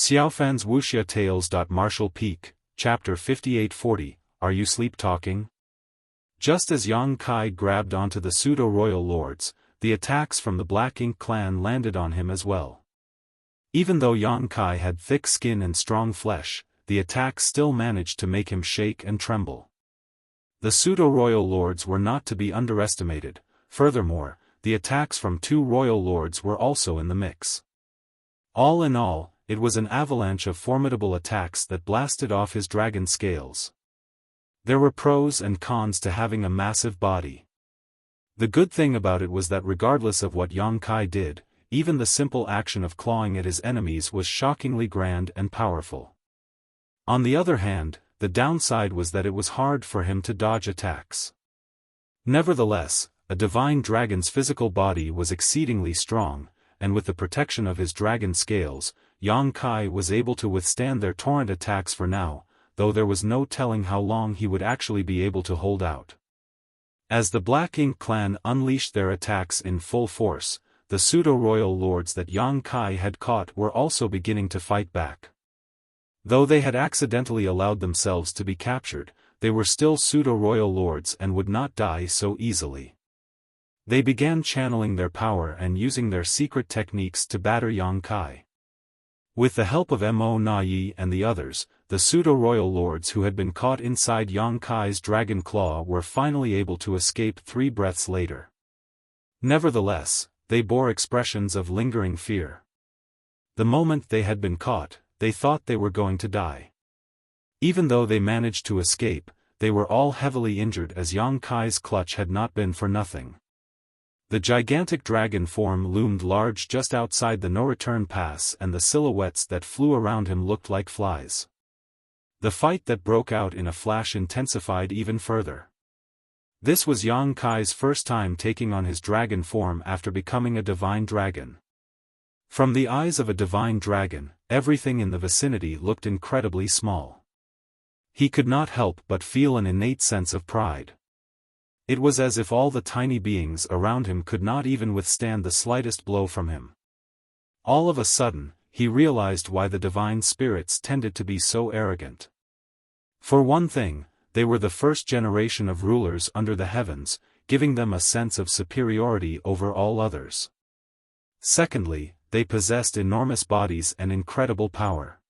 Xiaofan's Wuxia Tales. Martial Peak, Chapter 5840, Are You Sleep-Talking? Just as Yang Kai grabbed onto the pseudo-royal lords, the attacks from the Black Ink clan landed on him as well. Even though Yang Kai had thick skin and strong flesh, the attacks still managed to make him shake and tremble. The pseudo-royal lords were not to be underestimated. Furthermore, the attacks from two royal lords were also in the mix. All in all, it was an avalanche of formidable attacks that blasted off his dragon scales. There were pros and cons to having a massive body. The good thing about it was that regardless of what Yang Kai did, even the simple action of clawing at his enemies was shockingly grand and powerful. On the other hand, the downside was that it was hard for him to dodge attacks. Nevertheless, a divine dragon's physical body was exceedingly strong, and with the protection of his dragon scales, Yang Kai was able to withstand their torrent attacks for now, though there was no telling how long he would actually be able to hold out. As the Black Ink clan unleashed their attacks in full force, the pseudo-royal lords that Yang Kai had caught were also beginning to fight back. Though they had accidentally allowed themselves to be captured, they were still pseudo-royal lords and would not die so easily. They began channeling their power and using their secret techniques to batter Yang Kai. With the help of Mo Na Yi and the others, the pseudo-royal lords who had been caught inside Yang Kai's dragon claw were finally able to escape 3 breaths later. Nevertheless, they bore expressions of lingering fear. The moment they had been caught, they thought they were going to die. Even though they managed to escape, they were all heavily injured as Yang Kai's clutch had not been for nothing. The gigantic dragon form loomed large just outside the no-return pass, and the silhouettes that flew around him looked like flies. The fight that broke out in a flash intensified even further. This was Yang Kai's first time taking on his dragon form after becoming a divine dragon. From the eyes of a divine dragon, everything in the vicinity looked incredibly small. He could not help but feel an innate sense of pride. It was as if all the tiny beings around him could not even withstand the slightest blow from him. All of a sudden, he realized why the divine spirits tended to be so arrogant. For one thing, they were the first generation of rulers under the heavens, giving them a sense of superiority over all others. Secondly, they possessed enormous bodies and incredible power.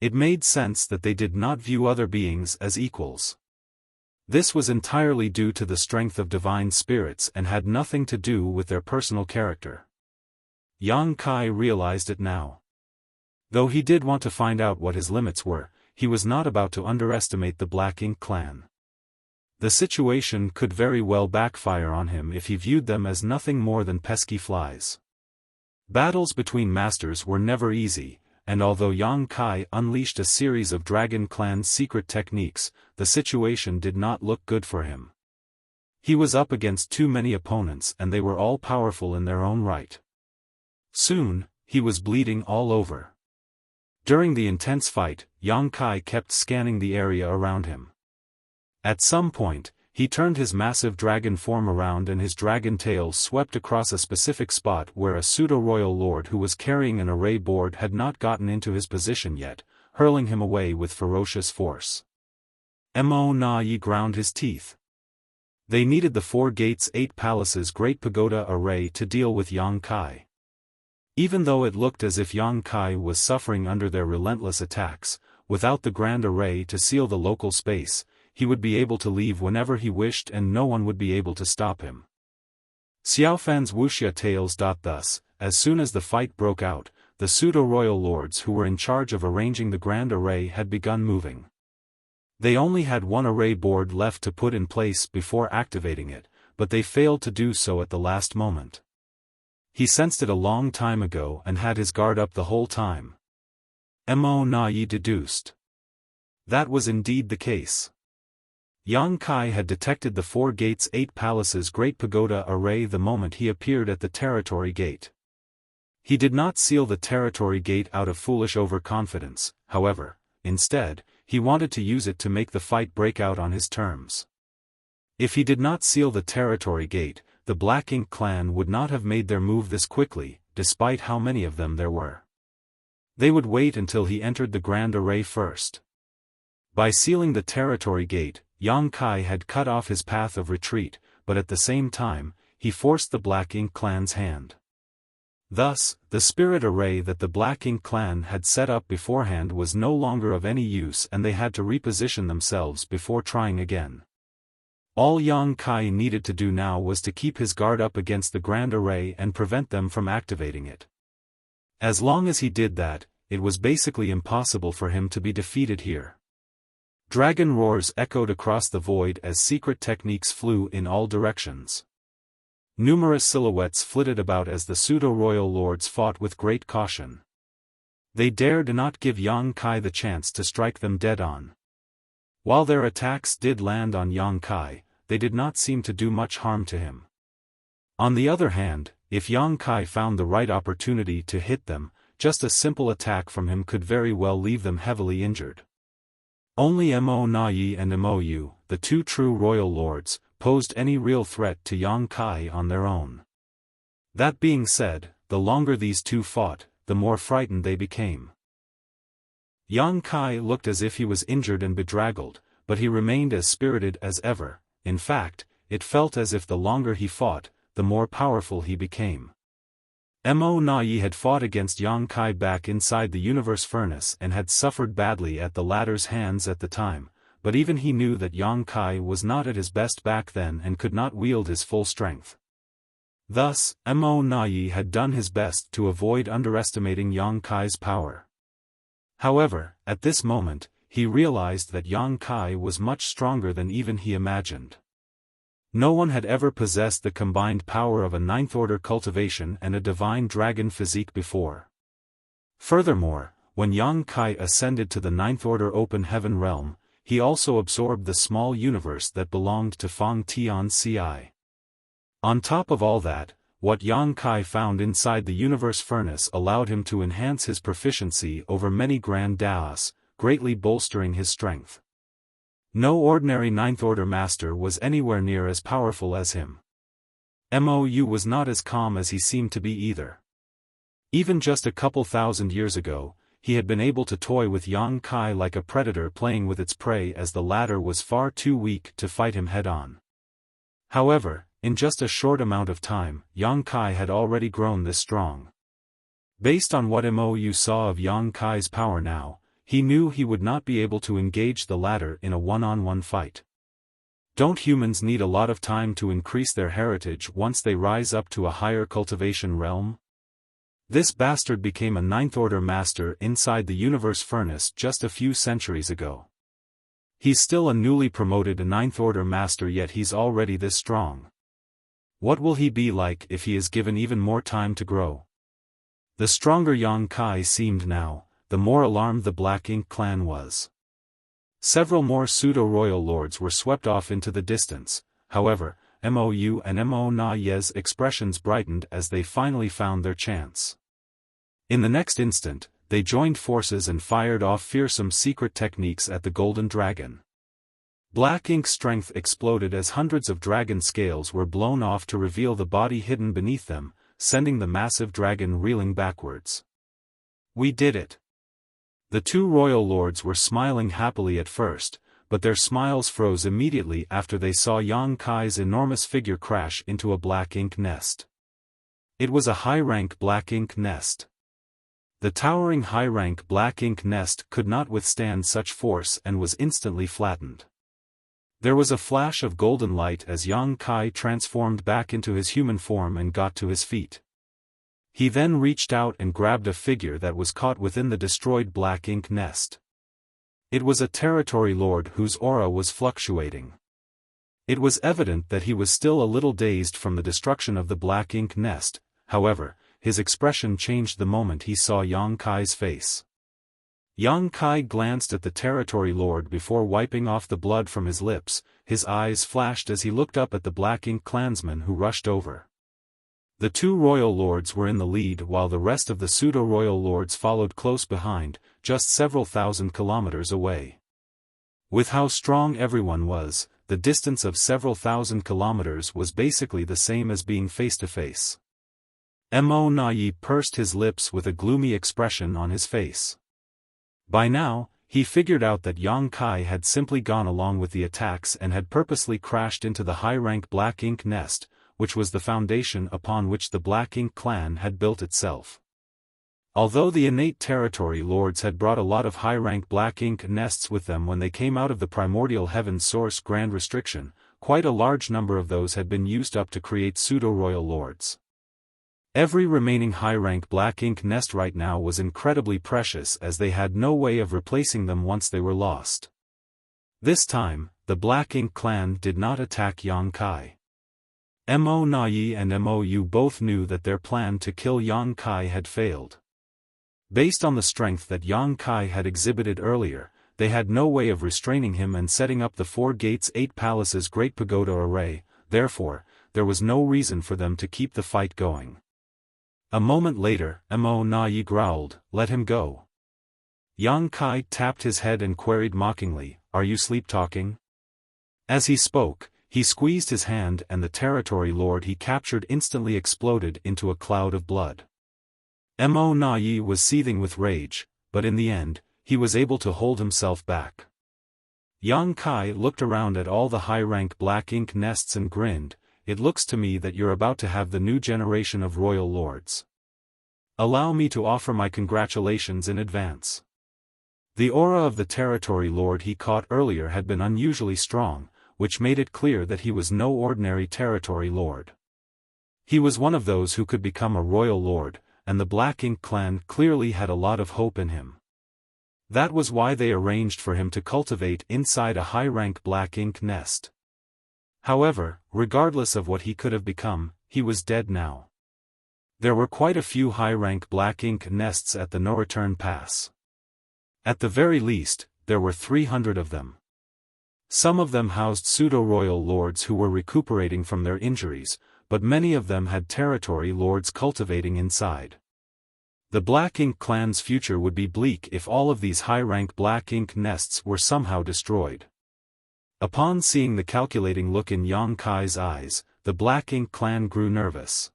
It made sense that they did not view other beings as equals. This was entirely due to the strength of divine spirits and had nothing to do with their personal character. Yang Kai realized it now. Though he did want to find out what his limits were, he was not about to underestimate the Black Ink clan. The situation could very well backfire on him if he viewed them as nothing more than pesky flies. Battles between masters were never easy, and although Yang Kai unleashed a series of Dragon Clan's secret techniques, the situation did not look good for him. He was up against too many opponents and they were all powerful in their own right. Soon, he was bleeding all over. During the intense fight, Yang Kai kept scanning the area around him. At some point, he turned his massive dragon form around and his dragon tail swept across a specific spot where a pseudo-royal lord who was carrying an array board had not gotten into his position yet, hurling him away with ferocious force. Mo Na Yi ground his teeth. They needed the 4 gates 8 palaces Great Pagoda array to deal with Yang Kai. Even though it looked as if Yang Kai was suffering under their relentless attacks, without the grand array to seal the local space, he would be able to leave whenever he wished and no one would be able to stop him. Xiaofan's Wuxia Tales. Thus, as soon as the fight broke out, the pseudo-royal lords who were in charge of arranging the grand array had begun moving. They only had 1 array board left to put in place before activating it, but they failed to do so at the last moment. He sensed it a long time ago and had his guard up the whole time. Mo Na Yi deduced. That was indeed the case. Yang Kai had detected the 4 gates 8 palaces Great Pagoda array the moment he appeared at the territory gate. He did not seal the territory gate out of foolish overconfidence, however. Instead, he wanted to use it to make the fight break out on his terms. If he did not seal the territory gate, the Black Ink clan would not have made their move this quickly, despite how many of them there were. They would wait until he entered the Grand Array first. By sealing the territory gate, Yang Kai had cut off his path of retreat, but at the same time, he forced the Black Ink clan's hand. Thus, the spirit array that the Black Ink clan had set up beforehand was no longer of any use and they had to reposition themselves before trying again. All Yang Kai needed to do now was to keep his guard up against the Grand Array and prevent them from activating it. As long as he did that, it was basically impossible for him to be defeated here. Dragon roars echoed across the void as secret techniques flew in all directions. Numerous silhouettes flitted about as the pseudo-royal lords fought with great caution. They dared not give Yang Kai the chance to strike them dead on. While their attacks did land on Yang Kai, they did not seem to do much harm to him. On the other hand, if Yang Kai found the right opportunity to hit them, just a simple attack from him could very well leave them heavily injured. Only Mo Nai and Mo Yu, the two true royal lords, posed any real threat to Yang Kai on their own. That being said, the longer these two fought, the more frightened they became. Yang Kai looked as if he was injured and bedraggled, but he remained as spirited as ever. In fact, it felt as if the longer he fought, the more powerful he became. Mo Nai had fought against Yang Kai back inside the universe furnace and had suffered badly at the latter's hands at the time, but even he knew that Yang Kai was not at his best back then and could not wield his full strength. Thus, Mo Nai had done his best to avoid underestimating Yang Kai's power. However, at this moment, he realized that Yang Kai was much stronger than even he imagined. No one had ever possessed the combined power of a ninth-order cultivation and a divine dragon physique before. Furthermore, when Yang Kai ascended to the ninth-order open heaven realm, he also absorbed the small universe that belonged to Feng Tian Ci. On top of all that, what Yang Kai found inside the universe furnace allowed him to enhance his proficiency over many grand daos, greatly bolstering his strength. No ordinary ninth-order master was anywhere near as powerful as him. Mo Yu was not as calm as he seemed to be either. Even just a couple thousand years ago, he had been able to toy with Yang Kai like a predator playing with its prey as the latter was far too weak to fight him head-on. However, in just a short amount of time, Yang Kai had already grown this strong. Based on what Mo Yu saw of Yang Kai's power now, he knew he would not be able to engage the latter in a one-on-one fight. Don't humans need a lot of time to increase their heritage once they rise up to a higher cultivation realm? This bastard became a ninth-order master inside the universe furnace just a few centuries ago. He's still a newly promoted ninth-order master, yet he's already this strong. What will he be like if he is given even more time to grow? The stronger Yang Kai seemed now, the more alarmed the Black Ink clan was. Several more pseudo-royal lords were swept off into the distance. However, Mo Yu and Mo Nai's expressions brightened as they finally found their chance. In the next instant, they joined forces and fired off fearsome secret techniques at the Golden Dragon. Black Ink's strength exploded as hundreds of dragon scales were blown off to reveal the body hidden beneath them, sending the massive dragon reeling backwards. We did it. The two royal lords were smiling happily at first, but their smiles froze immediately after they saw Yang Kai's enormous figure crash into a Black Ink nest. It was a high-rank Black Ink nest. The towering high-rank Black Ink nest could not withstand such force and was instantly flattened. There was a flash of golden light as Yang Kai transformed back into his human form and got to his feet. He then reached out and grabbed a figure that was caught within the destroyed Black Ink nest. It was a territory lord whose aura was fluctuating. It was evident that he was still a little dazed from the destruction of the Black Ink nest. However, his expression changed the moment he saw Yang Kai's face. Yang Kai glanced at the territory lord before wiping off the blood from his lips. His eyes flashed as he looked up at the Black Ink clansmen who rushed over. The two royal lords were in the lead while the rest of the pseudo-royal lords followed close behind, just several thousand kilometers away. With how strong everyone was, the distance of several thousand kilometers was basically the same as being face-to-face. Mo Nai pursed his lips with a gloomy expression on his face. By now, he figured out that Yang Kai had simply gone along with the attacks and had purposely crashed into the high-rank Black Ink nest, which was the foundation upon which the Black Ink clan had built itself. Although the innate territory lords had brought a lot of high-rank Black Ink nests with them when they came out of the primordial heaven source Grand Restriction, quite a large number of those had been used up to create pseudo-royal lords. Every remaining high-rank Black Ink nest right now was incredibly precious as they had no way of replacing them once they were lost. This time, the Black Ink clan did not attack Yang Kai. Mo Nai and Mou both knew that their plan to kill Yang Kai had failed. Based on the strength that Yang Kai had exhibited earlier, they had no way of restraining him and setting up the 4 gates 8 palaces Great Pagoda array, therefore, there was no reason for them to keep the fight going. A moment later, Mo Nai growled, "Let him go." Yang Kai tapped his head and queried mockingly, "Are you sleep-talking?" As he spoke, he squeezed his hand and the territory lord he captured instantly exploded into a cloud of blood. Mo Nai was seething with rage, but in the end, he was able to hold himself back. Yang Kai looked around at all the high-rank Black Ink nests and grinned, "It looks to me that you're about to have the new generation of royal lords. Allow me to offer my congratulations in advance." The aura of the territory lord he caught earlier had been unusually strong, which made it clear that he was no ordinary territory lord. He was one of those who could become a royal lord, and the Black Ink clan clearly had a lot of hope in him. That was why they arranged for him to cultivate inside a high-rank Black Ink nest. However, regardless of what he could have become, he was dead now. There were quite a few high-rank Black Ink nests at the No-Return Pass. At the very least, there were 300 of them. Some of them housed pseudo-royal lords who were recuperating from their injuries, but many of them had territory lords cultivating inside. The Black Ink clan's future would be bleak if all of these high-rank Black Ink nests were somehow destroyed. Upon seeing the calculating look in Yang Kai's eyes, the Black Ink clan grew nervous.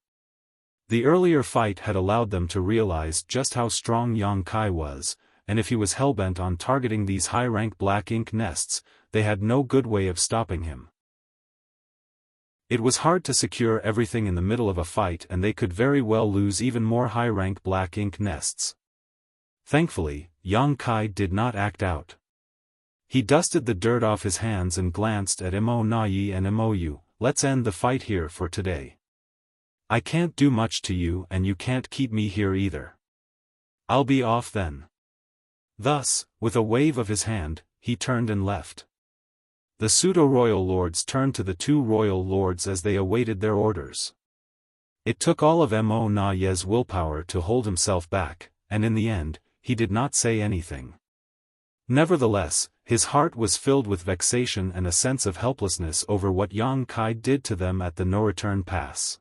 The earlier fight had allowed them to realize just how strong Yang Kai was, and if he was hellbent on targeting these high-rank Black Ink nests, they had no good way of stopping him. It was hard to secure everything in the middle of a fight and they could very well lose even more high-rank Black Ink nests. Thankfully, Yang Kai did not act out. He dusted the dirt off his hands and glanced at Mo Nai and Mou, "Let's end the fight here for today. I can't do much to you and you can't keep me here either. I'll be off then." Thus, with a wave of his hand, he turned and left. The pseudo-royal lords turned to the 2 royal lords as they awaited their orders. It took all of Mo Nai's willpower to hold himself back, and in the end, he did not say anything. Nevertheless, his heart was filled with vexation and a sense of helplessness over what Yang Kai did to them at the No-Return Pass.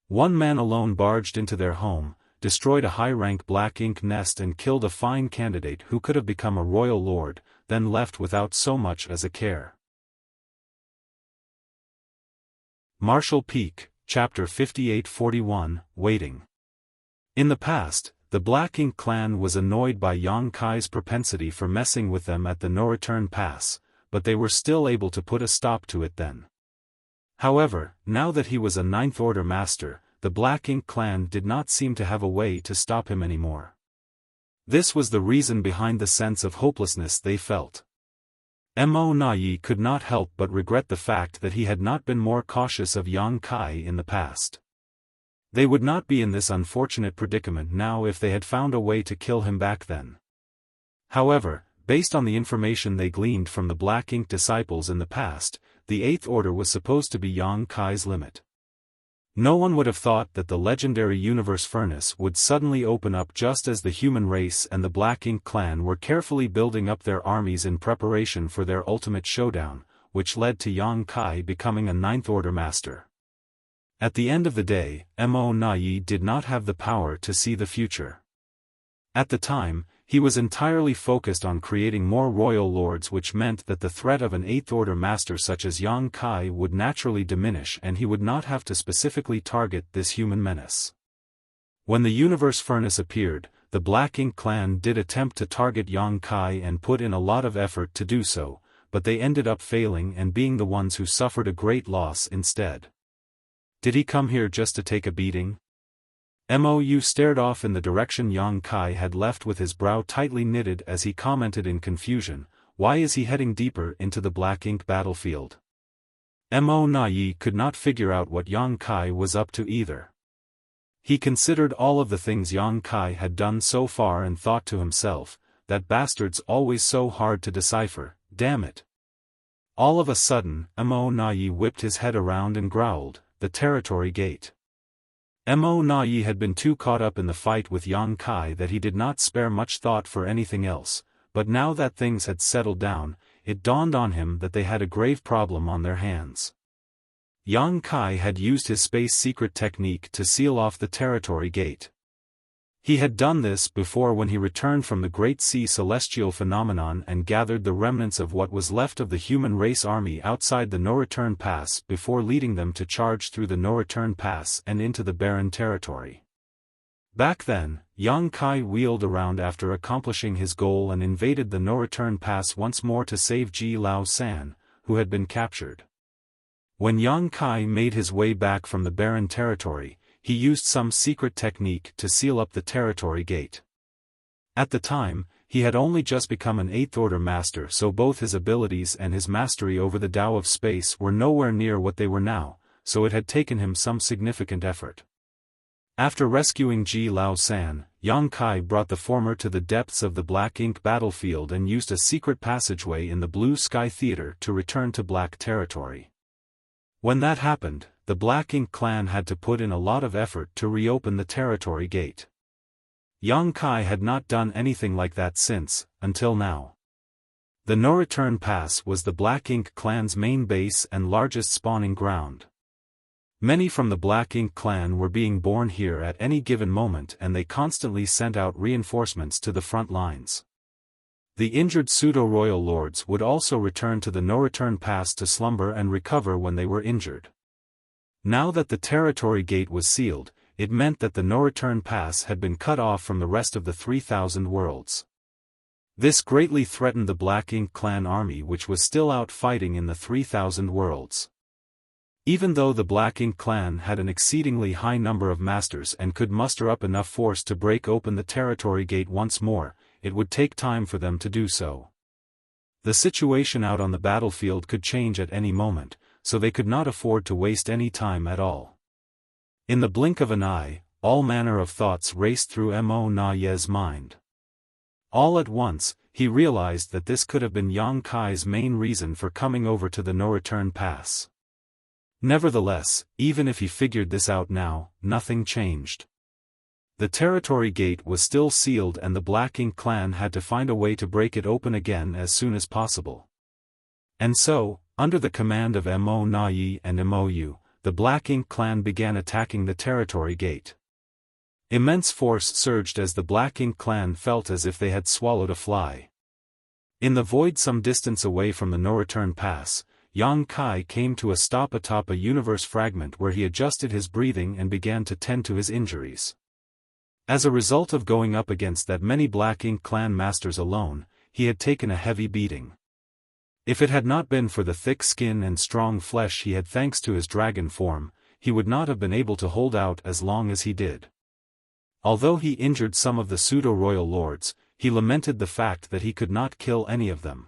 One man alone barged into their home, destroyed a high-rank Black Ink nest and killed a fine candidate who could have become a royal lord, then left without so much as a care. Marshall Peak, Chapter 5841, Waiting. In the past, the Black Ink clan was annoyed by Yang Kai's propensity for messing with them at the No-Return Pass, but they were still able to put a stop to it then. However, now that he was a Ninth Order master, the Black Ink clan did not seem to have a way to stop him anymore. This was the reason behind the sense of hopelessness they felt. Mo Nai could not help but regret the fact that he had not been more cautious of Yang Kai in the past. They would not be in this unfortunate predicament now if they had found a way to kill him back then. However, based on the information they gleaned from the Black Ink disciples in the past, the Eighth Order was supposed to be Yang Kai's limit. No one would have thought that the legendary universe furnace would suddenly open up just as the human race and the Black Ink clan were carefully building up their armies in preparation for their ultimate showdown, which led to Yang Kai becoming a Ninth Order master. At the end of the day, Mo Nai did not have the power to see the future. At the time, he was entirely focused on creating more royal lords, which meant that the threat of an Eighth Order master such as Yang Kai would naturally diminish and he would not have to specifically target this human menace. When the universe furnace appeared, the Black Ink clan did attempt to target Yang Kai and put in a lot of effort to do so, but they ended up failing and being the ones who suffered a great loss instead. Did he come here just to take a beating? Mou stared off in the direction Yang Kai had left with his brow tightly knitted as he commented in confusion, "Why is he heading deeper into the Black Ink battlefield?" Mo Nai could not figure out what Yang Kai was up to either. He considered all of the things Yang Kai had done so far and thought to himself, that bastard's always so hard to decipher, damn it. All of a sudden, Mo Nai whipped his head around and growled, "The territory gate." Mo Nai had been too caught up in the fight with Yang Kai that he did not spare much thought for anything else, but now that things had settled down, it dawned on him that they had a grave problem on their hands. Yang Kai had used his space secret technique to seal off the territory gate. He had done this before when he returned from the Great Sea Celestial Phenomenon and gathered the remnants of what was left of the human race army outside the No-Return Pass before leading them to charge through the No-Return Pass and into the barren territory. Back then, Yang Kai wheeled around after accomplishing his goal and invaded the No-Return Pass once more to save Ji Lao San, who had been captured. When Yang Kai made his way back from the barren territory, he used some secret technique to seal up the territory gate. At the time, he had only just become an 8th Order Master, so both his abilities and his mastery over the Tao of Space were nowhere near what they were now, so it had taken him some significant effort. After rescuing Ji Lao San, Yang Kai brought the former to the depths of the Black Ink battlefield and used a secret passageway in the Blue Sky Theater to return to Black Territory. When that happened, the Black Ink clan had to put in a lot of effort to reopen the territory gate. Yang Kai had not done anything like that since, until now. The No-Return Pass was the Black Ink clan's main base and largest spawning ground. Many from the Black Ink clan were being born here at any given moment and they constantly sent out reinforcements to the front lines. The injured pseudo-royal lords would also return to the No-Return Pass to slumber and recover when they were injured. Now that the territory gate was sealed, it meant that the No-Return Pass had been cut off from the rest of the 3,000 worlds. This greatly threatened the Black Ink clan army which was still out fighting in the 3,000 worlds. Even though the Black Ink clan had an exceedingly high number of masters and could muster up enough force to break open the territory gate once more, it would take time for them to do so. The situation out on the battlefield could change at any moment, so they could not afford to waste any time at all. In the blink of an eye, all manner of thoughts raced through Mo Nai's mind. All at once, he realized that this could have been Yang Kai's main reason for coming over to the No-Return Pass. Nevertheless, even if he figured this out now, nothing changed. The territory gate was still sealed and the Black Ink clan had to find a way to break it open again as soon as possible. And so, under the command of Mo Nai and Mou, the Black Ink clan began attacking the territory gate. Immense force surged as the Black Ink clan felt as if they had swallowed a fly. In the void some distance away from the No-Return Pass, Yang Kai came to a stop atop a universe fragment where he adjusted his breathing and began to tend to his injuries. As a result of going up against that many Black Ink clan masters alone, he had taken a heavy beating. If it had not been for the thick skin and strong flesh he had thanks to his dragon form, he would not have been able to hold out as long as he did. Although he injured some of the pseudo-royal lords, he lamented the fact that he could not kill any of them.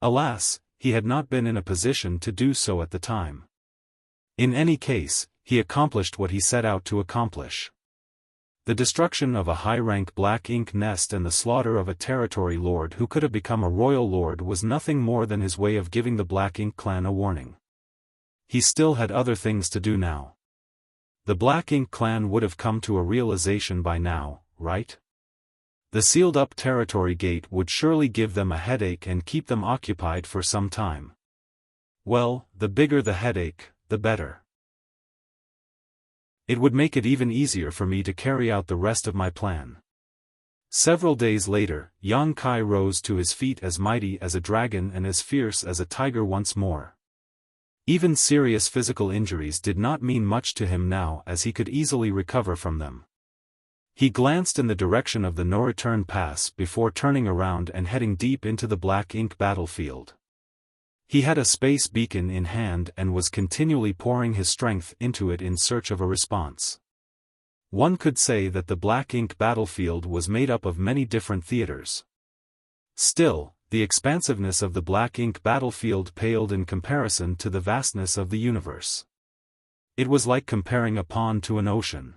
Alas, he had not been in a position to do so at the time. In any case, he accomplished what he set out to accomplish. The destruction of a high-rank Black Ink nest and the slaughter of a territory lord who could have become a royal lord was nothing more than his way of giving the Black Ink clan a warning. He still had other things to do now. The Black Ink clan would have come to a realization by now, right? The sealed-up territory gate would surely give them a headache and keep them occupied for some time. Well, the bigger the headache, the better. It would make it even easier for me to carry out the rest of my plan. Several days later, Yang Kai rose to his feet as mighty as a dragon and as fierce as a tiger once more. Even serious physical injuries did not mean much to him now as he could easily recover from them. He glanced in the direction of the no-return pass before turning around and heading deep into the black ink battlefield. He had a space beacon in hand and was continually pouring his strength into it in search of a response. One could say that the black ink battlefield was made up of many different theaters. Still, the expansiveness of the black ink battlefield paled in comparison to the vastness of the universe. It was like comparing a pond to an ocean.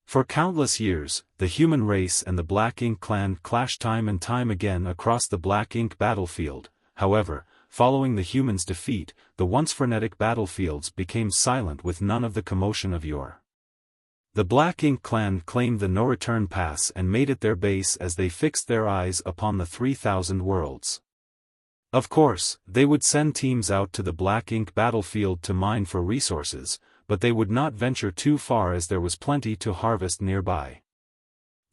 For countless years, the human race and the Black Ink clan clashed time and time again across the Black Ink battlefield. However, following the humans' defeat, the once frenetic battlefields became silent with none of the commotion of yore. The Black Ink clan claimed the no-return pass and made it their base as they fixed their eyes upon the 3,000 worlds. Of course, they would send teams out to the Black Ink battlefield to mine for resources, but they would not venture too far as there was plenty to harvest nearby.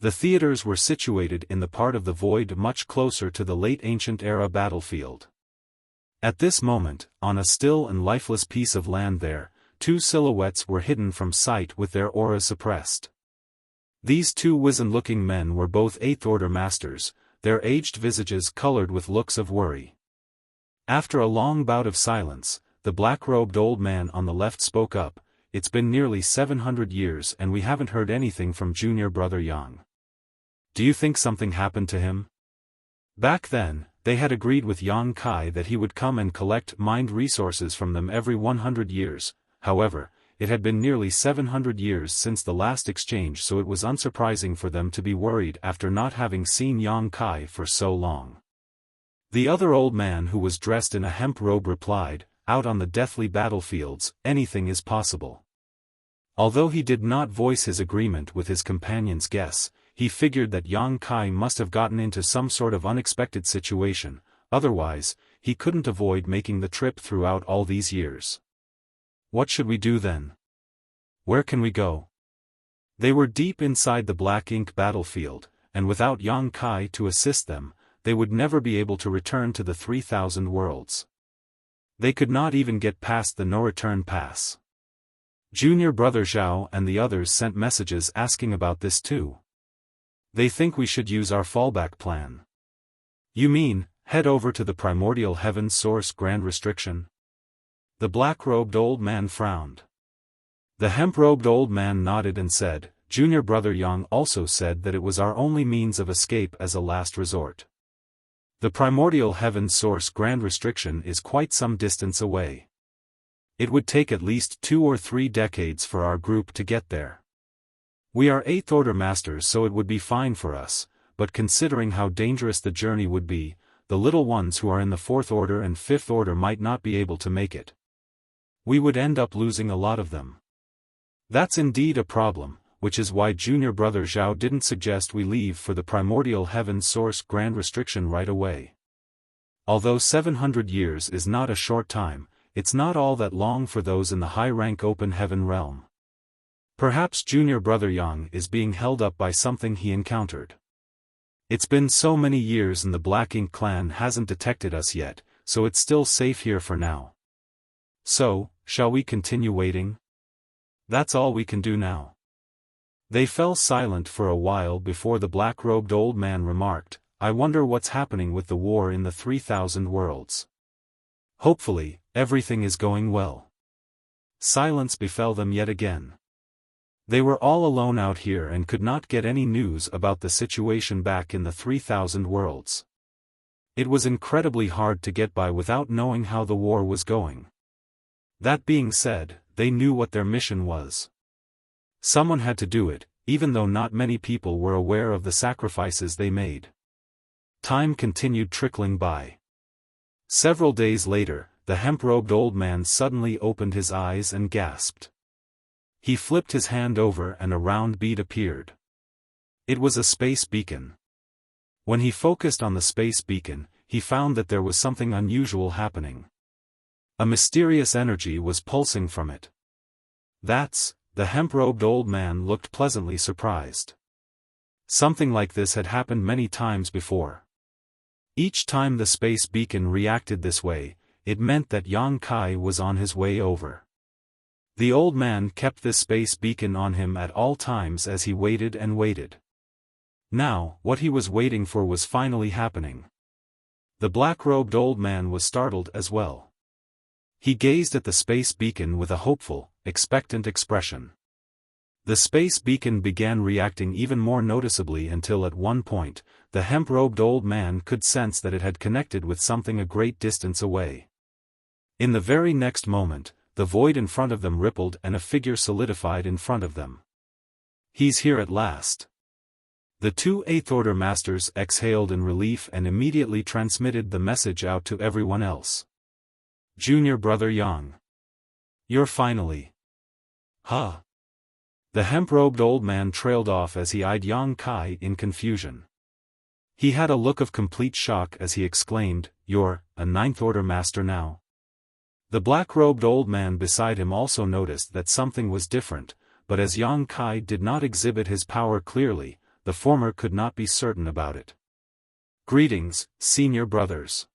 The theaters were situated in the part of the void much closer to the late ancient era battlefield. At this moment, on a still and lifeless piece of land there, two silhouettes were hidden from sight with their auras suppressed. These two wizened-looking men were both Eighth-Order masters, their aged visages colored with looks of worry. After a long bout of silence, the black-robed old man on the left spoke up. "It's been nearly 700 years and we haven't heard anything from junior brother Yang. Do you think something happened to him?" Back then, they had agreed with Yang Kai that he would come and collect mined resources from them every 100 years, however, it had been nearly 700 years since the last exchange, so it was unsurprising for them to be worried after not having seen Yang Kai for so long. The other old man who was dressed in a hemp robe replied, "Out on the deathly battlefields, anything is possible." Although he did not voice his agreement with his companion's guess, he figured that Yang Kai must have gotten into some sort of unexpected situation, otherwise, he couldn't avoid making the trip throughout all these years. "What should we do then? Where can we go?" They were deep inside the Black Ink battlefield, and without Yang Kai to assist them, they would never be able to return to the 3,000 worlds. They could not even get past the no-return pass. Junior brother Zhao and the others sent messages asking about this too. "They think we should use our fallback plan." "You mean, head over to the primordial heaven source grand restriction?" The black-robed old man frowned. The hemp-robed old man nodded and said, "Junior brother Yang also said that it was our only means of escape as a last resort. The primordial heaven source grand restriction is quite some distance away. It would take at least 2 or 3 decades for our group to get there. We are 8th Order masters, so it would be fine for us, but considering how dangerous the journey would be, the little ones who are in the 4th Order and 5th Order might not be able to make it. We would end up losing a lot of them. That's indeed a problem, which is why junior brother Zhao didn't suggest we leave for the primordial heaven source grand restriction right away. Although 700 years is not a short time, it's not all that long for those in the high-rank open heaven realm. Perhaps junior brother Yang is being held up by something he encountered. It's been so many years and the Black Ink clan hasn't detected us yet, so it's still safe here for now. So, shall we continue waiting? That's all we can do now." They fell silent for a while before the black-robed old man remarked, "I wonder what's happening with the war in the 3,000 worlds. Hopefully, everything is going well." Silence befell them yet again. They were all alone out here and could not get any news about the situation back in the 3,000 worlds. It was incredibly hard to get by without knowing how the war was going. That being said, they knew what their mission was. Someone had to do it, even though not many people were aware of the sacrifices they made. Time continued trickling by. Several days later, the hemp-robed old man suddenly opened his eyes and gasped. He flipped his hand over and a round bead appeared. It was a space beacon. When he focused on the space beacon, he found that there was something unusual happening. A mysterious energy was pulsing from it. The hemp-robed old man looked pleasantly surprised. Something like this had happened many times before. Each time the space beacon reacted this way, it meant that Yang Kai was on his way over. The old man kept this space beacon on him at all times as he waited and waited. Now, what he was waiting for was finally happening. The black-robed old man was startled as well. He gazed at the space beacon with a hopeful, expectant expression. The space beacon began reacting even more noticeably until at one point, the hemp-robed old man could sense that it had connected with something a great distance away. In the very next moment, the void in front of them rippled and a figure solidified in front of them. "He's here at last." The two Eighth-Order Masters exhaled in relief and immediately transmitted the message out to everyone else. "Junior brother Yang. You're finally." "Huh?" The hemp-robed old man trailed off as he eyed Yang Kai in confusion. He had a look of complete shock as he exclaimed, "You're a Ninth-Order Master now?" The black-robed old man beside him also noticed that something was different, but as Yang Kai did not exhibit his power clearly, the former could not be certain about it. "Greetings, senior brothers.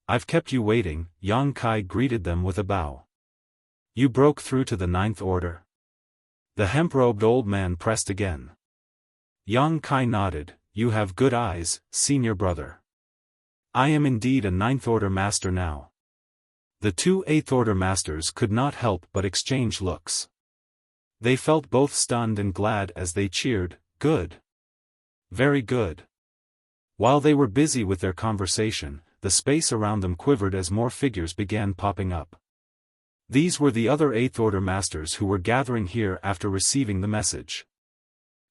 I've kept you waiting," Yang Kai greeted them with a bow. "You broke through to the Ninth Order?" The hemp-robed old man pressed again. Yang Kai nodded. "You have good eyes, senior brother. I am indeed a Ninth Order Master now." The two Eighth Order Masters could not help but exchange looks. They felt both stunned and glad as they cheered, "Good. Very good." While they were busy with their conversation, the space around them quivered as more figures began popping up. These were the other Eighth Order Masters who were gathering here after receiving the message.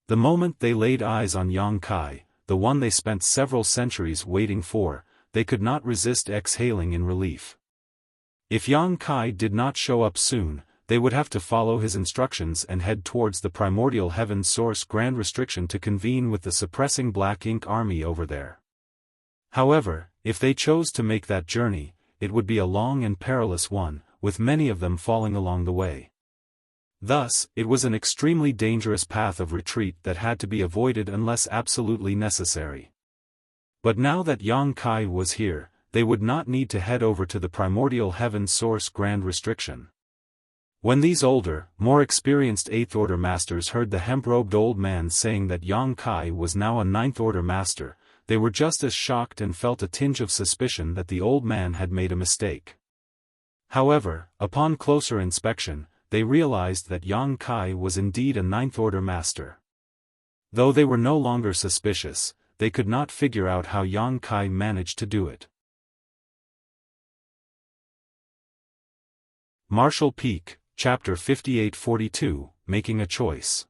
The moment they laid eyes on Yang Kai, the one they spent several centuries waiting for, they could not resist exhaling in relief. If Yang Kai did not show up soon, they would have to follow his instructions and head towards the primordial heaven source Grand Restriction to convene with the suppressing Black Ink army over there. However, if they chose to make that journey, it would be a long and perilous one, with many of them falling along the way. Thus, it was an extremely dangerous path of retreat that had to be avoided unless absolutely necessary. But now that Yang Kai was here, they would not need to head over to the primordial heaven source Grand Restriction. When these older, more experienced Eighth Order Masters heard the hemp-robed old man saying that Yang Kai was now a Ninth Order Master, they were just as shocked and felt a tinge of suspicion that the old man had made a mistake. However, upon closer inspection, they realized that Yang Kai was indeed a Ninth Order Master. Though they were no longer suspicious, they could not figure out how Yang Kai managed to do it. Marshall Peak, Chapter 5842, Making a Choice.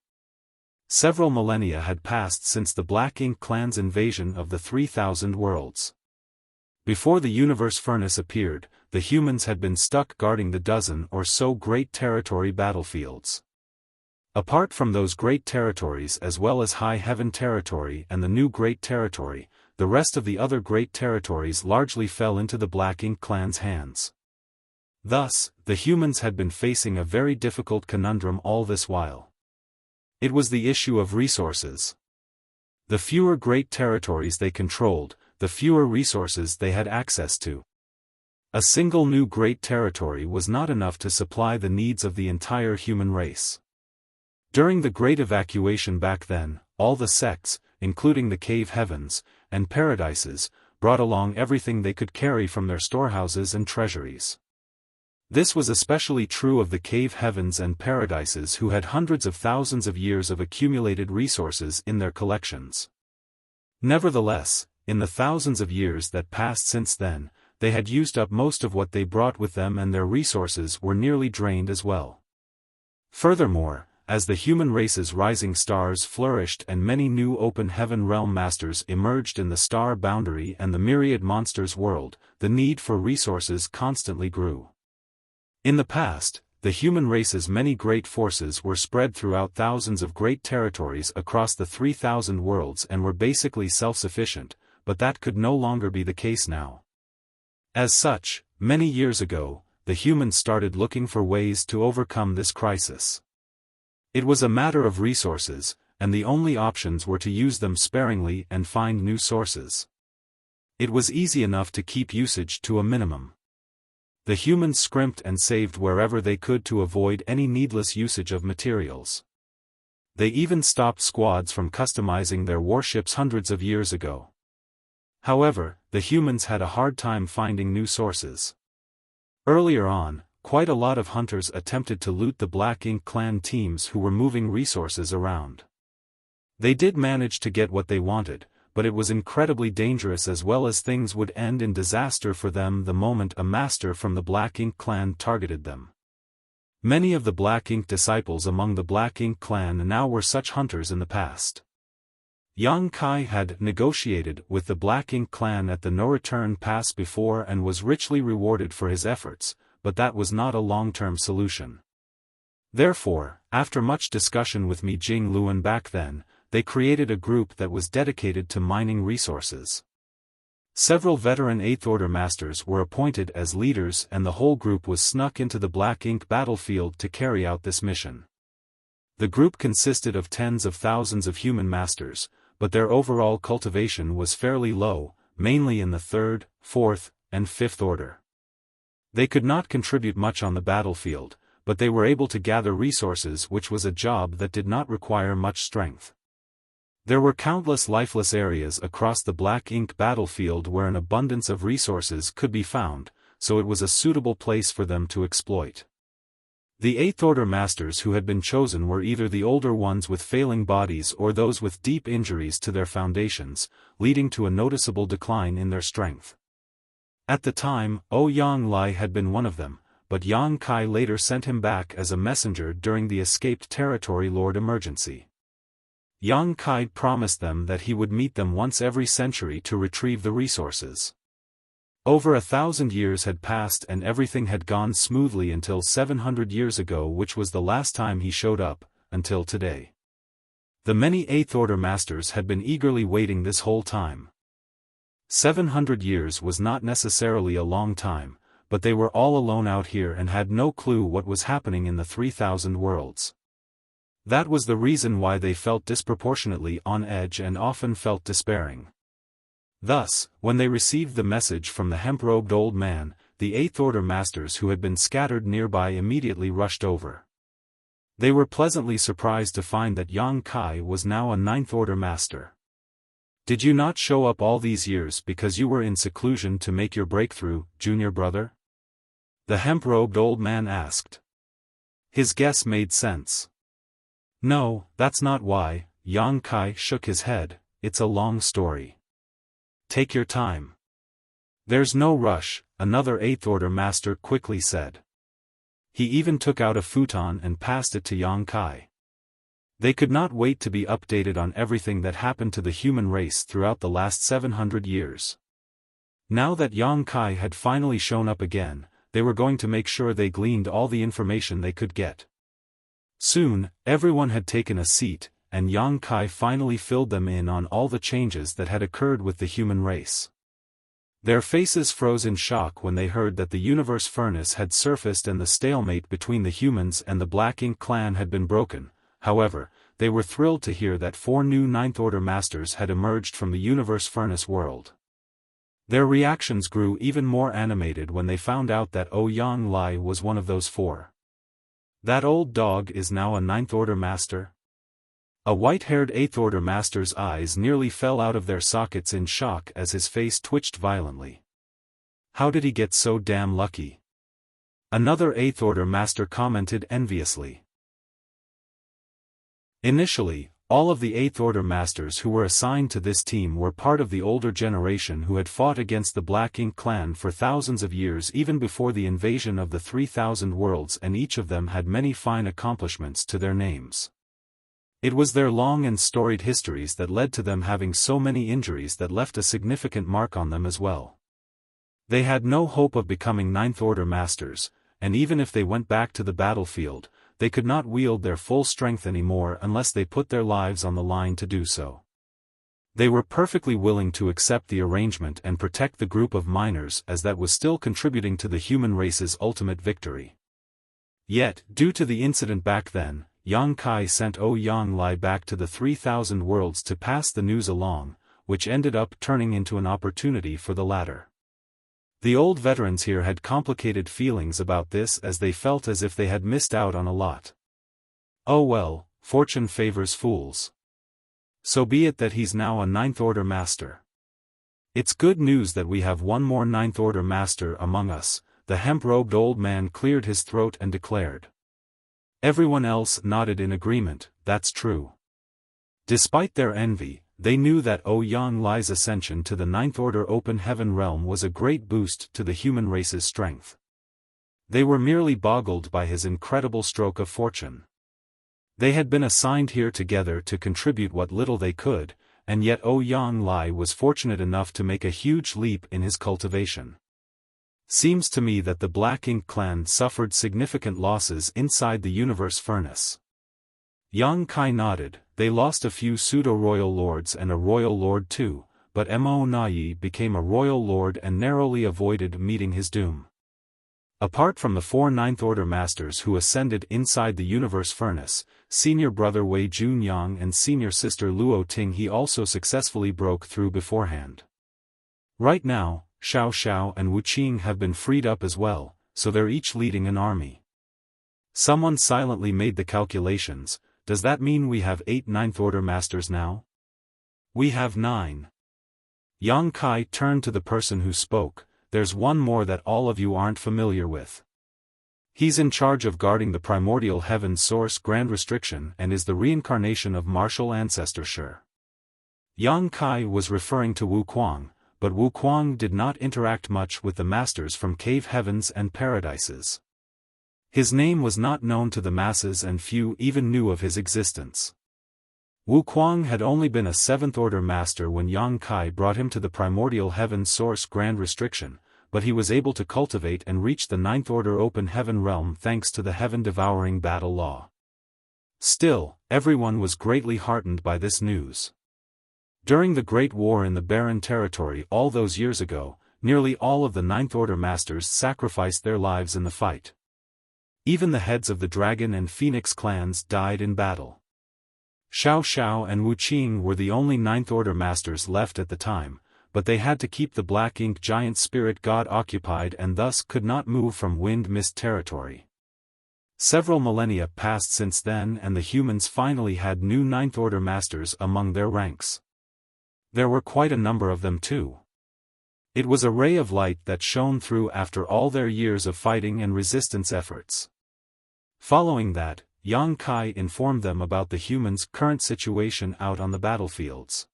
Several millennia had passed since the Black Ink clan's invasion of the 3,000 worlds. Before the universe furnace appeared, the humans had been stuck guarding the dozen or so great territory battlefields. Apart from those great territories as well as High Heaven Territory and the New Great Territory, the rest of the other great territories largely fell into the Black Ink clan's hands. Thus, the humans had been facing a very difficult conundrum all this while. It was the issue of resources. The fewer great territories they controlled, the fewer resources they had access to. A single new great territory was not enough to supply the needs of the entire human race. During the Great Evacuation back then, all the sects, including the cave heavens, and paradises, brought along everything they could carry from their storehouses and treasuries. This was especially true of the cave heavens and paradises who had hundreds of thousands of years of accumulated resources in their collections. Nevertheless, in the thousands of years that passed since then, they had used up most of what they brought with them and their resources were nearly drained as well. Furthermore, as the human race's rising stars flourished and many new open heaven realm masters emerged in the star boundary and the myriad monsters world, the need for resources constantly grew. In the past, the human race's many great forces were spread throughout thousands of great territories across the 3,000 worlds and were basically self-sufficient, but that could no longer be the case now. As such, many years ago, the humans started looking for ways to overcome this crisis. It was a matter of resources, and the only options were to use them sparingly and find new sources. It was easy enough to keep usage to a minimum. The humans scrimped and saved wherever they could to avoid any needless usage of materials. They even stopped squads from customizing their warships hundreds of years ago. However, the humans had a hard time finding new sources. Earlier on, quite a lot of hunters attempted to loot the Black Ink clan teams who were moving resources around. They did manage to get what they wanted, but it was incredibly dangerous, as well as things would end in disaster for them the moment a master from the Black Ink clan targeted them. Many of the Black Ink disciples among the Black Ink clan now were such hunters in the past. Yang Kai had negotiated with the Black Ink clan at the no-return pass before and was richly rewarded for his efforts, but that was not a long-term solution. Therefore, after much discussion with Mi Jing Luan back then, they created a group that was dedicated to mining resources. Several veteran 8th Order Masters were appointed as leaders, and the whole group was snuck into the Black Ink battlefield to carry out this mission. The group consisted of tens of thousands of human masters, but their overall cultivation was fairly low, mainly in the 3rd, 4th, and 5th Order. They could not contribute much on the battlefield, but they were able to gather resources, which was a job that did not require much strength. There were countless lifeless areas across the Black Ink battlefield where an abundance of resources could be found, so it was a suitable place for them to exploit. The 8th Order Masters who had been chosen were either the older ones with failing bodies or those with deep injuries to their foundations, leading to a noticeable decline in their strength. At the time, Yang Lai had been one of them, but Yang Kai later sent him back as a messenger during the Escaped Territory Lord emergency. Yang Kai promised them that he would meet them once every century to retrieve the resources. Over 1,000 years had passed and everything had gone smoothly until 700 years ago, which was the last time he showed up, until today. The many 8th Order Masters had been eagerly waiting this whole time. 700 years was not necessarily a long time, but they were all alone out here and had no clue what was happening in the 3,000 worlds. That was the reason why they felt disproportionately on edge and often felt despairing. Thus, when they received the message from the hemp-robed old man, the 8th Order Masters who had been scattered nearby immediately rushed over. They were pleasantly surprised to find that Yang Kai was now a 9th Order Master. "Did you not show up all these years because you were in seclusion to make your breakthrough, junior brother?" the hemp-robed old man asked. His guess made sense. "No, that's not why," Yang Kai shook his head, "it's a long story. Take your time." "There's no rush," another 8th Order Master quickly said. He even took out a futon and passed it to Yang Kai. They could not wait to be updated on everything that happened to the human race throughout the last 700 years. Now that Yang Kai had finally shown up again, they were going to make sure they gleaned all the information they could get. Soon, everyone had taken a seat, and Yang Kai finally filled them in on all the changes that had occurred with the human race. Their faces froze in shock when they heard that the universe furnace had surfaced and the stalemate between the humans and the Black Ink clan had been broken. However, they were thrilled to hear that 4 new 9th Order Masters had emerged from the universe furnace world. Their reactions grew even more animated when they found out that Yang Lai was one of those 4. "That old dog is now a 9th Order Master?" A white-haired 8th Order Master's eyes nearly fell out of their sockets in shock as his face twitched violently. "How did he get so damn lucky?" another 8th Order Master commented enviously. Initially, all of the 8th Order Masters who were assigned to this team were part of the older generation who had fought against the Black Ink clan for thousands of years, even before the invasion of the 3,000 worlds, and each of them had many fine accomplishments to their names. It was their long and storied histories that led to them having so many injuries that left a significant mark on them as well. They had no hope of becoming 9th Order Masters, and even if they went back to the battlefield, they could not wield their full strength anymore unless they put their lives on the line to do so. They were perfectly willing to accept the arrangement and protect the group of miners, as that was still contributing to the human race's ultimate victory. Yet, due to the incident back then, Yang Kai sent Yang Lai back to the 3,000 worlds to pass the news along, which ended up turning into an opportunity for the latter. The old veterans here had complicated feelings about this, as they felt as if they had missed out on a lot. Oh well, fortune favors fools. So be it that he's now a Ninth Order Master. It's good news that we have one more Ninth Order Master among us. The hemp-robed old man cleared his throat and declared. Everyone else nodded in agreement. That's true. Despite their envy, they knew that Ouyang Lai's ascension to the Ninth Order Open Heaven realm was a great boost to the human race's strength. They were merely boggled by his incredible stroke of fortune. They had been assigned here together to contribute what little they could, and yet Ouyang Lai was fortunate enough to make a huge leap in his cultivation. Seems to me that the Black Ink clan suffered significant losses inside the universe furnace. Yang Kai nodded. They lost a few pseudo-royal lords and a royal lord too, but Mo Nai became a royal lord and narrowly avoided meeting his doom. Apart from the 4 Ninth Order Masters who ascended inside the universe furnace, senior brother Wei Junyang and senior sister Luo Ting, he also successfully broke through beforehand. Right now, Xiao Xiao and Wu Qing have been freed up as well, so they're each leading an army. Someone silently made the calculations. Does that mean we have 8 Ninth Order Masters now? We have 9. Yang Kai turned to the person who spoke. There's one more that all of you aren't familiar with. He's in charge of guarding the primordial heaven source Grand Restriction and is the reincarnation of martial ancestor Shi. Yang Kai was referring to Wu Kuang, but Wu Kuang did not interact much with the masters from cave heavens and paradises. His name was not known to the masses and few even knew of his existence. Wu Kuang had only been a 7th Order Master when Yang Kai brought him to the primordial heaven source Grand Restriction, but he was able to cultivate and reach the Ninth Order Open Heaven realm thanks to the heaven-devouring battle law. Still, everyone was greatly heartened by this news. During the Great War in the Barren Territory all those years ago, nearly all of the Ninth Order Masters sacrificed their lives in the fight. Even the heads of the Dragon and Phoenix clans died in battle. Xiao Xiao and Wu Qing were the only Ninth Order Masters left at the time, but they had to keep the Black Ink giant spirit god occupied and thus could not move from Wind Mist territory. Several millennia passed since then and the humans finally had new Ninth Order Masters among their ranks. There were quite a number of them too. It was a ray of light that shone through after all their years of fighting and resistance efforts. Following that, Yang Kai informed them about the humans' current situation out on the battlefields.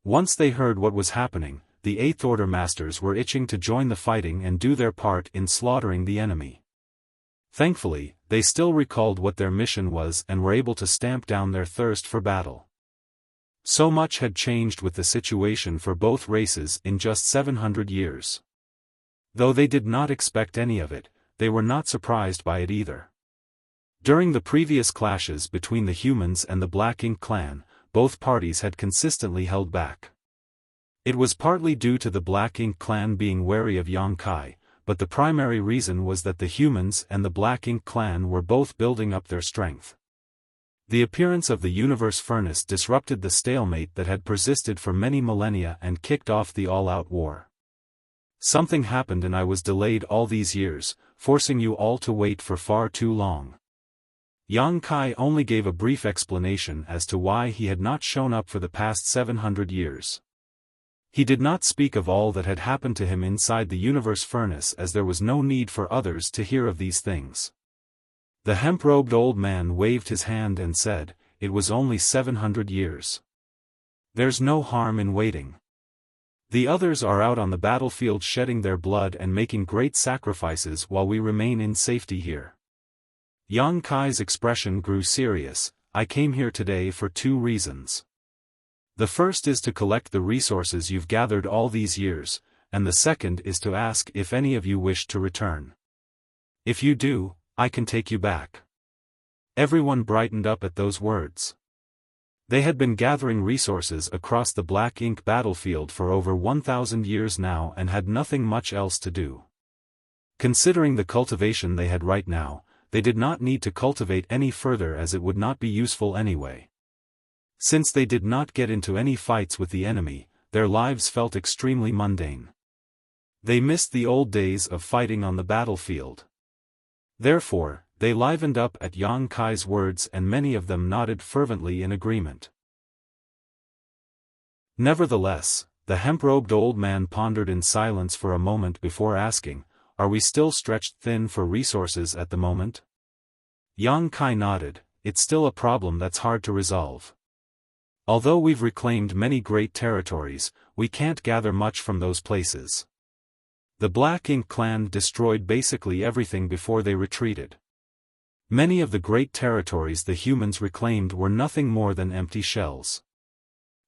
Once they heard what was happening, the 8th Order Masters were itching to join the fighting and do their part in slaughtering the enemy. Thankfully, they still recalled what their mission was and were able to stamp down their thirst for battle. So much had changed with the situation for both races in just 700 years. Though they did not expect any of it, they were not surprised by it either. During the previous clashes between the humans and the Black Ink clan, both parties had consistently held back. It was partly due to the Black Ink clan being wary of Yang Kai, but the primary reason was that the humans and the Black Ink clan were both building up their strength. The appearance of the universe furnace disrupted the stalemate that had persisted for many millennia and kicked off the all-out war. Something happened and I was delayed all these years, forcing you all to wait for far too long. Yang Kai only gave a brief explanation as to why he had not shown up for the past 700 years. He did not speak of all that had happened to him inside the universe furnace as there was no need for others to hear of these things. The hemp-robed old man waved his hand and said, "It was only 700 years. There's no harm in waiting. The others are out on the battlefield shedding their blood and making great sacrifices while we remain in safety here." Yang Kai's expression grew serious. "I came here today for 2 reasons. The first is to collect the resources you've gathered all these years, and the second is to ask if any of you wish to return. If you do, I can take you back." Everyone brightened up at those words. They had been gathering resources across the Black Ink battlefield for over 1,000 years now and had nothing much else to do. Considering the cultivation they had right now, they did not need to cultivate any further as it would not be useful anyway. Since they did not get into any fights with the enemy, their lives felt extremely mundane. They missed the old days of fighting on the battlefield. Therefore, they livened up at Yang Kai's words and many of them nodded fervently in agreement. Nevertheless, the hemp-robed old man pondered in silence for a moment before asking, "Are we still stretched thin for resources at the moment?" Yang Kai nodded, "It's still a problem that's hard to resolve. Although we've reclaimed many great territories, we can't gather much from those places. The Black Ink clan destroyed basically everything before they retreated. Many of the great territories the humans reclaimed were nothing more than empty shells.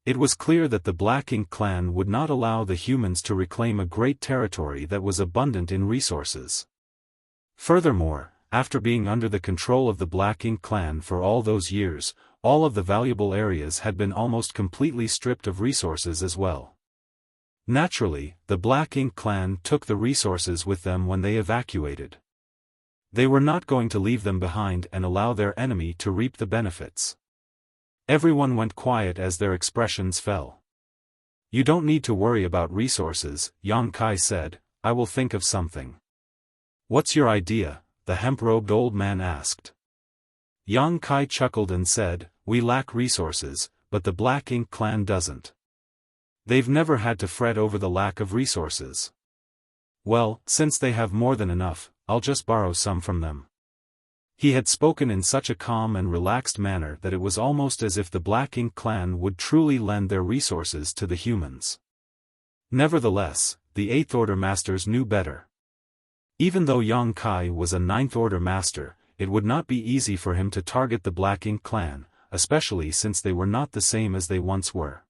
It was clear that the Black Ink clan would not allow the humans to reclaim a great territory that was abundant in resources. Furthermore, after being under the control of the Black Ink clan for all those years, all of the valuable areas had been almost completely stripped of resources as well. Naturally, the Black Ink clan took the resources with them when they evacuated. They were not going to leave them behind and allow their enemy to reap the benefits. Everyone went quiet as their expressions fell. "You don't need to worry about resources," Yang Kai said, "I will think of something." "What's your idea?" the hemp-robed old man asked. Yang Kai chuckled and said, "We lack resources, but the Black Ink clan doesn't. They've never had to fret over the lack of resources. Well, since they have more than enough, I'll just borrow some from them." He had spoken in such a calm and relaxed manner that it was almost as if the Black Ink clan would truly lend their resources to the humans. Nevertheless, the Eighth Order Masters knew better. Even though Yang Kai was a Ninth Order Master, it would not be easy for him to target the Black Ink clan, especially since they were not the same as they once were.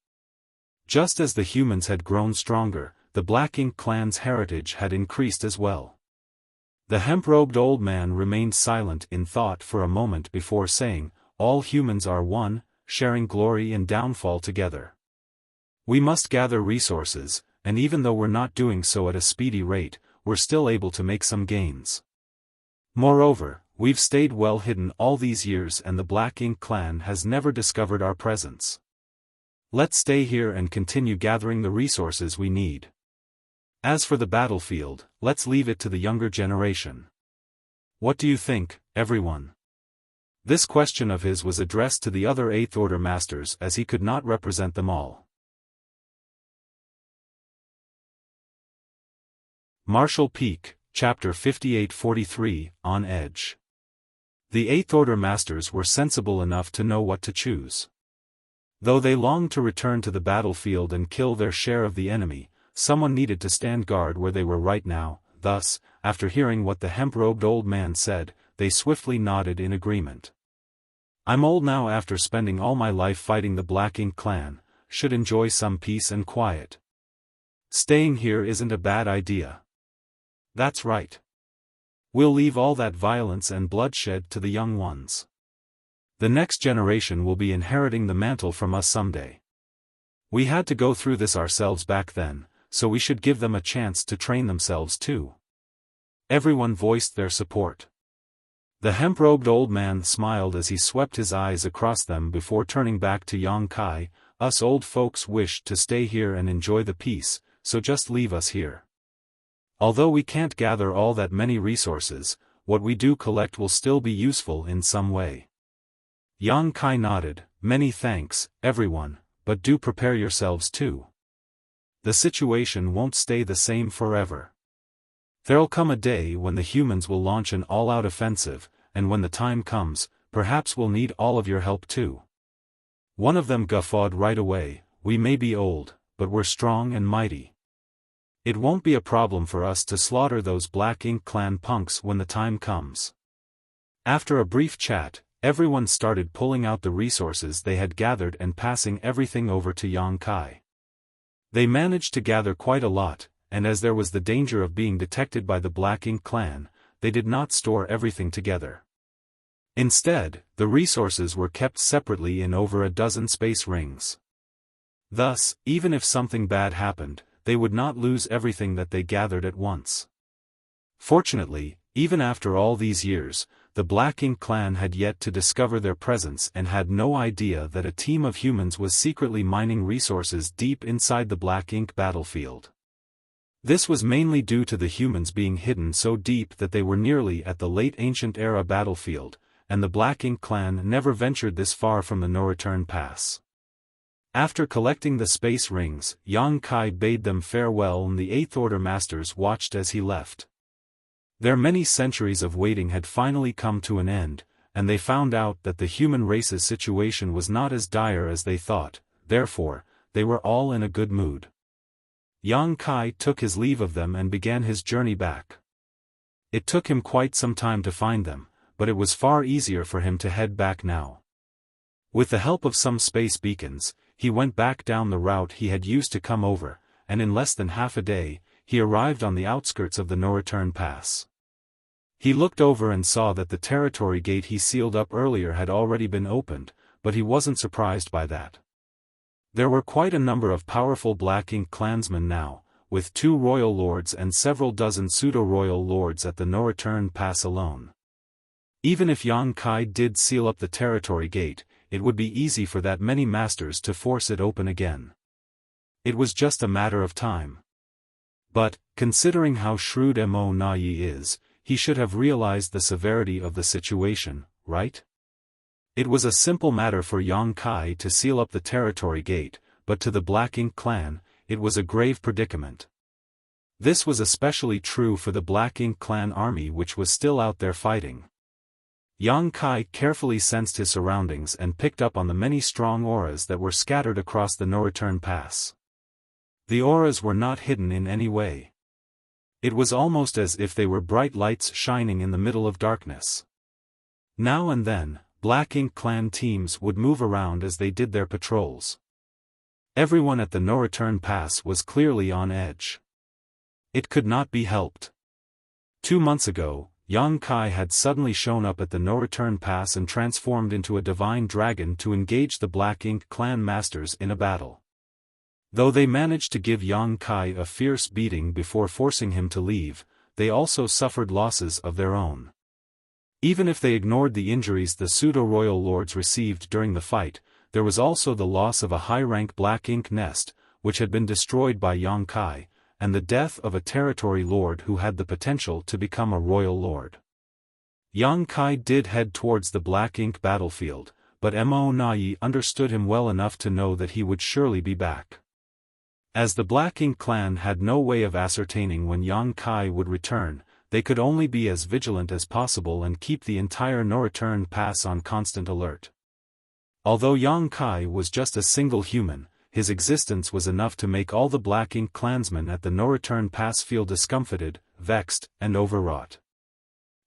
Just as the humans had grown stronger, the Black Ink clan's heritage had increased as well. The hemp-robed old man remained silent in thought for a moment before saying, "All humans are one, sharing glory and downfall together. We must gather resources, and even though we're not doing so at a speedy rate, we're still able to make some gains. Moreover, we've stayed well hidden all these years and the Black Ink clan has never discovered our presence. Let's stay here and continue gathering the resources we need. As for the battlefield, let's leave it to the younger generation. What do you think, everyone?" This question of his was addressed to the other Eighth Order Masters as he could not represent them all. Marshall Peak, Chapter 5843, On Edge. The Eighth Order Masters were sensible enough to know what to choose. Though they longed to return to the battlefield and kill their share of the enemy, someone needed to stand guard where they were right now. Thus, after hearing what the hemp-robed old man said, they swiftly nodded in agreement. "I'm old now after spending all my life fighting the Black Ink clan, should enjoy some peace and quiet. Staying here isn't a bad idea." "That's right. We'll leave all that violence and bloodshed to the young ones. The next generation will be inheriting the mantle from us someday. We had to go through this ourselves back then, so we should give them a chance to train themselves too." Everyone voiced their support. The hemp-robed old man smiled as he swept his eyes across them before turning back to Yang Kai. "Us old folks wish to stay here and enjoy the peace, so just leave us here. Although we can't gather all that many resources, what we do collect will still be useful in some way." Yang Kai nodded, "Many thanks, everyone, but do prepare yourselves too. The situation won't stay the same forever. There'll come a day when the humans will launch an all-out offensive, and when the time comes, perhaps we'll need all of your help too." One of them guffawed right away, "We may be old, but we're strong and mighty. It won't be a problem for us to slaughter those Black Ink clan punks when the time comes." After a brief chat, everyone started pulling out the resources they had gathered and passing everything over to Yang Kai. They managed to gather quite a lot, and as there was the danger of being detected by the Black Ink clan, they did not store everything together. Instead, the resources were kept separately in over a dozen space rings. Thus, even if something bad happened, they would not lose everything that they gathered at once. Fortunately, even after all these years, the Black Ink clan had yet to discover their presence and had no idea that a team of humans was secretly mining resources deep inside the Black Ink battlefield. This was mainly due to the humans being hidden so deep that they were nearly at the late ancient era battlefield, and the Black Ink clan never ventured this far from the no-return pass. After collecting the space rings, Yang Kai bade them farewell and the Eighth Order masters watched as he left. Their many centuries of waiting had finally come to an end, and they found out that the human race's situation was not as dire as they thought, therefore, they were all in a good mood. Yang Kai took his leave of them and began his journey back. It took him quite some time to find them, but it was far easier for him to head back now. With the help of some space beacons, he went back down the route he had used to come over, and in less than half a day, he arrived on the outskirts of the no-return pass. He looked over and saw that the territory gate he sealed up earlier had already been opened, but he wasn't surprised by that. There were quite a number of powerful Black Ink clansmen now, with 2 royal lords and several dozen pseudo-royal lords at the no-return pass alone. Even if Yang Kai did seal up the territory gate, it would be easy for that many masters to force it open again. It was just a matter of time. But, considering how shrewd Mo Nai is, he should have realized the severity of the situation, right? It was a simple matter for Yang Kai to seal up the territory gate, but to the Black Ink clan, it was a grave predicament. This was especially true for the Black Ink clan army which was still out there fighting. Yang Kai carefully sensed his surroundings and picked up on the many strong auras that were scattered across the no-return pass. The auras were not hidden in any way. It was almost as if they were bright lights shining in the middle of darkness. Now and then, Black Ink clan teams would move around as they did their patrols. Everyone at the no-return pass was clearly on edge. It could not be helped. 2 months ago, Yang Kai had suddenly shown up at the no-return pass and transformed into a divine dragon to engage the Black Ink clan masters in a battle. Though they managed to give Yang Kai a fierce beating before forcing him to leave, they also suffered losses of their own. Even if they ignored the injuries the pseudo-royal lords received during the fight, there was also the loss of a high-rank Black Ink nest, which had been destroyed by Yang Kai, and the death of a territory lord who had the potential to become a royal lord. Yang Kai did head towards the Black Ink battlefield, but Mo Nai understood him well enough to know that he would surely be back. As the Black Ink clan had no way of ascertaining when Yang Kai would return, they could only be as vigilant as possible and keep the entire no-return pass on constant alert. Although Yang Kai was just a single human, his existence was enough to make all the Black Ink clansmen at the no-return pass feel discomfited, vexed, and overwrought.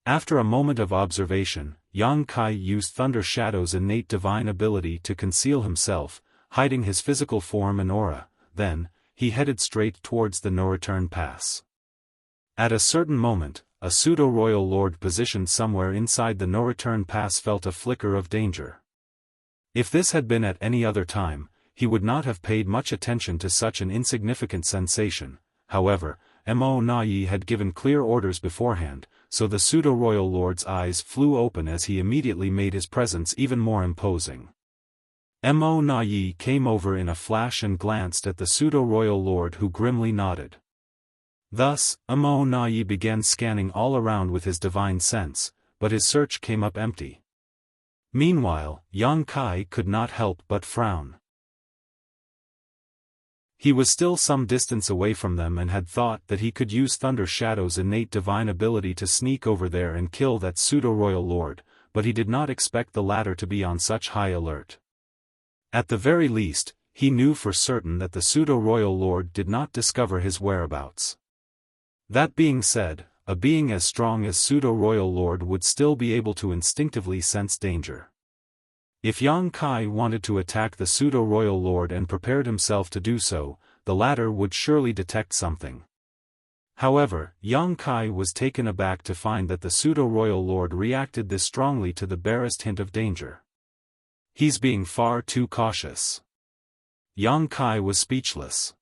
After a moment of observation, Yang Kai used Thunder Shadow's innate divine ability to conceal himself, hiding his physical form and aura. Then, he headed straight towards the no-return pass. At a certain moment, a pseudo-royal lord positioned somewhere inside the no-return pass felt a flicker of danger. If this had been at any other time, he would not have paid much attention to such an insignificant sensation. However, Mo Nai had given clear orders beforehand, so the pseudo-royal lord's eyes flew open as he immediately made his presence even more imposing. Mo Nai came over in a flash and glanced at the pseudo-royal lord who grimly nodded. Thus, Mo Nai began scanning all around with his divine sense, but his search came up empty. Meanwhile, Yang Kai could not help but frown. He was still some distance away from them and had thought that he could use Thunder Shadow's innate divine ability to sneak over there and kill that pseudo-royal lord, but he did not expect the latter to be on such high alert. At the very least, he knew for certain that the pseudo-royal lord did not discover his whereabouts. That being said, a being as strong as pseudo-royal lord would still be able to instinctively sense danger. If Yang Kai wanted to attack the pseudo-royal lord and prepared himself to do so, the latter would surely detect something. However, Yang Kai was taken aback to find that the pseudo-royal lord reacted this strongly to the barest hint of danger. He's being far too cautious. Yang Kai was speechless.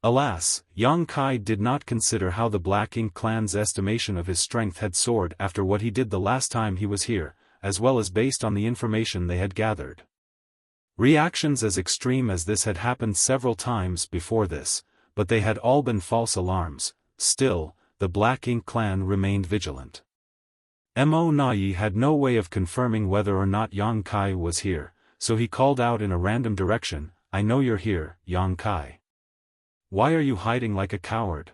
Alas, Yang Kai did not consider how the Black Ink clan's estimation of his strength had soared after what he did the last time he was here, as well as based on the information they had gathered. Reactions as extreme as this had happened several times before this, but they had all been false alarms. Still, the Black Ink clan remained vigilant. Mo Nai had no way of confirming whether or not Yang Kai was here, so he called out in a random direction, "I know you're here, Yang Kai. Why are you hiding like a coward?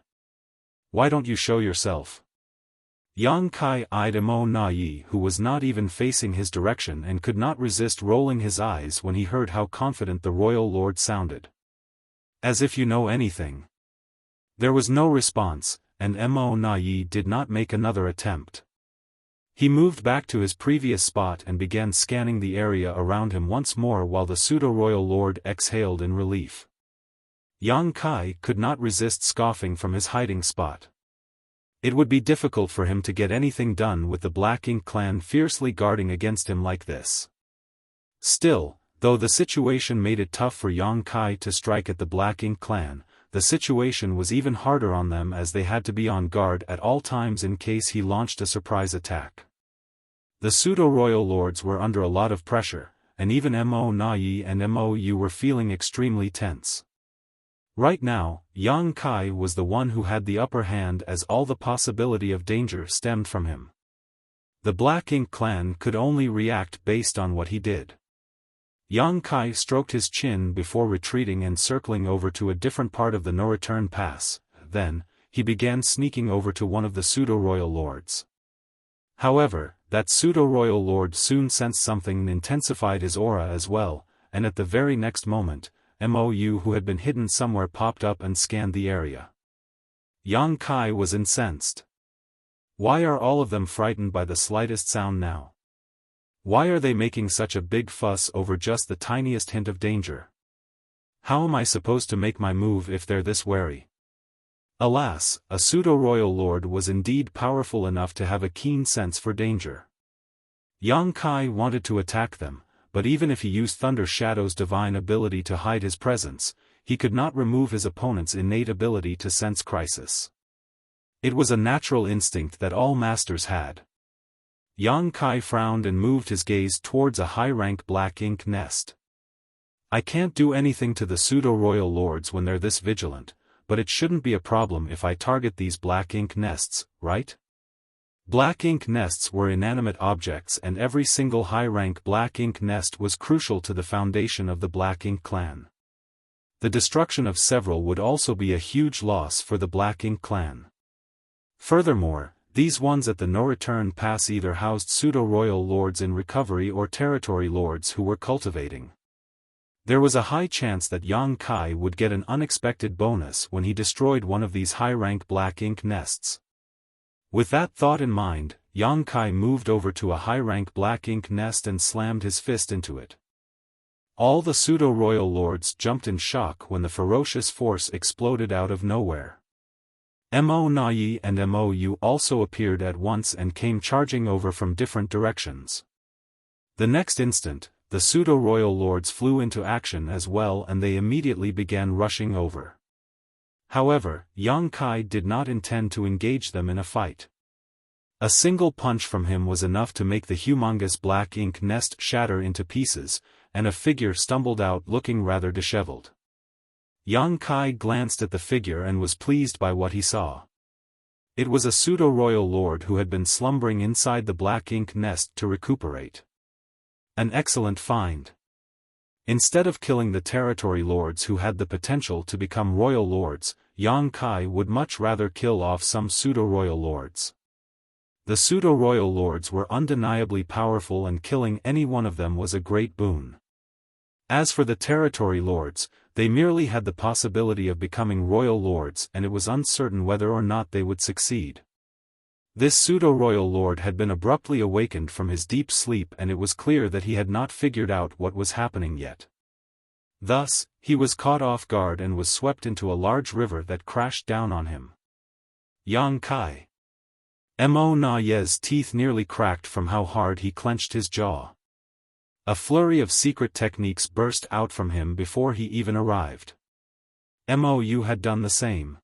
Why don't you show yourself?" Yang Kai eyed Mo Nai, who was not even facing his direction, and could not resist rolling his eyes when he heard how confident the royal lord sounded. "As if you know anything." There was no response, and Mo Nai did not make another attempt. He moved back to his previous spot and began scanning the area around him once more while the pseudo-royal lord exhaled in relief. Yang Kai could not resist scoffing from his hiding spot. It would be difficult for him to get anything done with the Black Ink clan fiercely guarding against him like this. Still, though the situation made it tough for Yang Kai to strike at the Black Ink clan, the situation was even harder on them as they had to be on guard at all times in case he launched a surprise attack. The pseudo-royal lords were under a lot of pressure, and even Mo Nai and Mo Yu were feeling extremely tense. Right now, Yang Kai was the one who had the upper hand as all the possibility of danger stemmed from him. The Black Ink clan could only react based on what he did. Yang Kai stroked his chin before retreating and circling over to a different part of the no-return pass. Then, he began sneaking over to one of the pseudo-royal lords. However, that pseudo-royal lord soon sensed something and intensified his aura as well, and at the very next moment, Mo Yu, who had been hidden somewhere, popped up and scanned the area. Yang Kai was incensed. Why are all of them frightened by the slightest sound now? Why are they making such a big fuss over just the tiniest hint of danger? How am I supposed to make my move if they're this wary? Alas, a pseudo-royal lord was indeed powerful enough to have a keen sense for danger. Yang Kai wanted to attack them, but even if he used Thunder Shadow's divine ability to hide his presence, he could not remove his opponent's innate ability to sense crisis. It was a natural instinct that all masters had. Yang Kai frowned and moved his gaze towards a high-rank Black Ink nest. I can't do anything to the pseudo-royal lords when they're this vigilant, but it shouldn't be a problem if I target these Black Ink nests, right? Black Ink nests were inanimate objects, and every single high-rank Black Ink nest was crucial to the foundation of the Black Ink clan. The destruction of several would also be a huge loss for the Black Ink clan. Furthermore, these ones at the no-return pass either housed pseudo-royal lords in recovery or territory lords who were cultivating. There was a high chance that Yang Kai would get an unexpected bonus when he destroyed one of these high-rank Black Ink nests. With that thought in mind, Yang Kai moved over to a high-rank Black Ink nest and slammed his fist into it. All the pseudo-royal lords jumped in shock when the ferocious force exploded out of nowhere. Mo Nai and Mo Yu also appeared at once and came charging over from different directions. The next instant, the pseudo-royal lords flew into action as well, and they immediately began rushing over. However, Yang Kai did not intend to engage them in a fight. A single punch from him was enough to make the humongous Black Ink nest shatter into pieces, and a figure stumbled out looking rather disheveled. Yang Kai glanced at the figure and was pleased by what he saw. It was a pseudo-royal lord who had been slumbering inside the Black Ink nest to recuperate. An excellent find. Instead of killing the territory lords who had the potential to become royal lords, Yang Kai would much rather kill off some pseudo-royal lords. The pseudo-royal lords were undeniably powerful, and killing any one of them was a great boon. As for the territory lords, they merely had the possibility of becoming royal lords, and it was uncertain whether or not they would succeed. This pseudo-royal lord had been abruptly awakened from his deep sleep, and it was clear that he had not figured out what was happening yet. Thus, he was caught off guard and was swept into a large river that crashed down on him. Yang Kai. Mo Nai's teeth nearly cracked from how hard he clenched his jaw. A flurry of secret techniques burst out from him before he even arrived. Mo Yu had done the same.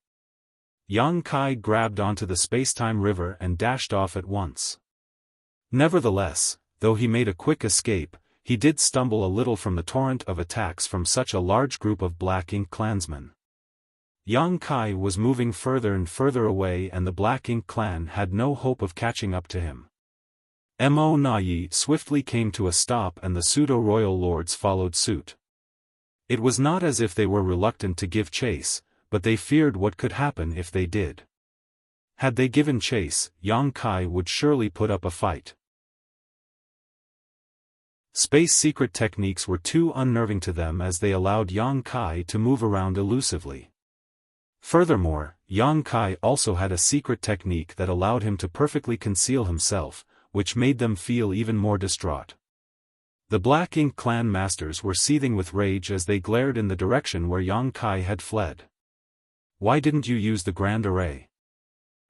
Yang Kai grabbed onto the spacetime river and dashed off at once. Nevertheless, though he made a quick escape, he did stumble a little from the torrent of attacks from such a large group of Black Ink clansmen. Yang Kai was moving further and further away, and the Black Ink clan had no hope of catching up to him. Mo Na Yi swiftly came to a stop, and the pseudo-royal lords followed suit. It was not as if they were reluctant to give chase, but they feared what could happen if they did. Had they given chase, Yang Kai would surely put up a fight. Space secret techniques were too unnerving to them, as they allowed Yang Kai to move around elusively. Furthermore, Yang Kai also had a secret technique that allowed him to perfectly conceal himself, which made them feel even more distraught. The Black Ink clan masters were seething with rage as they glared in the direction where Yang Kai had fled. "Why didn't you use the Grand Array?"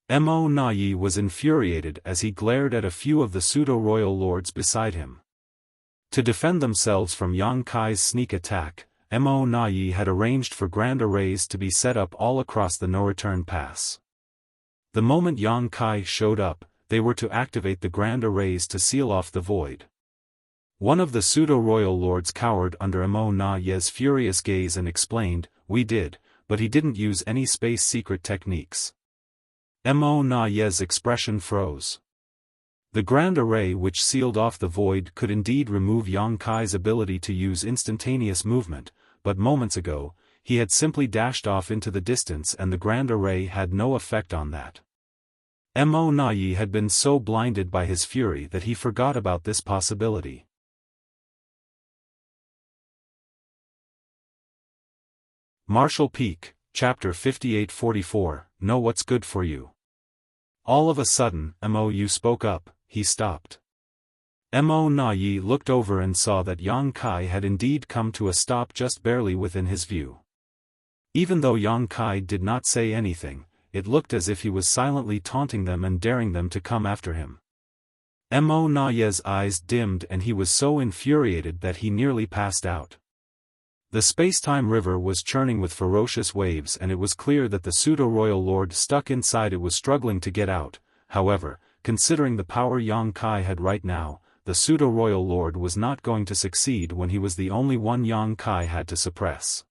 Mo Na Yi was infuriated as he glared at a few of the pseudo-royal lords beside him. To defend themselves from Yang Kai's sneak attack, Mo Na Yi had arranged for Grand Arrays to be set up all across the no-return pass. The moment Yang Kai showed up, they were to activate the Grand Arrays to seal off the void. One of the pseudo-royal lords cowered under Mo Na Yi's furious gaze and explained, "We did, but he didn't use any space secret techniques." Mo Na Yi's expression froze. The Grand Array which sealed off the void could indeed remove Yang Kai's ability to use instantaneous movement, but moments ago, he had simply dashed off into the distance, and the Grand Array had no effect on that. Mo Na Yi had been so blinded by his fury that he forgot about this possibility. Marshall Peak, Chapter 5844, Know What's Good for You. All of a sudden, Mo spoke up. He stopped. Mo Na Yi looked over and saw that Yang Kai had indeed come to a stop just barely within his view. Even though Yang Kai did not say anything, it looked as if he was silently taunting them and daring them to come after him. Mo Na Yi's eyes dimmed, and he was so infuriated that he nearly passed out. The space-time river was churning with ferocious waves, and it was clear that the pseudo-royal lord stuck inside it was struggling to get out. However, considering the power Yang Kai had right now, the pseudo-royal lord was not going to succeed when he was the only one Yang Kai had to suppress.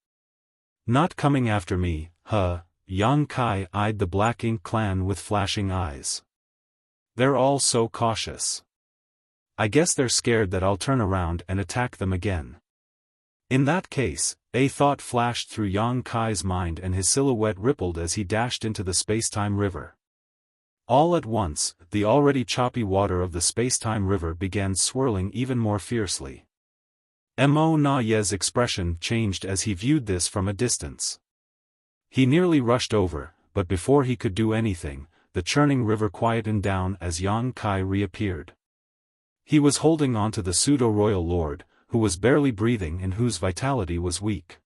"Not coming after me, huh?" Yang Kai eyed the Black Ink clan with flashing eyes. "They're all so cautious. I guess they're scared that I'll turn around and attack them again." In that case, a thought flashed through Yang Kai's mind, and his silhouette rippled as he dashed into the space-time river. All at once, the already choppy water of the space-time river began swirling even more fiercely. Mo Na Yi's expression changed as he viewed this from a distance. He nearly rushed over, but before he could do anything, the churning river quietened down as Yang Kai reappeared. He was holding on to the pseudo-royal lord, who was barely breathing and whose vitality was weak.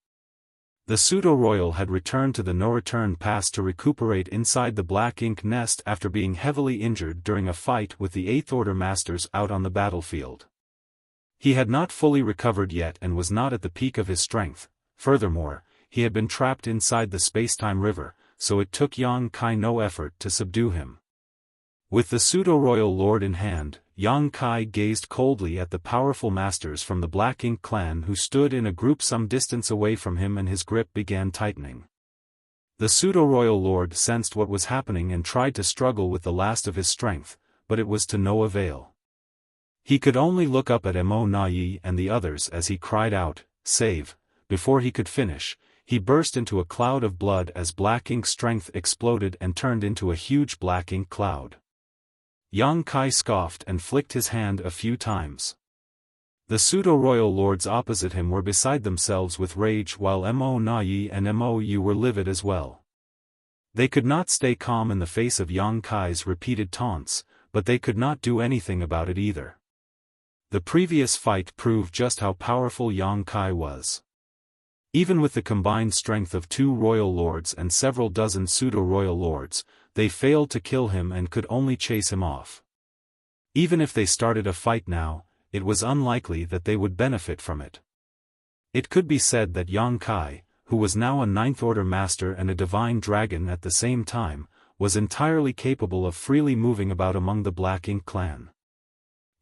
The pseudo-royal had returned to the no-return pass to recuperate inside the Black Ink nest after being heavily injured during a fight with the 8th Order Masters out on the battlefield. He had not fully recovered yet and was not at the peak of his strength. Furthermore, he had been trapped inside the space-time river, so it took Yang Kai no effort to subdue him. With the pseudo-royal lord in hand, Yang Kai gazed coldly at the powerful masters from the Black Ink clan who stood in a group some distance away from him, and his grip began tightening. The pseudo-royal lord sensed what was happening and tried to struggle with the last of his strength, but it was to no avail. He could only look up at Mo Na Yi and the others as he cried out, "Save!" Before he could finish, he burst into a cloud of blood as Black Ink strength exploded and turned into a huge Black Ink cloud. Yang Kai scoffed and flicked his hand a few times. The pseudo-royal lords opposite him were beside themselves with rage, while Mo Na Yi and Mo Yu were livid as well. They could not stay calm in the face of Yang Kai's repeated taunts, but they could not do anything about it either. The previous fight proved just how powerful Yang Kai was. Even with the combined strength of 2 royal lords and several dozen pseudo-royal lords, they failed to kill him and could only chase him off. Even if they started a fight now, it was unlikely that they would benefit from it. It could be said that Yang Kai, who was now a 9th Order Master and a Divine Dragon at the same time, was entirely capable of freely moving about among the Black Ink clan.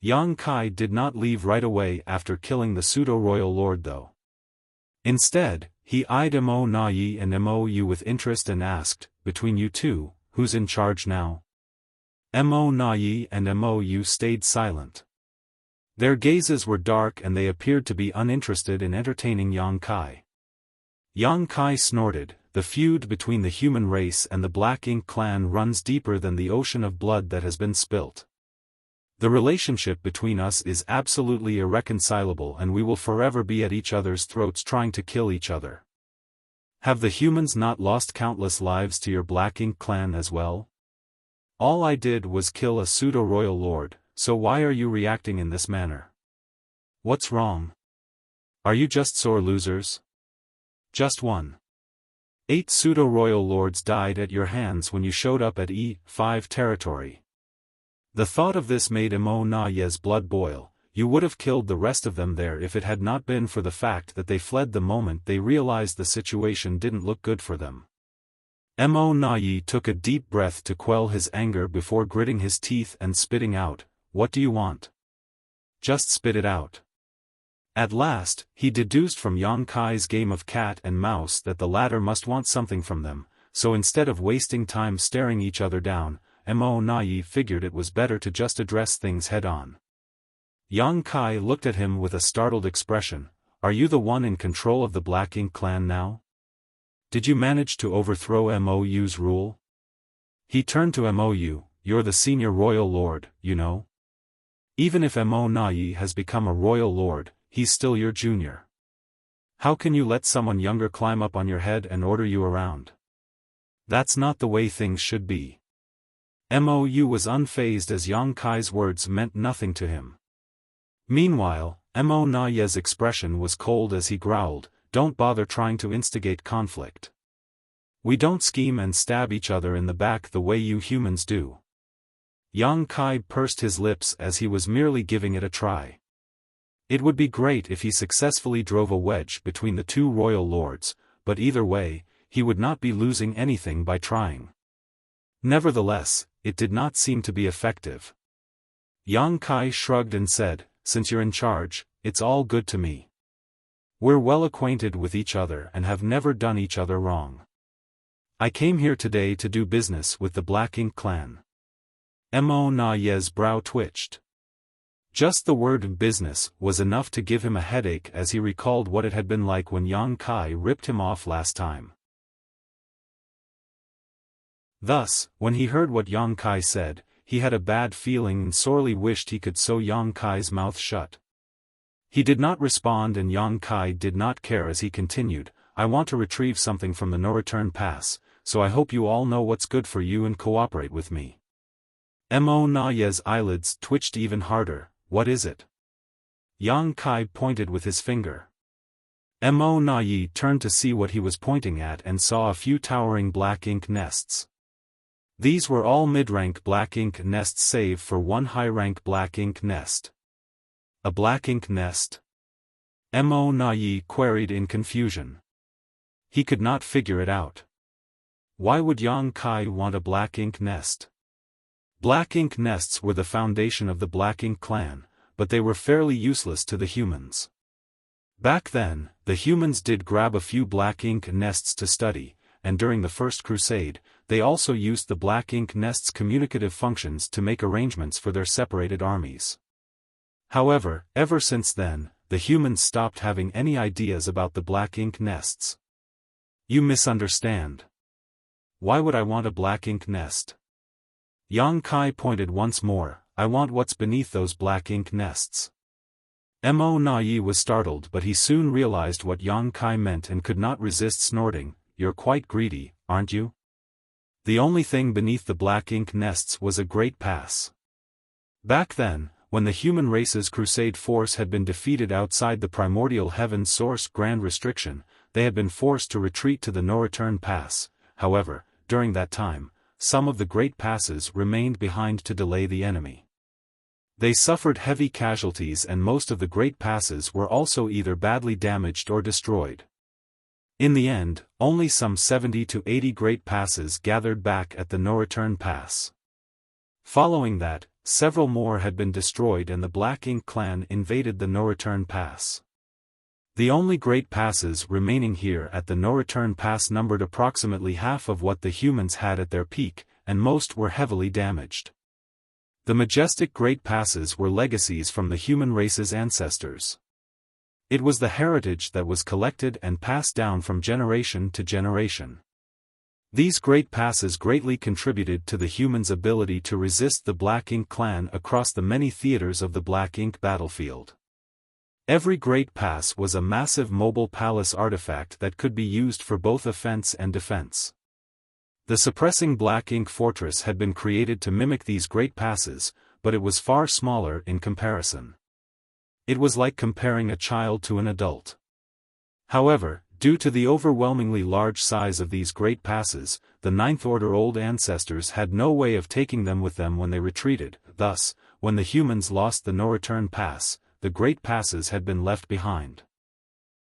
Yang Kai did not leave right away after killing the pseudo-royal lord though. Instead, he eyed Mo Na Yi and Mo Yu with interest and asked, "Between you two, who's in charge now?" Mo Na Yi and Mo Yu stayed silent. Their gazes were dark and they appeared to be uninterested in entertaining Yang Kai. Yang Kai snorted, "The feud between the human race and the Black Ink clan runs deeper than the ocean of blood that has been spilt. The relationship between us is absolutely irreconcilable and we will forever be at each other's throats trying to kill each other. Have the humans not lost countless lives to your Black Ink clan as well? All I did was kill a pseudo-royal lord, so why are you reacting in this manner? What's wrong? Are you just sore losers? Just one. 8 pseudo-royal lords died at your hands when you showed up at E5 territory. The thought of this made Mo Na Ye's blood boil. You would have killed the rest of them there if it had not been for the fact that they fled the moment they realized the situation didn't look good for them. Mo Na Yi took a deep breath to quell his anger before gritting his teeth and spitting out, "What do you want? Just spit it out." At last, he deduced from Yang Kai's game of cat and mouse that the latter must want something from them, so instead of wasting time staring each other down, Mo Na Yi figured it was better to just address things head-on. Yang Kai looked at him with a startled expression. "Are you the one in control of the Black Ink clan now? Did you manage to overthrow MOU's rule?" He turned to MOU, "You're the senior royal lord, you know. Even if Mo Na Yi has become a royal lord, he's still your junior. How can you let someone younger climb up on your head and order you around? That's not the way things should be." MOU was unfazed as Yang Kai's words meant nothing to him. Meanwhile, Mo Na Ye's expression was cold as he growled, "Don't bother trying to instigate conflict. We don't scheme and stab each other in the back the way you humans do." Yang Kai pursed his lips as he was merely giving it a try. It would be great if he successfully drove a wedge between the two royal lords, but either way, he would not be losing anything by trying. Nevertheless, it did not seem to be effective. Yang Kai shrugged and said, "Since you're in charge, it's all good to me. We're well acquainted with each other and have never done each other wrong. I came here today to do business with the Black Ink clan." Mo Na Ye's brow twitched. Just the word business was enough to give him a headache as he recalled what it had been like when Yang Kai ripped him off last time. Thus, when he heard what Yang Kai said, he had a bad feeling and sorely wished he could sew Yang Kai's mouth shut. He did not respond and Yang Kai did not care as he continued, "I want to retrieve something from the no-return pass, so I hope you all know what's good for you and cooperate with me." Mo Na Ye's eyelids twitched even harder. "What is it?" Yang Kai pointed with his finger. Mo Na Yi turned to see what he was pointing at and saw a few towering Black Ink nests. These were all mid-rank Black Ink nests save for one high-rank Black Ink nest. A Black Ink nest? Mo Na Yi queried in confusion. He could not figure it out. Why would Yang Kai want a Black Ink nest? Black Ink nests were the foundation of the Black Ink clan, but they were fairly useless to the humans. Back then, the humans did grab a few Black Ink nests to study, and during the First Crusade, they also used the Black Ink nests' communicative functions to make arrangements for their separated armies. However, ever since then, the humans stopped having any ideas about the Black Ink nests. You misunderstand. Why would I want a Black Ink nest? Yang Kai pointed once more, "I want what's beneath those Black Ink nests." Mo Na Yi was startled but he soon realized what Yang Kai meant and could not resist snorting, "You're quite greedy, aren't you? The only thing beneath the Black Ink nests was a great pass." Back then, when the human race's crusade force had been defeated outside the primordial heaven source Grand Restriction, they had been forced to retreat to the no-return pass. However, during that time, some of the great passes remained behind to delay the enemy. They suffered heavy casualties and most of the great passes were also either badly damaged or destroyed. In the end, only some 70 to 80 great passes gathered back at the no-return pass. Following that, several more had been destroyed and the Black Ink clan invaded the no-return pass. The only great passes remaining here at the no-return pass numbered approximately half of what the humans had at their peak, and most were heavily damaged. The majestic great passes were legacies from the human race's ancestors. It was the heritage that was collected and passed down from generation to generation. These great passes greatly contributed to the humans' ability to resist the Black Ink clan across the many theaters of the Black Ink battlefield. Every great pass was a massive mobile palace artifact that could be used for both offense and defense. The suppressing Black Ink fortress had been created to mimic these great passes, but it was far smaller in comparison. It was like comparing a child to an adult. However, due to the overwhelmingly large size of these great passes, the Ninth Order old ancestors had no way of taking them with them when they retreated. Thus, when the humans lost the no-return pass, the great passes had been left behind.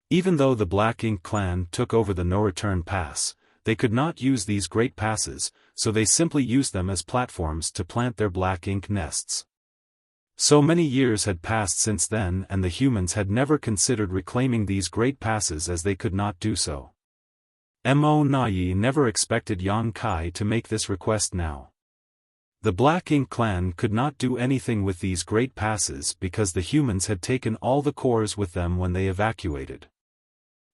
Even though the Black Ink clan took over the no-return pass, they could not use these great passes, so they simply used them as platforms to plant their Black Ink nests. So many years had passed since then, and the humans had never considered reclaiming these great passes as they could not do so. Mo Nai never expected Yang Kai to make this request now. The Black Ink clan could not do anything with these great passes because the humans had taken all the cores with them when they evacuated.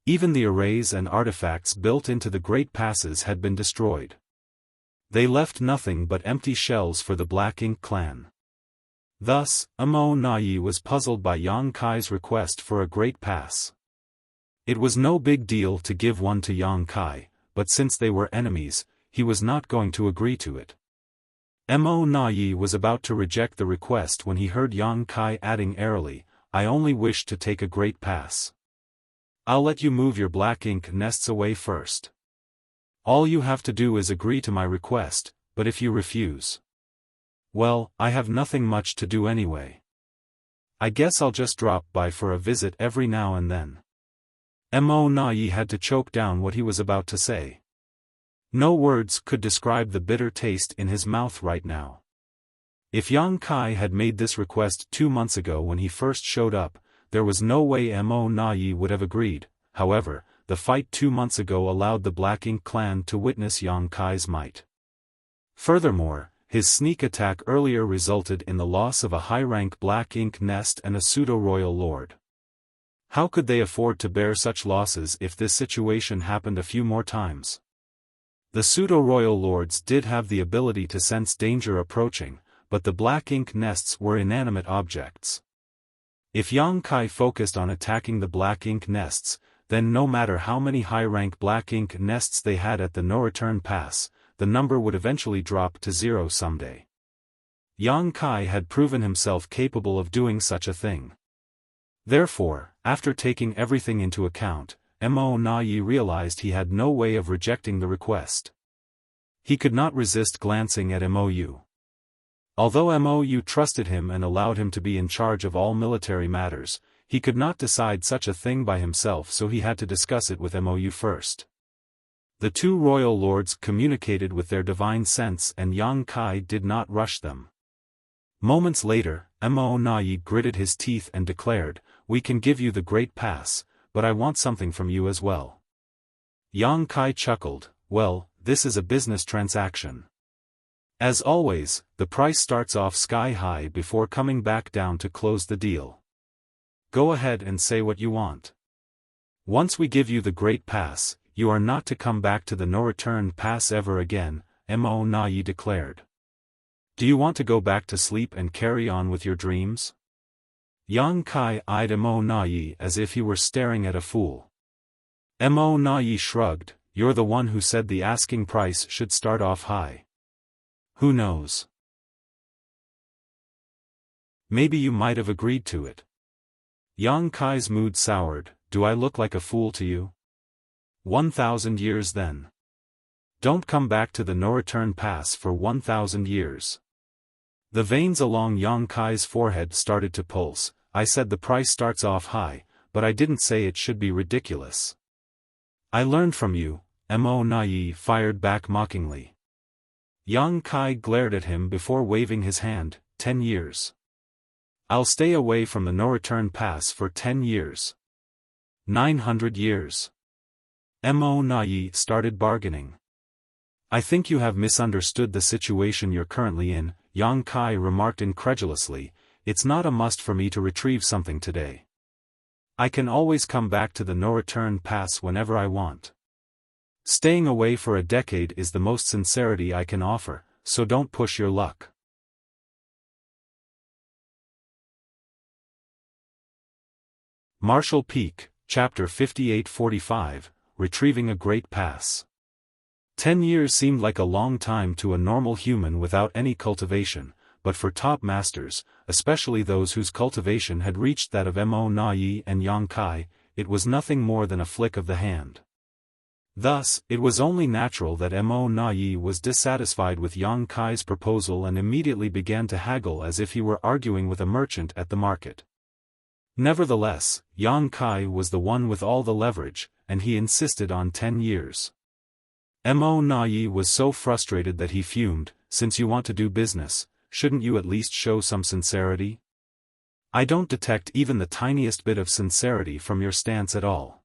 Even the arrays and artifacts built into the great passes had been destroyed. They left nothing but empty shells for the Black Ink clan. Thus, Mo Nai was puzzled by Yang Kai's request for a great pass. It was no big deal to give one to Yang Kai, but since they were enemies, he was not going to agree to it. Mo Nai was about to reject the request when he heard Yang Kai adding airily, "I only wish to take a great pass. I'll let you move your Black Ink nests away first. All you have to do is agree to my request, but if you refuse, well, I have nothing much to do anyway. I guess I'll just drop by for a visit every now and then." Mo Nai had to choke down what he was about to say. No words could describe the bitter taste in his mouth right now. If Yang Kai had made this request 2 months ago when he first showed up, there was no way Mo Nai would have agreed. However, the fight 2 months ago allowed the Black Ink clan to witness Yang Kai's might. Furthermore, his sneak attack earlier resulted in the loss of a high-rank Black Ink nest and a pseudo-royal lord. How could they afford to bear such losses if this situation happened a few more times? The pseudo-royal lords did have the ability to sense danger approaching, but the Black Ink nests were inanimate objects. If Yang Kai focused on attacking the Black Ink nests, then no matter how many high-rank Black Ink nests they had at the no-return pass, the number would eventually drop to 0 someday. Yang Kai had proven himself capable of doing such a thing. Therefore, after taking everything into account, Mo Nai realized he had no way of rejecting the request. He could not resist glancing at Mou. Although Mou trusted him and allowed him to be in charge of all military matters, he could not decide such a thing by himself, so he had to discuss it with Mou first. The two royal lords communicated with their divine sense and Yang Kai did not rush them. Moments later, Mo Nai gritted his teeth and declared, "We can give you the great pass, but I want something from you as well." Yang Kai chuckled, "Well, this is a business transaction. As always, the price starts off sky high before coming back down to close the deal. Go ahead and say what you want. Once we give you the great pass, you are not to come back to the no-return pass ever again," Mo Nai declared. "Do you want to go back to sleep and carry on with your dreams?" Yang Kai eyed Mo Nai as if he were staring at a fool. Mo Nai shrugged, "You're the one who said the asking price should start off high. Who knows? Maybe you might have agreed to it." Yang Kai's mood soured. "Do I look like a fool to you? 1,000 years then. Don't come back to the no-return pass for 1,000 years. The veins along Yang Kai's forehead started to pulse. "I said the price starts off high, but I didn't say it should be ridiculous. I learned from you," Mo Nai fired back mockingly. Yang Kai glared at him before waving his hand. 10 years. I'll stay away from the no-return pass for 10 years. 900 years. Mo Nai started bargaining. I think you have misunderstood the situation you're currently in, Yang Kai remarked incredulously. It's not a must for me to retrieve something today. I can always come back to the no-return pass whenever I want. Staying away for a decade is the most sincerity I can offer, so don't push your luck. Marshall Peak, Chapter 5845, Retrieving a Great Pass. 10 years seemed like a long time to a normal human without any cultivation, but for top masters, especially those whose cultivation had reached that of Mo Nai and Yang Kai, it was nothing more than a flick of the hand. Thus, it was only natural that Mo Nai was dissatisfied with Yang Kai's proposal and immediately began to haggle as if he were arguing with a merchant at the market. Nevertheless, Yang Kai was the one with all the leverage, and he insisted on 10 years. Mo Nai was so frustrated that he fumed. Since you want to do business, shouldn't you at least show some sincerity? I don't detect even the tiniest bit of sincerity from your stance at all.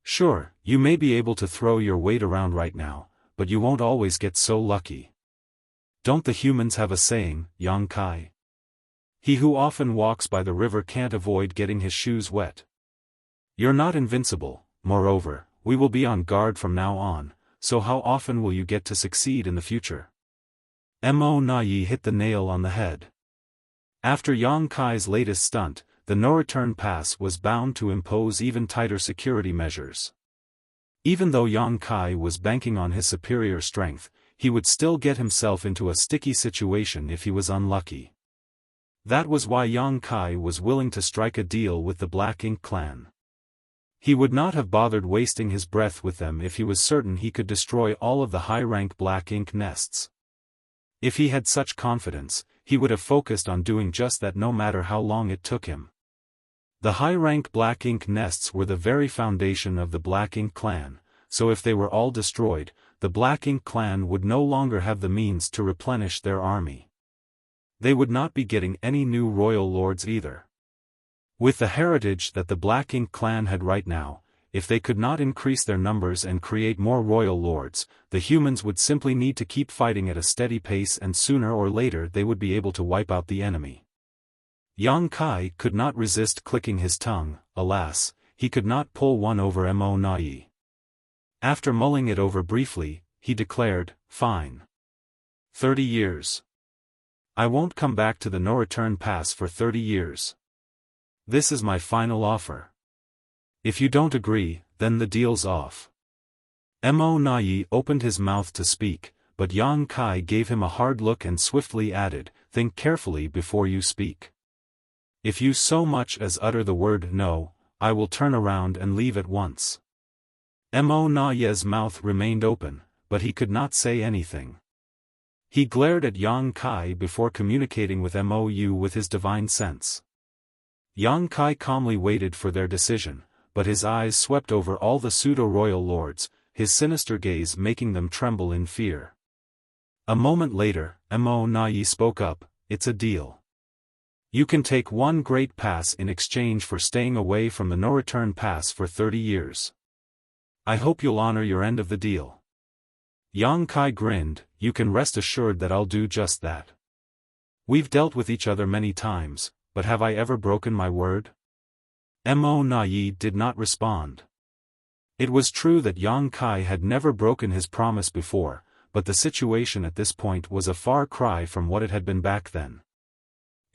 Sure, you may be able to throw your weight around right now, but you won't always get so lucky. Don't the humans have a saying, Yang Kai? He who often walks by the river can't avoid getting his shoes wet. You're not invincible. Moreover, we will be on guard from now on, so how often will you get to succeed in the future? Mo Nai hit the nail on the head. After Yang Kai's latest stunt, the no-return pass was bound to impose even tighter security measures. Even though Yang Kai was banking on his superior strength, he would still get himself into a sticky situation if he was unlucky. That was why Yang Kai was willing to strike a deal with the Black Ink clan. He would not have bothered wasting his breath with them if he was certain he could destroy all of the high-rank Black Ink nests. If he had such confidence, he would have focused on doing just that no matter how long it took him. The high-rank Black Ink nests were the very foundation of the Black Ink clan, so if they were all destroyed, the Black Ink clan would no longer have the means to replenish their army. They would not be getting any new royal lords either. With the heritage that the Black Ink clan had right now, if they could not increase their numbers and create more royal lords, the humans would simply need to keep fighting at a steady pace and sooner or later they would be able to wipe out the enemy. Yang Kai could not resist clicking his tongue. Alas, he could not pull one over Mo Nai. After mulling it over briefly, he declared, "Fine. 30 years. I won't come back to the no-return pass for 30 years. This is my final offer. If you don't agree, then the deal's off." Mo Nai opened his mouth to speak, but Yang Kai gave him a hard look and swiftly added, "Think carefully before you speak. If you so much as utter the word no, I will turn around and leave at once." Mo Nai's mouth remained open, but he could not say anything. He glared at Yang Kai before communicating with Mou with his divine sense. Yang Kai calmly waited for their decision, but his eyes swept over all the pseudo-royal lords, his sinister gaze making them tremble in fear. A moment later, Mo Nai spoke up, "It's a deal. You can take one great pass in exchange for staying away from the no-return pass for 30 years. I hope you'll honor your end of the deal." Yang Kai grinned, "You can rest assured that I'll do just that. We've dealt with each other many times, but have I ever broken my word?" Mo Nai did not respond. It was true that Yang Kai had never broken his promise before, but the situation at this point was a far cry from what it had been back then.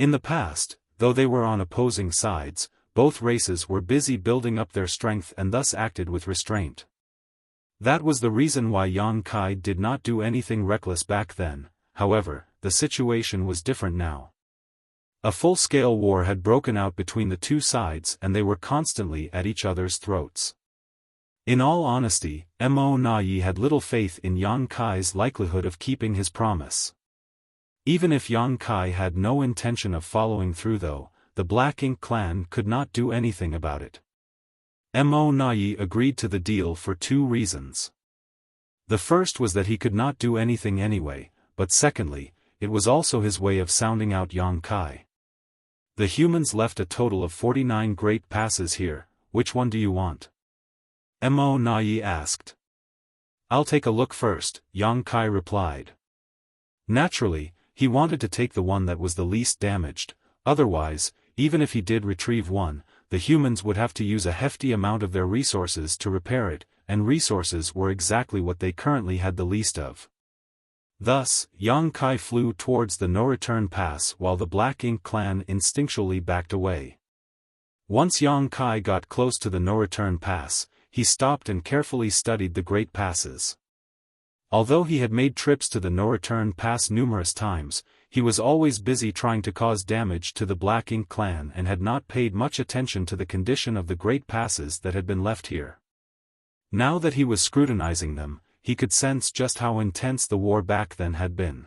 In the past, though they were on opposing sides, both races were busy building up their strength and thus acted with restraint. That was the reason why Yang Kai did not do anything reckless back then. However, the situation was different now. A full-scale war had broken out between the two sides and they were constantly at each other's throats. In all honesty, Mo Nai had little faith in Yang Kai's likelihood of keeping his promise. Even if Yang Kai had no intention of following through though, the Black Ink clan could not do anything about it. Mo Nai agreed to the deal for two reasons. The first was that he could not do anything anyway, but secondly, it was also his way of sounding out Yang Kai. The humans left a total of 49 great passes here, which one do you want? Mo Nai asked. I'll take a look first, Yang Kai replied. Naturally, he wanted to take the one that was the least damaged, otherwise, even if he did retrieve one, the humans would have to use a hefty amount of their resources to repair it, and resources were exactly what they currently had the least of. Thus, Yang Kai flew towards the no-return pass while the Black Ink clan instinctually backed away. Once Yang Kai got close to the no-return pass, he stopped and carefully studied the Great Passes. Although he had made trips to the no-return pass numerous times, he was always busy trying to cause damage to the Black Ink clan and had not paid much attention to the condition of the Great Passes that had been left here. Now that he was scrutinizing them, he could sense just how intense the war back then had been.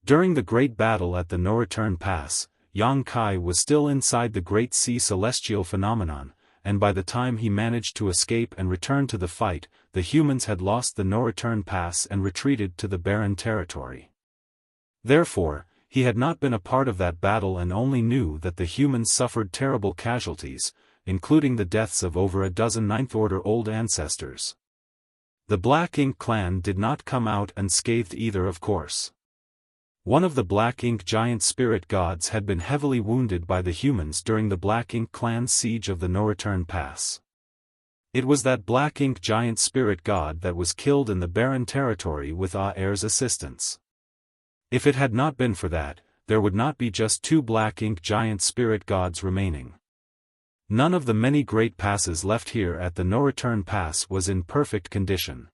During the great battle at the no-return pass, Yang Kai was still inside the Great Sea Celestial phenomenon, and by the time he managed to escape and return to the fight, the humans had lost the no-return pass and retreated to the barren territory. Therefore, he had not been a part of that battle and only knew that the humans suffered terrible casualties, including the deaths of over a dozen Ninth-Order old ancestors. The Black Ink clan did not come out unscathed either, of course. One of the Black Ink giant spirit gods had been heavily wounded by the humans during the Black Ink clan's siege of the no-return pass. It was that Black Ink giant spirit god that was killed in the barren territory with Air's assistance. If it had not been for that, there would not be just 2 Black Ink giant spirit gods remaining. None of the many great passes left here at the no-return pass was in perfect condition.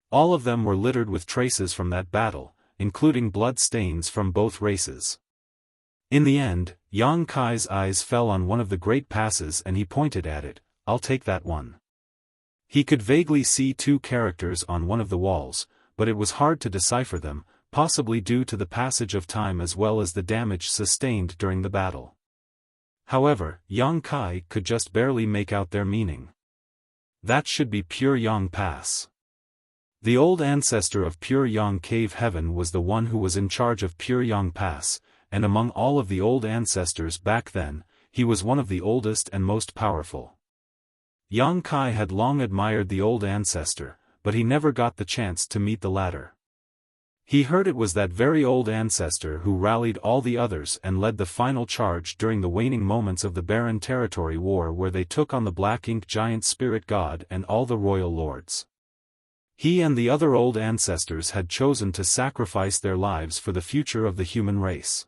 All of them were littered with traces from that battle, including blood stains from both races. In the end, Yang Kai's eyes fell on one of the great passes and he pointed at it. I'll take that one. He could vaguely see 2 characters on one of the walls, but it was hard to decipher them, possibly due to the passage of time as well as the damage sustained during the battle. However, Yang Kai could just barely make out their meaning. That should be Pure Yang Pass. The old ancestor of Pure Yang Cave Heaven was the one who was in charge of Pure Yang Pass, and among all of the old ancestors back then, he was one of the oldest and most powerful. Yang Kai had long admired the old ancestor, but he never got the chance to meet the latter. He heard it was that very old ancestor who rallied all the others and led the final charge during the waning moments of the Barren Territory War where they took on the Black Ink giant spirit god and all the royal lords. He and the other old ancestors had chosen to sacrifice their lives for the future of the human race.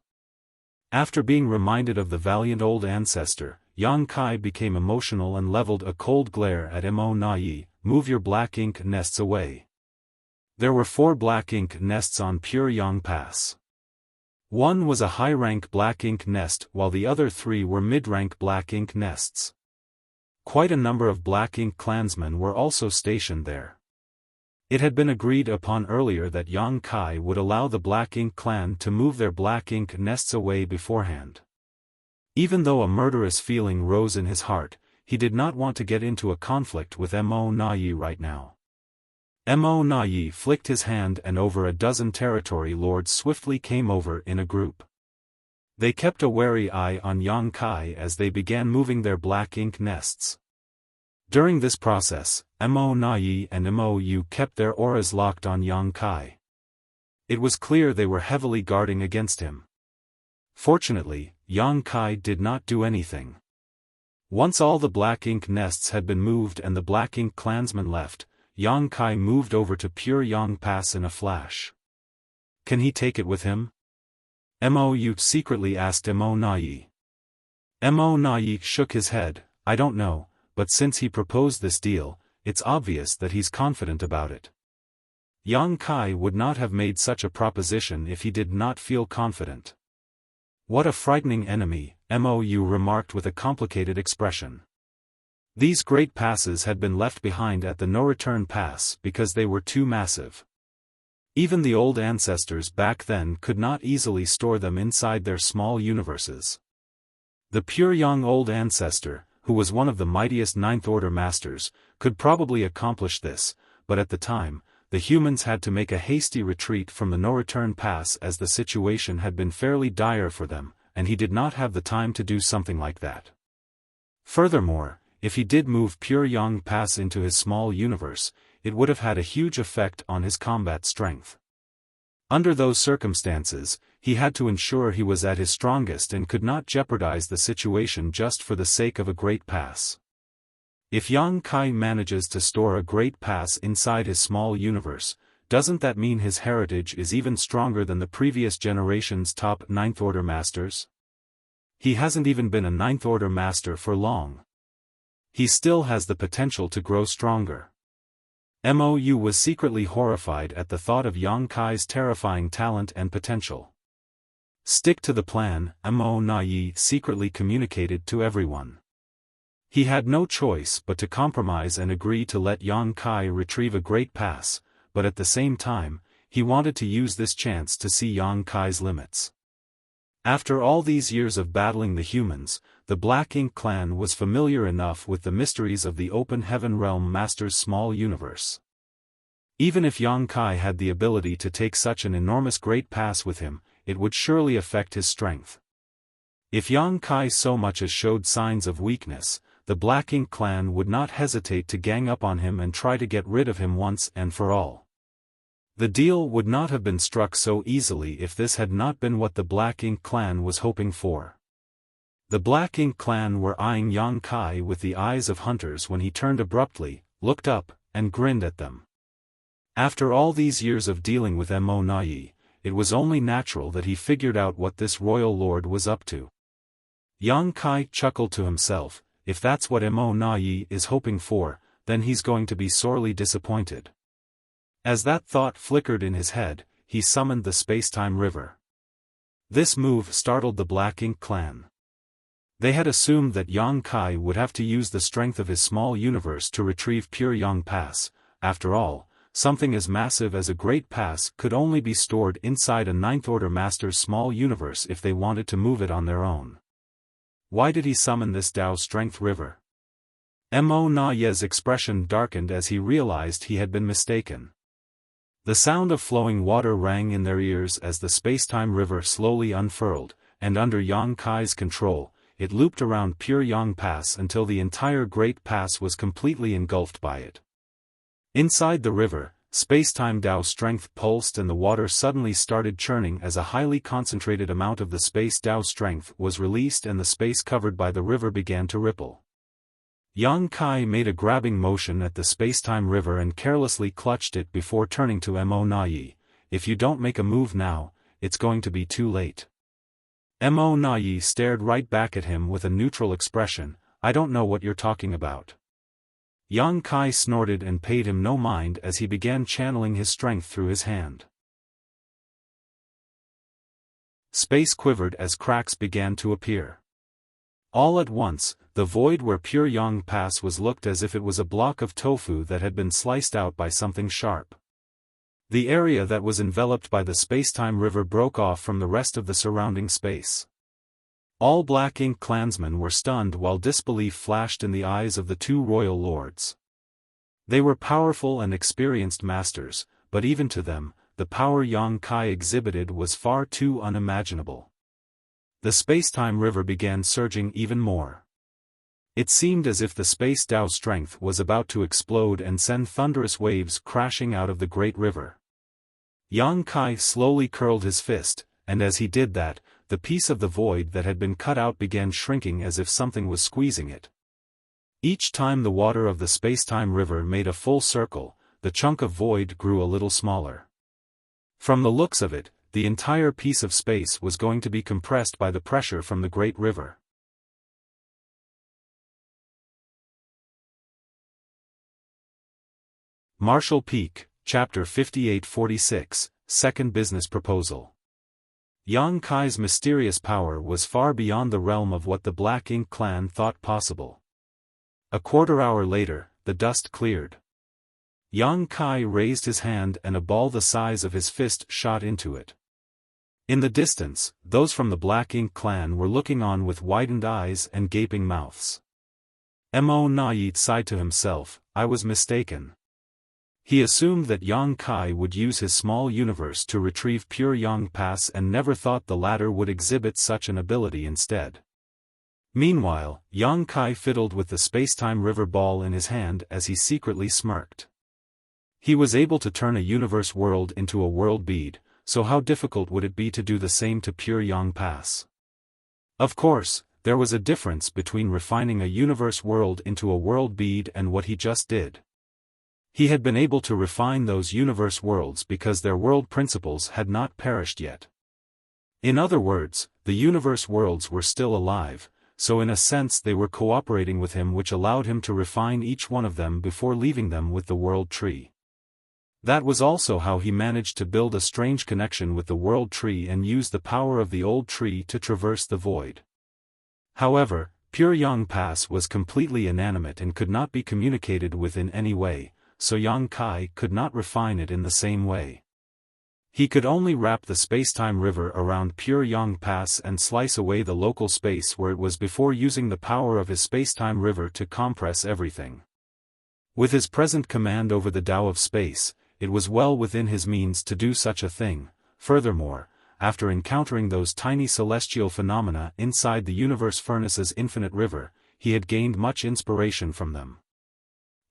After being reminded of the valiant old ancestor, Yang Kai became emotional and leveled a cold glare at Mo Nai. Move your Black Ink nests away. There were 4 Black Ink nests on Pure Yang Pass. One was a high-rank Black Ink nest while the other 3 were mid-rank Black Ink nests. Quite a number of Black Ink clansmen were also stationed there. It had been agreed upon earlier that Yang Kai would allow the Black Ink clan to move their Black Ink nests away beforehand. Even though a murderous feeling rose in his heart, he did not want to get into a conflict with Mo Nai right now. Mo Nai flicked his hand and over a dozen territory lords swiftly came over in a group. They kept a wary eye on Yang Kai as they began moving their Black Ink nests. During this process, Mo Nai and Mo Yu kept their auras locked on Yang Kai. It was clear they were heavily guarding against him. Fortunately, Yang Kai did not do anything. Once all the Black Ink nests had been moved and the Black Ink clansmen left, Yang Kai moved over to Pure Yang Pass in a flash. Can he take it with him? Mo Yu secretly asked Mo Nai. Mo Nai shook his head. I don't know, but since he proposed this deal, it's obvious that he's confident about it. Yang Kai would not have made such a proposition if he did not feel confident. What a frightening enemy, Mo Yu remarked with a complicated expression. These great passes had been left behind at the no-return pass because they were too massive. Even the old ancestors back then could not easily store them inside their small universes. The pure young old ancestor, who was one of the mightiest Ninth Order masters, could probably accomplish this, but at the time, the humans had to make a hasty retreat from the no-return pass as the situation had been fairly dire for them, and he did not have the time to do something like that. Furthermore, if he did move pure Yang Pass into his small universe, it would have had a huge effect on his combat strength. Under those circumstances, he had to ensure he was at his strongest and could not jeopardize the situation just for the sake of a great pass. If Yang Kai manages to store a great pass inside his small universe, doesn't that mean his heritage is even stronger than the previous generation's top 9th Order masters? He hasn't even been a 9th Order master for long. He still has the potential to grow stronger. Mou was secretly horrified at the thought of Yang Kai's terrifying talent and potential. Stick to the plan, Mou secretly communicated to everyone. He had no choice but to compromise and agree to let Yang Kai retrieve a great pass, but at the same time, he wanted to use this chance to see Yang Kai's limits. After all these years of battling the humans, the Black Ink clan was familiar enough with the mysteries of the Open Heaven Realm Master's small universe. Even if Yang Kai had the ability to take such an enormous great pass with him, it would surely affect his strength. If Yang Kai so much as showed signs of weakness, the Black Ink clan would not hesitate to gang up on him and try to get rid of him once and for all. The deal would not have been struck so easily if this had not been what the Black Ink clan was hoping for. The Black Ink clan were eyeing Yang Kai with the eyes of hunters when he turned abruptly, looked up, and grinned at them. After all these years of dealing with Mo Nai, it was only natural that he figured out what this royal lord was up to. Yang Kai chuckled to himself, if that's what Mo Nai is hoping for, then he's going to be sorely disappointed. As that thought flickered in his head, he summoned the Space-Time River. This move startled the Black Ink clan. They had assumed that Yang Kai would have to use the strength of his small universe to retrieve pure Yang Pass. After all, something as massive as a Great Pass could only be stored inside a 9th Order Master's small universe if they wanted to move it on their own. Why did he summon this Tao Strength River? Mo Nai's expression darkened as he realized he had been mistaken. The sound of flowing water rang in their ears as the Space-Time River slowly unfurled, and under Yang Kai's control, it looped around pure Yang Pass until the entire Great Pass was completely engulfed by it. Inside the river, Space-Time Tao strength pulsed and the water suddenly started churning as a highly concentrated amount of the Space Tao strength was released and the space covered by the river began to ripple. Yang Kai made a grabbing motion at the Space-Time River and carelessly clutched it before turning to Mo Nai. If you don't make a move now, it's going to be too late. Mo Nai stared right back at him with a neutral expression, I don't know what you're talking about. Yang Kai snorted and paid him no mind as he began channeling his strength through his hand. Space quivered as cracks began to appear. All at once, the void where pure Yang Pass was looked as if it was a block of tofu that had been sliced out by something sharp. The area that was enveloped by the Space-Time River broke off from the rest of the surrounding space. All Black Ink clansmen were stunned while disbelief flashed in the eyes of the two royal lords. They were powerful and experienced masters, but even to them, the power Yang Kai exhibited was far too unimaginable. The Space-Time River began surging even more. It seemed as if the Space Tao strength was about to explode and send thunderous waves crashing out of the great river. Yang Kai slowly curled his fist, and as he did that, the piece of the void that had been cut out began shrinking as if something was squeezing it. Each time the water of the Space-Time River made a full circle, the chunk of void grew a little smaller. From the looks of it, the entire piece of space was going to be compressed by the pressure from the great river. Marshall Peak, Chapter 5846, Second Business Proposal. Yang Kai's mysterious power was far beyond the realm of what the Black Ink clan thought possible. A quarter-hour later, the dust cleared. Yang Kai raised his hand and a ball the size of his fist shot into it. In the distance, those from the Black Ink clan were looking on with widened eyes and gaping mouths. Mo Nai sighed to himself, I was mistaken. He assumed that Yang Kai would use his small universe to retrieve pure Yang Pass and never thought the latter would exhibit such an ability instead. Meanwhile, Yang Kai fiddled with the spacetime river ball in his hand as he secretly smirked. He was able to turn a universe world into a world bead, so how difficult would it be to do the same to pure Yang Pass? Of course, there was a difference between refining a universe world into a world bead and what he just did. He had been able to refine those universe worlds because their world principles had not perished yet. In other words, the universe worlds were still alive, so in a sense they were cooperating with him, which allowed him to refine each one of them before leaving them with the world tree. That was also how he managed to build a strange connection with the world tree and use the power of the old tree to traverse the void. However, pure Yang Pass was completely inanimate and could not be communicated with in any way, so Yang Kai could not refine it in the same way. He could only wrap the spacetime river around pure Yang Pass and slice away the local space where it was before using the power of his spacetime river to compress everything. With his present command over the Tao of space, it was well within his means to do such a thing. Furthermore, after encountering those tiny celestial phenomena inside the universe furnace's infinite river, he had gained much inspiration from them.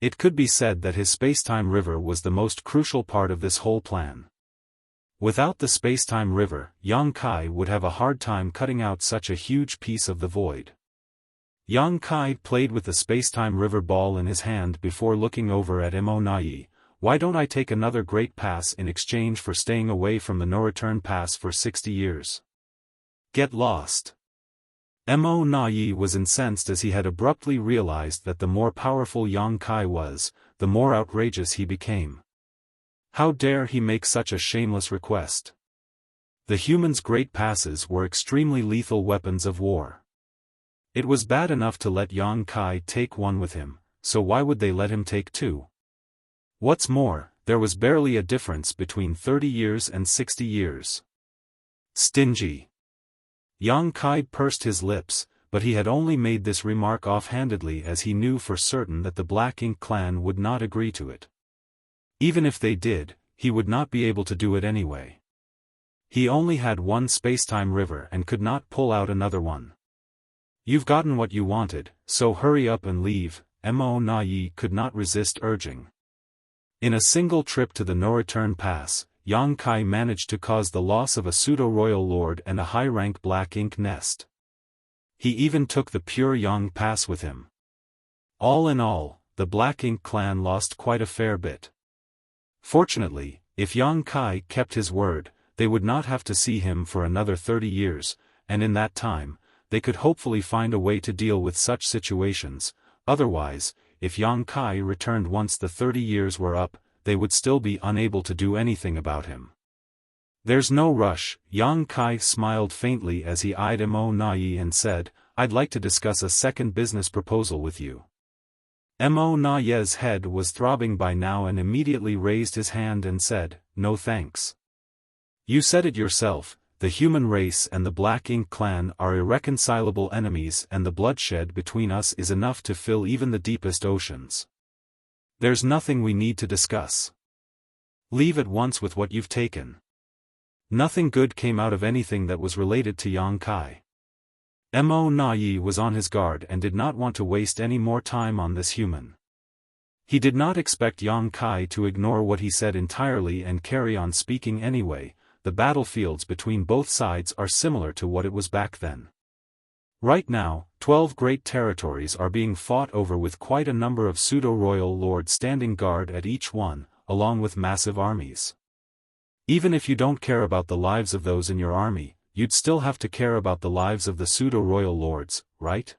It could be said that his spacetime river was the most crucial part of this whole plan. Without the spacetime river, Yang Kai would have a hard time cutting out such a huge piece of the void. Yang Kai played with the spacetime river ball in his hand before looking over at Mo Nai. Why don't I take another great pass in exchange for staying away from the no-return pass for 60 years? Get lost. Mo Nai was incensed as he had abruptly realized that the more powerful Yang Kai was, the more outrageous he became. How dare he make such a shameless request? The human's great passes were extremely lethal weapons of war. It was bad enough to let Yang Kai take one with him, so why would they let him take two? What's more, there was barely a difference between 30 years and 60 years. Stingy. Yang Kai pursed his lips, but he had only made this remark offhandedly as he knew for certain that the Black Ink clan would not agree to it. Even if they did, he would not be able to do it anyway. He only had one spacetime river and could not pull out another one. You've gotten what you wanted, so hurry up and leave, Mo Nai could not resist urging. In a single trip to the no-return pass, Yang Kai managed to cause the loss of a pseudo-royal lord and a high-rank Black Ink nest. He even took the pure Yang Pass with him. All in all, the Black Ink clan lost quite a fair bit. Fortunately, if Yang Kai kept his word, they would not have to see him for another 30 years, and in that time, they could hopefully find a way to deal with such situations. Otherwise, if Yang Kai returned once the 30 years were up, they would still be unable to do anything about him. There's no rush, Yang Kai smiled faintly as he eyed Mo Nai and said, I'd like to discuss a second business proposal with you. Mo Nai's head was throbbing by now and immediately raised his hand and said, no thanks. You said it yourself, the human race and the Black Ink clan are irreconcilable enemies and the bloodshed between us is enough to fill even the deepest oceans. There's nothing we need to discuss. Leave at once with what you've taken. Nothing good came out of anything that was related to Yang Kai. Mo Nai was on his guard and did not want to waste any more time on this human. He did not expect Yang Kai to ignore what he said entirely and carry on speaking anyway. The battlefields between both sides are similar to what it was back then. Right now, 12 great territories are being fought over with quite a number of pseudo-royal lords standing guard at each one, along with massive armies. Even if you don't care about the lives of those in your army, you'd still have to care about the lives of the pseudo-royal lords, right?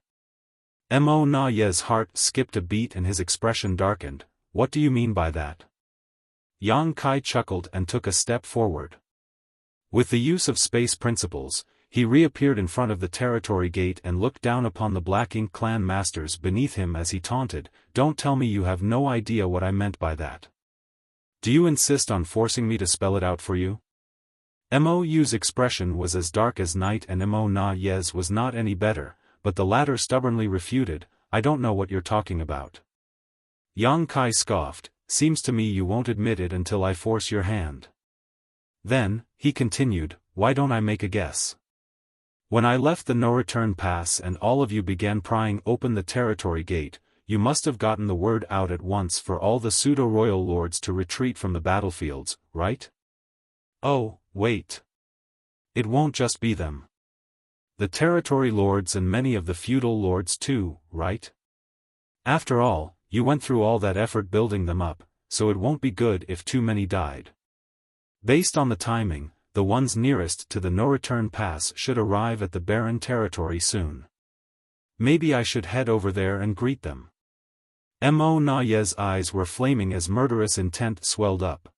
Mo Nai's heart skipped a beat and his expression darkened. What do you mean by that? Yang Kai chuckled and took a step forward. With the use of space principles, he reappeared in front of the territory gate and looked down upon the Black Ink clan masters beneath him as he taunted, Don't tell me you have no idea what I meant by that. Do you insist on forcing me to spell it out for you? Mou's expression was as dark as night and Mo Nai's was not any better, but the latter stubbornly refuted, I don't know what you're talking about. Yang Kai scoffed, seems to me you won't admit it until I force your hand. Then, he continued, why don't I make a guess? When I left the no-return pass and all of you began prying open the territory gate, you must have gotten the word out at once for all the pseudo-royal lords to retreat from the battlefields, right? Oh, wait. It won't just be them. The territory lords and many of the feudal lords too, right? After all, you went through all that effort building them up, so it won't be good if too many died. Based on the timing, the ones nearest to the no-return pass should arrive at the barren territory soon. Maybe I should head over there and greet them. Mo Na-Ye's eyes were flaming as murderous intent swelled up.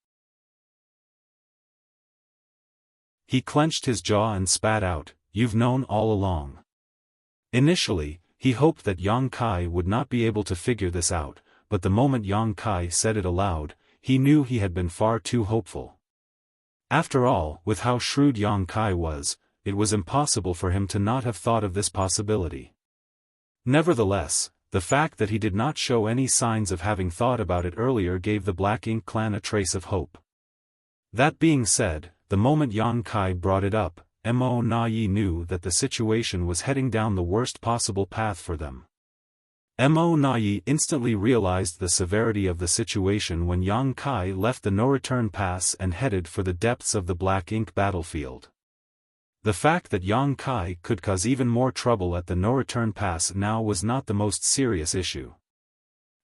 He clenched his jaw and spat out, you've known all along. Initially, he hoped that Yang Kai would not be able to figure this out, but the moment Yang Kai said it aloud, he knew he had been far too hopeful. After all, with how shrewd Yang Kai was, it was impossible for him to not have thought of this possibility. Nevertheless, the fact that he did not show any signs of having thought about it earlier gave the Black Ink clan a trace of hope. That being said, the moment Yang Kai brought it up, Mo Na-Ye knew that the situation was heading down the worst possible path for them. Mo Na-Ye instantly realized the severity of the situation when Yang Kai left the no-return pass and headed for the depths of the Black Ink battlefield. The fact that Yang Kai could cause even more trouble at the no-return pass now was not the most serious issue.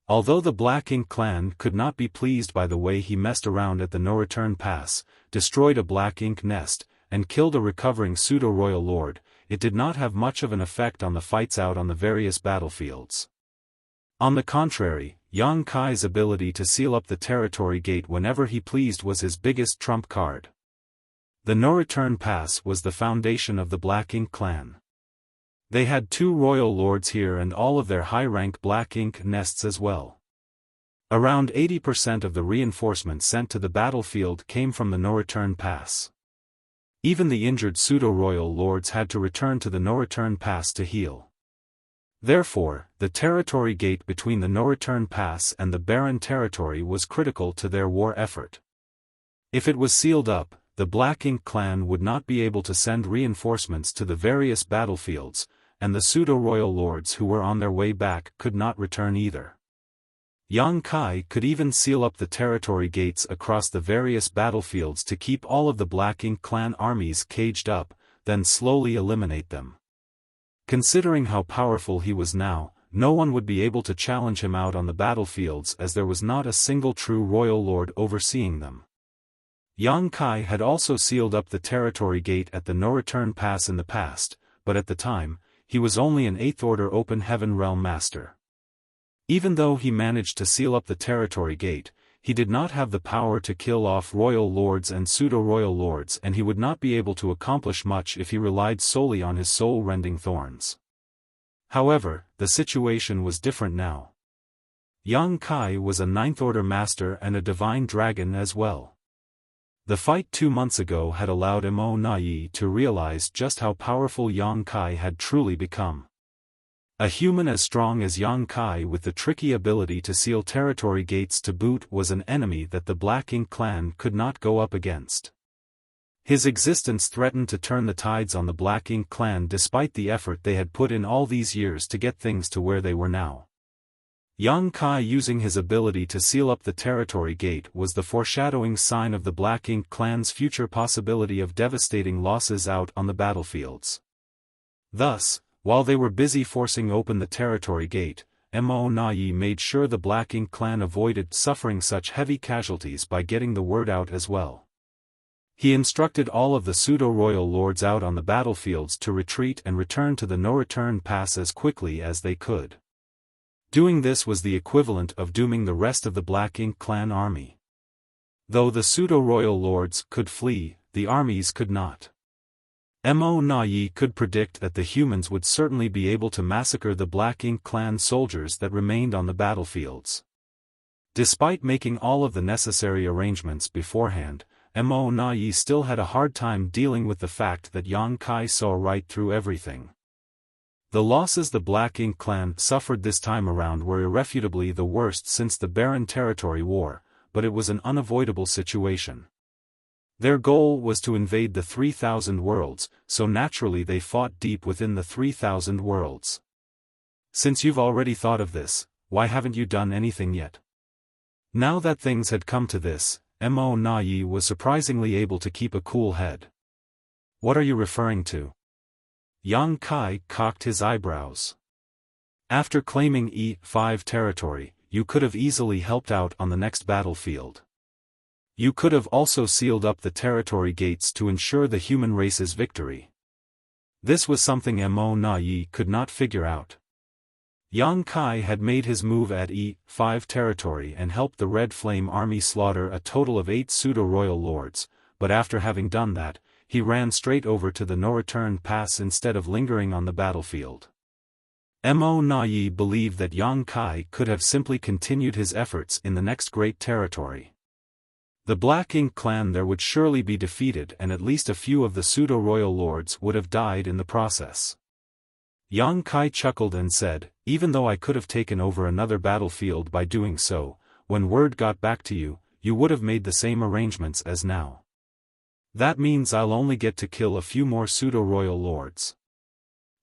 Although the Black Ink clan could not be pleased by the way he messed around at the no-return pass, destroyed a Black Ink nest, and killed a recovering pseudo-royal lord, it did not have much of an effect on the fights out on the various battlefields. On the contrary, Yang Kai's ability to seal up the territory gate whenever he pleased was his biggest trump card. The no-return pass was the foundation of the Black Ink clan. They had 2 royal lords here and all of their high-rank Black Ink nests as well. Around 80% of the reinforcements sent to the battlefield came from the no-return pass. Even the injured pseudo-royal lords had to return to the no-return pass to heal. Therefore, the territory gate between the no-return pass and the barren territory was critical to their war effort. If it was sealed up, the Black Ink clan would not be able to send reinforcements to the various battlefields, and the pseudo-royal lords who were on their way back could not return either. Yang Kai could even seal up the territory gates across the various battlefields to keep all of the Black Ink clan armies caged up, then slowly eliminate them. Considering how powerful he was now, no one would be able to challenge him out on the battlefields as there was not a single true royal lord overseeing them. Yang Kai had also sealed up the territory gate at the no-return pass in the past, but at the time, he was only an 8th Order Open Heaven Realm Master. Even though he managed to seal up the territory gate, he did not have the power to kill off royal lords and pseudo-royal lords, and he would not be able to accomplish much if he relied solely on his soul-rending thorns. However, the situation was different now. Yang Kai was a 9th Order Master and a Divine Dragon as well. The fight 2 months ago had allowed Mo Na-Ye to realize just how powerful Yang Kai had truly become. A human as strong as Yang Kai with the tricky ability to seal territory gates to boot was an enemy that the Black Ink clan could not go up against. His existence threatened to turn the tides on the Black Ink clan despite the effort they had put in all these years to get things to where they were now. Yang Kai using his ability to seal up the territory gate was the foreshadowing sign of the Black Ink clan's future possibility of devastating losses out on the battlefields. Thus, while they were busy forcing open the territory gate, Mo Na-Ye made sure the Black Ink clan avoided suffering such heavy casualties by getting the word out as well. He instructed all of the pseudo-royal lords out on the battlefields to retreat and return to the no-return pass as quickly as they could. Doing this was the equivalent of dooming the rest of the Black Ink clan army. Though the pseudo-royal lords could flee, the armies could not. Mo Na-Ye could predict that the humans would certainly be able to massacre the Black Ink clan soldiers that remained on the battlefields. Despite making all of the necessary arrangements beforehand, Mo Na-Ye still had a hard time dealing with the fact that Yang Kai saw right through everything. The losses the Black Ink clan suffered this time around were irrefutably the worst since the Barren Territory War, but it was an unavoidable situation. Their goal was to invade the 3,000 worlds, so naturally they fought deep within the 3,000 worlds. Since you've already thought of this, why haven't you done anything yet? Now that things had come to this, Mo Na Yi was surprisingly able to keep a cool head. What are you referring to? Yang Kai cocked his eyebrows. After claiming E5 territory, you could have easily helped out on the next battlefield. You could have also sealed up the territory gates to ensure the human race's victory. This was something Mo Na Yi could not figure out. Yang Kai had made his move at E5 territory and helped the Red Flame army slaughter a total of 8 pseudo-royal lords, but after having done that, he ran straight over to the no-return pass instead of lingering on the battlefield. Mo Na Yi believed that Yang Kai could have simply continued his efforts in the next great territory. The Black Ink clan there would surely be defeated and at least a few of the pseudo-royal lords would have died in the process. Yang Kai chuckled and said, even though I could have taken over another battlefield by doing so, when word got back to you, you would have made the same arrangements as now. That means I'll only get to kill a few more pseudo-royal lords.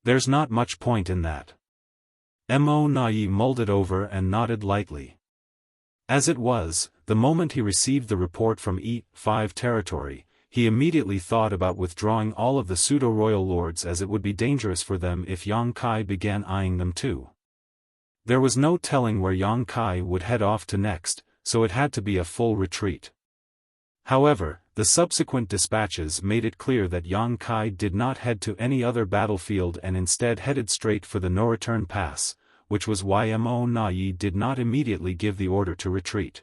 There's not much point in that. Mo Na Yi mulled it over and nodded lightly. As it was, the moment he received the report from E5 territory, he immediately thought about withdrawing all of the pseudo-royal lords as it would be dangerous for them if Yang Kai began eyeing them too. There was no telling where Yang Kai would head off to next, so it had to be a full retreat. However, the subsequent dispatches made it clear that Yang Kai did not head to any other battlefield and instead headed straight for the no-return pass, which was why Mo Na Yi did not immediately give the order to retreat.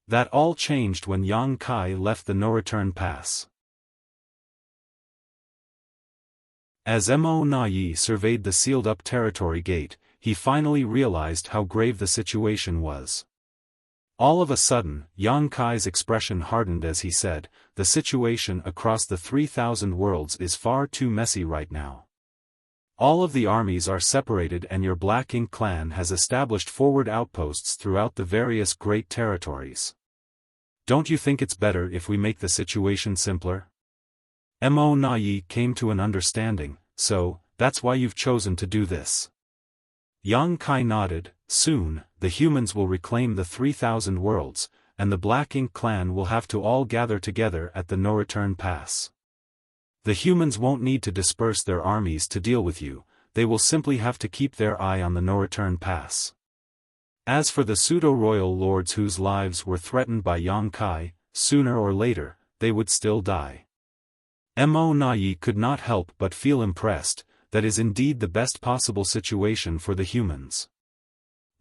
That all changed when Yang Kai left the no-return pass. As Mo Na Yi surveyed the sealed-up territory gate, he finally realized how grave the situation was. All of a sudden, Yang Kai's expression hardened as he said, the situation across the 3,000 worlds is far too messy right now. All of the armies are separated and your Black Ink clan has established forward outposts throughout the various great territories. Don't you think it's better if we make the situation simpler? Mo Na Yi came to an understanding, so, that's why you've chosen to do this. Yang Kai nodded. Soon, the humans will reclaim the 3,000 worlds, and the Black Ink clan will have to all gather together at the no-return pass. The humans won't need to disperse their armies to deal with you, they will simply have to keep their eye on the no-return pass. As for the pseudo-royal lords whose lives were threatened by Yang Kai, sooner or later, they would still die. Mo Na Yi could not help but feel impressed, that is indeed the best possible situation for the humans.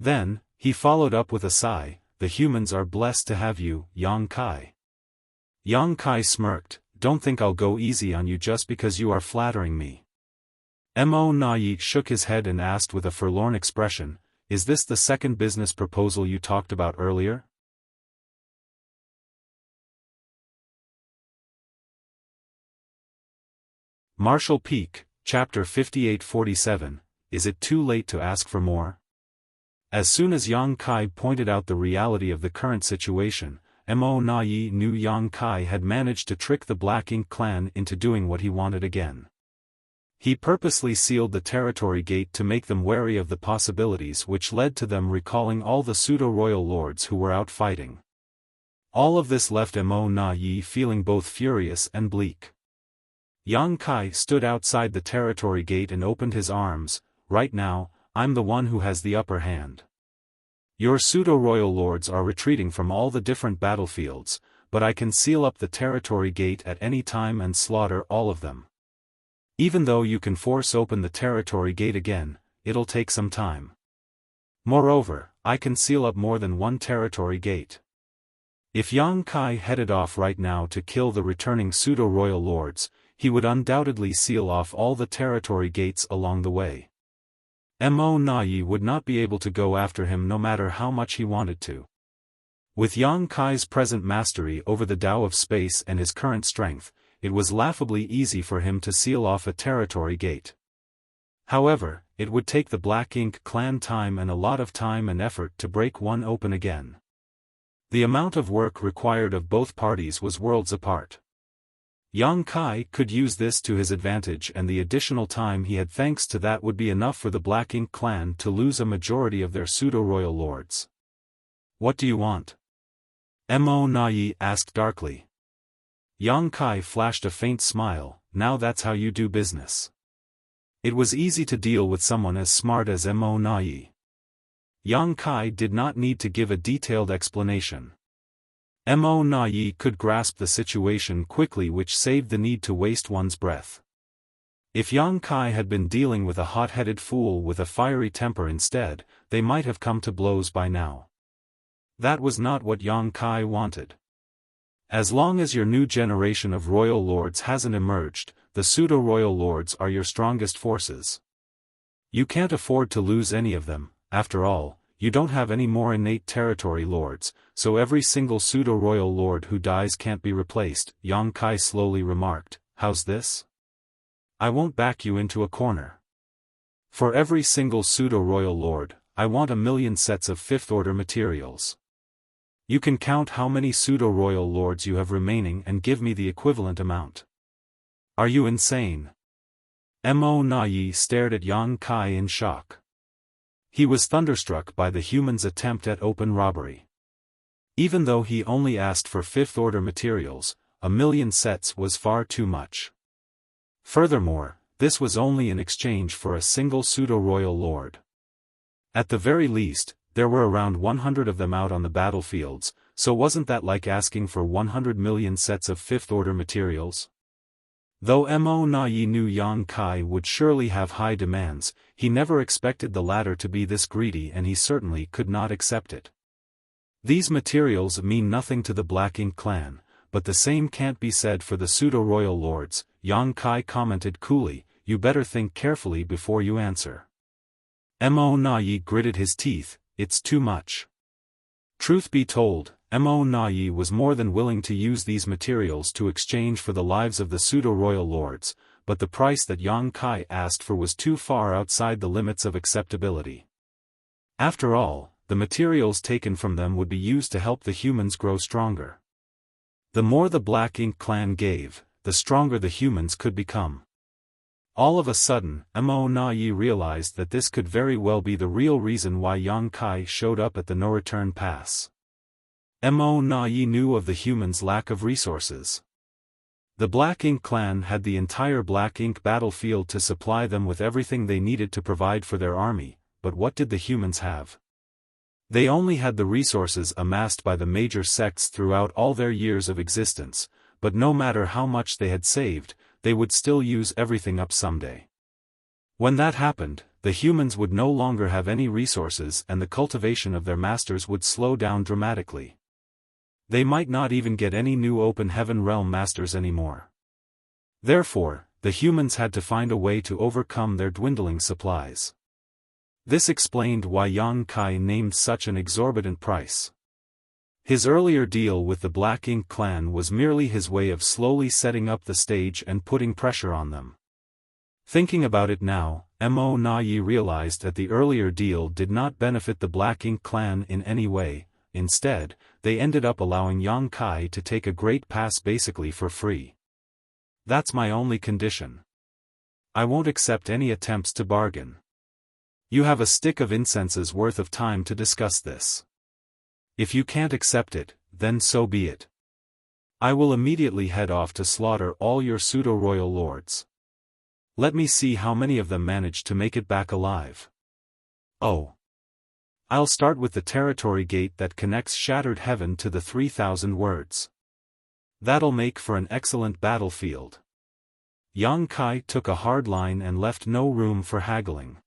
Then, he followed up with a sigh, the humans are blessed to have you, Yang Kai. Yang Kai smirked, don't think I'll go easy on you just because you are flattering me. Mo Na Yi shook his head and asked with a forlorn expression, is this the second business proposal you talked about earlier? Marshall Peak, Chapter 5847, Is it too late to ask for more? As soon as Yang Kai pointed out the reality of the current situation, Mo Na Yi knew Yang Kai had managed to trick the Black Ink clan into doing what he wanted again. He purposely sealed the territory gate to make them wary of the possibilities which led to them recalling all the pseudo-royal lords who were out fighting. All of this left Mo Na Yi feeling both furious and bleak. Yang Kai stood outside the territory gate and opened his arms, right now, I'm the one who has the upper hand. Your pseudo-royal lords are retreating from all the different battlefields, but I can seal up the territory gate at any time and slaughter all of them. Even though you can force open the territory gate again, it'll take some time. Moreover, I can seal up more than one territory gate. If Yang Kai headed off right now to kill the returning pseudo-royal lords, he would undoubtedly seal off all the territory gates along the way. Mo Na Yi would not be able to go after him no matter how much he wanted to. With Yang Kai's present mastery over the Tao of space and his current strength, it was laughably easy for him to seal off a territory gate. However, it would take the Black Ink clan time and a lot of time and effort to break one open again. The amount of work required of both parties was worlds apart. Yang Kai could use this to his advantage, and the additional time he had thanks to that would be enough for the Black Ink clan to lose a majority of their pseudo-royal lords. "What do you want?" Mo Nai asked darkly. Yang Kai flashed a faint smile. "Now that's how you do business." It was easy to deal with someone as smart as Mo Nai. Yang Kai did not need to give a detailed explanation. Mo Nai could grasp the situation quickly, which saved the need to waste one's breath. If Yang Kai had been dealing with a hot-headed fool with a fiery temper instead, they might have come to blows by now. That was not what Yang Kai wanted. As long as your new generation of royal lords hasn't emerged, the pseudo-royal lords are your strongest forces. You can't afford to lose any of them. After all, you don't have any more innate territory lords, so every single pseudo-royal lord who dies can't be replaced, Yang Kai slowly remarked. "How's this? I won't back you into a corner. For every single pseudo-royal lord, I want 1,000,000 sets of fifth-order materials. You can count how many pseudo-royal lords you have remaining and give me the equivalent amount." "Are you insane?" Mo Nai stared at Yang Kai in shock. He was thunderstruck by the human's attempt at open robbery. Even though he only asked for fifth-order materials, 1,000,000 sets was far too much. Furthermore, this was only in exchange for a single pseudo-royal lord. At the very least, there were around 100 of them out on the battlefields, so wasn't that like asking for 100 million sets of fifth-order materials? Though Mo Nai knew Yang Kai would surely have high demands, he never expected the latter to be this greedy, and he certainly could not accept it. These materials mean nothing to the Black Ink clan, but the same can't be said for the pseudo-royal lords, Yang Kai commented coolly. "You better think carefully before you answer." Mo Nai gritted his teeth. "It's too much." Truth be told, Mo Nai was more than willing to use these materials to exchange for the lives of the pseudo-royal lords, but the price that Yang Kai asked for was too far outside the limits of acceptability. After all, the materials taken from them would be used to help the humans grow stronger. The more the Black Ink clan gave, the stronger the humans could become. All of a sudden, Mo Nai realized that this could very well be the real reason why Yang Kai showed up at the no-return pass. Mo Nai knew of the humans' lack of resources. The Black Ink clan had the entire Black Ink battlefield to supply them with everything they needed to provide for their army, but what did the humans have? They only had the resources amassed by the major sects throughout all their years of existence, but no matter how much they had saved, they would still use everything up someday. When that happened, the humans would no longer have any resources, and the cultivation of their masters would slow down dramatically. They might not even get any new Open Heaven Realm masters anymore. Therefore, the humans had to find a way to overcome their dwindling supplies. This explained why Yang Kai named such an exorbitant price. His earlier deal with the Black Ink clan was merely his way of slowly setting up the stage and putting pressure on them. Thinking about it now, Mo Nai realized that the earlier deal did not benefit the Black Ink clan in any way. Instead, they ended up allowing Yang Kai to take a great pass basically for free. "That's my only condition. I won't accept any attempts to bargain. You have a stick of incense's worth of time to discuss this. If you can't accept it, then so be it. I will immediately head off to slaughter all your pseudo-royal lords. Let me see how many of them manage to make it back alive. Oh. I'll start with the territory gate that connects Shattered Heaven to the 3,000 words. That'll make for an excellent battlefield." Yang Kai took a hard line and left no room for haggling.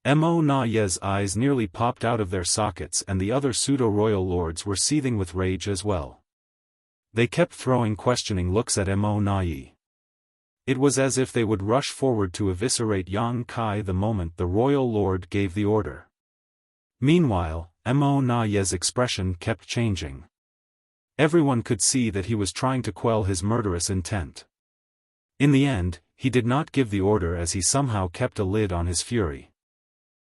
Mo Nai's eyes nearly popped out of their sockets, and the other pseudo-royal lords were seething with rage as well. They kept throwing questioning looks at Mo Nai. It was as if they would rush forward to eviscerate Yang Kai the moment the royal lord gave the order. Meanwhile, Mo Nai's expression kept changing. Everyone could see that he was trying to quell his murderous intent. In the end, he did not give the order as he somehow kept a lid on his fury.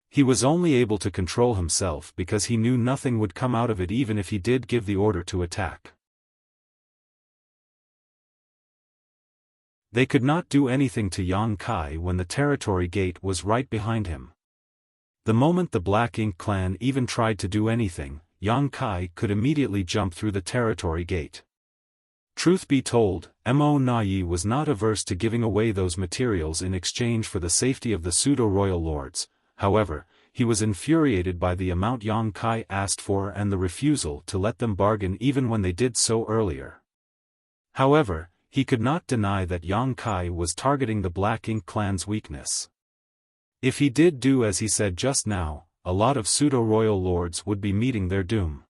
He was only able to control himself because he knew nothing would come out of it even if he did give the order to attack. They could not do anything to Yang Kai when the territory gate was right behind him. The moment the Black Ink clan even tried to do anything, Yang Kai could immediately jump through the territory gate. Truth be told, Mo Nai was not averse to giving away those materials in exchange for the safety of the pseudo-royal lords. However, he was infuriated by the amount Yang Kai asked for and the refusal to let them bargain even when they did so earlier. However, he could not deny that Yang Kai was targeting the Black Ink clan's weakness. If he did do as he said just now, a lot of pseudo-royal lords would be meeting their doom.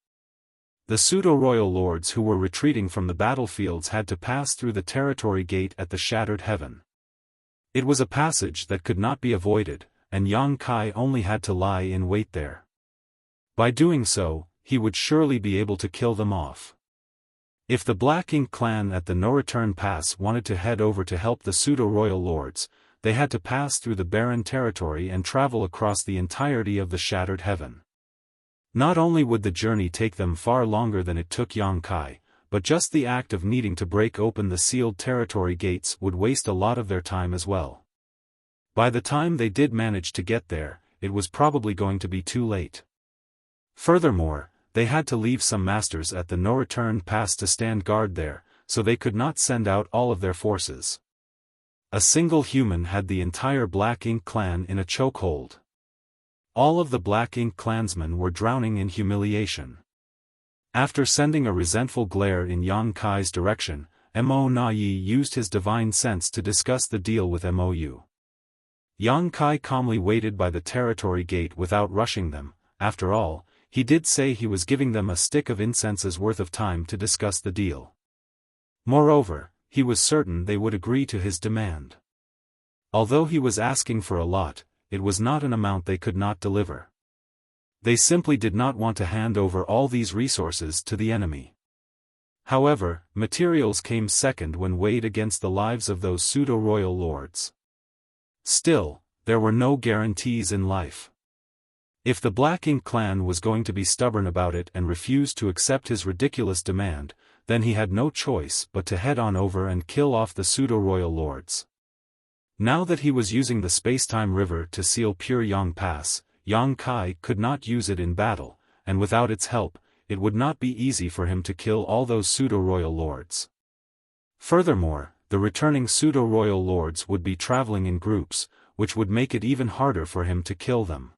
The pseudo-royal lords who were retreating from the battlefields had to pass through the territory gate at the Shattered Heaven. It was a passage that could not be avoided, and Yang Kai only had to lie in wait there. By doing so, he would surely be able to kill them off. If the Black Ink clan at the No-Return Pass wanted to head over to help the pseudo-royal lords, they had to pass through the barren territory and travel across the entirety of the Shattered Heaven. Not only would the journey take them far longer than it took Yang Kai, but just the act of needing to break open the sealed territory gates would waste a lot of their time as well. By the time they did manage to get there, it was probably going to be too late. Furthermore, they had to leave some masters at the No-Return Pass to stand guard there, so they could not send out all of their forces. A single human had the entire Black Ink clan in a chokehold. All of the Black Ink clansmen were drowning in humiliation. After sending a resentful glare in Yang Kai's direction, Mo Nai used his divine sense to discuss the deal with Mou. Yang Kai calmly waited by the territory gate without rushing them. After all, he did say he was giving them a stick of incense's worth of time to discuss the deal. Moreover, he was certain they would agree to his demand. Although he was asking for a lot, it was not an amount they could not deliver. They simply did not want to hand over all these resources to the enemy. However, materials came second when weighed against the lives of those pseudo-royal lords. Still, there were no guarantees in life. If the Black Ink clan was going to be stubborn about it and refused to accept his ridiculous demand, then he had no choice but to head on over and kill off the pseudo-royal lords. Now that he was using the Spacetime River to seal Pure Yang Pass, Yang Kai could not use it in battle, and without its help, it would not be easy for him to kill all those pseudo-royal lords. Furthermore, the returning pseudo-royal lords would be traveling in groups, which would make it even harder for him to kill them.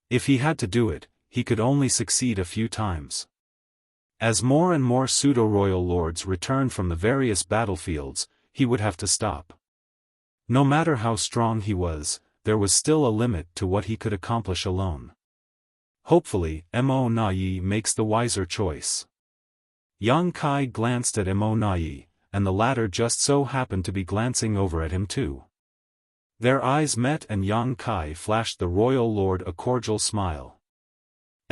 If he had to do it, he could only succeed a few times. As more and more pseudo-royal lords returned from the various battlefields, he would have to stop. No matter how strong he was, there was still a limit to what he could accomplish alone. Hopefully, Mo Nai makes the wiser choice. Yang Kai glanced at Mo Nai, and the latter just so happened to be glancing over at him too. Their eyes met and Yang Kai flashed the royal lord a cordial smile.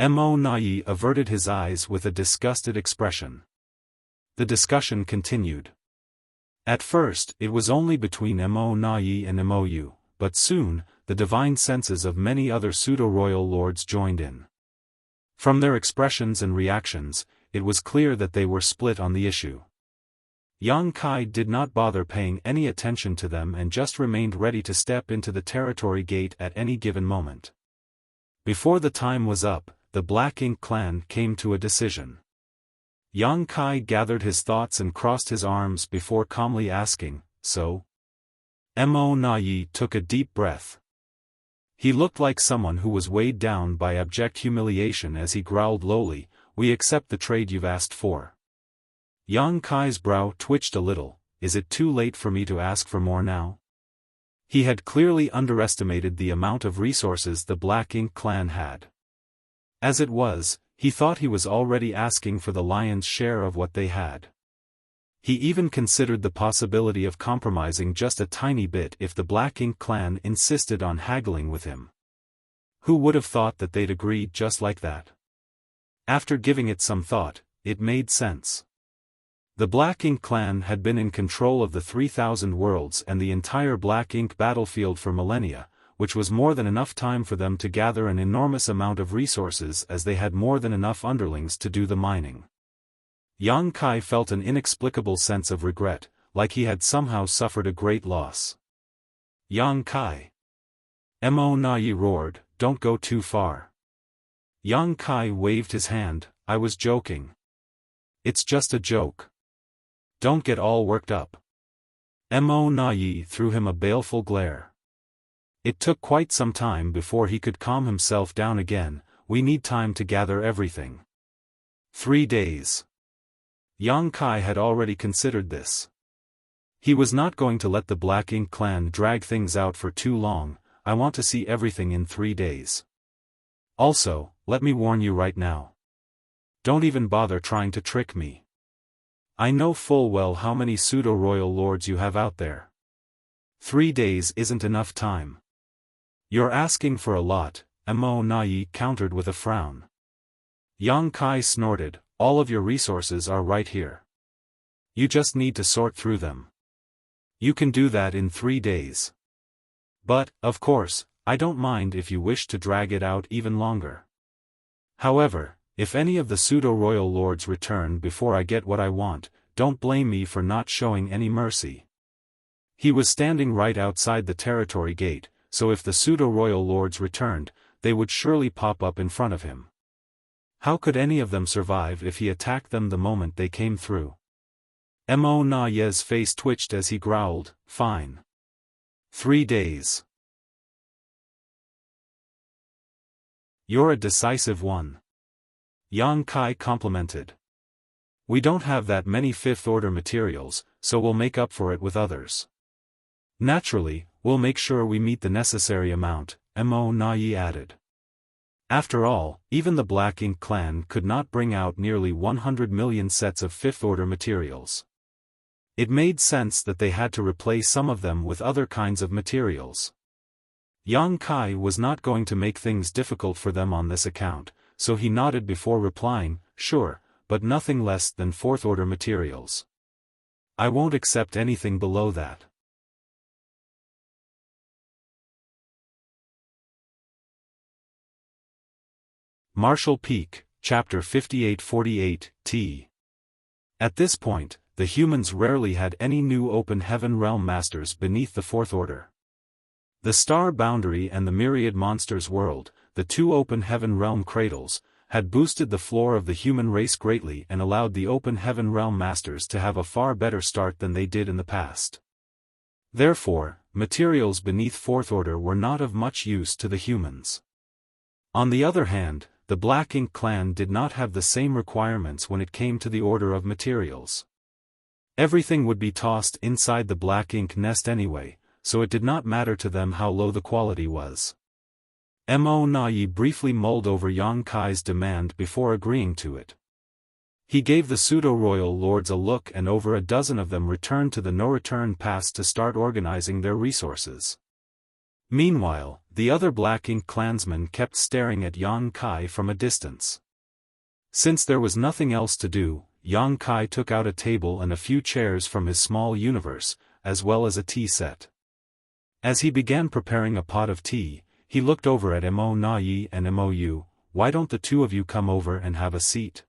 Mo Nai averted his eyes with a disgusted expression. The discussion continued. At first, it was only between Mo Nai and Mou, but soon, the divine senses of many other pseudo-royal lords joined in. From their expressions and reactions, it was clear that they were split on the issue. Yang Kai did not bother paying any attention to them and just remained ready to step into the territory gate at any given moment. Before the time was up, the Black Ink clan came to a decision. Yang Kai gathered his thoughts and crossed his arms before calmly asking, "So?" Mo Nai took a deep breath. He looked like someone who was weighed down by abject humiliation as he growled lowly, "We accept the trade you've asked for." Yang Kai's brow twitched a little. Is it too late for me to ask for more now? He had clearly underestimated the amount of resources the Black Ink clan had. As it was, he thought he was already asking for the lion's share of what they had. He even considered the possibility of compromising just a tiny bit if the Black Ink clan insisted on haggling with him. Who would have thought that they'd agree just like that? After giving it some thought, it made sense. The Black Ink clan had been in control of the 3,000 worlds and the entire Black Ink battlefield for millennia, which was more than enough time for them to gather an enormous amount of resources, as they had more than enough underlings to do the mining. Yang Kai felt an inexplicable sense of regret, like he had somehow suffered a great loss. Yang Kai! Mo Na-yi roared, "Don't go too far." Yang Kai waved his hand, "I was joking. It's just a joke. Don't get all worked up." Mo Na-yi threw him a baleful glare. It took quite some time before he could calm himself down again. "We need time to gather everything." 3 days. Yang Kai had already considered this. He was not going to let the Black Ink clan drag things out for too long. "I want to see everything in 3 days. Also, let me warn you right now. Don't even bother trying to trick me. I know full well how many pseudo-royal lords you have out there. 3 days isn't enough time." "You're asking for a lot," Mo Na-yi countered with a frown. Yang Kai snorted, "All of your resources are right here. You just need to sort through them. You can do that in 3 days. But, of course, I don't mind if you wish to drag it out even longer. However, if any of the pseudo-royal lords return before I get what I want, don't blame me for not showing any mercy." He was standing right outside the territory gate, so if the pseudo-royal lords returned, they would surely pop up in front of him. How could any of them survive if he attacked them the moment they came through? Mo Na-ye's face twitched as he growled, "Fine. 3 days. You're a decisive one." Yang Kai complimented. "We don't have that many fifth-order materials, so we'll make up for it with others. Naturally, we'll make sure we meet the necessary amount," Mo Na-yi added. After all, even the Black Ink clan could not bring out nearly 100 million sets of fifth-order materials. It made sense that they had to replace some of them with other kinds of materials. Yang Kai was not going to make things difficult for them on this account, so he nodded before replying, "Sure, but nothing less than fourth-order materials. I won't accept anything below that." Marshall Peak, Chapter 5848, T. At this point, the humans rarely had any new open heaven realm masters beneath the fourth order. The Star Boundary and the Myriad Monsters world, the two open heaven realm cradles, had boosted the floor of the human race greatly and allowed the open heaven realm masters to have a far better start than they did in the past. Therefore, materials beneath fourth order were not of much use to the humans. On the other hand, the Black Ink clan did not have the same requirements when it came to the order of materials. Everything would be tossed inside the Black Ink nest anyway, so it did not matter to them how low the quality was. Mo Na-yi briefly mulled over Yang Kai's demand before agreeing to it. He gave the pseudo-royal lords a look, and over a dozen of them returned to the no-return pass to start organizing their resources. Meanwhile, the other Black Ink clansmen kept staring at Yang Kai from a distance. Since there was nothing else to do, Yang Kai took out a table and a few chairs from his small universe, as well as a tea set. As he began preparing a pot of tea, he looked over at Mo Na-yi and Mo. "Why don't the two of you come over and have a seat?"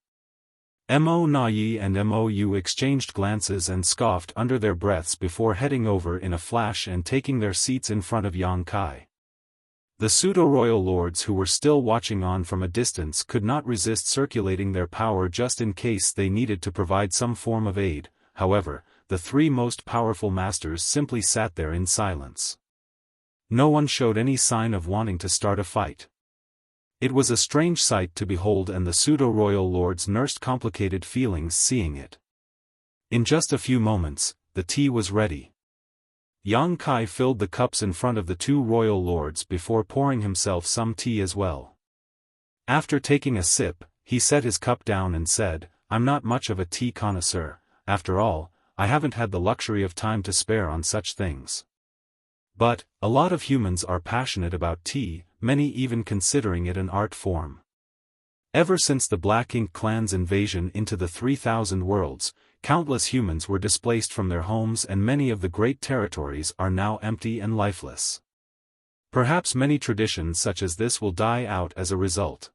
Mo Na-yi and Mo exchanged glances and scoffed under their breaths before heading over in a flash and taking their seats in front of Yang Kai. The pseudo-royal lords who were still watching on from a distance could not resist circulating their power just in case they needed to provide some form of aid. However, the three most powerful masters simply sat there in silence. No one showed any sign of wanting to start a fight. It was a strange sight to behold, and the pseudo-royal lords nursed complicated feelings seeing it. In just a few moments, the tea was ready. Yang Kai filled the cups in front of the two royal lords before pouring himself some tea as well. After taking a sip, he set his cup down and said, "I'm not much of a tea connoisseur. After all, I haven't had the luxury of time to spare on such things. But, a lot of humans are passionate about tea, many even considering it an art form. Ever since the Black Ink clan's invasion into the 3,000 worlds, countless humans were displaced from their homes and many of the great territories are now empty and lifeless. Perhaps many traditions such as this will die out as a result.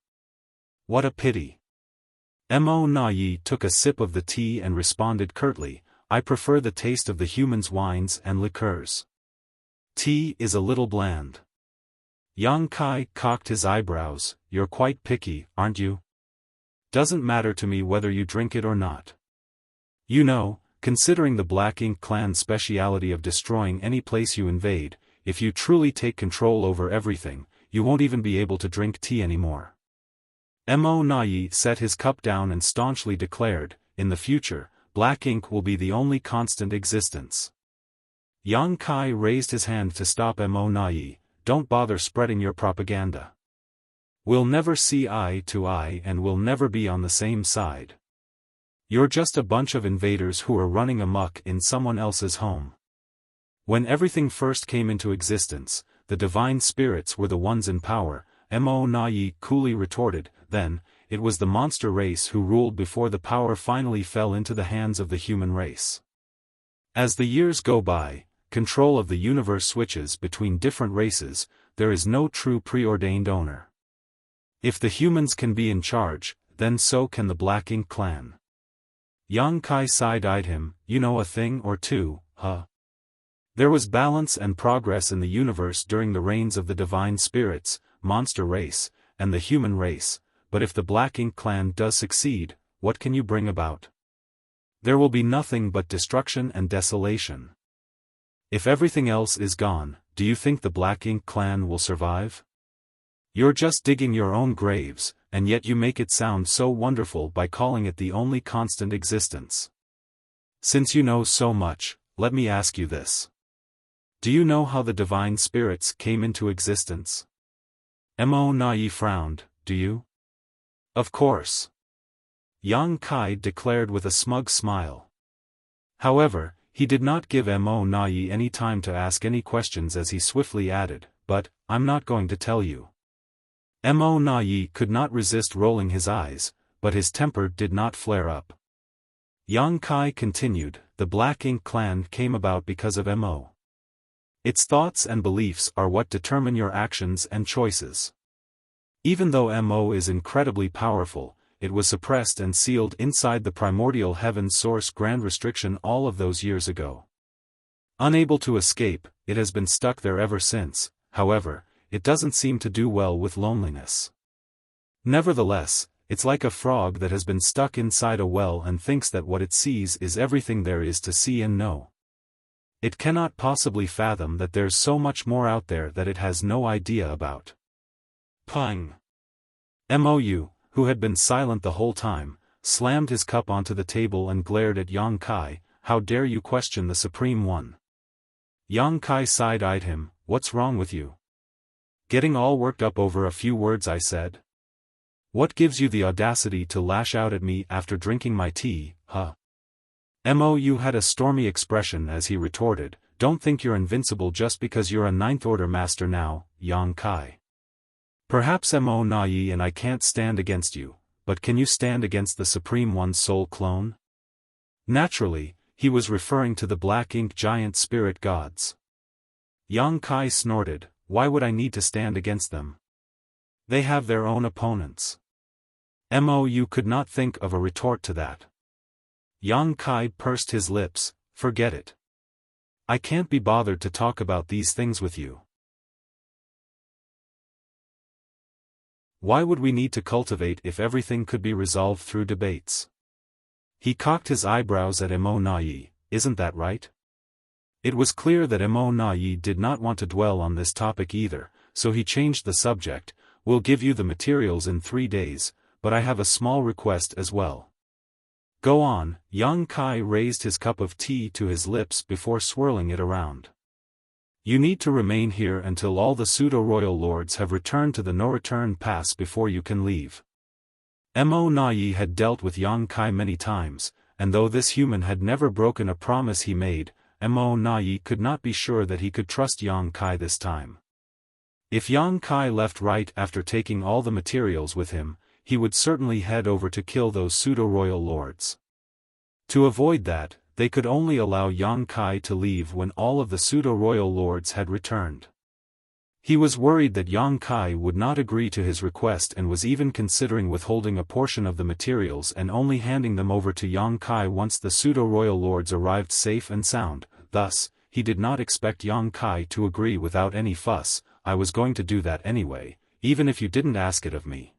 What a pity. Mo Na Yi took a sip of the tea and responded curtly, I prefer the taste of the humans' wines and liqueurs. Tea is a little bland. Yang Kai cocked his eyebrows, you're quite picky, aren't you? Doesn't matter to me whether you drink it or not. You know, considering the Black Ink clan's speciality of destroying any place you invade, if you truly take control over everything, you won't even be able to drink tea anymore. Mo Na Yi set his cup down and staunchly declared, in the future, Black Ink will be the only constant existence. Yang Kai raised his hand to stop Mo Na Yi, don't bother spreading your propaganda. We'll never see eye to eye and we'll never be on the same side. You're just a bunch of invaders who are running amok in someone else's home. When everything first came into existence, the divine spirits were the ones in power, Mo Na Yi coolly retorted, then, it was the monster race who ruled before the power finally fell into the hands of the human race. As the years go by, control of the universe switches between different races, there is no true preordained owner. If the humans can be in charge, then so can the Black Ink clan. Yang Kai side-eyed him, you know a thing or two, huh? There was balance and progress in the universe during the reigns of the divine spirits, monster race, and the human race, but if the Black Ink clan does succeed, what can you bring about? There will be nothing but destruction and desolation. If everything else is gone, do you think the Black Ink clan will survive? You're just digging your own graves, and yet you make it sound so wonderful by calling it the only constant existence. Since you know so much, let me ask you this. Do you know how the divine spirits came into existence? Mo Na Yi frowned, do you? Of course. Yang Kai declared with a smug smile. However, he did not give Mo Na Yi any time to ask any questions as he swiftly added, but, I'm not going to tell you. Mo Na Yi could not resist rolling his eyes, but his temper did not flare up. Yang Kai continued, the Black Ink clan came about because of Mo. Its thoughts and beliefs are what determine your actions and choices. Even though Mo is incredibly powerful, it was suppressed and sealed inside the primordial heaven source grand restriction all of those years ago. Unable to escape, it has been stuck there ever since, however, it doesn't seem to do well with loneliness. Nevertheless, it's like a frog that has been stuck inside a well and thinks that what it sees is everything there is to see and know. It cannot possibly fathom that there's so much more out there that it has no idea about. Pang! Mou, who had been silent the whole time, slammed his cup onto the table and glared at Yang Kai, how dare you question the Supreme One? Yang Kai side-eyed him, what's wrong with you? Getting all worked up over a few words I said? What gives you the audacity to lash out at me after drinking my tea, huh? Mou had a stormy expression as he retorted, don't think you're invincible just because you're a ninth-order master now, Yang Kai. Perhaps Mo Na Yi and I can't stand against you, but can you stand against the Supreme One's soul clone? Naturally, he was referring to the Black Ink giant spirit gods. Yang Kai snorted, why would I need to stand against them? They have their own opponents. Mou could not think of a retort to that. Yang Kai pursed his lips, forget it. I can't be bothered to talk about these things with you. Why would we need to cultivate if everything could be resolved through debates? He cocked his eyebrows at Mo Na Yi, isn't that right? It was clear that Mo Na Yi did not want to dwell on this topic either, so he changed the subject, we'll give you the materials in 3 days, but I have a small request as well. Go on, Yang Kai raised his cup of tea to his lips before swirling it around. You need to remain here until all the pseudo-royal lords have returned to the no-return pass before you can leave. Mo Na Yi had dealt with Yang Kai many times, and though this human had never broken a promise he made, Mo Na Yi could not be sure that he could trust Yang Kai this time. If Yang Kai left right after taking all the materials with him, he would certainly head over to kill those pseudo-royal lords. To avoid that, they could only allow Yang Kai to leave when all of the pseudo-royal lords had returned. He was worried that Yang Kai would not agree to his request and was even considering withholding a portion of the materials and only handing them over to Yang Kai once the pseudo-royal lords arrived safe and sound. Thus, he did not expect Yang Kai to agree without any fuss. "I was going to do that anyway, even if you didn't ask it of me."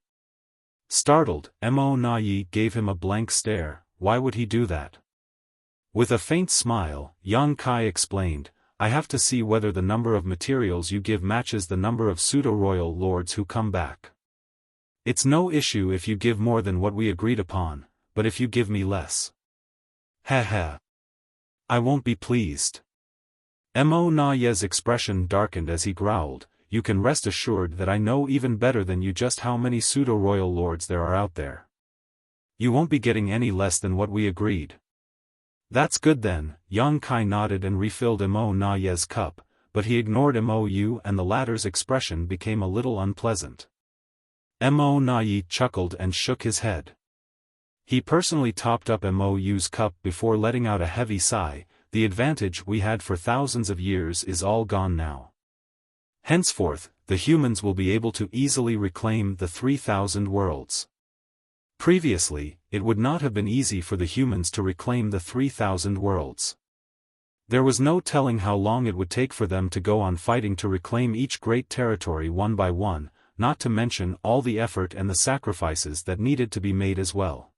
Startled, Mo Na Yi gave him a blank stare. Why would he do that? With a faint smile, Yang Kai explained, "I have to see whether the number of materials you give matches the number of pseudo-royal lords who come back. It's no issue if you give more than what we agreed upon, but if you give me less. Ha. I won't be pleased." Mo Na Ye's expression darkened as he growled, "You can rest assured that I know even better than you just how many pseudo-royal lords there are out there. You won't be getting any less than what we agreed." "That's good then." Yang Kai nodded and refilled Mo Na Ye's cup, but he ignored Mo and the latter's expression became a little unpleasant. Mo Na Yi chuckled and shook his head. He personally topped up Mo's cup before letting out a heavy sigh. "The advantage we had for thousands of years is all gone now. Henceforth, the humans will be able to easily reclaim the 3,000 worlds. Previously, it would not have been easy for the humans to reclaim the 3,000 worlds. There was no telling how long it would take for them to go on fighting to reclaim each great territory one by one, not to mention all the effort and the sacrifices that needed to be made as well.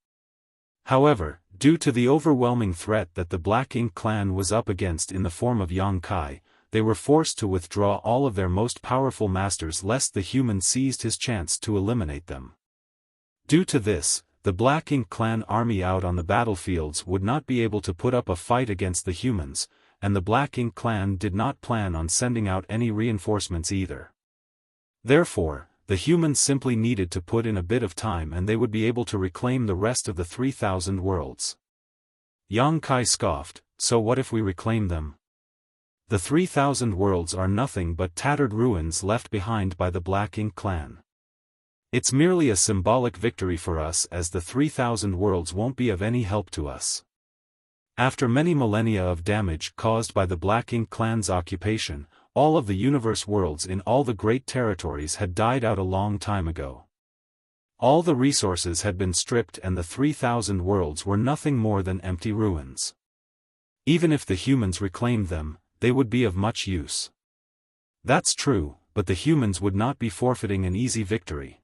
However, due to the overwhelming threat that the Black Ink clan was up against in the form of Yang Kai, they were forced to withdraw all of their most powerful masters lest the humans seized his chance to eliminate them. Due to this, the Black Ink clan army out on the battlefields would not be able to put up a fight against the humans, and the Black Ink clan did not plan on sending out any reinforcements either. Therefore, the humans simply needed to put in a bit of time and they would be able to reclaim the rest of the 3,000 worlds. Yang Kai scoffed, "So what if we reclaim them? The 3,000 worlds are nothing but tattered ruins left behind by the Black Ink clan. It's merely a symbolic victory for us as the 3,000 worlds won't be of any help to us." After many millennia of damage caused by the Black Ink clan's occupation, all of the universe worlds in all the great territories had died out a long time ago. All the resources had been stripped and the 3,000 worlds were nothing more than empty ruins. Even if the humans reclaimed them, they would be of much use. That's true, but the humans would not be forfeiting an easy victory.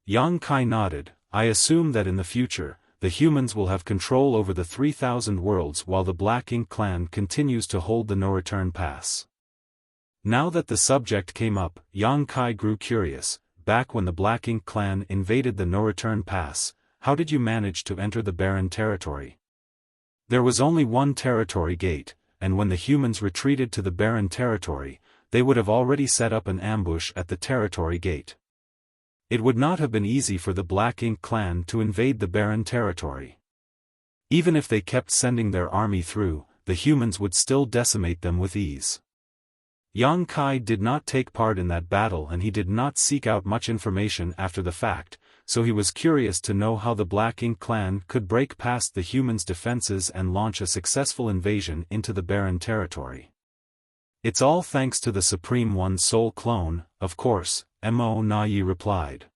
Yang Kai nodded. "I assume that in the future, the humans will have control over the 3,000 worlds while the Black Ink clan continues to hold the no-return pass." Now that the subject came up, Yang Kai grew curious. "Back when the Black Ink clan invaded the no-return pass, how did you manage to enter the barren territory? There was only one territory gate, and when the humans retreated to the barren territory, they would have already set up an ambush at the territory gate. It would not have been easy for the Black Ink clan to invade the barren territory. Even if they kept sending their army through, the humans would still decimate them with ease." Yang Kai did not take part in that battle and he did not seek out much information after the fact, so he was curious to know how the Black Ink clan could break past the humans' defenses and launch a successful invasion into the barren territory. "It's all thanks to the Supreme One's soul clone, of course," Mo Na Yi replied.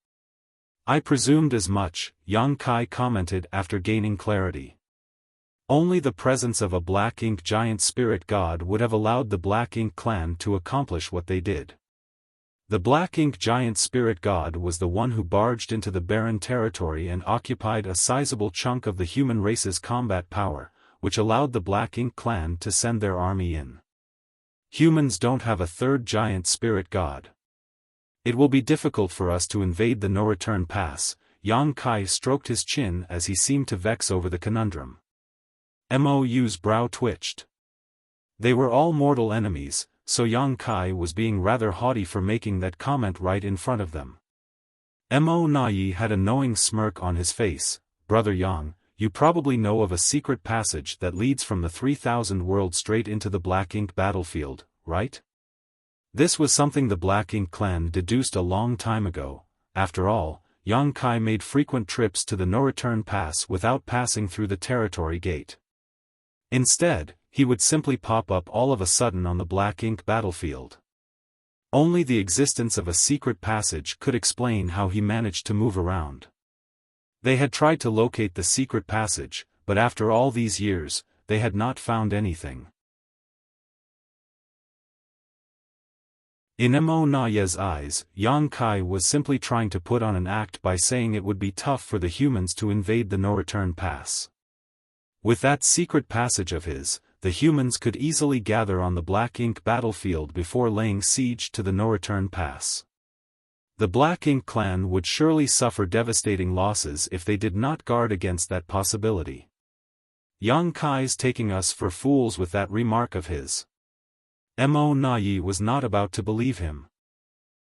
"I presumed as much," Yang Kai commented after gaining clarity. Only the presence of a Black Ink giant spirit god would have allowed the Black Ink clan to accomplish what they did. The Black Ink giant spirit god was the one who barged into the barren territory and occupied a sizable chunk of the human race's combat power, which allowed the Black Ink clan to send their army in. Humans don't have a third giant spirit god. It will be difficult for us to invade the no-return pass. Yang Kai stroked his chin as he seemed to vex over the conundrum. Mo's brow twitched. They were all mortal enemies, so Yang Kai was being rather haughty for making that comment right in front of them. Mo Na Yi had a knowing smirk on his face. "Brother Yang, you probably know of a secret passage that leads from the 3,000 worlds straight into the Black Ink battlefield, right?" This was something the Black Ink clan deduced a long time ago. After all, Yang Kai made frequent trips to the no-return pass without passing through the territory gate. Instead, he would simply pop up all of a sudden on the black ink battlefield. Only the existence of a secret passage could explain how he managed to move around. They had tried to locate the secret passage, but after all these years, they had not found anything. In Mo Naye's eyes, Yang Kai was simply trying to put on an act by saying it would be tough for the humans to invade the no-return pass. With that secret passage of his, the humans could easily gather on the black ink battlefield before laying siege to the no-return pass. The Black Ink clan would surely suffer devastating losses if they did not guard against that possibility. Yang Kai's taking us for fools with that remark of his. Mo Nayi was not about to believe him.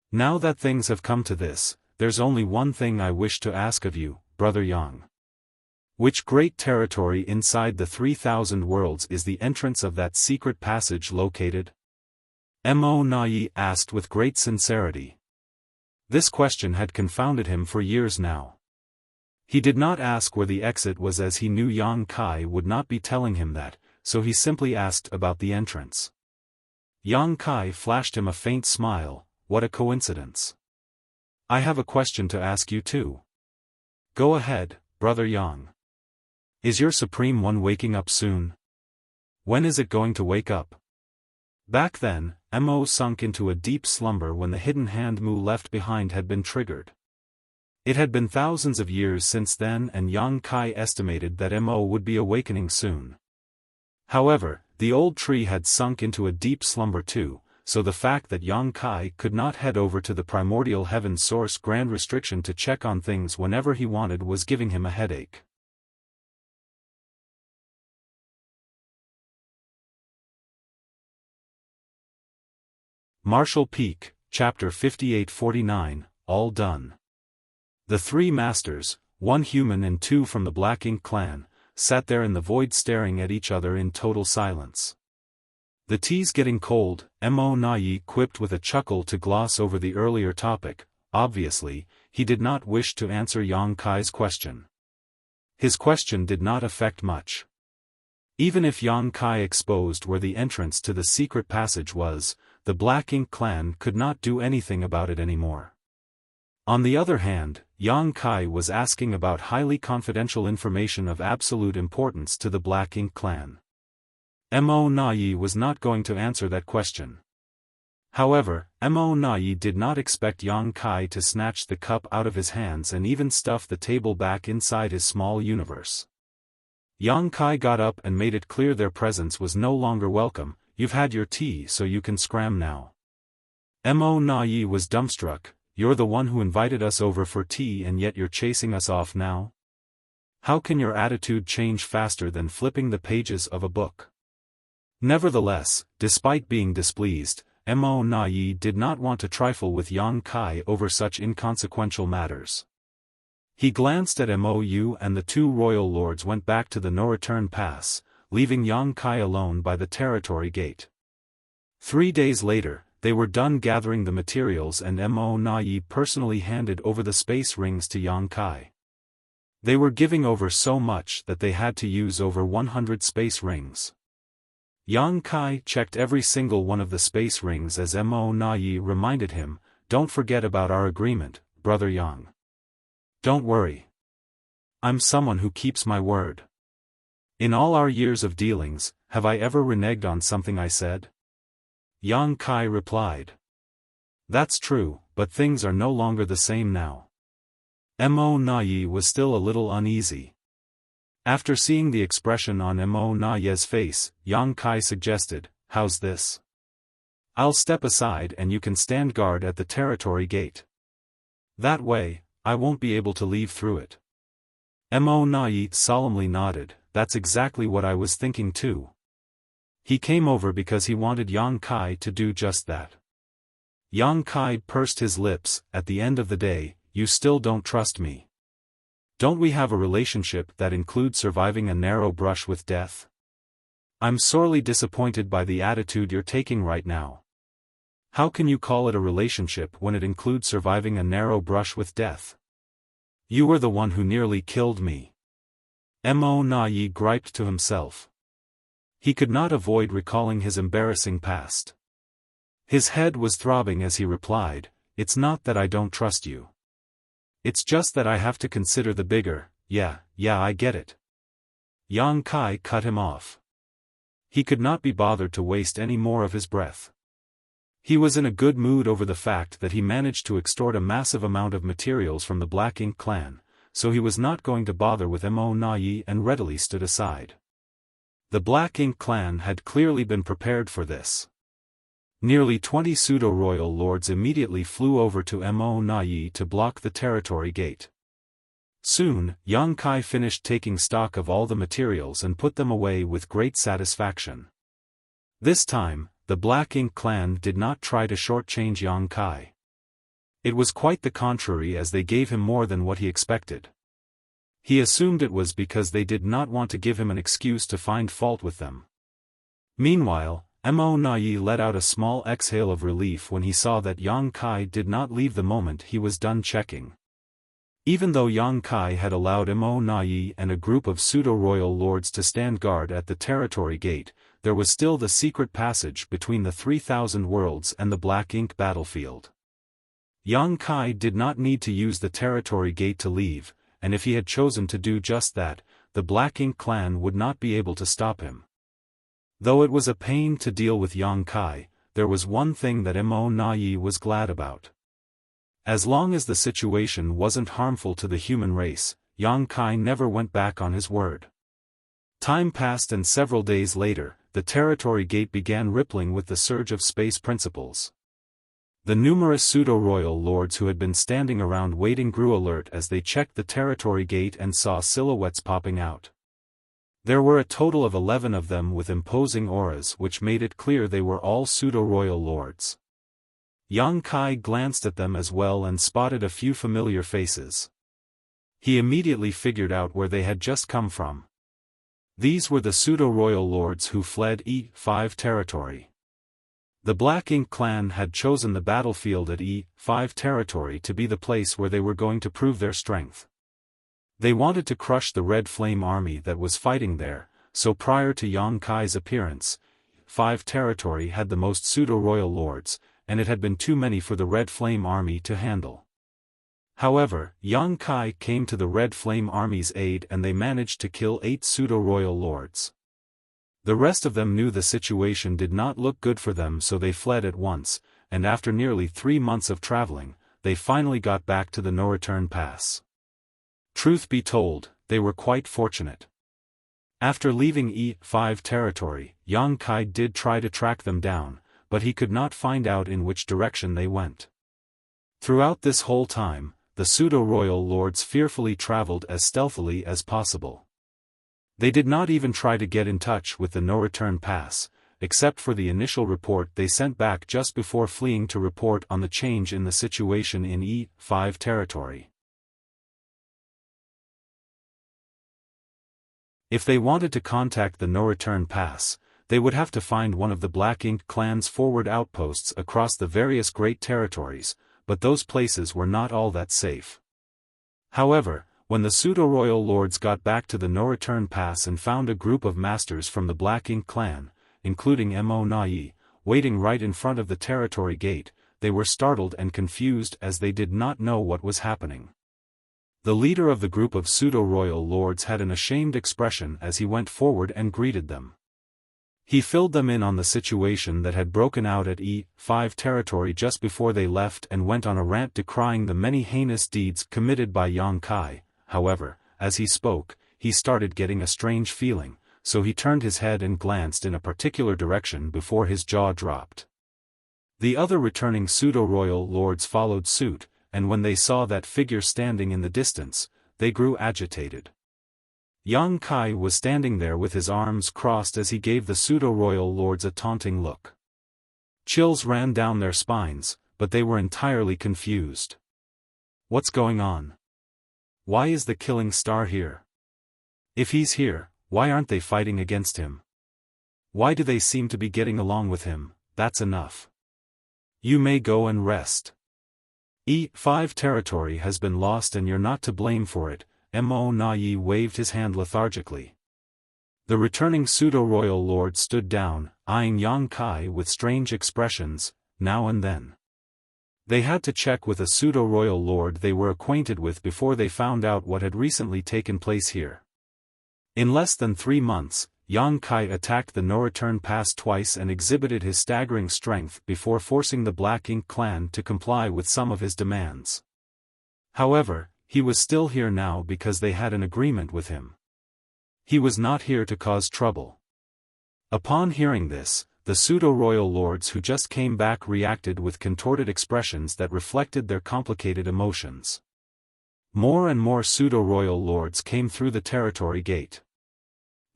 Now that things have come to this, there's only one thing I wish to ask of you, Brother Yang. Which great territory inside the 3,000 worlds is the entrance of that secret passage located? Mo Nayi asked with great sincerity. This question had confounded him for years now. He did not ask where the exit was as he knew Yang Kai would not be telling him that, so he simply asked about the entrance. Yang Kai flashed him a faint smile. What a coincidence. I have a question to ask you too. Go ahead, Brother Yang. Is your Supreme One waking up soon? When is it going to wake up? Back then, Mo sunk into a deep slumber when the hidden hand Mu left behind had been triggered. It had been thousands of years since then and Yang Kai estimated that Mo would be awakening soon. However, the old tree had sunk into a deep slumber too, so the fact that Yang Kai could not head over to the primordial heaven source grand restriction to check on things whenever he wanted was giving him a headache. Martial Peak, Chapter 5849, All Done. The three masters, one human and two from the Black Ink clan, sat there in the void staring at each other in total silence. The tea's getting cold, Mo Nayi quipped with a chuckle to gloss over the earlier topic. Obviously, he did not wish to answer Yang Kai's question. His question did not affect much. Even if Yang Kai exposed where the entrance to the secret passage was, the Black Ink clan could not do anything about it anymore. On the other hand, Yang Kai was asking about highly confidential information of absolute importance to the Black Ink clan. Mo Nayi was not going to answer that question. However, Mo Nayi did not expect Yang Kai to snatch the cup out of his hands and even stuff the table back inside his small universe. Yang Kai got up and made it clear their presence was no longer welcome. You've had your tea so you can scram now. Mo Nayi was dumbstruck. You're the one who invited us over for tea and yet you're chasing us off now? How can your attitude change faster than flipping the pages of a book? Nevertheless, despite being displeased, Mo Nayi did not want to trifle with Yang Kai over such inconsequential matters. He glanced at Mou and the two royal lords went back to the no-return pass, leaving Yang Kai alone by the territory gate. 3 days later, they were done gathering the materials and Mo Nayi personally handed over the space rings to Yang Kai. They were giving over so much that they had to use over 100 space rings. Yang Kai checked every single one of the space rings as Mo Nayi reminded him, "Don't forget about our agreement, Brother Yang. Don't worry. I'm someone who keeps my word. In all our years of dealings, have I ever reneged on something I said?" Yang Kai replied. "That's true, but things are no longer the same now." Mo Nayi was still a little uneasy. After seeing the expression on Mo Naye's face, Yang Kai suggested, "How's this? I'll step aside and you can stand guard at the territory gate. That way, I won't be able to leave through it." Mo Nayi solemnly nodded. "That's exactly what I was thinking too." He came over because he wanted Yang Kai to do just that. Yang Kai pursed his lips. "At the end of the day, you still don't trust me. Don't we have a relationship that includes surviving a narrow brush with death? I'm sorely disappointed by the attitude you're taking right now. How can you call it a relationship when it includes surviving a narrow brush with death?" You were the one who nearly killed me. Mo Na Yi griped to himself. He could not avoid recalling his embarrassing past. His head was throbbing as he replied, "It's not that I don't trust you. It's just that I have to consider the bigger, yeah, I get it." Yang Kai cut him off. He could not be bothered to waste any more of his breath. He was in a good mood over the fact that he managed to extort a massive amount of materials from the Black Ink clan, so he was not going to bother with Mo Na Yi and readily stood aside. The Black Ink clan had clearly been prepared for this. Nearly 20 pseudo-royal lords immediately flew over to Mo Na Yi to block the territory gate. Soon, Yang Kai finished taking stock of all the materials and put them away with great satisfaction. This time, the Black Ink clan did not try to shortchange Yang Kai. It was quite the contrary, as they gave him more than what he expected. He assumed it was because they did not want to give him an excuse to find fault with them. Meanwhile, Mo Na Yi let out a small exhale of relief when he saw that Yang Kai did not leave the moment he was done checking. Even though Yang Kai had allowed Mo Na Yi and a group of pseudo-royal lords to stand guard at the territory gate, there was still the secret passage between the 3,000 worlds and the Black Ink battlefield. Yang Kai did not need to use the territory gate to leave, and if he had chosen to do just that, the Black Ink clan would not be able to stop him. Though it was a pain to deal with Yang Kai, there was one thing that Mo Na Yi was glad about. As long as the situation wasn't harmful to the human race, Yang Kai never went back on his word. Time passed, and several days later, the territory gate began rippling with the surge of space principles. The numerous pseudo-royal lords who had been standing around waiting grew alert as they checked the territory gate and saw silhouettes popping out. There were a total of 11 of them with imposing auras, which made it clear they were all pseudo-royal lords. Yang Kai glanced at them as well and spotted a few familiar faces. He immediately figured out where they had just come from. These were the pseudo-royal lords who fled E5 territory. The Black Ink clan had chosen the battlefield at E5 territory to be the place where they were going to prove their strength. They wanted to crush the Red Flame army that was fighting there, so prior to Yang Kai's appearance, E5 territory had the most pseudo-royal lords, and it had been too many for the Red Flame army to handle. However, Yang Kai came to the Red Flame army's aid and they managed to kill 8 pseudo-royal lords. The rest of them knew the situation did not look good for them, so they fled at once, and after nearly 3 months of traveling, they finally got back to the no-return pass. Truth be told, they were quite fortunate. After leaving E5 territory, Yang Kai did try to track them down, but he could not find out in which direction they went. Throughout this whole time, the pseudo-royal lords fearfully traveled as stealthily as possible. They did not even try to get in touch with the no-return pass, except for the initial report they sent back just before fleeing to report on the change in the situation in E5 territory. If they wanted to contact the no-return pass, they would have to find one of the Black Ink clan's forward outposts across the various great territories, but those places were not all that safe. However, when the pseudo-royal lords got back to the no-return pass and found a group of masters from the Black Ink clan, including Mo Na Yi, waiting right in front of the territory gate, they were startled and confused as they did not know what was happening. The leader of the group of pseudo-royal lords had an ashamed expression as he went forward and greeted them. He filled them in on the situation that had broken out at E5 territory just before they left and went on a rant decrying the many heinous deeds committed by Yang Kai. However, as he spoke, he started getting a strange feeling, so he turned his head and glanced in a particular direction before his jaw dropped. The other returning pseudo-royal lords followed suit, and when they saw that figure standing in the distance, they grew agitated. Yang Kai was standing there with his arms crossed as he gave the pseudo-royal lords a taunting look. Chills ran down their spines, but they were entirely confused. What's going on? Why is the killing star here? If he's here, why aren't they fighting against him? Why do they seem to be getting along with him? That's enough. You may go and rest. E5 territory has been lost and you're not to blame for it, Mo Na Yi waved his hand lethargically. The returning pseudo-royal lord stood down, eyeing Yang Kai with strange expressions, now and then. They had to check with a pseudo-royal lord they were acquainted with before they found out what had recently taken place here. In less than 3 months, Yang Kai attacked the no-return pass twice and exhibited his staggering strength before forcing the Black Ink clan to comply with some of his demands. However, he was still here now because they had an agreement with him. He was not here to cause trouble. Upon hearing this, the pseudo-royal lords who just came back reacted with contorted expressions that reflected their complicated emotions. More and more pseudo-royal lords came through the territory gate.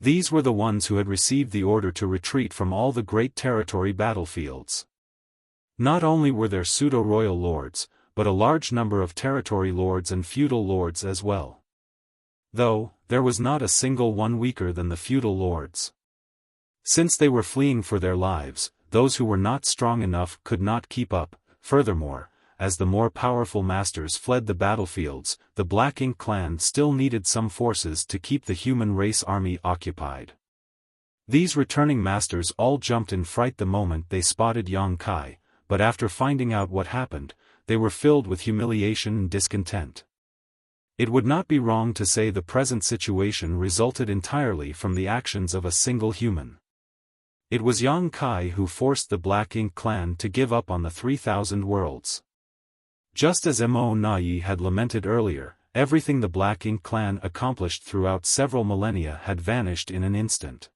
These were the ones who had received the order to retreat from all the great territory battlefields. Not only were there pseudo-royal lords, but a large number of territory lords and feudal lords as well. Though, there was not a single one weaker than the feudal lords. Since they were fleeing for their lives, those who were not strong enough could not keep up. Furthermore, as the more powerful masters fled the battlefields, the Black Ink clan still needed some forces to keep the human race army occupied. These returning masters all jumped in fright the moment they spotted Yang Kai, but after finding out what happened, they were filled with humiliation and discontent. It would not be wrong to say the present situation resulted entirely from the actions of a single human. It was Yang Kai who forced the Black Ink clan to give up on the 3,000 worlds. Just as Mo Na Yi had lamented earlier, everything the Black Ink clan accomplished throughout several millennia had vanished in an instant.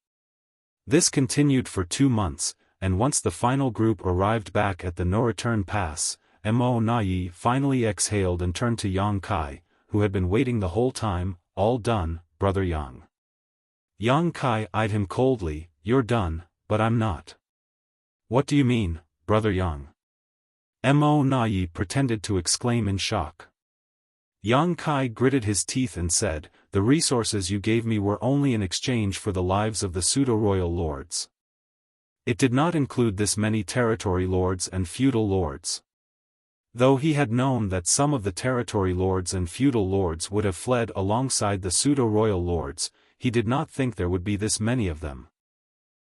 This continued for 2 months, and once the final group arrived back at the no-return pass, Mo Na Yi finally exhaled and turned to Yang Kai, who had been waiting the whole time. All done, brother Yang. Yang Kai eyed him coldly. You're done, but I'm not. What do you mean, brother Yang? Mo Na Yi pretended to exclaim in shock. Yang Kai gritted his teeth and said, the resources you gave me were only in exchange for the lives of the pseudo-royal lords. It did not include this many territory lords and feudal lords. Though he had known that some of the territory lords and feudal lords would have fled alongside the pseudo-royal lords, he did not think there would be this many of them.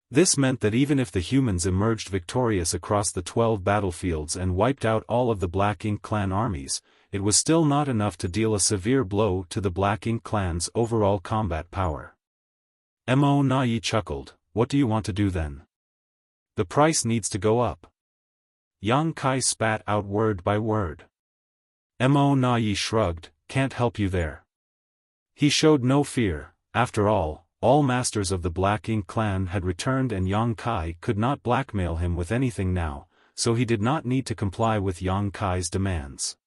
This meant that even if the humans emerged victorious across the 12 battlefields and wiped out all of the Black Ink clan armies, it was still not enough to deal a severe blow to the Black Ink clan's overall combat power. Mo Na Yi chuckled. What do you want to do then? The price needs to go up. Yang Kai spat out word by word. Mo Na Yi shrugged. Can't help you there. He showed no fear. After all masters of the Black Ink clan had returned and Yang Kai could not blackmail him with anything now, so he did not need to comply with Yang Kai's demands.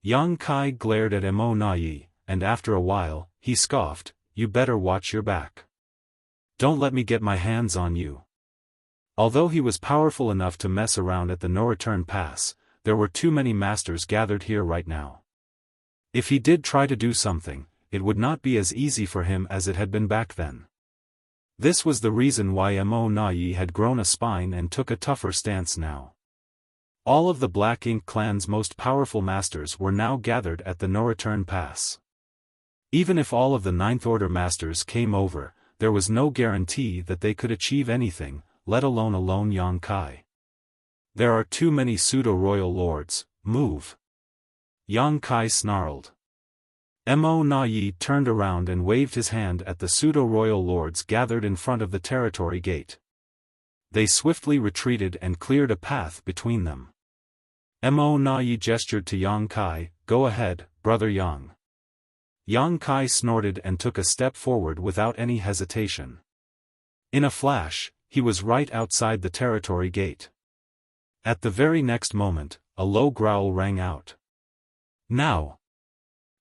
Yang Kai glared at Mo Na Yi, and after a while, he scoffed, you better watch your back. Don't let me get my hands on you. Although he was powerful enough to mess around at the no-return pass, there were too many masters gathered here right now. If he did try to do something, it would not be as easy for him as it had been back then. This was the reason why Mo Na Yi had grown a spine and took a tougher stance now. All of the Black Ink clan's most powerful masters were now gathered at the no-return pass. Even if all of the Ninth Order masters came over, there was no guarantee that they could achieve anything, let alone Yang Kai. There are too many pseudo-royal lords, move. Yang Kai snarled. Mo Na Yi turned around and waved his hand at the pseudo-royal lords gathered in front of the territory gate. They swiftly retreated and cleared a path between them. Mo Na Yi gestured to Yang Kai, go ahead, brother Yang. Yang Kai snorted and took a step forward without any hesitation. In a flash, he was right outside the territory gate. At the very next moment, a low growl rang out. Now!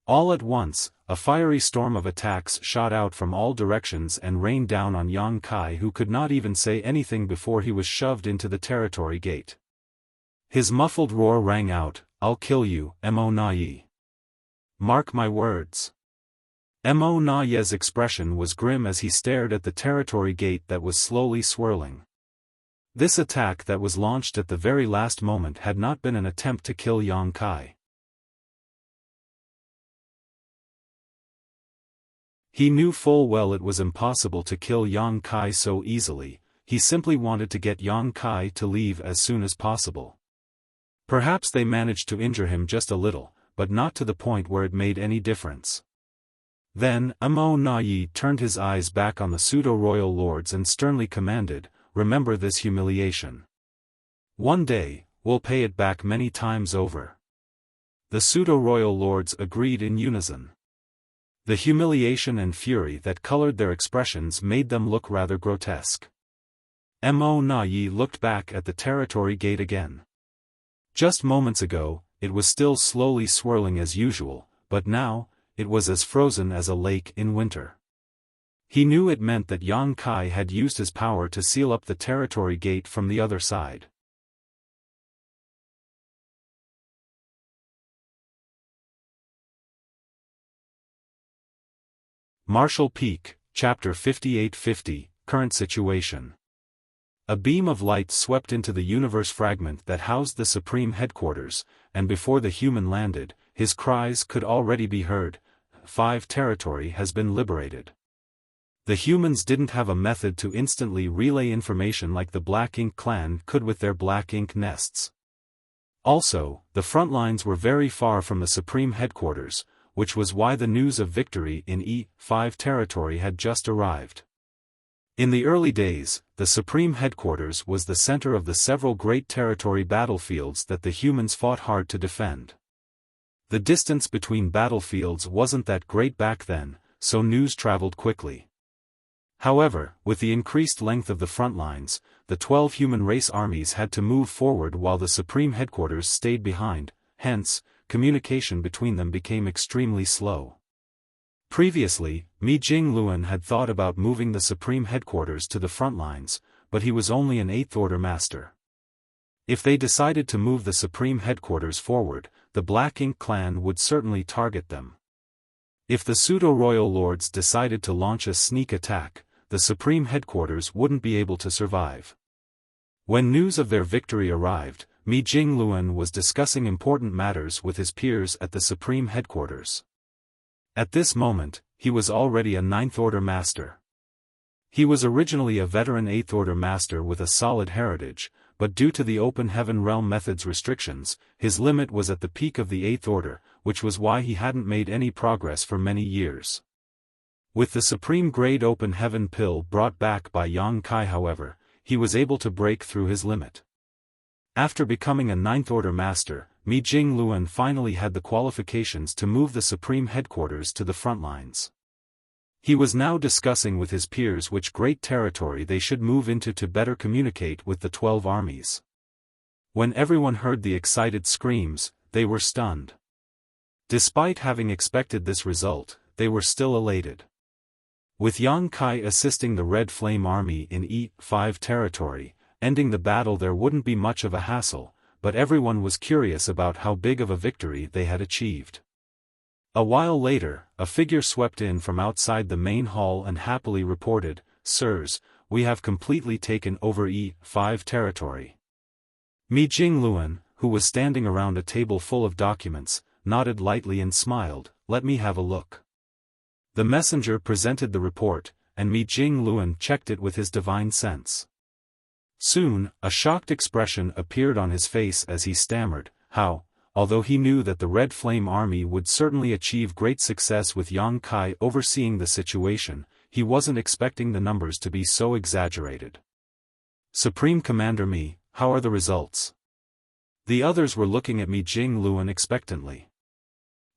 All at once, a fiery storm of attacks shot out from all directions and rained down on Yang Kai, who could not even say anything before he was shoved into the territory gate. His muffled roar rang out, I'll kill you, Mo Na Yi. Mark my words. Mo Na Yi's expression was grim as he stared at the territory gate that was slowly swirling. This attack that was launched at the very last moment had not been an attempt to kill Yang Kai. He knew full well it was impossible to kill Yang Kai so easily. He simply wanted to get Yang Kai to leave as soon as possible. Perhaps they managed to injure him just a little, but not to the point where it made any difference. Then, Amo Na-yi turned his eyes back on the pseudo-royal lords and sternly commanded, "Remember this humiliation. One day, we'll pay it back many times over." The pseudo-royal lords agreed in unison. The humiliation and fury that colored their expressions made them look rather grotesque. Mo Na-yi looked back at the territory gate again. Just moments ago, it was still slowly swirling as usual, but now, it was as frozen as a lake in winter. He knew it meant that Yang Kai had used his power to seal up the territory gate from the other side. Marshall Peak, Chapter 5850, Current Situation. A beam of light swept into the universe fragment that housed the Supreme Headquarters, and before the human landed, his cries could already be heard, "5 territory has been liberated." The humans didn't have a method to instantly relay information like the Black Ink clan could with their Black Ink nests. Also, the front lines were very far from the Supreme Headquarters, which was why the news of victory in E5 territory had just arrived. In the early days, the Supreme Headquarters was the center of the several great territory battlefields that the humans fought hard to defend. The distance between battlefields wasn't that great back then, so news traveled quickly. However, with the increased length of the front lines, the 12 human race armies had to move forward while the Supreme Headquarters stayed behind, hence, communication between them became extremely slow. Previously, Mi Jingluan had thought about moving the Supreme Headquarters to the front lines, but he was only an 8th Order master. If they decided to move the Supreme Headquarters forward, the Black Ink clan would certainly target them. If the pseudo-royal lords decided to launch a sneak attack, the Supreme Headquarters wouldn't be able to survive. When news of their victory arrived, Mi Jingluan was discussing important matters with his peers at the Supreme Headquarters. At this moment, he was already a 9th Order master. He was originally a veteran 8th Order master with a solid heritage, but due to the Open Heaven Realm method's restrictions, his limit was at the peak of the 8th Order, which was why he hadn't made any progress for many years. With the Supreme Grade Open Heaven pill brought back by Yang Kai, however, he was able to break through his limit. After becoming a 9th Order master, Mi Jingluan finally had the qualifications to move the Supreme Headquarters to the front lines. He was now discussing with his peers which great territory they should move into to better communicate with the 12 armies. When everyone heard the excited screams, they were stunned. Despite having expected this result, they were still elated. With Yang Kai assisting the Red Flame Army in E5 territory, ending the battle there wouldn't be much of a hassle, but everyone was curious about how big of a victory they had achieved. A while later, a figure swept in from outside the main hall and happily reported, "Sirs, we have completely taken over E5 territory." Mi Jingluan, who was standing around a table full of documents, nodded lightly and smiled, "Let me have a look." The messenger presented the report, and Mi Jingluan checked it with his divine sense. Soon, a shocked expression appeared on his face as he stammered, "How?" Although he knew that the Red Flame Army would certainly achieve great success with Yang Kai overseeing the situation, he wasn't expecting the numbers to be so exaggerated. "Supreme Commander Mi, how are the results?" The others were looking at Mi Jingluan expectantly.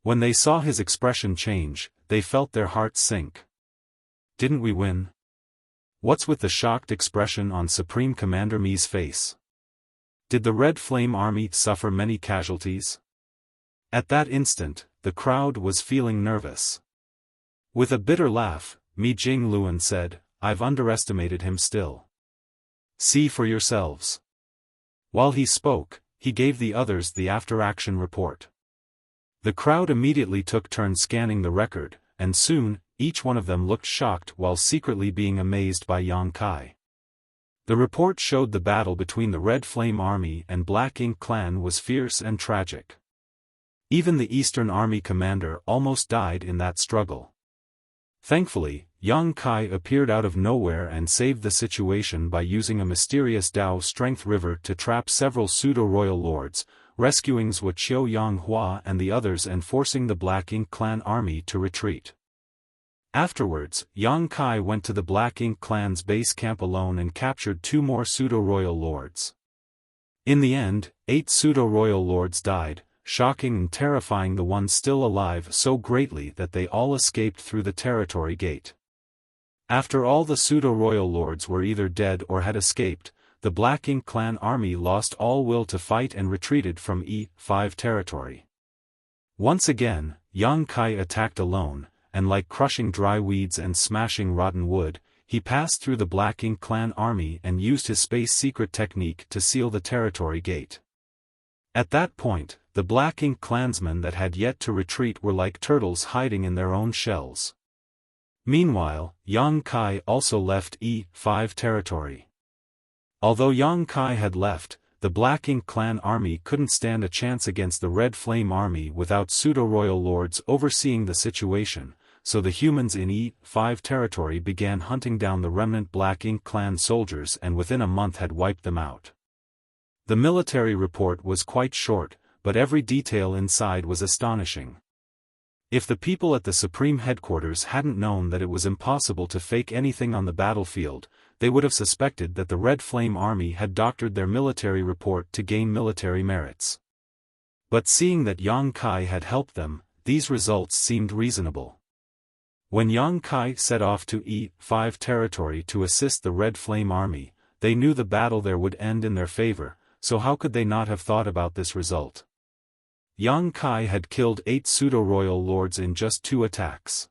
When they saw his expression change, they felt their hearts sink. "Didn't we win?" What's with the shocked expression on Supreme Commander Mi's face? Did the Red Flame Army suffer many casualties? At that instant, the crowd was feeling nervous. With a bitter laugh, Mi Jingluan said, "I've underestimated him still. See for yourselves." While he spoke, he gave the others the after-action report. The crowd immediately took turns scanning the record, and soon, each one of them looked shocked while secretly being amazed by Yang Kai. The report showed the battle between the Red Flame Army and Black Ink Clan was fierce and tragic. Even the Eastern Army commander almost died in that struggle. Thankfully, Yang Kai appeared out of nowhere and saved the situation by using a mysterious Dao Strength River to trap several pseudo-royal lords, rescuing Wuxia Yang Hua and the others and forcing the Black Ink Clan army to retreat. Afterwards, Yang Kai went to the Black Ink Clan's base camp alone and captured 2 more pseudo-royal lords. In the end, 8 pseudo-royal lords died, shocking and terrifying the ones still alive so greatly that they all escaped through the territory gate. After all the pseudo-royal lords were either dead or had escaped, the Black Ink Clan army lost all will to fight and retreated from E5 territory. Once again, Yang Kai attacked alone, and like crushing dry weeds and smashing rotten wood, he passed through the Black Ink Clan army and used his space secret technique to seal the territory gate. At that point, the Black Ink clansmen that had yet to retreat were like turtles hiding in their own shells. Meanwhile, Yang Kai also left E5 territory. Although Yang Kai had left, the Black Ink Clan army couldn't stand a chance against the Red Flame army without pseudo-royal lords overseeing the situation, so the humans in E5 territory began hunting down the remnant Black Ink Clan soldiers and within a month had wiped them out. The military report was quite short, but every detail inside was astonishing. If the people at the Supreme Headquarters hadn't known that it was impossible to fake anything on the battlefield, they would have suspected that the Red Flame Army had doctored their military report to gain military merits. But seeing that Yang Kai had helped them, these results seemed reasonable. When Yang Kai set off to E5 territory to assist the Red Flame Army, they knew the battle there would end in their favor, so how could they not have thought about this result? Yang Kai had killed 8 pseudo-royal lords in just 2 attacks.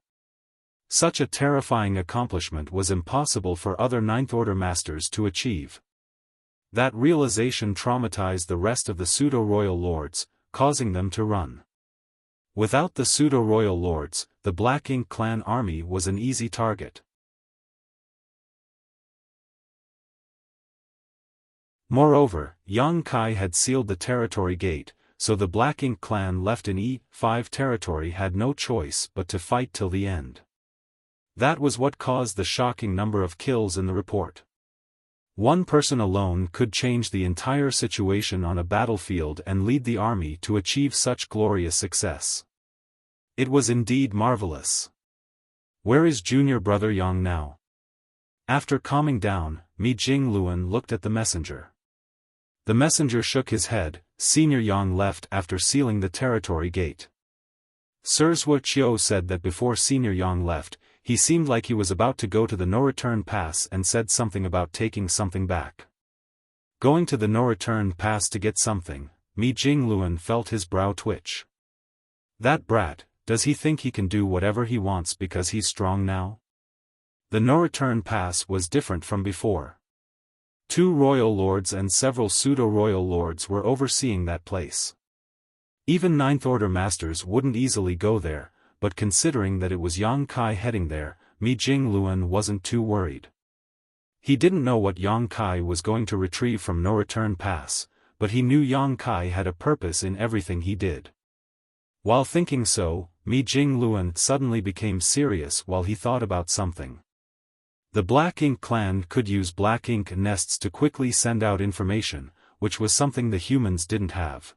Such a terrifying accomplishment was impossible for other Ninth Order masters to achieve. That realization traumatized the rest of the pseudo-royal lords, causing them to run. Without the pseudo-royal lords, the Black Ink Clan army was an easy target. Moreover, Yang Kai had sealed the territory gate, so the Black Ink Clan left in E5 territory had no choice but to fight till the end. That was what caused the shocking number of kills in the report. One person alone could change the entire situation on a battlefield and lead the army to achieve such glorious success. It was indeed marvelous. Where is junior brother Yang now? After calming down, Mi Jingluan looked at the messenger. The messenger shook his head. Senior Yang left after sealing the territory gate. Sir Wuxia said that before Senior Yang left, he seemed like he was about to go to the no-return pass and said something about taking something back. Going to the no-return pass to get something, Mi Jingluan felt his brow twitch. That brat, does he think he can do whatever he wants because he's strong now? The no-return pass was different from before. 2 royal lords and several pseudo-royal lords were overseeing that place. Even Ninth Order masters wouldn't easily go there, but considering that it was Yang Kai heading there, Mi Jingluan wasn't too worried. He didn't know what Yang Kai was going to retrieve from No Return Pass, but he knew Yang Kai had a purpose in everything he did. While thinking so, Mi Jingluan suddenly became serious while he thought about something. The Black Ink Clan could use black ink nests to quickly send out information, which was something the humans didn't have.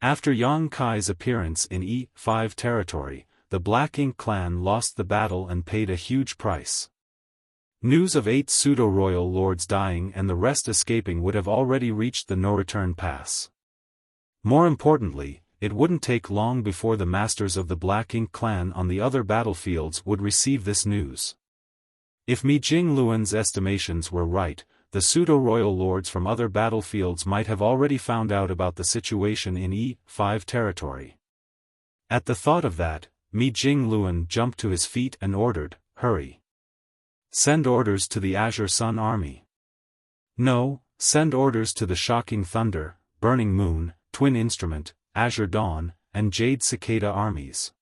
After Yang Kai's appearance in E5 territory, the Black Ink Clan lost the battle and paid a huge price. News of 8 pseudo-royal lords dying and the rest escaping would have already reached the no-return pass. More importantly, it wouldn't take long before the masters of the Black Ink Clan on the other battlefields would receive this news. If Mi Jingluan's estimations were right, the pseudo-royal lords from other battlefields might have already found out about the situation in E5 territory. At the thought of that, Mi Jingluan jumped to his feet and ordered, "Hurry! Send orders to the Azure Sun Army. No, send orders to the Shocking Thunder, Burning Moon, Twin Instrument, Azure Dawn, and Jade Cicada armies.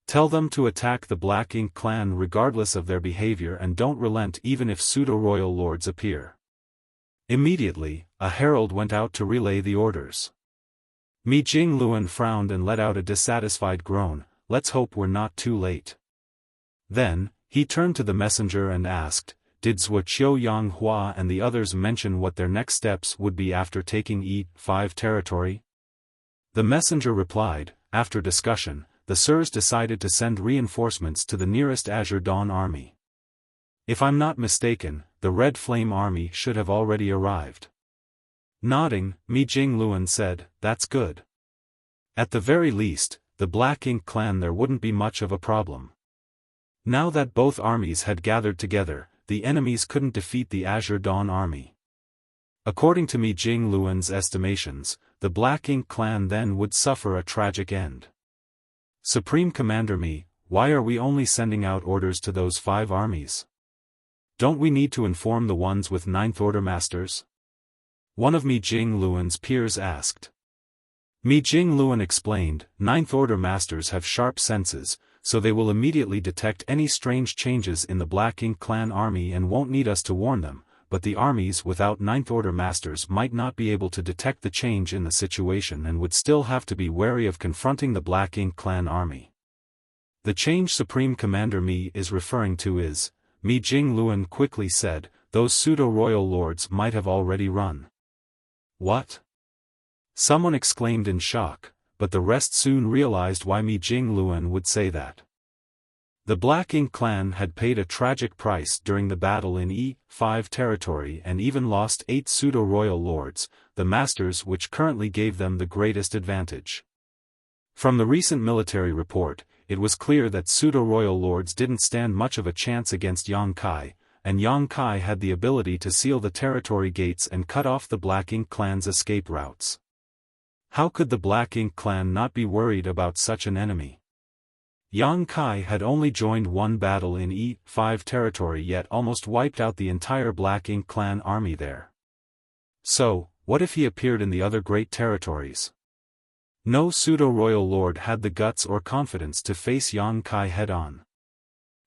Tell them to attack the Black Ink Clan regardless of their behavior and don't relent even if pseudo-royal lords appear." Immediately, a herald went out to relay the orders. Mi Jingluan frowned and let out a dissatisfied groan. Let's hope we're not too late. Then, he turned to the messenger and asked, did Zhuo Qiuyanghua and the others mention what their next steps would be after taking E5 territory? The messenger replied, after discussion, the Sirs decided to send reinforcements to the nearest Azure Dawn army. If I'm not mistaken, the Red Flame army should have already arrived. Nodding, Mi Jingluan said, that's good. At the very least, the Black Ink clan there wouldn't be much of a problem. Now that both armies had gathered together, the enemies couldn't defeat the Azure Dawn army. According to Mi Jingluan's estimations, the Black Ink clan then would suffer a tragic end. Supreme Commander Mi, why are we only sending out orders to those 5 armies? Don't we need to inform the ones with Ninth Order Masters? One of Mi Jingluan's peers asked. Mi Jingluan explained, Ninth Order Masters have sharp senses, so they will immediately detect any strange changes in the Black Ink clan army and won't need us to warn them, but the armies without Ninth Order Masters might not be able to detect the change in the situation and would still have to be wary of confronting the Black Ink clan army. The change Supreme Commander Mi is referring to is, Mi Jingluan quickly said, those pseudo-royal lords might have already run. What? Someone exclaimed in shock, but the rest soon realized why Mi Jingluan would say that. The Black Ink clan had paid a tragic price during the battle in E5 territory and even lost 8 pseudo-royal lords, the masters which currently gave them the greatest advantage. From the recent military report, it was clear that pseudo-royal lords didn't stand much of a chance against Yang Kai, and Yang Kai had the ability to seal the territory gates and cut off the Black Ink clan's escape routes. How could the Black Ink clan not be worried about such an enemy? Yang Kai had only joined one battle in E5 territory yet almost wiped out the entire Black Ink clan army there. So, what if he appeared in the other great territories? No pseudo-royal lord had the guts or confidence to face Yang Kai head-on.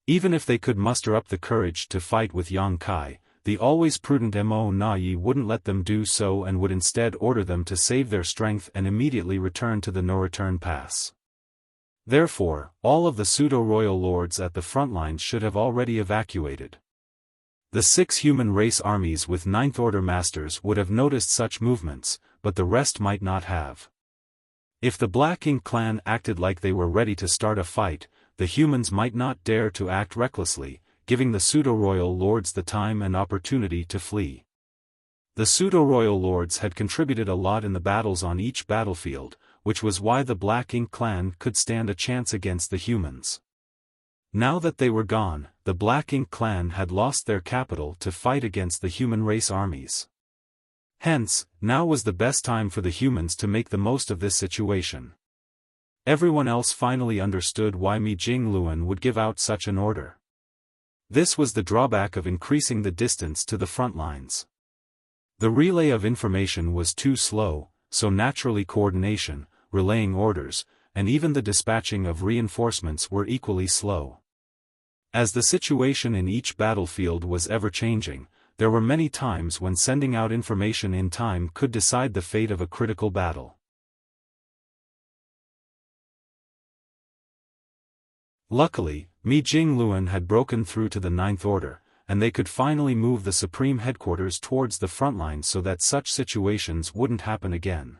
Even if they could muster up the courage to fight with Yang Kai, the always prudent Mo Nai wouldn't let them do so and would instead order them to save their strength and immediately return to the no-return pass. Therefore, all of the pseudo-royal lords at the front lines should have already evacuated. The 6 human race armies with Ninth Order Masters would have noticed such movements, but the rest might not have. If the Black Ink clan acted like they were ready to start a fight, the humans might not dare to act recklessly, giving the pseudo-royal lords the time and opportunity to flee. The pseudo-royal lords had contributed a lot in the battles on each battlefield, which was why the Black Ink clan could stand a chance against the humans. Now that they were gone, the Black Ink clan had lost their capital to fight against the human race armies. Hence, now was the best time for the humans to make the most of this situation. Everyone else finally understood why Mi Jingluan would give out such an order. This was the drawback of increasing the distance to the front lines. The relay of information was too slow, so naturally coordination, relaying orders, and even the dispatching of reinforcements were equally slow. As the situation in each battlefield was ever-changing, there were many times when sending out information in time could decide the fate of a critical battle. Luckily, Mi Jingluan had broken through to the Ninth Order, and they could finally move the Supreme Headquarters towards the front lines so that such situations wouldn't happen again.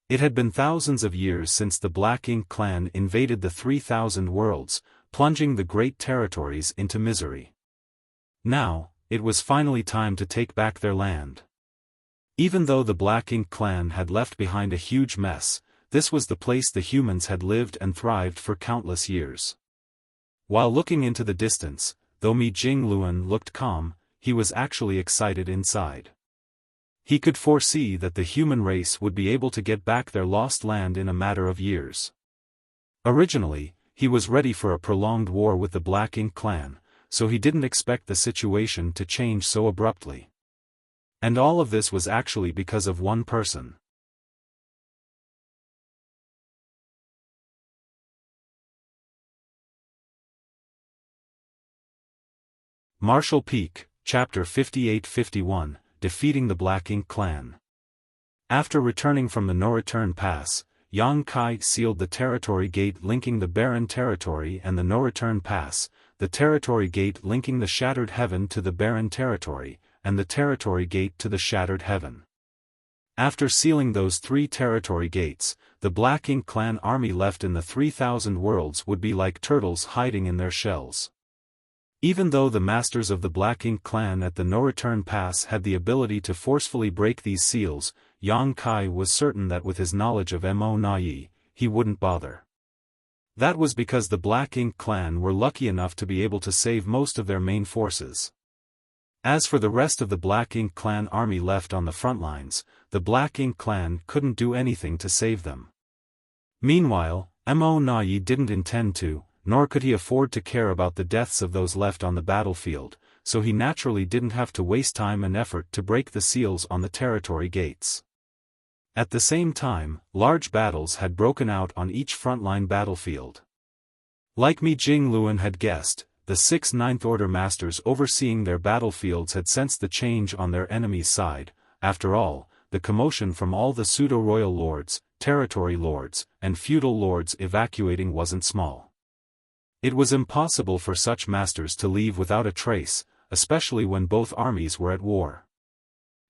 It had been thousands of years since the Black Ink clan invaded the 3,000 worlds, plunging the great territories into misery. Now, it was finally time to take back their land. Even though the Black Ink clan had left behind a huge mess, this was the place the humans had lived and thrived for countless years. While looking into the distance, though Mi Jingluan looked calm, he was actually excited inside. He could foresee that the human race would be able to get back their lost land in a matter of years. Originally, he was ready for a prolonged war with the Black Ink clan, so he didn't expect the situation to change so abruptly. And all of this was actually because of one person. Marshall Peak, Chapter 58-51, defeating the Black Ink clan. After returning from the no-return pass, Yang Kai sealed the territory gate linking the barren territory and the no-return pass, the territory gate linking the shattered heaven to the barren territory, and the territory gate to the shattered heaven. After sealing those 3 territory gates, the Black Ink clan army left in the 3,000 worlds would be like turtles hiding in their shells. Even though the masters of the Black Ink clan at the no-return pass had the ability to forcefully break these seals, Yang Kai was certain that with his knowledge of Mo Nai, he wouldn't bother. That was because the Black Ink clan were lucky enough to be able to save most of their main forces. As for the rest of the Black Ink clan army left on the front lines, the Black Ink clan couldn't do anything to save them. Meanwhile, Mo Nai didn't intend to, nor could he afford to care about the deaths of those left on the battlefield, so he naturally didn't have to waste time and effort to break the seals on the territory gates. At the same time, large battles had broken out on each frontline battlefield. Like Mi Jingluan had guessed, the 6 Ninth Order Masters overseeing their battlefields had sensed the change on their enemy's side. After all, the commotion from all the pseudo-royal lords, territory lords, and feudal lords evacuating wasn't small. It was impossible for such masters to leave without a trace, especially when both armies were at war.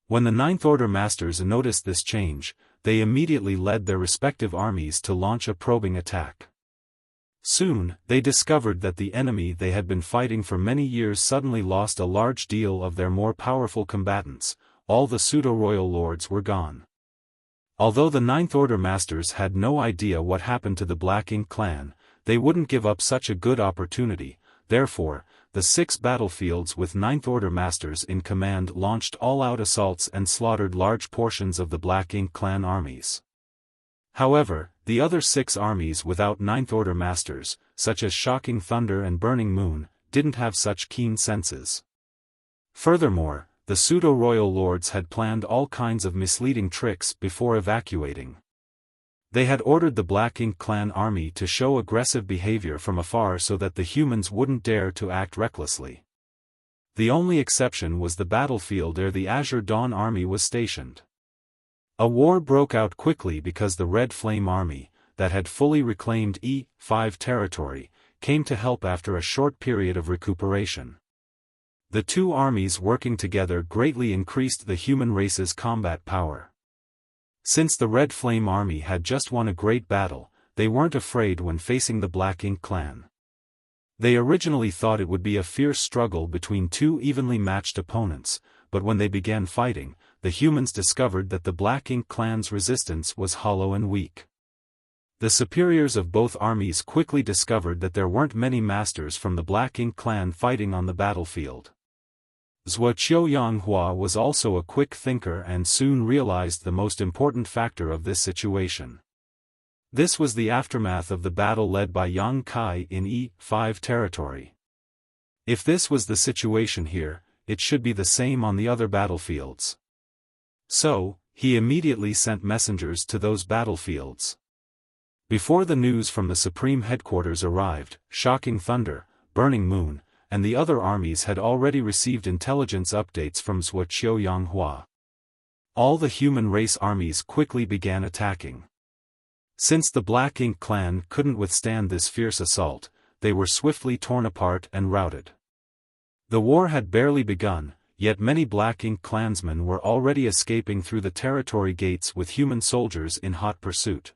When the Ninth Order Masters noticed this change, they immediately led their respective armies to launch a probing attack. Soon, they discovered that the enemy they had been fighting for many years suddenly lost a large deal of their more powerful combatants. All the pseudo-royal lords were gone. Although the Ninth Order Masters had no idea what happened to the Black Ink clan, they wouldn't give up such a good opportunity. Therefore, the 6 battlefields with Ninth Order Masters in command launched all-out assaults and slaughtered large portions of the Black Ink clan armies. However, the other 6 armies without Ninth Order Masters, such as Shocking Thunder and Burning Moon, didn't have such keen senses. Furthermore, the pseudo-royal lords had planned all kinds of misleading tricks before evacuating. They had ordered the Black Ink clan army to show aggressive behavior from afar so that the humans wouldn't dare to act recklessly. The only exception was the battlefield where the Azure Dawn army was stationed. A war broke out quickly because the Red Flame army, that had fully reclaimed E5 territory, came to help after a short period of recuperation. The 2 armies working together greatly increased the human race's combat power. Since the Red Flame army had just won a great battle, they weren't afraid when facing the Black Ink clan. They originally thought it would be a fierce struggle between 2 evenly matched opponents, but when they began fighting, the humans discovered that the Black Ink clan's resistance was hollow and weak. The superiors of both armies quickly discovered that there weren't many masters from the Black Ink clan fighting on the battlefield. Zhuo Qiuyanghua was also a quick thinker and soon realized the most important factor of this situation. This was the aftermath of the battle led by Yang Kai in E5 territory. If this was the situation here, it should be the same on the other battlefields. So, he immediately sent messengers to those battlefields. Before the news from the Supreme Headquarters arrived, Shocking Thunder, Burning Moon, and the other armies had already received intelligence updates from Zhuo Qiuyanghua. All the human race armies quickly began attacking. Since the Black Ink clan couldn't withstand this fierce assault, they were swiftly torn apart and routed. The war had barely begun, yet many Black Ink clansmen were already escaping through the territory gates with human soldiers in hot pursuit.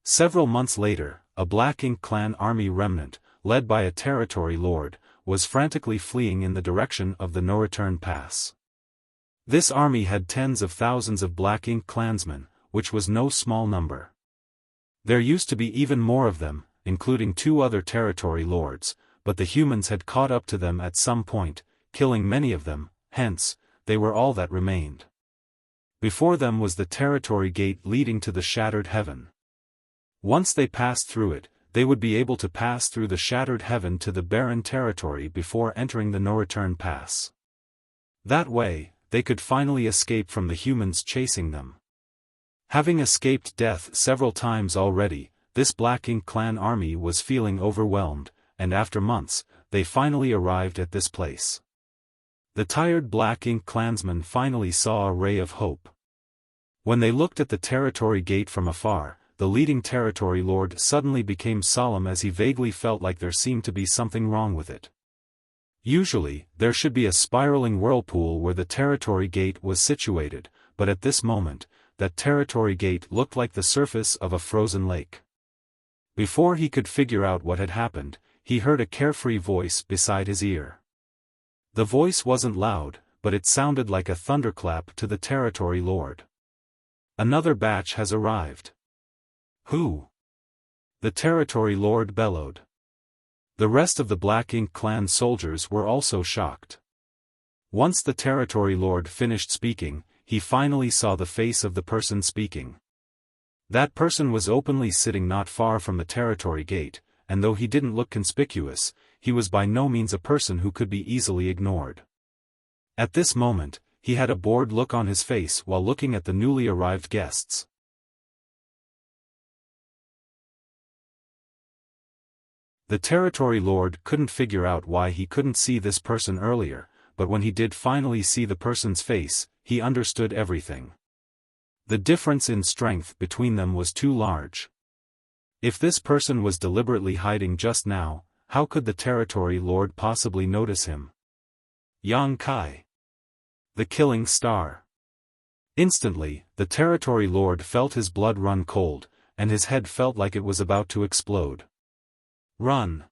Several months later, a Black Ink clan army remnant, led by a territory lord, was frantically fleeing in the direction of the no-return pass. This army had tens of thousands of Black Ink clansmen, which was no small number. There used to be even more of them, including 2 other territory lords, but the humans had caught up to them at some point, killing many of them, hence, they were all that remained. Before them was the territory gate leading to the shattered heaven. Once they passed through it, they would be able to pass through the shattered heaven to the barren territory before entering the no-return pass. That way, they could finally escape from the humans chasing them. Having escaped death several times already, this Black Ink clan army was feeling overwhelmed, and after months, they finally arrived at this place. The tired Black Ink clansmen finally saw a ray of hope. When they looked at the territory gate from afar, the leading territory lord suddenly became solemn as he vaguely felt like there seemed to be something wrong with it. Usually, there should be a spiraling whirlpool where the territory gate was situated, but at this moment, that territory gate looked like the surface of a frozen lake. Before he could figure out what had happened, he heard a carefree voice beside his ear. The voice wasn't loud, but it sounded like a thunderclap to the territory lord. "Another batch has arrived." "Who?" the territory lord bellowed. The rest of the Black Ink clan soldiers were also shocked. Once the territory lord finished speaking, he finally saw the face of the person speaking. That person was openly sitting not far from the territory gate, and though he didn't look conspicuous, he was by no means a person who could be easily ignored. At this moment, he had a bored look on his face while looking at the newly arrived guests. The territory lord couldn't figure out why he couldn't see this person earlier, but when he did finally see the person's face, he understood everything. The difference in strength between them was too large. If this person was deliberately hiding just now, how could the territory lord possibly notice him? Yang Kai. The killing star. Instantly, the territory lord felt his blood run cold, and his head felt like it was about to explode. "Run!"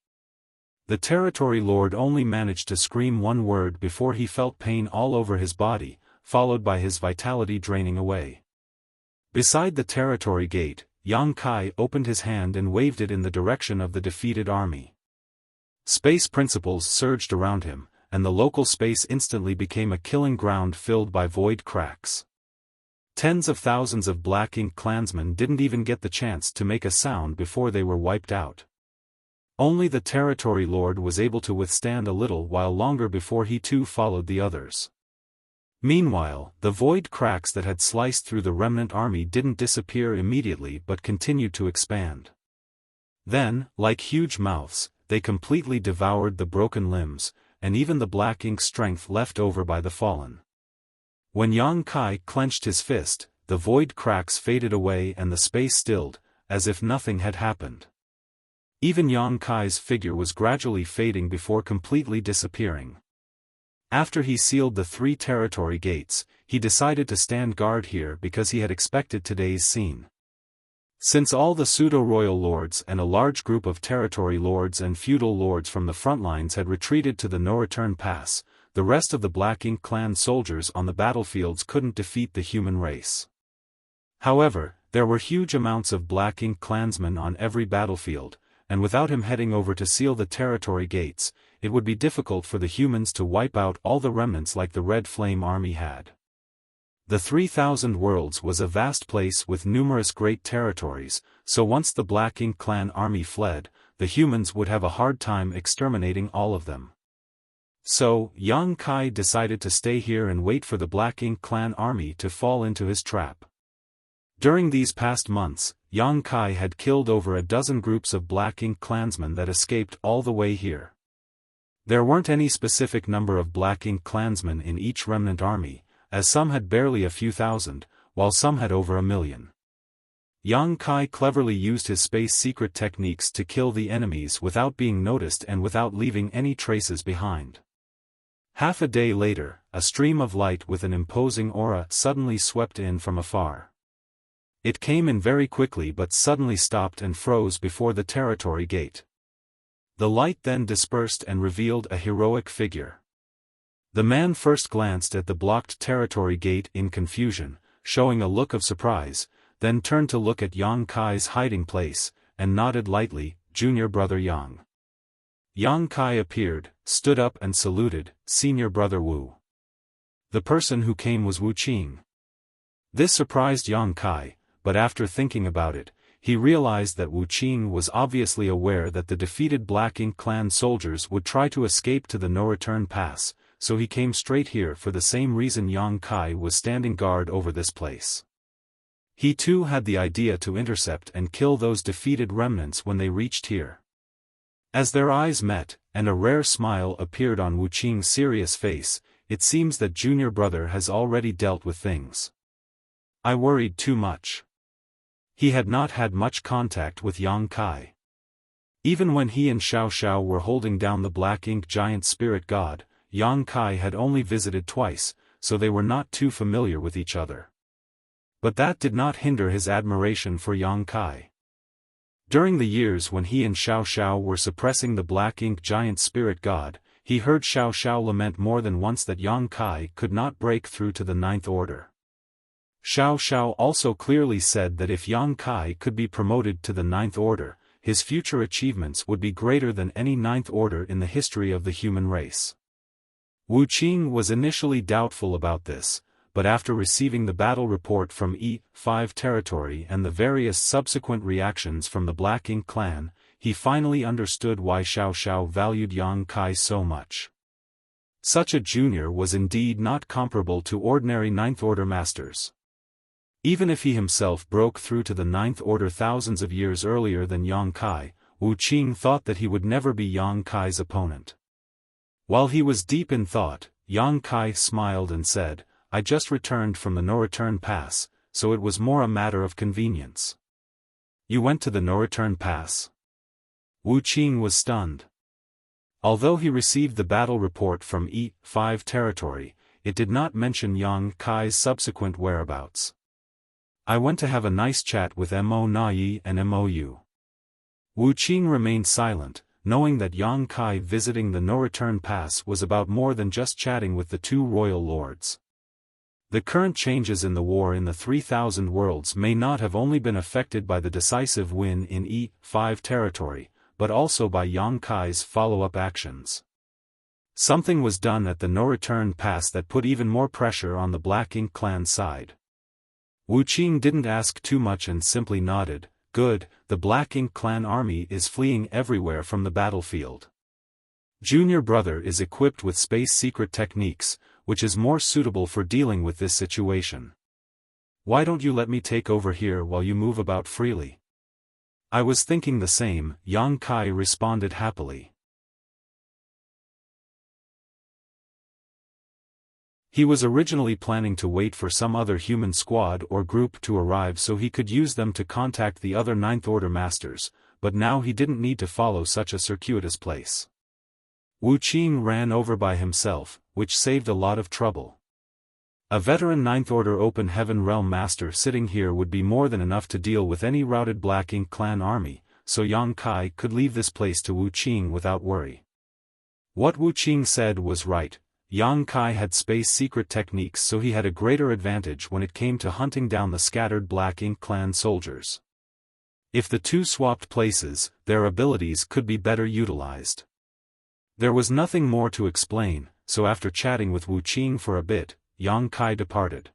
The territory lord only managed to scream one word before he felt pain all over his body, followed by his vitality draining away. Beside the territory gate, Yang Kai opened his hand and waved it in the direction of the defeated army. Space principles surged around him, and the local space instantly became a killing ground filled by void cracks. Tens of thousands of Black Ink clansmen didn't even get the chance to make a sound before they were wiped out. Only the territory lord was able to withstand a little while longer before he too followed the others. Meanwhile, the void cracks that had sliced through the remnant army didn't disappear immediately but continued to expand. Then, like huge mouths, they completely devoured the broken limbs, and even the Black Ink strength left over by the fallen. When Yang Kai clenched his fist, the void cracks faded away and the space stilled, as if nothing had happened. Even Yang Kai's figure was gradually fading before completely disappearing. After he sealed the 3 territory gates, he decided to stand guard here because he had expected today's scene. Since all the pseudo-royal lords and a large group of territory lords and feudal lords from the front lines had retreated to the no-return pass, the rest of the Black Ink clan soldiers on the battlefields couldn't defeat the human race. However, there were huge amounts of Black Ink clansmen on every battlefield, and without him heading over to seal the territory gates, it would be difficult for the humans to wipe out all the remnants like the Red Flame army had. The 3,000 worlds was a vast place with numerous great territories, so once the Black Ink clan army fled, the humans would have a hard time exterminating all of them. So, Yang Kai decided to stay here and wait for the Black Ink clan army to fall into his trap. During these past months, Yang Kai had killed over a dozen groups of Black Ink clansmen that escaped all the way here. There weren't any specific number of Black Ink clansmen in each remnant army, as some had barely a few thousand, while some had over 1,000,000. Yang Kai cleverly used his space secret techniques to kill the enemies without being noticed and without leaving any traces behind. Half a day later, a stream of light with an imposing aura suddenly swept in from afar. It came in very quickly but suddenly stopped and froze before the territory gate. The light then dispersed and revealed a heroic figure. The man first glanced at the blocked territory gate in confusion, showing a look of surprise, then turned to look at Yang Kai's hiding place, and nodded lightly, "Junior brother Yang." Yang Kai appeared, stood up and saluted, "Senior brother Wu." The person who came was Wu Qing. This surprised Yang Kai, but after thinking about it, he realized that Wu Qing was obviously aware that the defeated Black Ink clan soldiers would try to escape to the no-return pass, so he came straight here for the same reason Yang Kai was standing guard over this place. He too had the idea to intercept and kill those defeated remnants when they reached here. As their eyes met, and a rare smile appeared on Wu Qing's serious face, it seems that junior brother has already dealt with things. I worried too much. He had not had much contact with Yang Kai. Even when he and Xiao Xiao were holding down the black ink giant spirit god, Yang Kai had only visited twice, so they were not too familiar with each other. But that did not hinder his admiration for Yang Kai. During the years when he and Xiao Xiao were suppressing the black ink giant spirit god, he heard Xiao Xiao lament more than once that Yang Kai could not break through to the ninth order. Xiao Xiao also clearly said that if Yang Kai could be promoted to the ninth order, his future achievements would be greater than any ninth order in the history of the human race. Wu Qing was initially doubtful about this, but after receiving the battle report from E5 territory and the various subsequent reactions from the Black Ink clan, he finally understood why Xiao Xiao valued Yang Kai so much. Such a junior was indeed not comparable to ordinary ninth order masters. Even if he himself broke through to the ninth order thousands of years earlier than Yang Kai, Wu Qing thought that he would never be Yang Kai's opponent. While he was deep in thought, Yang Kai smiled and said, "I just returned from the no-return pass, so it was more a matter of convenience." "You went to the no-return pass?" Wu Qing was stunned. Although he received the battle report from E5 territory, it did not mention Yang Kai's subsequent whereabouts. "I went to have a nice chat with Mo Nai and Mou." Wu Qing remained silent, knowing that Yang Kai visiting the no-return pass was about more than just chatting with the two royal lords. The current changes in the war in the 3,000 worlds may not have only been affected by the decisive win in E5 territory, but also by Yang Kai's follow-up actions. Something was done at the no-return pass that put even more pressure on the Black Ink clan side. Wu Qing didn't ask too much and simply nodded. "Good, the Black Ink clan army is fleeing everywhere from the battlefield. Junior brother is equipped with space secret techniques, which is more suitable for dealing with this situation. Why don't you let me take over here while you move about freely?" "I was thinking the same," Yang Kai responded happily. He was originally planning to wait for some other human squad or group to arrive so he could use them to contact the other Ninth Order masters, but now he didn't need to follow such a circuitous place. Wu Qing ran over by himself, which saved a lot of trouble. A veteran Ninth Order Open Heaven Realm master sitting here would be more than enough to deal with any routed Black Ink clan army, so Yang Kai could leave this place to Wu Qing without worry. What Wu Qing said was right. Yang Kai had space secret techniques, so he had a greater advantage when it came to hunting down the scattered Black Ink clan soldiers. If the two swapped places, their abilities could be better utilized. There was nothing more to explain, so after chatting with Wu Qing for a bit, Yang Kai departed.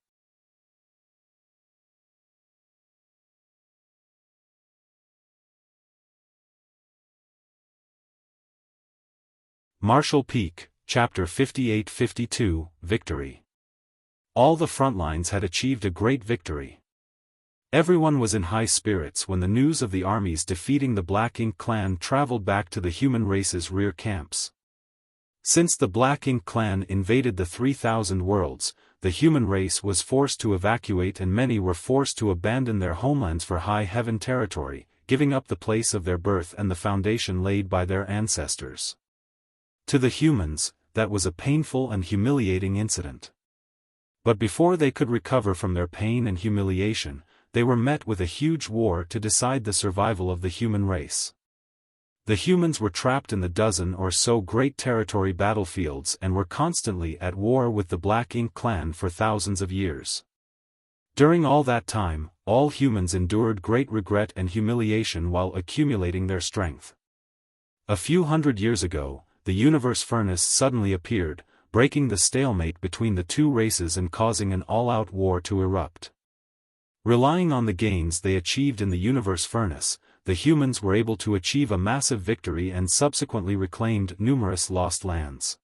Marshall Peak, Chapter 58-52, Victory. All the front lines had achieved a great victory. Everyone was in high spirits when the news of the armies defeating the Black Ink clan traveled back to the human race's rear camps. Since the Black Ink clan invaded the 3,000 worlds, the human race was forced to evacuate and many were forced to abandon their homelands for high heaven territory, giving up the place of their birth and the foundation laid by their ancestors. To the humans, that was a painful and humiliating incident. But before they could recover from their pain and humiliation, they were met with a huge war to decide the survival of the human race. The humans were trapped in the dozen or so great territory battlefields and were constantly at war with the Black Ink clan for thousands of years. During all that time, all humans endured great regret and humiliation while accumulating their strength. A few hundred years ago, the universe furnace suddenly appeared, breaking the stalemate between the two races and causing an all-out war to erupt. Relying on the gains they achieved in the universe furnace, the humans were able to achieve a massive victory and subsequently reclaimed numerous lost lands.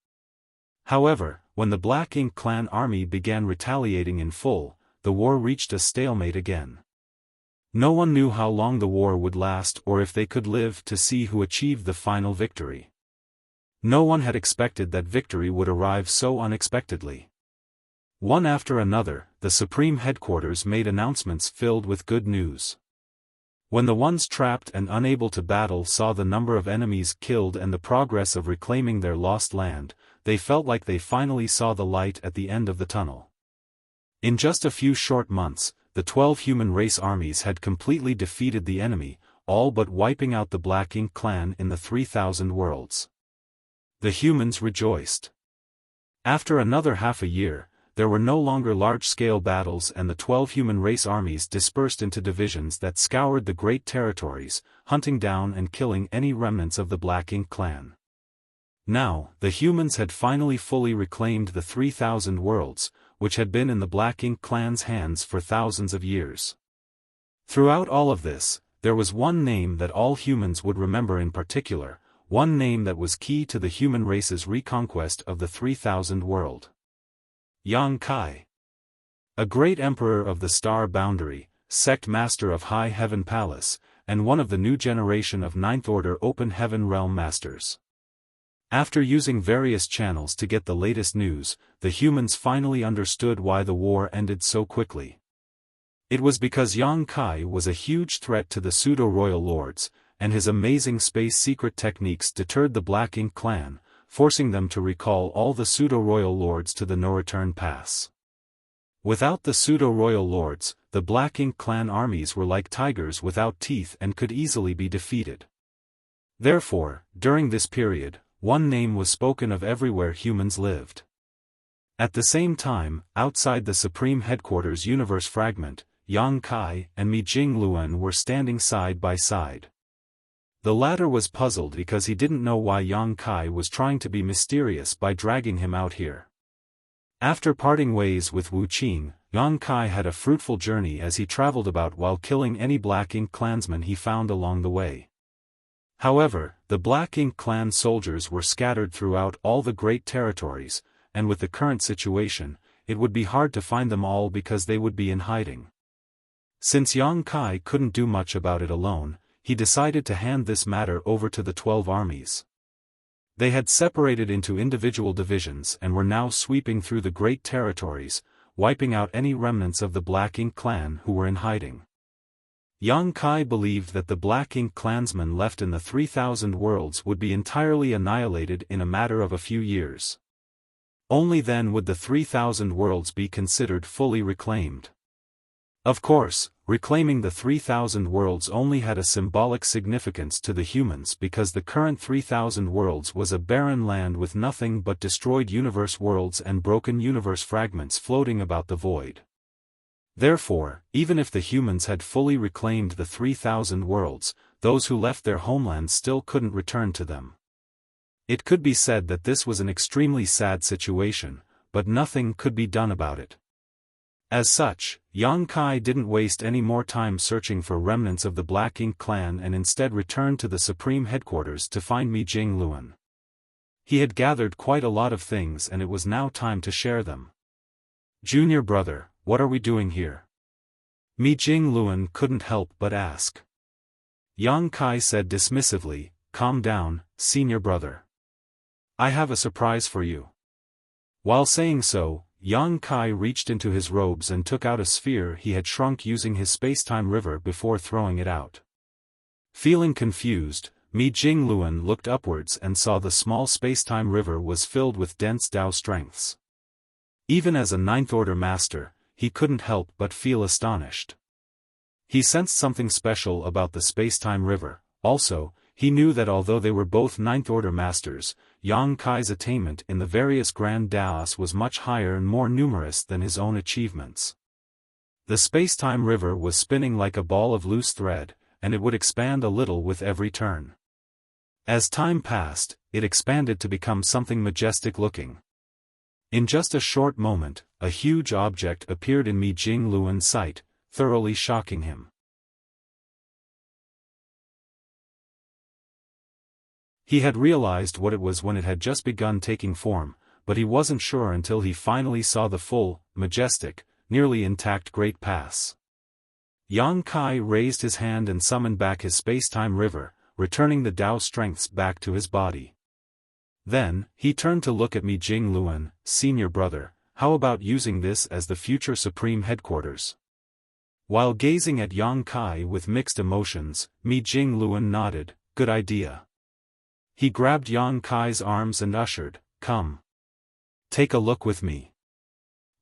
However, when the Black Ink clan army began retaliating in full, the war reached a stalemate again. No one knew how long the war would last or if they could live to see who achieved the final victory. No one had expected that victory would arrive so unexpectedly. One after another, the Supreme Headquarters made announcements filled with good news. When the ones trapped and unable to battle saw the number of enemies killed and the progress of reclaiming their lost land, they felt like they finally saw the light at the end of the tunnel. In just a few short months, the 12 human race armies had completely defeated the enemy, all but wiping out the Black Ink clan in the 3,000 worlds. The humans rejoiced. After another half a year, there were no longer large-scale battles and the 12 human race armies dispersed into divisions that scoured the great territories, hunting down and killing any remnants of the Black Ink clan. Now, the humans had finally fully reclaimed the 3,000 worlds, which had been in the Black Ink clan's hands for thousands of years. Throughout all of this, there was one name that all humans would remember in particular, one name that was key to the human race's reconquest of the 3,000 world. Yang Kai. A great emperor of the Star Boundary, sect master of High Heaven Palace, and one of the new generation of Ninth Order Open Heaven Realm Masters. After using various channels to get the latest news, the humans finally understood why the war ended so quickly. It was because Yang Kai was a huge threat to the pseudo-royal lords, and his amazing space secret techniques deterred the Black Ink clan, forcing them to recall all the pseudo-royal lords to the no-return pass. Without the pseudo-royal lords, the Black Ink clan armies were like tigers without teeth and could easily be defeated. Therefore, during this period, one name was spoken of everywhere humans lived. At the same time, outside the Supreme Headquarters Universe Fragment, Yang Kai and Mi Jingluan were standing side by side. The latter was puzzled because he didn't know why Yang Kai was trying to be mysterious by dragging him out here. After parting ways with Wuxia, Yang Kai had a fruitful journey as he traveled about while killing any Black Ink clansmen he found along the way. However, the Black Ink clan soldiers were scattered throughout all the great territories, and with the current situation, it would be hard to find them all because they would be in hiding. Since Yang Kai couldn't do much about it alone, he decided to hand this matter over to the 12 armies. They had separated into individual divisions and were now sweeping through the great territories, wiping out any remnants of the Black Ink clan who were in hiding. Yang Kai believed that the Black Ink clansmen left in the 3,000 worlds would be entirely annihilated in a matter of a few years. Only then would the 3,000 worlds be considered fully reclaimed. Of course, reclaiming the 3,000 worlds only had a symbolic significance to the humans because the current 3,000 worlds was a barren land with nothing but destroyed universe worlds and broken universe fragments floating about the void. Therefore, even if the humans had fully reclaimed the 3,000 worlds, those who left their homelands still couldn't return to them. It could be said that this was an extremely sad situation, but nothing could be done about it. As such, Yang Kai didn't waste any more time searching for remnants of the Black Ink clan and instead returned to the Supreme Headquarters to find Mi Jingluan. He had gathered quite a lot of things and it was now time to share them. "Junior brother, what are we doing here?" Mi Jingluan couldn't help but ask. Yang Kai said dismissively, "Calm down, senior brother. I have a surprise for you." While saying so, Yang Kai reached into his robes and took out a sphere he had shrunk using his space-time river before throwing it out. Feeling confused, Mi Jingluan looked upwards and saw the small space-time river was filled with dense Dao strengths. Even as a Ninth Order master, he couldn't help but feel astonished. He sensed something special about the space-time river. Also, he knew that although they were both Ninth Order masters, Yang Kai's attainment in the various Grand Daos was much higher and more numerous than his own achievements. The space-time river was spinning like a ball of loose thread, and it would expand a little with every turn. As time passed, it expanded to become something majestic-looking. In just a short moment, a huge object appeared in Mi Jingluan's sight, thoroughly shocking him. He had realized what it was when it had just begun taking form, but he wasn't sure until he finally saw the full, majestic, nearly intact Great Pass. Yang Kai raised his hand and summoned back his space-time river, returning the Dao strengths back to his body. Then, he turned to look at Mi Jingluan, senior brother, how about using this as the future supreme headquarters? While gazing at Yang Kai with mixed emotions, Mi Jingluan nodded, good idea. He grabbed Yang Kai's arms and ushered, come. Take a look with me.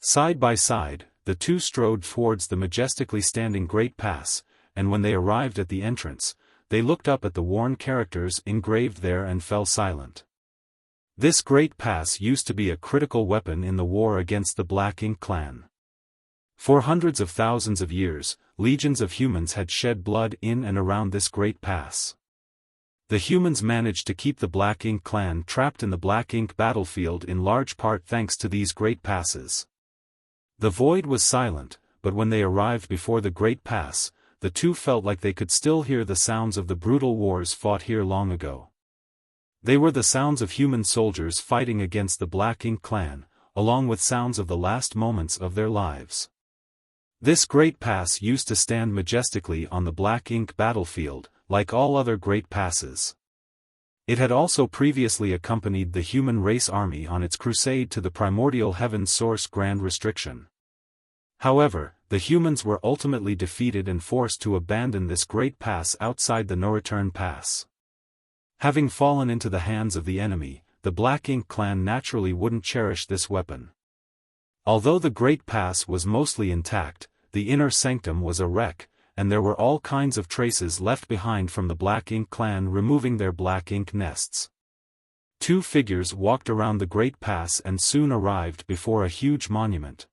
Side by side, the two strode towards the majestically standing Great Pass, and when they arrived at the entrance, they looked up at the worn characters engraved there and fell silent. This Great Pass used to be a critical weapon in the war against the Black Ink clan. For hundreds of thousands of years, legions of humans had shed blood in and around this Great Pass. The humans managed to keep the Black Ink clan trapped in the Black Ink battlefield in large part thanks to these Great Passes. The void was silent, but when they arrived before the Great Pass, the two felt like they could still hear the sounds of the brutal wars fought here long ago. They were the sounds of human soldiers fighting against the Black Ink clan, along with sounds of the last moments of their lives. This Great Pass used to stand majestically on the Black Ink battlefield, like all other Great Passes. It had also previously accompanied the human race army on its crusade to the primordial heaven source Grand Restriction. However, the humans were ultimately defeated and forced to abandon this Great Pass outside the No-Return Pass. Having fallen into the hands of the enemy, the Black Ink clan naturally wouldn't cherish this weapon. Although the Great Pass was mostly intact, the inner sanctum was a wreck, and there were all kinds of traces left behind from the Black Ink clan removing their Black Ink nests. Two figures walked around the Great Pass and soon arrived before a huge monument.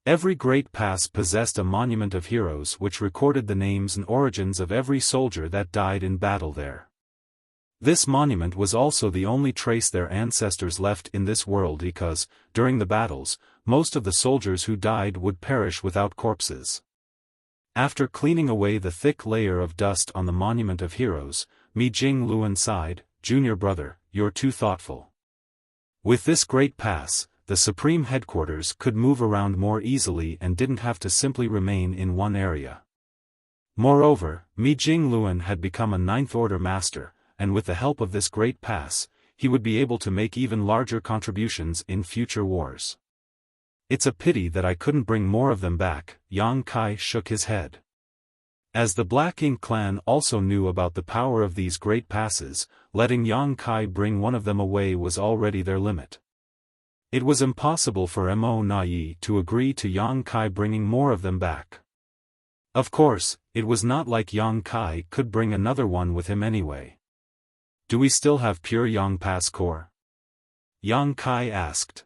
Every Great Pass possessed a monument of heroes which recorded the names and origins of every soldier that died in battle there. This monument was also the only trace their ancestors left in this world because, during the battles, most of the soldiers who died would perish without corpses. After cleaning away the thick layer of dust on the monument of heroes, Mi Jingluan sighed, "Junior brother, you're too thoughtful." With this Great Pass, the Supreme Headquarters could move around more easily and didn't have to simply remain in one area. Moreover, Mi Jingluan had become a Ninth Order Master, and with the help of this Great Pass, he would be able to make even larger contributions in future wars. It's a pity that I couldn't bring more of them back, Yang Kai shook his head. As the Black Ink clan also knew about the power of these Great Passes, letting Yang Kai bring one of them away was already their limit. It was impossible for Mo Nai to agree to Yang Kai bringing more of them back. Of course, it was not like Yang Kai could bring another one with him anyway. Do we still have pure Yang Pass core? Yang Kai asked.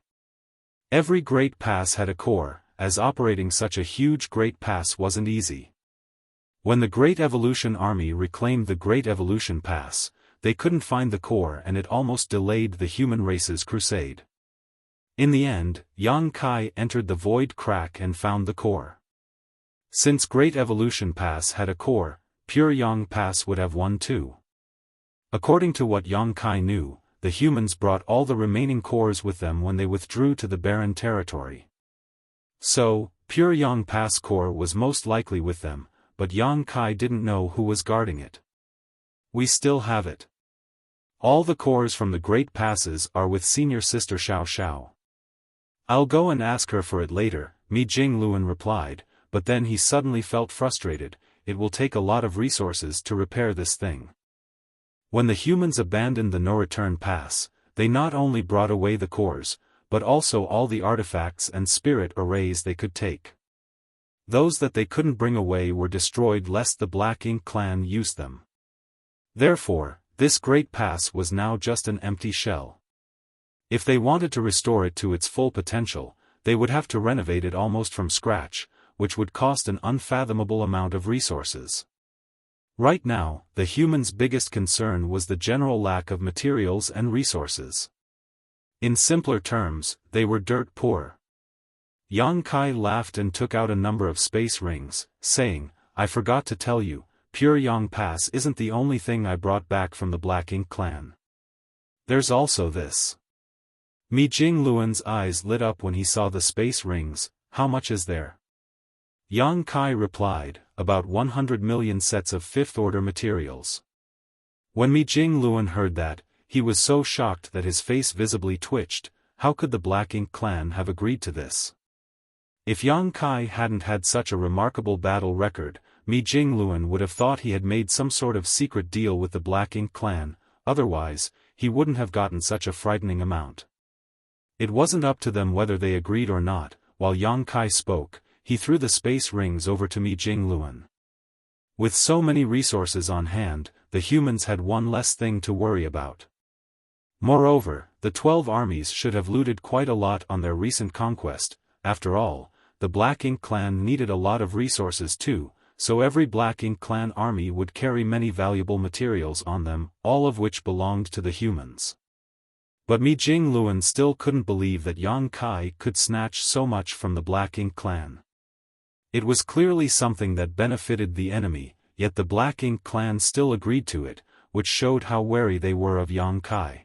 Every Great Pass had a core, as operating such a huge Great Pass wasn't easy. When the Great Evolution Army reclaimed the Great Evolution Pass, they couldn't find the core and it almost delayed the human race's crusade. In the end, Yang Kai entered the void crack and found the core. Since Great Evolution Pass had a core, pure Yang Pass would have one too. According to what Yang Kai knew, the humans brought all the remaining cores with them when they withdrew to the barren territory. So, pure Yang Pass core was most likely with them, but Yang Kai didn't know who was guarding it. We still have it. All the cores from the Great Passes are with senior sister Xiao Xiao. I'll go and ask her for it later, Mi Jingluan replied, but then he suddenly felt frustrated. It will take a lot of resources to repair this thing. When the humans abandoned the No-Return Pass, they not only brought away the cores, but also all the artifacts and spirit arrays they could take. Those that they couldn't bring away were destroyed lest the Black Ink clan use them. Therefore, this Great Pass was now just an empty shell. If they wanted to restore it to its full potential, they would have to renovate it almost from scratch, which would cost an unfathomable amount of resources. Right now, the humans' biggest concern was the general lack of materials and resources. In simpler terms, they were dirt poor. Yang Kai laughed and took out a number of space rings, saying, "I forgot to tell you, pure Yang Pass isn't the only thing I brought back from the Black Ink clan. There's also this." Mi Jingluan's eyes lit up when he saw the space rings. "How much is there?" Yang Kai replied, "About 100 million sets of fifth-order materials." When Mi Jingluan heard that, he was so shocked that his face visibly twitched. How could the Black Ink clan have agreed to this? If Yang Kai hadn't had such a remarkable battle record, Mi Jingluan would have thought he had made some sort of secret deal with the Black Ink clan, otherwise, he wouldn't have gotten such a frightening amount. It wasn't up to them whether they agreed or not. While Yang Kai spoke, he threw the space rings over to Mi Jingluan. With so many resources on hand, the humans had one less thing to worry about. Moreover, the 12 armies should have looted quite a lot on their recent conquest. After all, the Black Ink clan needed a lot of resources too, so every Black Ink clan army would carry many valuable materials on them, all of which belonged to the humans. But Mi Jingluan still couldn't believe that Yang Kai could snatch so much from the Black Ink clan. It was clearly something that benefited the enemy, yet the Black Ink clan still agreed to it, which showed how wary they were of Yang Kai.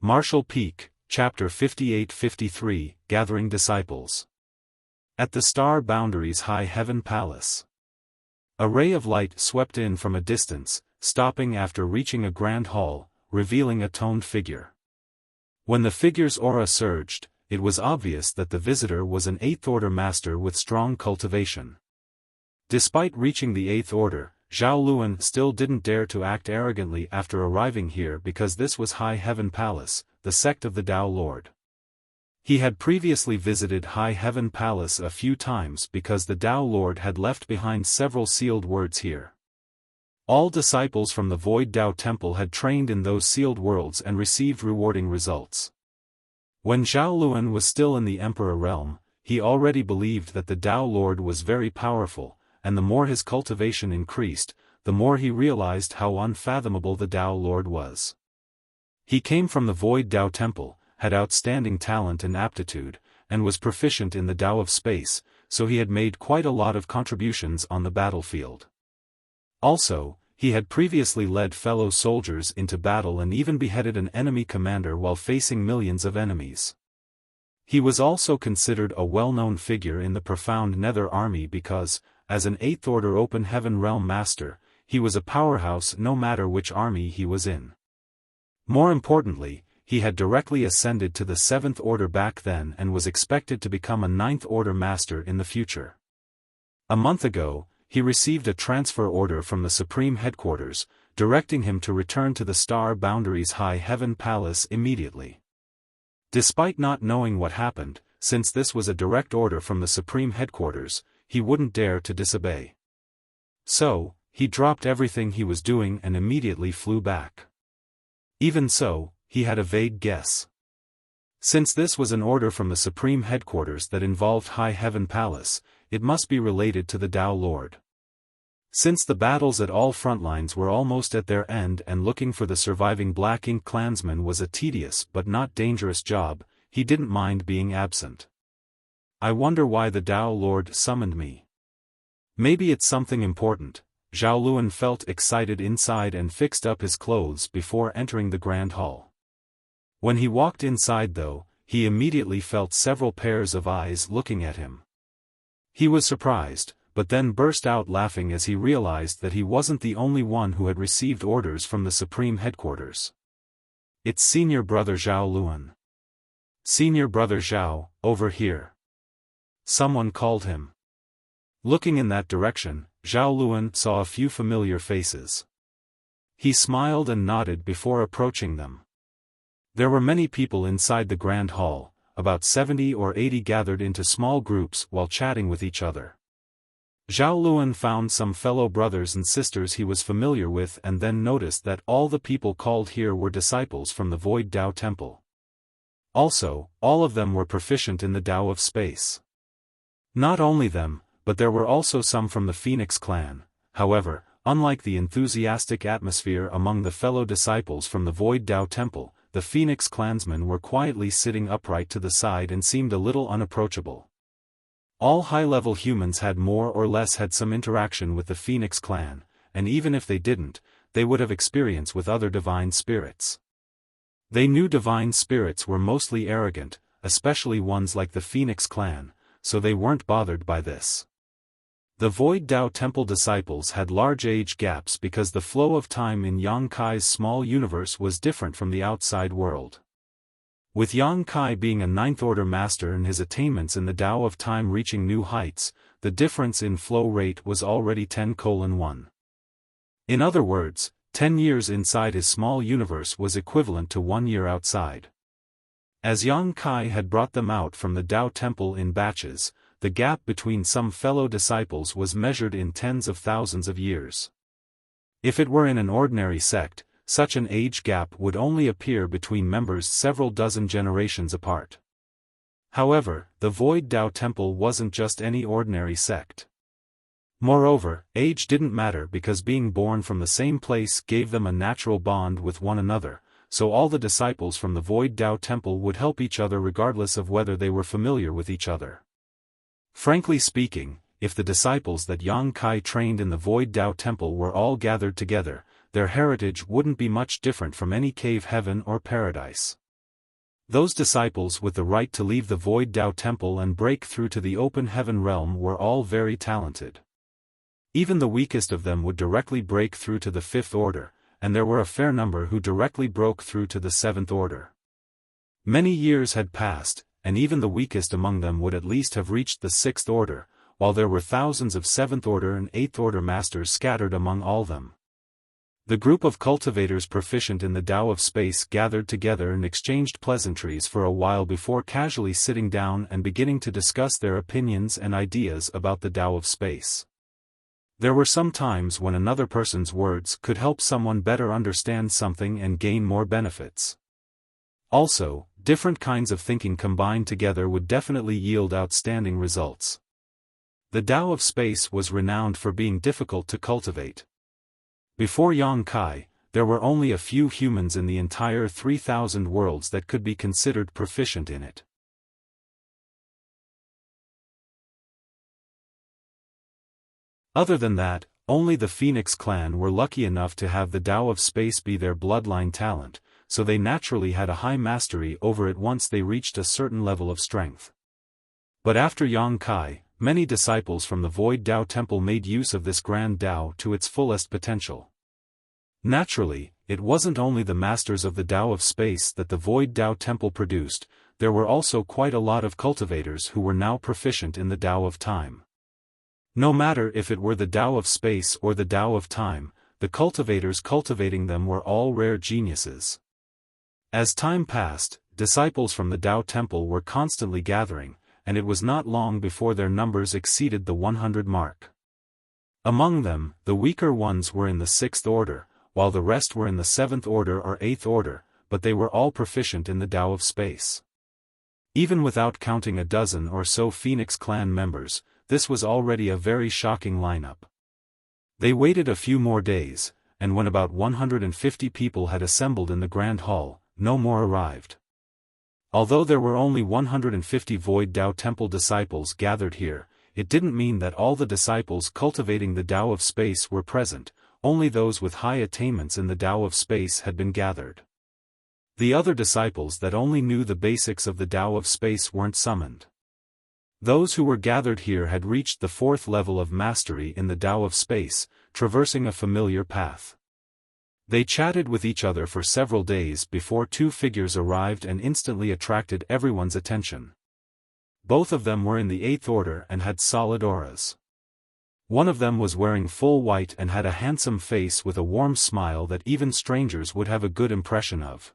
Martial Peak, Chapter 58-53, Gathering Disciples. At the star boundary's high heaven palace. A ray of light swept in from a distance, stopping after reaching a grand hall, revealing a toned figure. When the figure's aura surged, it was obvious that the visitor was an 8th Order master with strong cultivation. Despite reaching the 8th Order, Zhao Luan still didn't dare to act arrogantly after arriving here because this was High Heaven Palace, the sect of the Tao Lord. He had previously visited High Heaven Palace a few times because the Tao Lord had left behind several sealed words here. All disciples from the Void Tao Temple had trained in those sealed worlds and received rewarding results. When Zhao Luan was still in the Emperor realm, he already believed that the Tao Lord was very powerful, and the more his cultivation increased, the more he realized how unfathomable the Tao Lord was. He came from the Void Tao Temple, had outstanding talent and aptitude, and was proficient in the Tao of space, so he had made quite a lot of contributions on the battlefield. Also, he had previously led fellow soldiers into battle and even beheaded an enemy commander while facing millions of enemies. He was also considered a well-known figure in the profound Nether Army because, as an 8th Order Open Heaven Realm Master, he was a powerhouse no matter which army he was in. More importantly, he had directly ascended to the 7th Order back then and was expected to become a 9th Order Master in the future. A month ago, he received a transfer order from the Supreme Headquarters, directing him to return to the Star Boundary's High Heaven Palace immediately. Despite not knowing what happened, since this was a direct order from the Supreme Headquarters, he wouldn't dare to disobey. So, he dropped everything he was doing and immediately flew back. Even so, he had a vague guess. Since this was an order from the Supreme Headquarters that involved High Heaven Palace, it must be related to the Tao Lord. Since the battles at all frontlines were almost at their end and looking for the surviving Black Ink clansmen was a tedious but not dangerous job, he didn't mind being absent. I wonder why the Tao Lord summoned me. Maybe it's something important. Zhao Luan felt excited inside and fixed up his clothes before entering the Grand Hall. When he walked inside though, he immediately felt several pairs of eyes looking at him. He was surprised, but then burst out laughing as he realized that he wasn't the only one who had received orders from the Supreme Headquarters. It's Senior Brother Zhao Luan. Senior Brother Zhao, over here. Someone called him. Looking in that direction, Zhao Luan saw a few familiar faces. He smiled and nodded before approaching them. There were many people inside the Grand Hall, about 70 or 80 gathered into small groups while chatting with each other. Zhao Luan found some fellow brothers and sisters he was familiar with and then noticed that all the people called here were disciples from the Void Tao Temple. Also, all of them were proficient in the Tao of space. Not only them, but there were also some from the Phoenix clan. However, unlike the enthusiastic atmosphere among the fellow disciples from the Void Tao Temple, the Phoenix clansmen were quietly sitting upright to the side and seemed a little unapproachable. All high-level humans had more or less had some interaction with the Phoenix clan, and even if they didn't, they would have experience with other divine spirits. They knew divine spirits were mostly arrogant, especially ones like the Phoenix clan, so they weren't bothered by this. The Void Dao Temple disciples had large age gaps because the flow of time in Yang Kai's small universe was different from the outside world. With Yang Kai being a ninth-order master and his attainments in the Tao of Time reaching new heights, the difference in flow rate was already 10:1. In other words, 10 years inside his small universe was equivalent to 1 year outside. As Yang Kai had brought them out from the Tao Temple in batches, the gap between some fellow disciples was measured in tens of thousands of years. If it were in an ordinary sect, such an age gap would only appear between members several dozen generations apart. However, the Void Dao Temple wasn't just any ordinary sect. Moreover, age didn't matter because being born from the same place gave them a natural bond with one another, so all the disciples from the Void Dao Temple would help each other regardless of whether they were familiar with each other. Frankly speaking, if the disciples that Yang Kai trained in the Void Dao Temple were all gathered together, their heritage wouldn't be much different from any cave heaven or paradise. Those disciples with the right to leave the Void Dao Temple and break through to the open heaven realm were all very talented. Even the weakest of them would directly break through to the 5th order, and there were a fair number who directly broke through to the 7th order. Many years had passed, and even the weakest among them would at least have reached the 6th order, while there were thousands of 7th order and 8th order masters scattered among all them. The group of cultivators proficient in the Tao of Space gathered together and exchanged pleasantries for a while before casually sitting down and beginning to discuss their opinions and ideas about the Tao of Space. There were some times when another person's words could help someone better understand something and gain more benefits. Also, different kinds of thinking combined together would definitely yield outstanding results. The Tao of Space was renowned for being difficult to cultivate. Before Yang Kai, there were only a few humans in the entire 3,000 worlds that could be considered proficient in it. Other than that, only the Phoenix clan were lucky enough to have the Tao of Space be their bloodline talent, so they naturally had a high mastery over it once they reached a certain level of strength. But after Yang Kai, many disciples from the Void Dao Temple made use of this grand Tao to its fullest potential. Naturally, it wasn't only the masters of the Tao of Space that the Void Dao Temple produced, there were also quite a lot of cultivators who were now proficient in the Tao of Time. No matter if it were the Tao of Space or the Tao of Time, the cultivators cultivating them were all rare geniuses. As time passed, disciples from the Tao Temple were constantly gathering, and it was not long before their numbers exceeded the 100 mark. Among them, the weaker ones were in the 6th order, while the rest were in the 7th order or 8th order, but they were all proficient in the Tao of Space. Even without counting a dozen or so Phoenix clan members, this was already a very shocking lineup. They waited a few more days, and when about 150 people had assembled in the Grand Hall, no more arrived. Although there were only 150 Void Dao Temple disciples gathered here, it didn't mean that all the disciples cultivating the Tao of Space were present, only those with high attainments in the Tao of Space had been gathered. The other disciples that only knew the basics of the Tao of Space weren't summoned. Those who were gathered here had reached the 4th level of mastery in the Tao of Space, traversing a familiar path. They chatted with each other for several days before two figures arrived and instantly attracted everyone's attention. Both of them were in the 8th order and had solid auras. One of them was wearing full white and had a handsome face with a warm smile that even strangers would have a good impression of.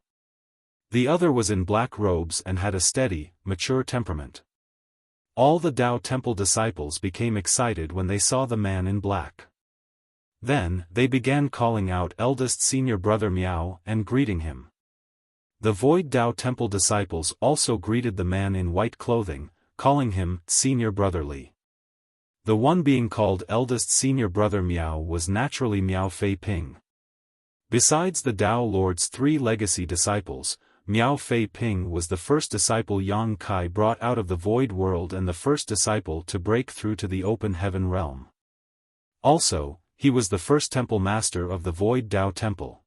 The other was in black robes and had a steady, mature temperament. All the Tao Temple disciples became excited when they saw the man in black. Then, they began calling out eldest senior brother Miao and greeting him. The Void Dao Temple disciples also greeted the man in white clothing, calling him senior brother Li. The one being called eldest senior brother Miao was naturally Miao Fei Ping. Besides the Dao Lord's 3 legacy disciples, Miao Fei Ping was the first disciple Yang Kai brought out of the void world and the first disciple to break through to the open heaven realm. Also, he was the first temple master of the Void Dao Temple.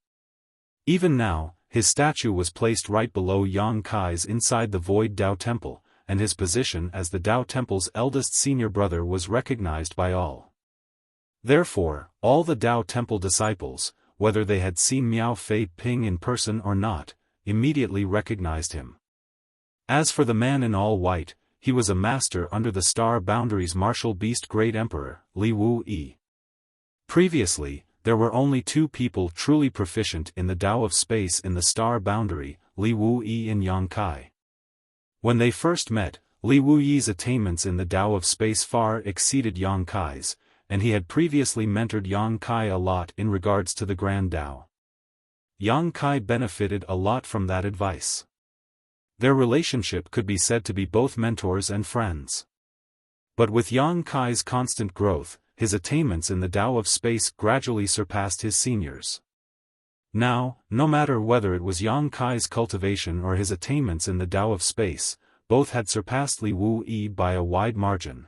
Even now, his statue was placed right below Yang Kai's inside the Void Dao Temple, and his position as the Tao Temple's eldest senior brother was recognized by all. Therefore, all the Tao Temple disciples, whether they had seen Miao Fei Ping in person or not, immediately recognized him. As for the man in all white, he was a master under the star boundary's martial beast Great Emperor, Li Wu Yi. Previously, there were only two people truly proficient in the Tao of space in the star boundary, Li Wu Yi and Yang Kai. When they first met, Li Wu Yi's attainments in the Tao of space far exceeded Yang Kai's, and he had previously mentored Yang Kai a lot in regards to the Grand Tao. Yang Kai benefited a lot from that advice. Their relationship could be said to be both mentors and friends. But with Yang Kai's constant growth, his attainments in the Tao of space gradually surpassed his seniors. Now, no matter whether it was Yang Kai's cultivation or his attainments in the Tao of space, both had surpassed Li Wu Yi by a wide margin.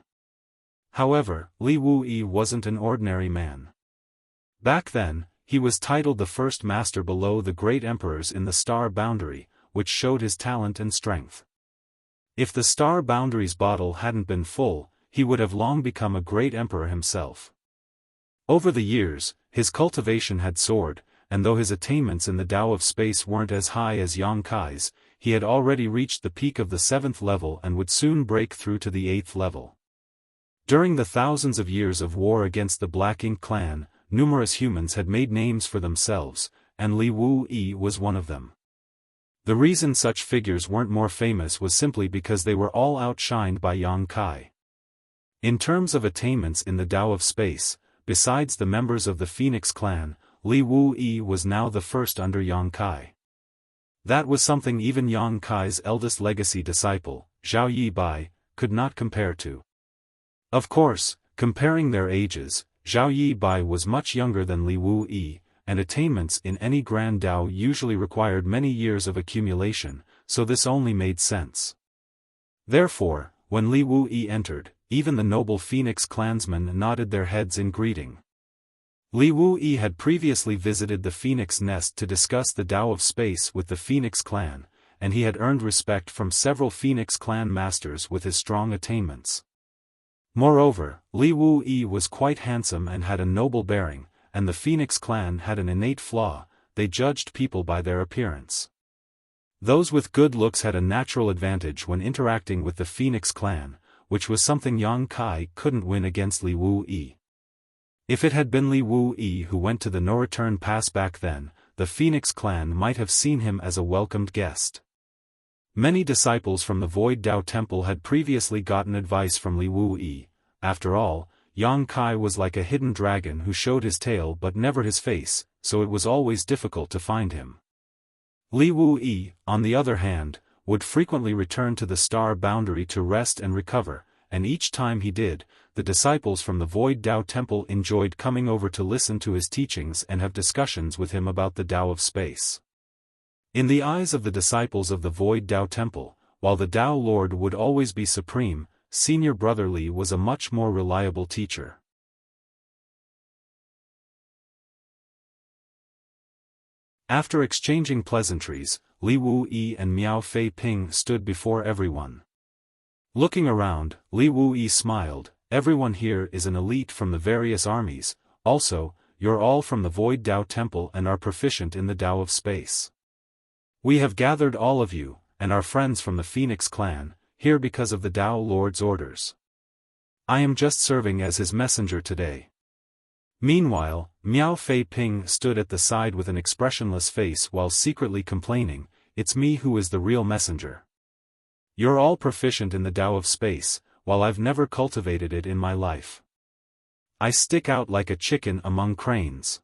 However, Li Wu Yi wasn't an ordinary man. Back then, he was titled the first master below the great emperors in the star boundary, which showed his talent and strength. If the star boundary's bottle hadn't been full, he would have long become a great emperor himself. Over the years, his cultivation had soared, and though his attainments in the Tao of space weren't as high as Yang Kai's, he had already reached the peak of the 7th level and would soon break through to the 8th level. During the thousands of years of war against the Black Ink clan, numerous humans had made names for themselves, and Li Wu Yi was one of them. The reason such figures weren't more famous was simply because they were all outshined by Yang Kai. In terms of attainments in the Tao of space, besides the members of the Phoenix clan, Li Wu Yi was now the first under Yang Kai. That was something even Yang Kai's eldest legacy disciple, Zhao Yi Bai, could not compare to. Of course, comparing their ages, Zhao Yi Bai was much younger than Li Wu Yi, and attainments in any Grand Tao usually required many years of accumulation, so this only made sense. Therefore, when Li Wu Yi entered, even the noble Phoenix clansmen nodded their heads in greeting. Li Wu Yi had previously visited the Phoenix Nest to discuss the Tao of space with the Phoenix clan, and he had earned respect from several Phoenix clan masters with his strong attainments. Moreover, Li Wu Yi was quite handsome and had a noble bearing, and the Phoenix clan had an innate flaw: they judged people by their appearance. Those with good looks had a natural advantage when interacting with the Phoenix clan, which was something Yang Kai couldn't win against Li Wu Yi. If it had been Li Wu Yi who went to the no-return pass back then, the Phoenix clan might have seen him as a welcomed guest. Many disciples from the Void Tao Temple had previously gotten advice from Li Wu Yi. After all, Yang Kai was like a hidden dragon who showed his tail but never his face, so it was always difficult to find him. Li Wu Yi, on the other hand, would frequently return to the star boundary to rest and recover, and each time he did, the disciples from the Void Tao Temple enjoyed coming over to listen to his teachings and have discussions with him about the Tao of space. In the eyes of the disciples of the Void Tao Temple, while the Tao Lord would always be supreme, Senior Brother Li was a much more reliable teacher. After exchanging pleasantries, Li Wu Yi and Miao Fei Ping stood before everyone. Looking around, Li Wu Yi smiled. Everyone here is an elite from the various armies. Also, you're all from the Void Tao Temple and are proficient in the Tao of space. We have gathered all of you, and our friends from the Phoenix clan, here because of the Tao Lord's orders. I am just serving as his messenger today. Meanwhile, Miao Fei Ping stood at the side with an expressionless face while secretly complaining, "It's me who is the real messenger. You're all proficient in the Tao of space, while I've never cultivated it in my life. I stick out like a chicken among cranes."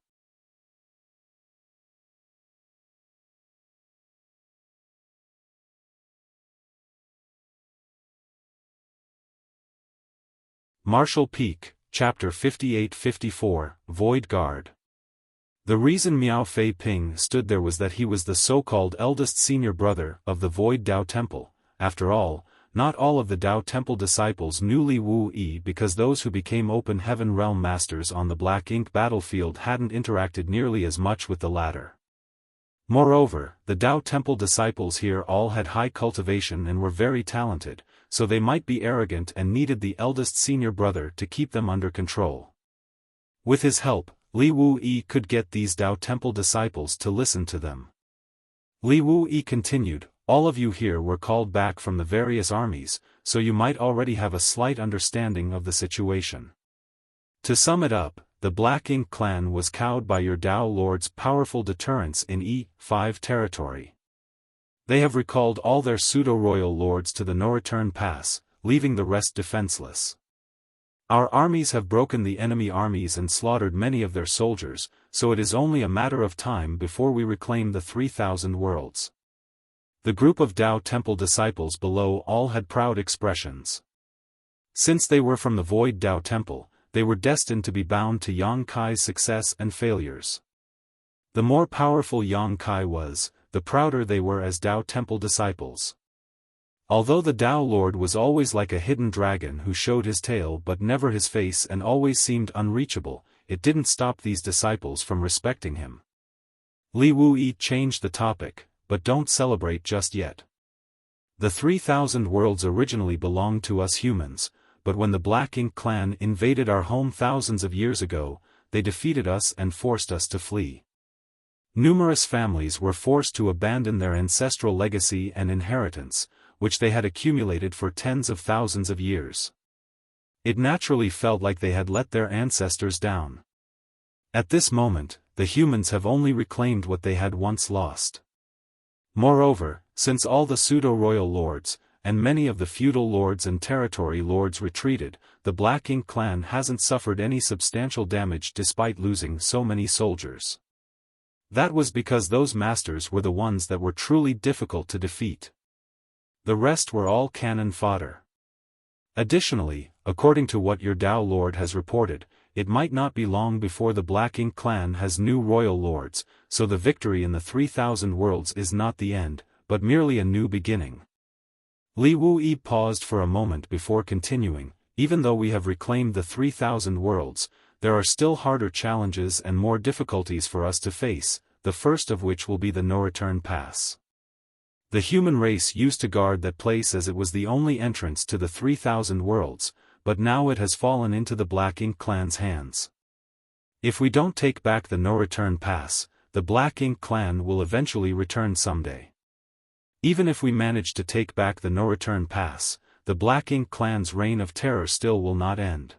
Martial Peak, Chapter 58-54, Void Guard. The reason Miao Fei Ping stood there was that he was the so-called eldest senior brother of the Void Tao Temple. After all, not all of the Tao Temple disciples knew Li Wu Yi because those who became Open Heaven Realm Masters on the Black Ink battlefield hadn't interacted nearly as much with the latter. Moreover, the Tao Temple disciples here all had high cultivation and were very talented, so they might be arrogant and needed the eldest senior brother to keep them under control. With his help, Li Wuyi could get these Tao Temple disciples to listen to them. Li Wuyi continued, "All of you here were called back from the various armies, so you might already have a slight understanding of the situation. To sum it up, the Black Ink clan was cowed by your Tao Lord's powerful deterrence in E5 territory. They have recalled all their pseudo-royal lords to the no-return pass, leaving the rest defenseless. Our armies have broken the enemy armies and slaughtered many of their soldiers, so it is only a matter of time before we reclaim the 3,000 worlds." The group of Tao Temple disciples below all had proud expressions. Since they were from the Void Tao Temple, they were destined to be bound to Yang Kai's success and failures. The more powerful Yang Kai was, the prouder they were as Tao Temple disciples. Although the Tao Lord was always like a hidden dragon who showed his tail but never his face and always seemed unreachable, it didn't stop these disciples from respecting him. Li Wuyi changed the topic, "But don't celebrate just yet. The 3,000 worlds originally belonged to us humans, but when the Black Ink clan invaded our home thousands of years ago, they defeated us and forced us to flee. Numerous families were forced to abandon their ancestral legacy and inheritance, which they had accumulated for tens of thousands of years. It naturally felt like they had let their ancestors down. At this moment, the humans have only reclaimed what they had once lost. Moreover, since all the pseudo-royal lords, and many of the feudal lords and territory lords retreated, the Black Ink clan hasn't suffered any substantial damage despite losing so many soldiers. That was because those masters were the ones that were truly difficult to defeat. The rest were all cannon fodder. Additionally, according to what your Tao Lord has reported, it might not be long before the Black Ink clan has new royal lords, so the victory in the 3,000 worlds is not the end, but merely a new beginning." Li Wuyi paused for a moment before continuing, "Even though we have reclaimed the 3,000 worlds, there are still harder challenges and more difficulties for us to face, the first of which will be the no-return pass. The human race used to guard that place as it was the only entrance to the 3,000 worlds, but now it has fallen into the Black Ink clan's hands. If we don't take back the no-return pass, the Black Ink clan will eventually return someday. Even if we manage to take back the no-return pass, the Black Ink clan's reign of terror still will not end.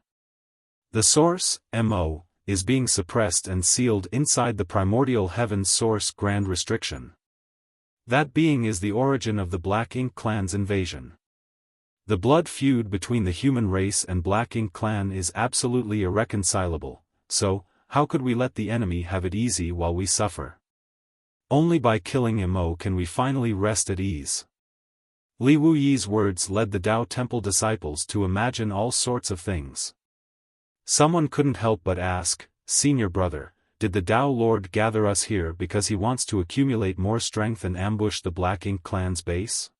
The source, MO, is being suppressed and sealed inside the primordial heaven's source grand restriction. That being is the origin of the Black Ink clan's invasion. The blood feud between the human race and Black Ink clan is absolutely irreconcilable, so, how could we let the enemy have it easy while we suffer? Only by killing MO can we finally rest at ease." Li Wuyi's words led the Tao Temple disciples to imagine all sorts of things. Someone couldn't help but ask, "Senior brother, did the Tao Lord gather us here because he wants to accumulate more strength and ambush the Black Ink clan's base?"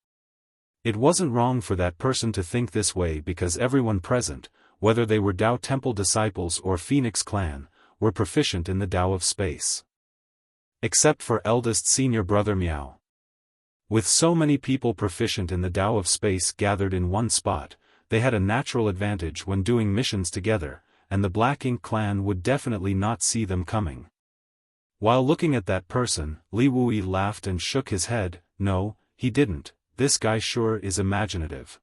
It wasn't wrong for that person to think this way because everyone present, whether they were Tao Temple disciples or Phoenix clan, were proficient in the Tao of space. Except for eldest senior brother Miao. With so many people proficient in the Tao of space gathered in one spot, they had a natural advantage when doing missions together, and the Black Ink clan would definitely not see them coming. While looking at that person, Li Wuyi laughed and shook his head. "No, he didn't, this guy sure is imaginative.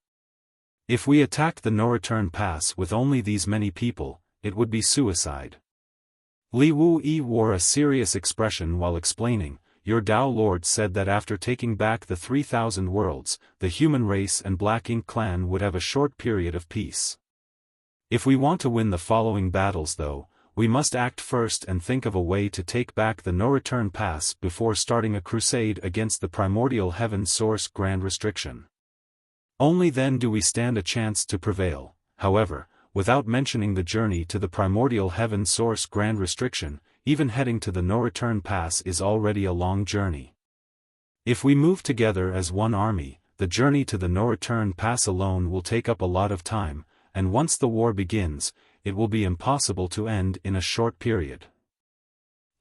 If we attacked the no-return pass with only these many people, it would be suicide." Li Wuyi wore a serious expression while explaining, "Your Tao Lord said that after taking back the 3,000 worlds, the human race and Black Ink clan would have a short period of peace. If we want to win the following battles though, we must act first and think of a way to take back the no-return pass before starting a crusade against the primordial heaven source grand restriction. Only then do we stand a chance to prevail." However, without mentioning the journey to the primordial heaven source grand restriction, even heading to the no-return pass is already a long journey. If we move together as one army, the journey to the no-return pass alone will take up a lot of time, and once the war begins, it will be impossible to end in a short period.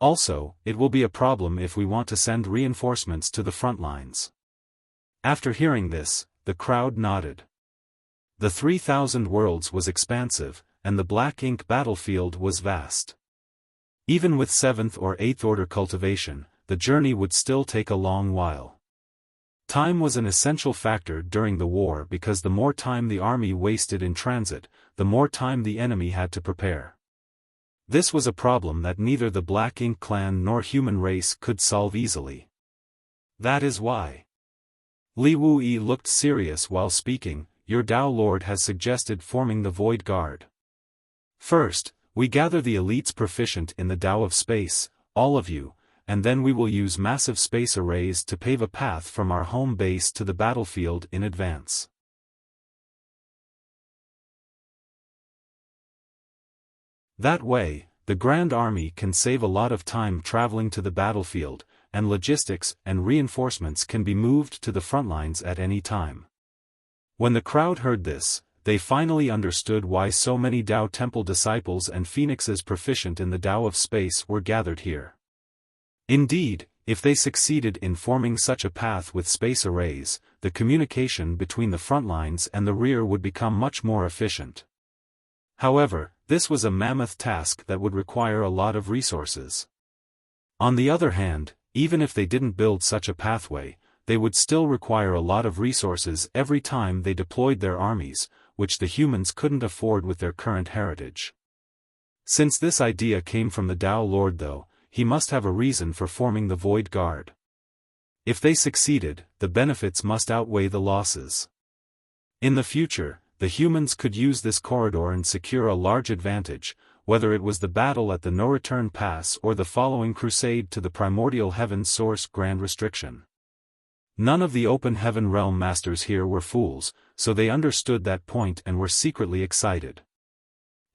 Also, it will be a problem if we want to send reinforcements to the front lines. After hearing this, the crowd nodded. The 3,000 worlds was expansive, and the black ink battlefield was vast. Even with 7th or 8th order cultivation, the journey would still take a long while. Time was an essential factor during the war because the more time the army wasted in transit, the more time the enemy had to prepare. This was a problem that neither the Black Ink clan nor human race could solve easily. That is why. Li Wuyi looked serious while speaking. Your Tao Lord has suggested forming the Void Guard. First, we gather the elites proficient in the Tao of space, all of you, and then we will use massive space arrays to pave a path from our home base to the battlefield in advance. That way, the Grand Army can save a lot of time traveling to the battlefield, and logistics and reinforcements can be moved to the front lines at any time. When the crowd heard this, they finally understood why so many Tao Temple disciples and phoenixes proficient in the Tao of space were gathered here. Indeed, if they succeeded in forming such a path with space arrays, the communication between the front lines and the rear would become much more efficient. However, this was a mammoth task that would require a lot of resources. On the other hand, even if they didn't build such a pathway, they would still require a lot of resources every time they deployed their armies, which the humans couldn't afford with their current heritage. Since this idea came from the Tao Lord though, he must have a reason for forming the Void Guard. If they succeeded, the benefits must outweigh the losses. In the future, the humans could use this corridor and secure a large advantage, whether it was the battle at the No-Return Pass or the following crusade to the primordial heaven source Grand Restriction. None of the open heaven realm masters here were fools, so they understood that point and were secretly excited.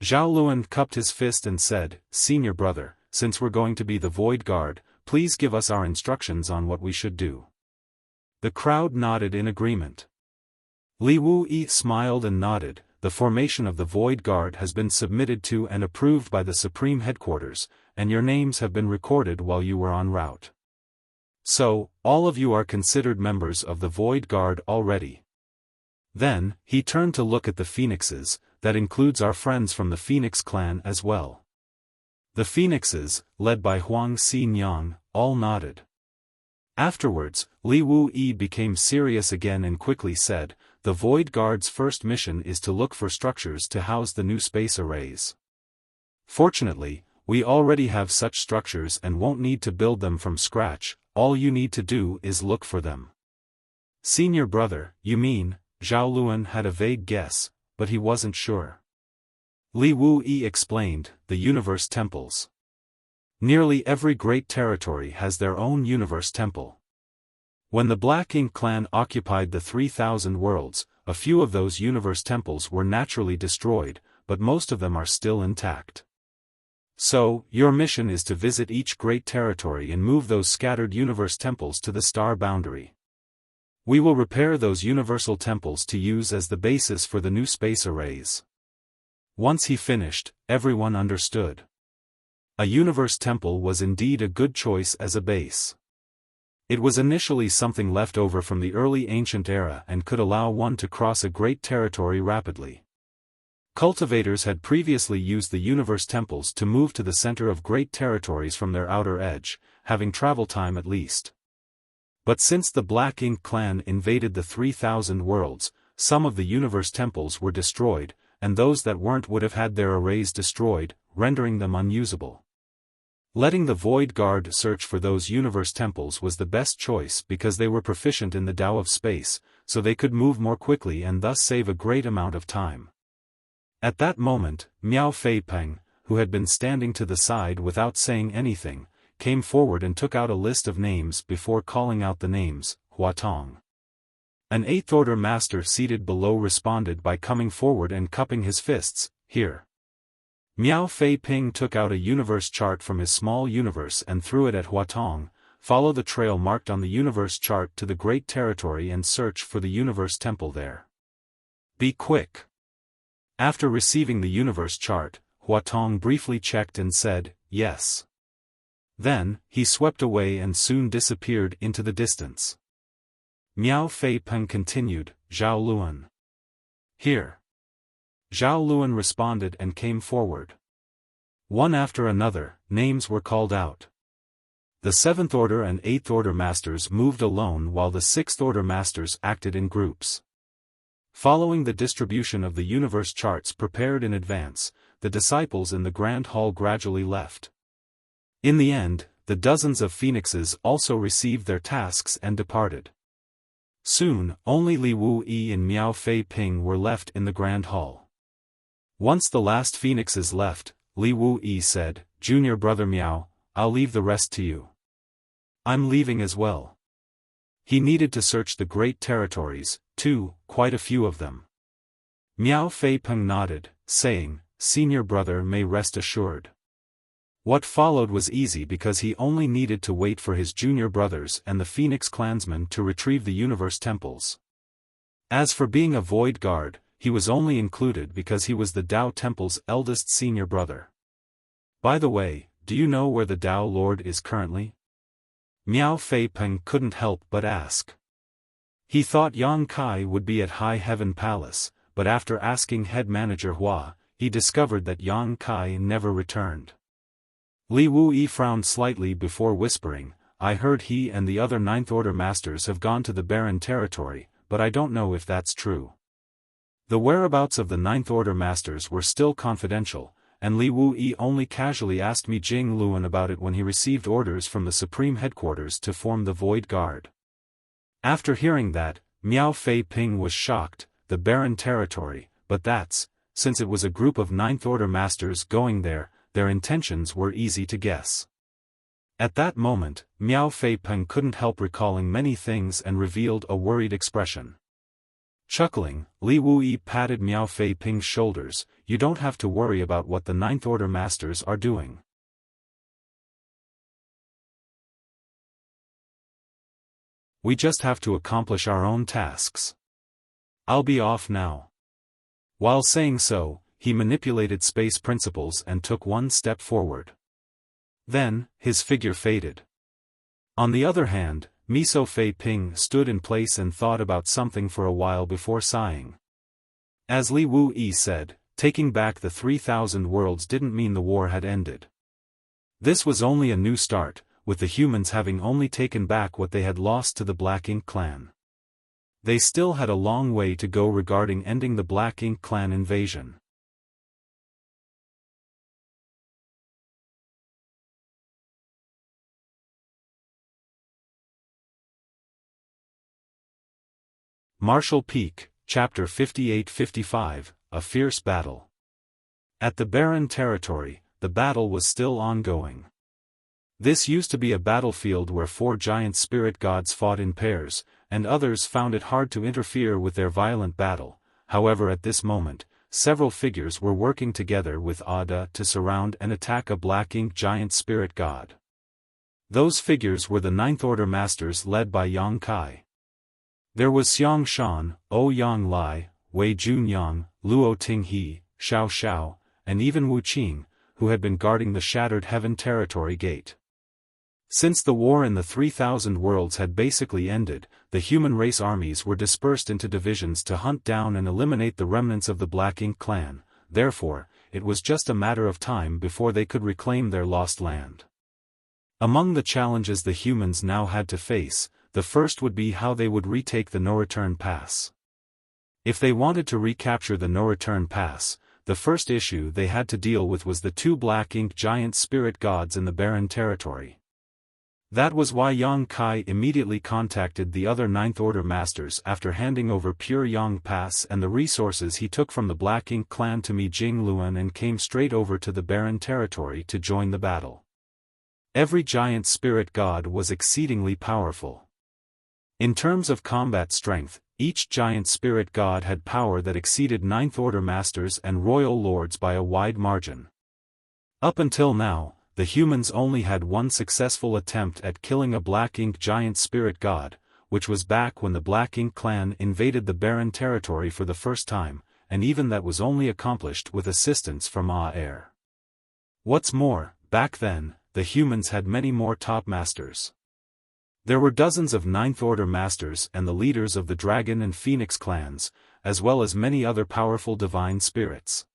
Zhao Luan cupped his fist and said, "Senior brother, since we're going to be the Void Guard, please give us our instructions on what we should do." The crowd nodded in agreement. Li Wuyi smiled and nodded. The formation of the Void Guard has been submitted to and approved by the Supreme Headquarters, and your names have been recorded while you were en route. So, all of you are considered members of the Void Guard already. Then, he turned to look at the Phoenixes, that includes our friends from the Phoenix clan as well. The Phoenixes, led by Huang Xinyang, all nodded. Afterwards, Li Wuyi became serious again and quickly said, "The Void Guard's first mission is to look for structures to house the new space arrays. Fortunately, we already have such structures and won't need to build them from scratch, all you need to do is look for them." "Senior brother, you mean?" Zhao Luan had a vague guess, but he wasn't sure. Li Wuyi explained, "The universe temples. Nearly every great territory has their own universe temple. When the Black Ink clan occupied the 3,000 worlds, a few of those universe temples were naturally destroyed, but most of them are still intact. So, your mission is to visit each great territory and move those scattered universe temples to the star boundary. We will repair those universal temples to use as the basis for the new space arrays." Once he finished, everyone understood. A universe temple was indeed a good choice as a base. It was initially something left over from the early ancient era and could allow one to cross a great territory rapidly. Cultivators had previously used the universe temples to move to the center of great territories from their outer edge, having travel time at least. But since the Black Ink clan invaded the 3,000 worlds, some of the universe temples were destroyed, and those that weren't would have had their arrays destroyed, rendering them unusable. Letting the Void Guard search for those universe temples was the best choice because they were proficient in the Tao of space, so they could move more quickly and thus save a great amount of time. At that moment, Miao Feipeng, who had been standing to the side without saying anything, came forward and took out a list of names before calling out the names, Huatong. An 8th order master seated below responded by coming forward and cupping his fists, "Here." Miao Feipeng took out a universe chart from his small universe and threw it at Huatong. "Follow the trail marked on the universe chart to the great territory and search for the universe temple there. Be quick." After receiving the universe chart, Huatong briefly checked and said, "Yes." Then, he swept away and soon disappeared into the distance. Miao Feipeng continued, "Zhao Luan. Here. Zhao Luan responded and came forward. One after another, names were called out. The 7th Order and 8th Order Masters moved alone while the 6th Order Masters acted in groups. Following the distribution of the universe charts prepared in advance, the disciples in the Grand Hall gradually left. In the end, the dozens of phoenixes also received their tasks and departed. Soon, only Li Wuyi and Miao Fei Ping were left in the Grand Hall. Once the last phoenixes left, Li Wuyi said, "Junior brother Miao, I'll leave the rest to you. I'm leaving as well." He needed to search the great territories, too, quite a few of them. Miao Fei Peng nodded, saying, "Senior brother may rest assured." What followed was easy because he only needed to wait for his junior brothers and the Phoenix clansmen to retrieve the universe temples. As for being a void guard, he was only included because he was the Tao Temple's eldest senior brother. By the way, do you know where the Tao Lord is currently? Miao Fei Peng couldn't help but ask. He thought Yang Kai would be at High Heaven Palace, but after asking head manager Hua, he discovered that Yang Kai never returned. Li Wuyi frowned slightly before whispering, "I heard he and the other 9th Order Masters have gone to the barren territory, but I don't know if that's true." The whereabouts of the 9th Order Masters were still confidential, and Li Wuyi only casually asked Mi Jing Luan about it when he received orders from the Supreme Headquarters to form the Void Guard. After hearing that, Miao Fei Ping was shocked, the barren territory, but that's, since it was a group of 9th Order Masters going there, their intentions were easy to guess. At that moment, Miao Fei Peng couldn't help recalling many things and revealed a worried expression. Chuckling, Li Wuyi patted Miao Fei Ping's shoulders, "You don't have to worry about what the 9th Order Masters are doing. We just have to accomplish our own tasks. I'll be off now." While saying so, he manipulated space principles and took one step forward. Then, his figure faded. On the other hand, Miso Fei Ping stood in place and thought about something for a while before sighing. As Li Wuyi said, taking back the 3,000 worlds didn't mean the war had ended. This was only a new start, with the humans having only taken back what they had lost to the Black Ink clan. They still had a long way to go regarding ending the Black Ink clan invasion. Marshall Peak, Chapter 58-55, A Fierce Battle. At the barren territory, the battle was still ongoing. This used to be a battlefield where 4 giant spirit gods fought in pairs, and others found it hard to interfere with their violent battle. However, at this moment, several figures were working together with Ada to surround and attack a Black Ink giant spirit god. Those figures were the 9th Order Masters led by Yang Kai. There was Xiang Shan, O Yang Lai, Wei Junyang, Luo Tinghe, Xiao Xiao, and even Wu Qing, who had been guarding the Shattered Heaven Territory Gate. Since the war in the 3,000 worlds had basically ended, the human race armies were dispersed into divisions to hunt down and eliminate the remnants of the Black Ink clan. Therefore, it was just a matter of time before they could reclaim their lost land. Among the challenges the humans now had to face, the first would be how they would retake the no-return pass. If they wanted to recapture the no-return pass, the first issue they had to deal with was the 2 Black Ink giant spirit gods in the barren territory. That was why Yang Kai immediately contacted the other 9th Order Masters after handing over Pure Yang Pass and the resources he took from the Black Ink clan to Mi Jing Luan and came straight over to the barren territory to join the battle. Every giant spirit god was exceedingly powerful. In terms of combat strength, each giant spirit god had power that exceeded 9th Order Masters and Royal Lords by a wide margin. Up until now, the humans only had one successful attempt at killing a Black Ink giant spirit god, which was back when the Black Ink clan invaded the barren territory for the first time, and even that was only accomplished with assistance from Air. What's more, back then, the humans had many more top masters. There were dozens of Ninth Order Masters and the leaders of the Dragon and Phoenix clans, as well as many other powerful divine spirits.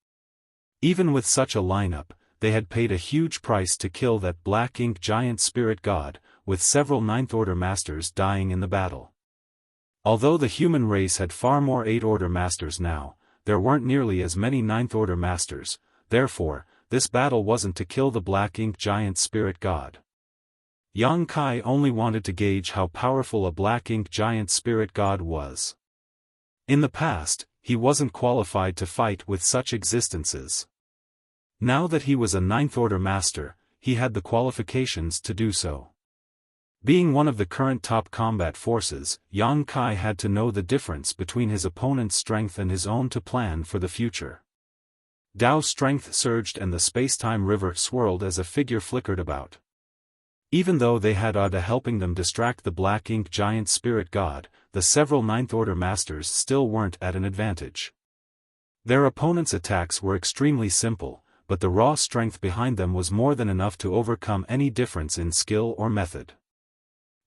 Even with such a lineup, they had paid a huge price to kill that Black Ink giant spirit god, with several Ninth Order Masters dying in the battle. Although the human race had far more 8th Order Masters now, there weren't nearly as many Ninth Order Masters, therefore, this battle wasn't to kill the Black Ink giant spirit god. Yang Kai only wanted to gauge how powerful a Black Ink giant spirit god was. In the past, he wasn't qualified to fight with such existences. Now that he was a Ninth Order Master, he had the qualifications to do so. Being one of the current top combat forces, Yang Kai had to know the difference between his opponent's strength and his own to plan for the future. Dao's strength surged and the space-time river swirled as a figure flickered about. Even though they had Ada helping them distract the Black Ink giant spirit god, the several Ninth Order Masters still weren't at an advantage. Their opponent's attacks were extremely simple, but the raw strength behind them was more than enough to overcome any difference in skill or method.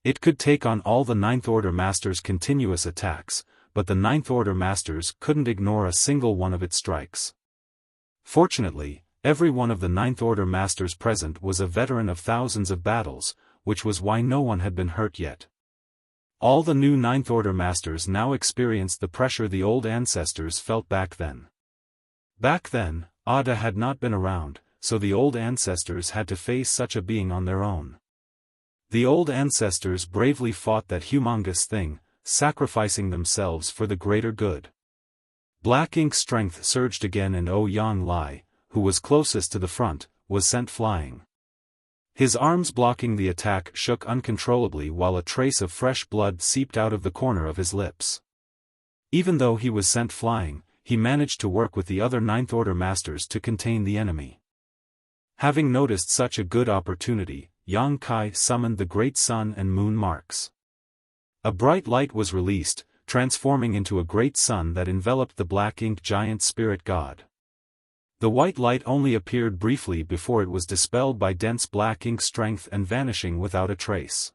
It could take on all the Ninth Order Masters' continuous attacks, but the Ninth Order Masters couldn't ignore a single one of its strikes. Fortunately, every one of the Ninth Order Masters present was a veteran of thousands of battles, which was why no one had been hurt yet. All the new Ninth Order Masters now experienced the pressure the old ancestors felt back then. Back then, Ada had not been around, so the old ancestors had to face such a being on their own. The old ancestors bravely fought that humongous thing, sacrificing themselves for the greater good. Black Ink's strength surged again and Yang Lai, who was closest to the front, was sent flying. His arms blocking the attack shook uncontrollably while a trace of fresh blood seeped out of the corner of his lips. Even though he was sent flying, he managed to work with the other Ninth Order Masters to contain the enemy. Having noticed such a good opportunity, Yang Kai summoned the Great Sun and Moon Marks. A bright light was released, transforming into a great sun that enveloped the Black Ink giant spirit god. The white light only appeared briefly before it was dispelled by dense black ink strength and vanishing without a trace.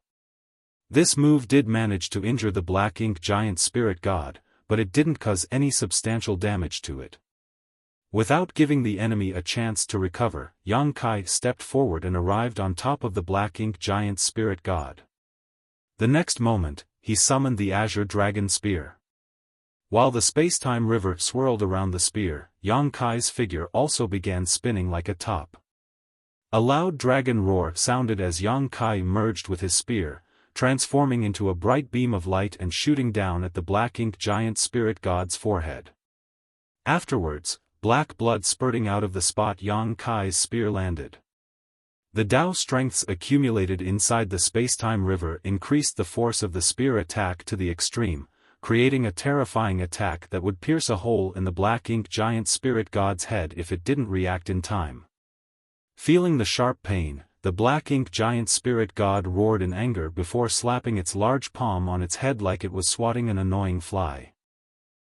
This move did manage to injure the Black Ink giant spirit god, but it didn't cause any substantial damage to it. Without giving the enemy a chance to recover, Yang Kai stepped forward and arrived on top of the Black Ink giant spirit god. The next moment, he summoned the Azure Dragon Spear. While the space-time river swirled around the spear, Yang Kai's figure also began spinning like a top. A loud dragon roar sounded as Yang Kai merged with his spear, transforming into a bright beam of light and shooting down at the Black Ink giant spirit god's forehead. Afterwards, black blood spurting out of the spot Yang Kai's spear landed. The Dao strengths accumulated inside the space-time river increased the force of the spear attack to the extreme, creating a terrifying attack that would pierce a hole in the Black Ink giant spirit god's head if it didn't react in time. Feeling the sharp pain, the Black Ink giant spirit god roared in anger before slapping its large palm on its head like it was swatting an annoying fly.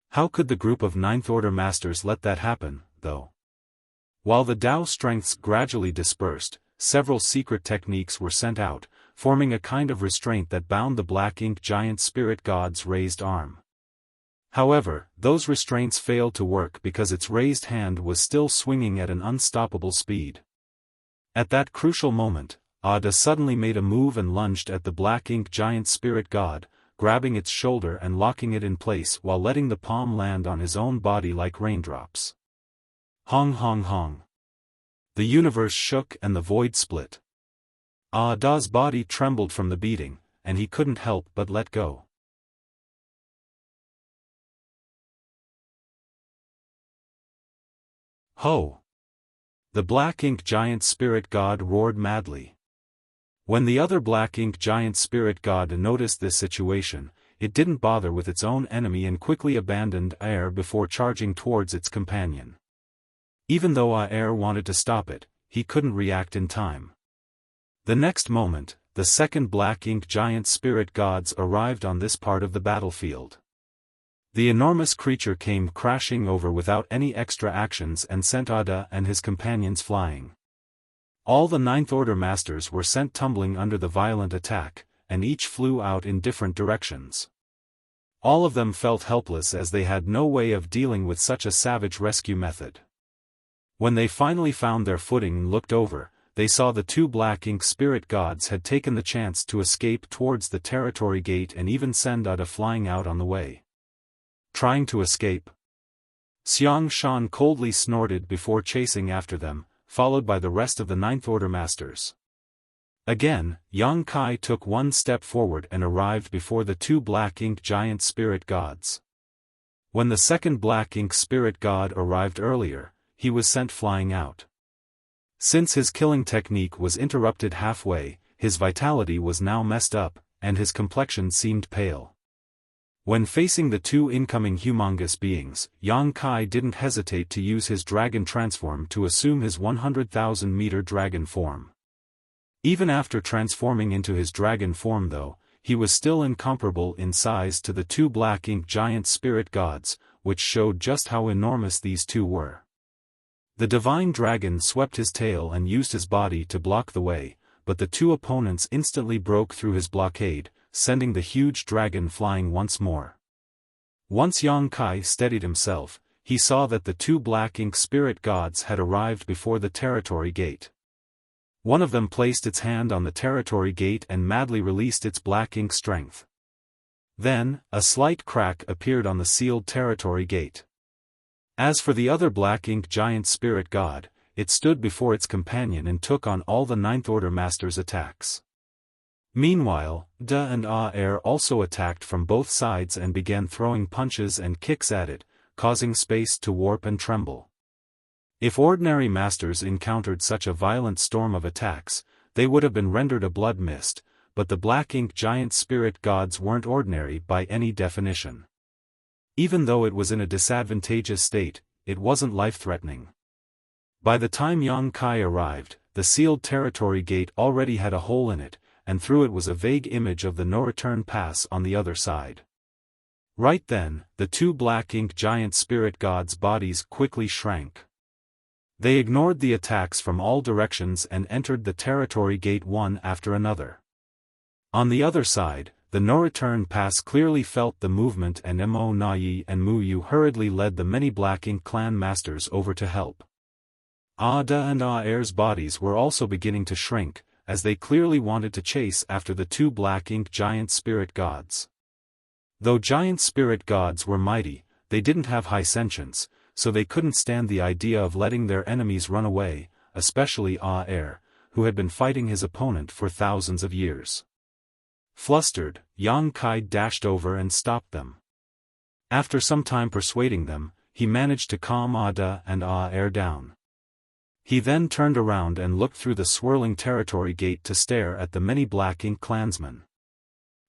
How could the group of Ninth Order Masters let that happen, though? While the Dao strengths gradually dispersed, several secret techniques were sent out, forming a kind of restraint that bound the Black Ink giant spirit god's raised arm. However, those restraints failed to work because its raised hand was still swinging at an unstoppable speed. At that crucial moment, Ada suddenly made a move and lunged at the Black Ink giant spirit god, grabbing its shoulder and locking it in place while letting the palm land on his own body like raindrops. Hong hong hong. The universe shook and the void split. Ada's body trembled from the beating, and he couldn't help but let go. Ho! The Black Ink giant spirit god roared madly. When the other Black Ink giant spirit god noticed this situation, it didn't bother with its own enemy and quickly abandoned Air before charging towards its companion. Even though Air wanted to stop it, he couldn't react in time. The next moment, the second Black Ink giant spirit gods arrived on this part of the battlefield. The enormous creature came crashing over without any extra actions and sent Ada and his companions flying. All the Ninth Order Masters were sent tumbling under the violent attack, and each flew out in different directions. All of them felt helpless as they had no way of dealing with such a savage rescue method. When they finally found their footing and looked over, they saw the two black ink spirit gods had taken the chance to escape towards the territory gate and even send Ada flying out on the way. Trying to escape? Xiaofan coldly snorted before chasing after them, followed by the rest of the Ninth Order Masters. Again, Yang Kai took one step forward and arrived before the two black ink giant spirit gods. When the second black ink spirit god arrived earlier, he was sent flying out. Since his killing technique was interrupted halfway, his vitality was now messed up, and his complexion seemed pale. When facing the two incoming humongous beings, Yang Kai didn't hesitate to use his dragon transform to assume his 100,000-meter dragon form. Even after transforming into his dragon form though, he was still incomparable in size to the two black ink giant spirit gods, which showed just how enormous these two were. The divine dragon swept his tail and used his body to block the way, but the two opponents instantly broke through his blockade, sending the huge dragon flying once more. Once Yang Kai steadied himself, he saw that the two black ink spirit gods had arrived before the territory gate. One of them placed its hand on the territory gate and madly released its black ink strength. Then, a slight crack appeared on the sealed territory gate. As for the other black ink giant spirit god, it stood before its companion and took on all the Ninth Order Masters' attacks. Meanwhile, Da and Air also attacked from both sides and began throwing punches and kicks at it, causing space to warp and tremble. If ordinary masters encountered such a violent storm of attacks, they would have been rendered a blood mist, but the black ink giant spirit gods weren't ordinary by any definition. Even though it was in a disadvantageous state, it wasn't life-threatening. By the time Yang Kai arrived, the sealed territory gate already had a hole in it, and through it was a vague image of the no-return pass on the other side. Right then, the two black ink giant spirit gods' bodies quickly shrank. They ignored the attacks from all directions and entered the territory gate one after another. On the other side, the no-return pass clearly felt the movement and Mo Nayi and Mu Yu hurriedly led the many black ink clan masters over to help. Ada and Air's bodies were also beginning to shrink, as they clearly wanted to chase after the two black ink giant spirit gods. Though giant spirit gods were mighty, they didn't have high sentience, so they couldn't stand the idea of letting their enemies run away, especially Air, who had been fighting his opponent for thousands of years. Flustered, Yang Kai dashed over and stopped them. After some time persuading them, he managed to calm Ada and Air down. He then turned around and looked through the swirling territory gate to stare at the many black ink clansmen.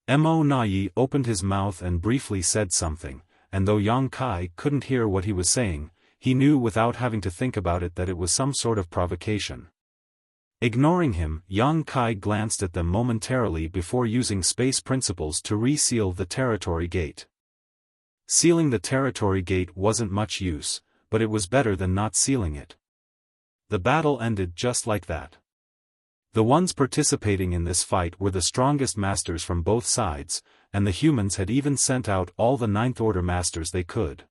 Mo Nayi opened his mouth and briefly said something, and though Yang Kai couldn't hear what he was saying, he knew without having to think about it that it was some sort of provocation. Ignoring him, Yang Kai glanced at them momentarily before using space principles to reseal the territory gate. Sealing the territory gate wasn't much use, but it was better than not sealing it. The battle ended just like that. The ones participating in this fight were the strongest masters from both sides, and the humans had even sent out all the Ninth Order Masters they could.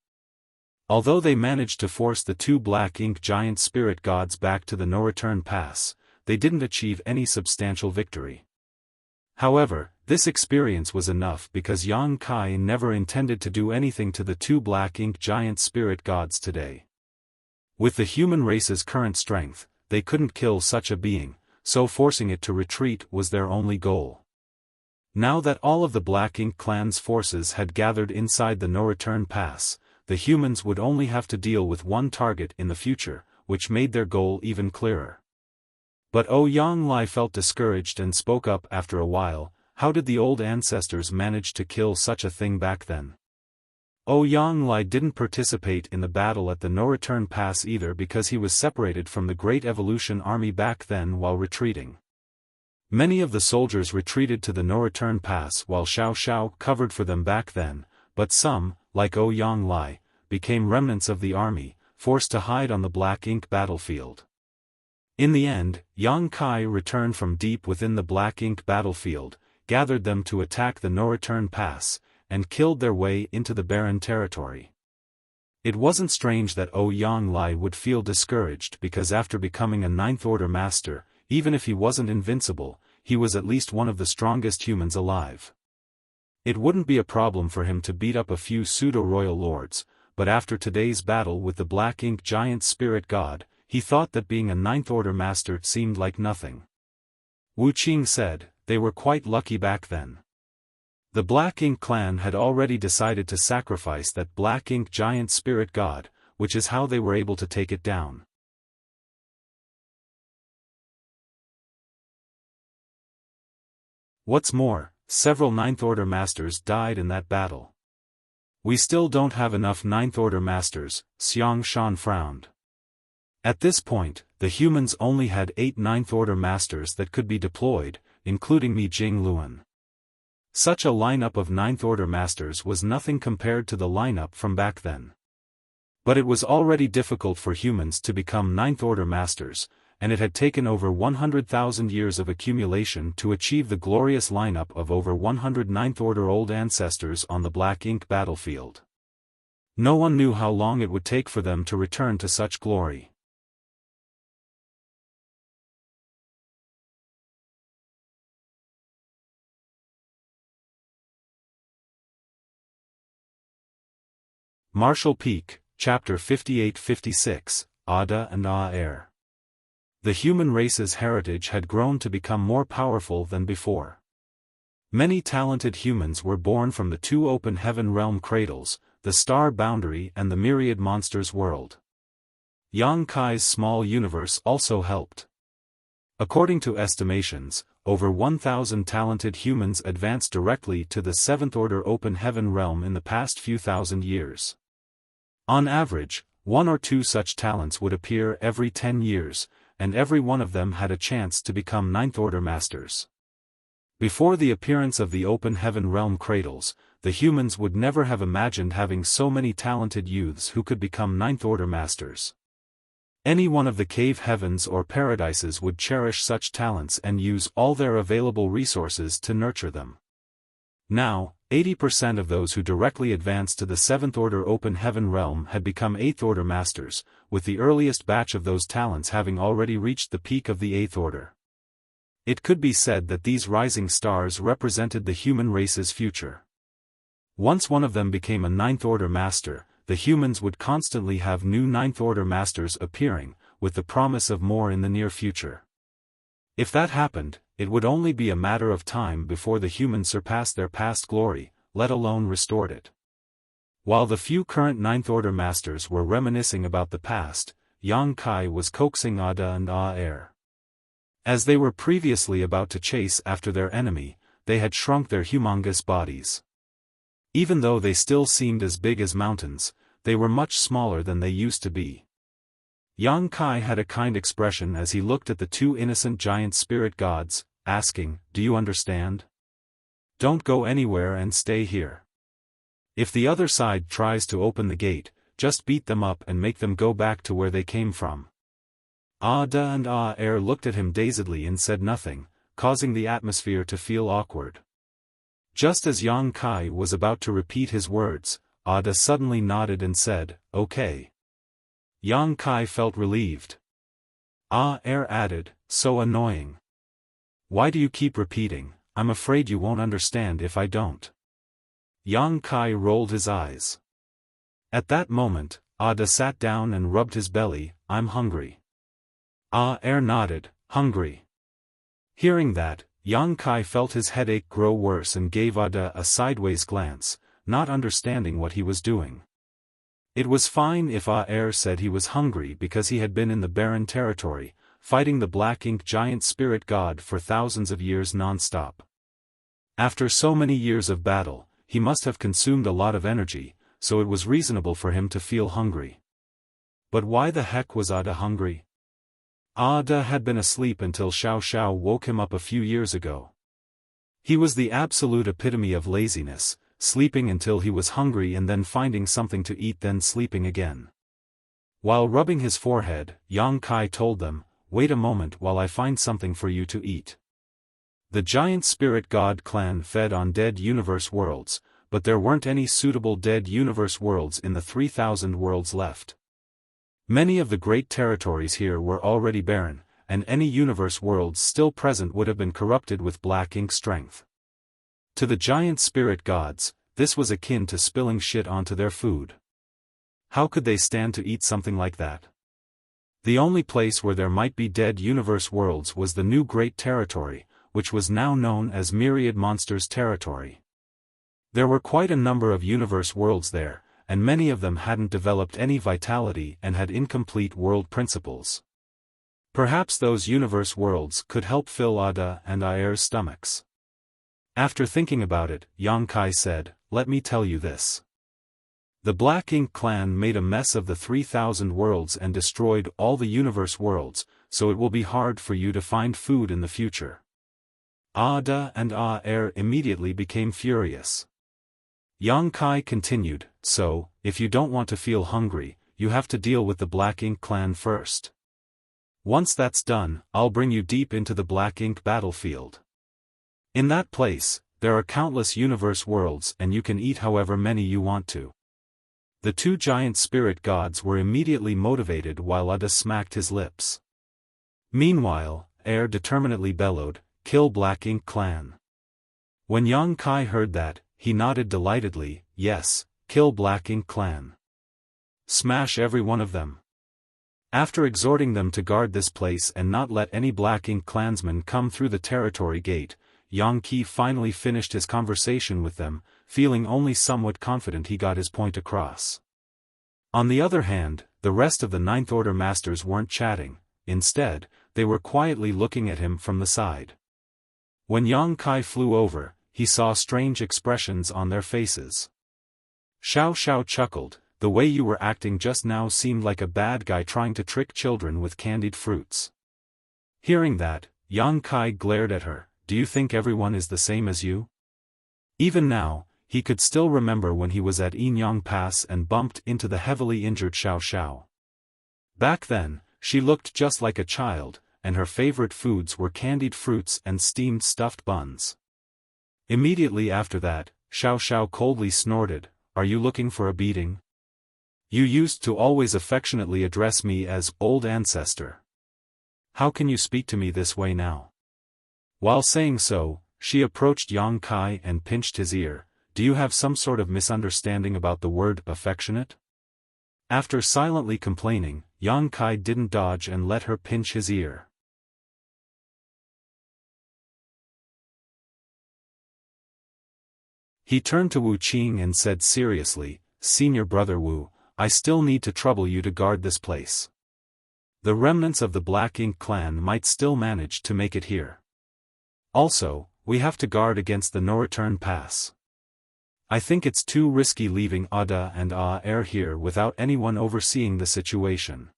Although they managed to force the two black ink giant spirit gods back to the no-return pass, they didn't achieve any substantial victory. However, this experience was enough because Yang Kai never intended to do anything to the two black ink giant spirit gods today. With the human race's current strength, they couldn't kill such a being, so forcing it to retreat was their only goal. Now that all of the Black Ink clan's forces had gathered inside the no-return pass, the humans would only have to deal with one target in the future, which made their goal even clearer. But Yang Lai felt discouraged and spoke up after a while. How did the old ancestors manage to kill such a thing back then? Yang Lai didn't participate in the battle at the no-return pass either because he was separated from the Great Evolution Army back then while retreating. Many of the soldiers retreated to the no-return pass while Xiao covered for them back then, but some, like Yang Lai, became remnants of the army, forced to hide on the Black Ink battlefield. In the end, Yang Kai returned from deep within the Black Ink battlefield, gathered them to attack the no-return pass, and killed their way into the barren territory. It wasn't strange that Ouyang Lai would feel discouraged because after becoming a Ninth Order Master, even if he wasn't invincible, he was at least one of the strongest humans alive. It wouldn't be a problem for him to beat up a few pseudo-royal lords, but after today's battle with the Black Ink Giant Spirit God, he thought that being a Ninth Order Master seemed like nothing. Wu Qing said, they were quite lucky back then. The Black Ink clan had already decided to sacrifice that Black Ink Giant Spirit God, which is how they were able to take it down. What's more, several Ninth Order Masters died in that battle. We still don't have enough Ninth Order Masters, Xiaofan frowned. At this point, the humans only had 8 Ninth Order Masters that could be deployed, including Mi Jingluan. Such a lineup of Ninth Order Masters was nothing compared to the lineup from back then. But it was already difficult for humans to become Ninth Order Masters, and it had taken over 100,000 years of accumulation to achieve the glorious lineup of over 100 Ninth Order old ancestors on the Black Ink battlefield. No one knew how long it would take for them to return to such glory. Martial Peak, Chapter 58-56, Ada and Aer. The human race's heritage had grown to become more powerful than before. Many talented humans were born from the 2 open heaven realm cradles, the star boundary and the Myriad monsters world. Yang Kai's small universe also helped. According to estimations, over 1,000 talented humans advanced directly to the 7th Order open heaven realm in the past few thousand years. On average, 1 or 2 such talents would appear every 10 years, and every one of them had a chance to become Ninth Order Masters. Before the appearance of the open heaven realm cradles, the humans would never have imagined having so many talented youths who could become Ninth Order Masters. Any one of the cave heavens or paradises would cherish such talents and use all their available resources to nurture them. Now, 80% of those who directly advanced to the 7th Order open heaven realm had become 8th Order Masters, with the earliest batch of those talents having already reached the peak of the 8th Order. It could be said that these rising stars represented the human race's future. Once one of them became a Ninth Order Master, the humans would constantly have new Ninth Order Masters appearing, with the promise of more in the near future. If that happened, it would only be a matter of time before the humans surpassed their past glory, let alone restored it. While the few current Ninth Order Masters were reminiscing about the past, Yang Kai was coaxing Ada and Aer. As they were previously about to chase after their enemy, they had shrunk their humongous bodies. Even though they still seemed as big as mountains, they were much smaller than they used to be. Yang Kai had a kind expression as he looked at the 2 innocent giant spirit gods, asking, "Do you understand? Don't go anywhere and stay here. If the other side tries to open the gate, just beat them up and make them go back to where they came from." Ada and Aer looked at him dazedly and said nothing, causing the atmosphere to feel awkward. Just as Yang Kai was about to repeat his words, Ada suddenly nodded and said, "Okay." Yang Kai felt relieved. Aer added, "So annoying. Why do you keep repeating? I'm afraid you won't understand if I don't." Yang Kai rolled his eyes. At that moment, Ada sat down and rubbed his belly. "I'm hungry." Aer nodded, "Hungry." Hearing that, Yang Kai felt his headache grow worse and gave Ada a sideways glance, not understanding what he was doing. It was fine if Aer said he was hungry because he had been in the barren territory, fighting the Black Ink Giant Spirit God for thousands of years non-stop. After so many years of battle, he must have consumed a lot of energy, so it was reasonable for him to feel hungry. But why the heck was Ada hungry? Ada had been asleep until Xiao Xiao woke him up a few years ago. He was the absolute epitome of laziness, sleeping until he was hungry and then finding something to eat then sleeping again. While rubbing his forehead, Yang Kai told them, "Wait a moment while I find something for you to eat." The giant spirit god clan fed on dead universe worlds, but there weren't any suitable dead universe worlds in the 3,000 worlds left. Many of the great territories here were already barren, and any universe worlds still present would have been corrupted with black ink strength. To the giant spirit gods, this was akin to spilling shit onto their food. How could they stand to eat something like that? The only place where there might be dead universe worlds was the new great territory, which was now known as Myriad Monsters Territory. There were quite a number of universe worlds there, and many of them hadn't developed any vitality and had incomplete world principles. Perhaps those universe worlds could help fill Ada and Aer's stomachs. After thinking about it, Yang Kai said, "Let me tell you this. The Black Ink clan made a mess of the 3,000 worlds and destroyed all the universe worlds, so it will be hard for you to find food in the future." Ada and Aer immediately became furious. Yang Kai continued, "So, if you don't want to feel hungry, you have to deal with the Black Ink clan first. Once that's done, I'll bring you deep into the Black Ink battlefield. In that place, there are countless universe worlds and you can eat however many you want to." The two giant spirit gods were immediately motivated while Ada smacked his lips. Meanwhile, Aer determinedly bellowed, "Kill Black Ink clan." When Yang Kai heard that, he nodded delightedly, "Yes, kill Black Ink clan. Smash every one of them." After exhorting them to guard this place and not let any Black Ink clansmen come through the territory gate, Yang Kai finally finished his conversation with them, feeling only somewhat confident he got his point across. On the other hand, the rest of the Ninth Order Masters weren't chatting. Instead, they were quietly looking at him from the side. When Yang Kai flew over, he saw strange expressions on their faces. Xiao Xiao chuckled, "The way you were acting just now seemed like a bad guy trying to trick children with candied fruits." Hearing that, Yang Kai glared at her, "Do you think everyone is the same as you?" Even now, he could still remember when he was at Yinyang Pass and bumped into the heavily injured Xiao Xiao. Back then, she looked just like a child, and her favorite foods were candied fruits and steamed stuffed buns. Immediately after that, Xiao Xiao coldly snorted, "Are you looking for a beating? You used to always affectionately address me as old ancestor. How can you speak to me this way now?" While saying so, she approached Yang Kai and pinched his ear. "Do you have some sort of misunderstanding about the word affectionate?" After silently complaining, Yang Kai didn't dodge and let her pinch his ear. He turned to Wu Qing and said seriously, "Senior brother Wu, I still need to trouble you to guard this place. The remnants of the Black Ink clan might still manage to make it here. Also, we have to guard against the no-return pass. I think it's too risky leaving Ada and Aer here without anyone overseeing the situation."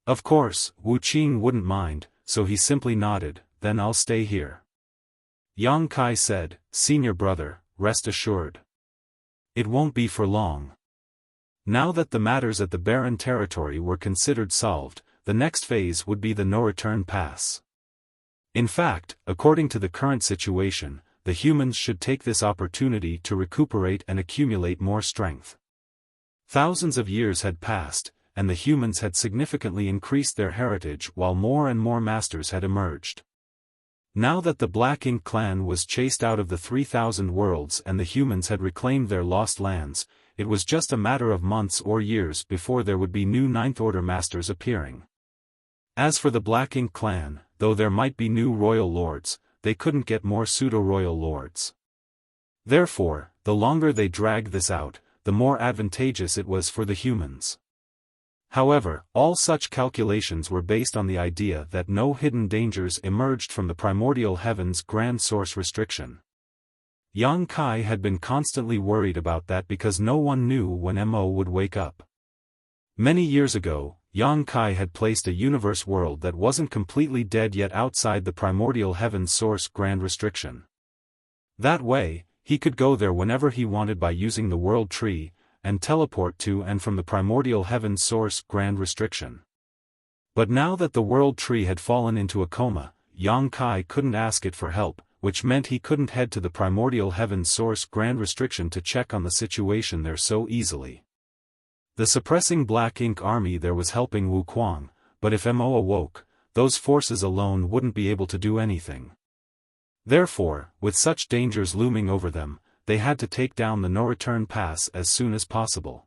Of course, Wu Qing wouldn't mind, so he simply nodded, "Then I'll stay here." Yang Kai said, "Senior brother, rest assured. It won't be for long." Now that the matters at the barren territory were considered solved, the next phase would be the no-return pass. In fact, according to the current situation, the humans should take this opportunity to recuperate and accumulate more strength. Thousands of years had passed, and the humans had significantly increased their heritage while more and more masters had emerged. Now that the Black Ink clan was chased out of the 3,000 worlds and the humans had reclaimed their lost lands, it was just a matter of months or years before there would be new Ninth Order Masters appearing. As for the Black Ink clan, though there might be new royal lords, they couldn't get more pseudo-royal lords. Therefore, the longer they dragged this out, the more advantageous it was for the humans. However, all such calculations were based on the idea that no hidden dangers emerged from the primordial heaven's grand source restriction. Yang Kai had been constantly worried about that because no one knew when Mo would wake up. Many years ago, Yang Kai had placed a universe world that wasn't completely dead yet outside the primordial heaven's source grand restriction. That way, he could go there whenever he wanted by using the world tree, and teleport to and from the primordial heaven's source grand restriction. But now that the world tree had fallen into a coma, Yang Kai couldn't ask it for help, which meant he couldn't head to the primordial heaven's source Grand Restriction to check on the situation there so easily. The suppressing Black Ink army there was helping Wu Kuang, but if Mo awoke, those forces alone wouldn't be able to do anything. Therefore, with such dangers looming over them, they had to take down the no-return pass as soon as possible.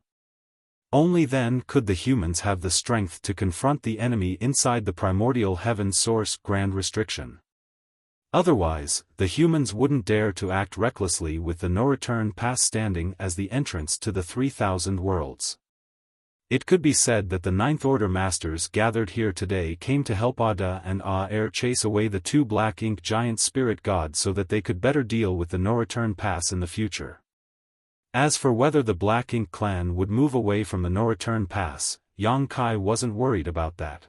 Only then could the humans have the strength to confront the enemy inside the primordial heaven source Grand Restriction. Otherwise, the humans wouldn't dare to act recklessly with the no-return pass standing as the entrance to the 3,000 worlds. It could be said that the Ninth Order Masters gathered here today came to help Ada and Air chase away the two Black Ink giant spirit gods so that they could better deal with the no-return pass in the future. As for whether the Black Ink clan would move away from the no-return pass, Yang Kai wasn't worried about that.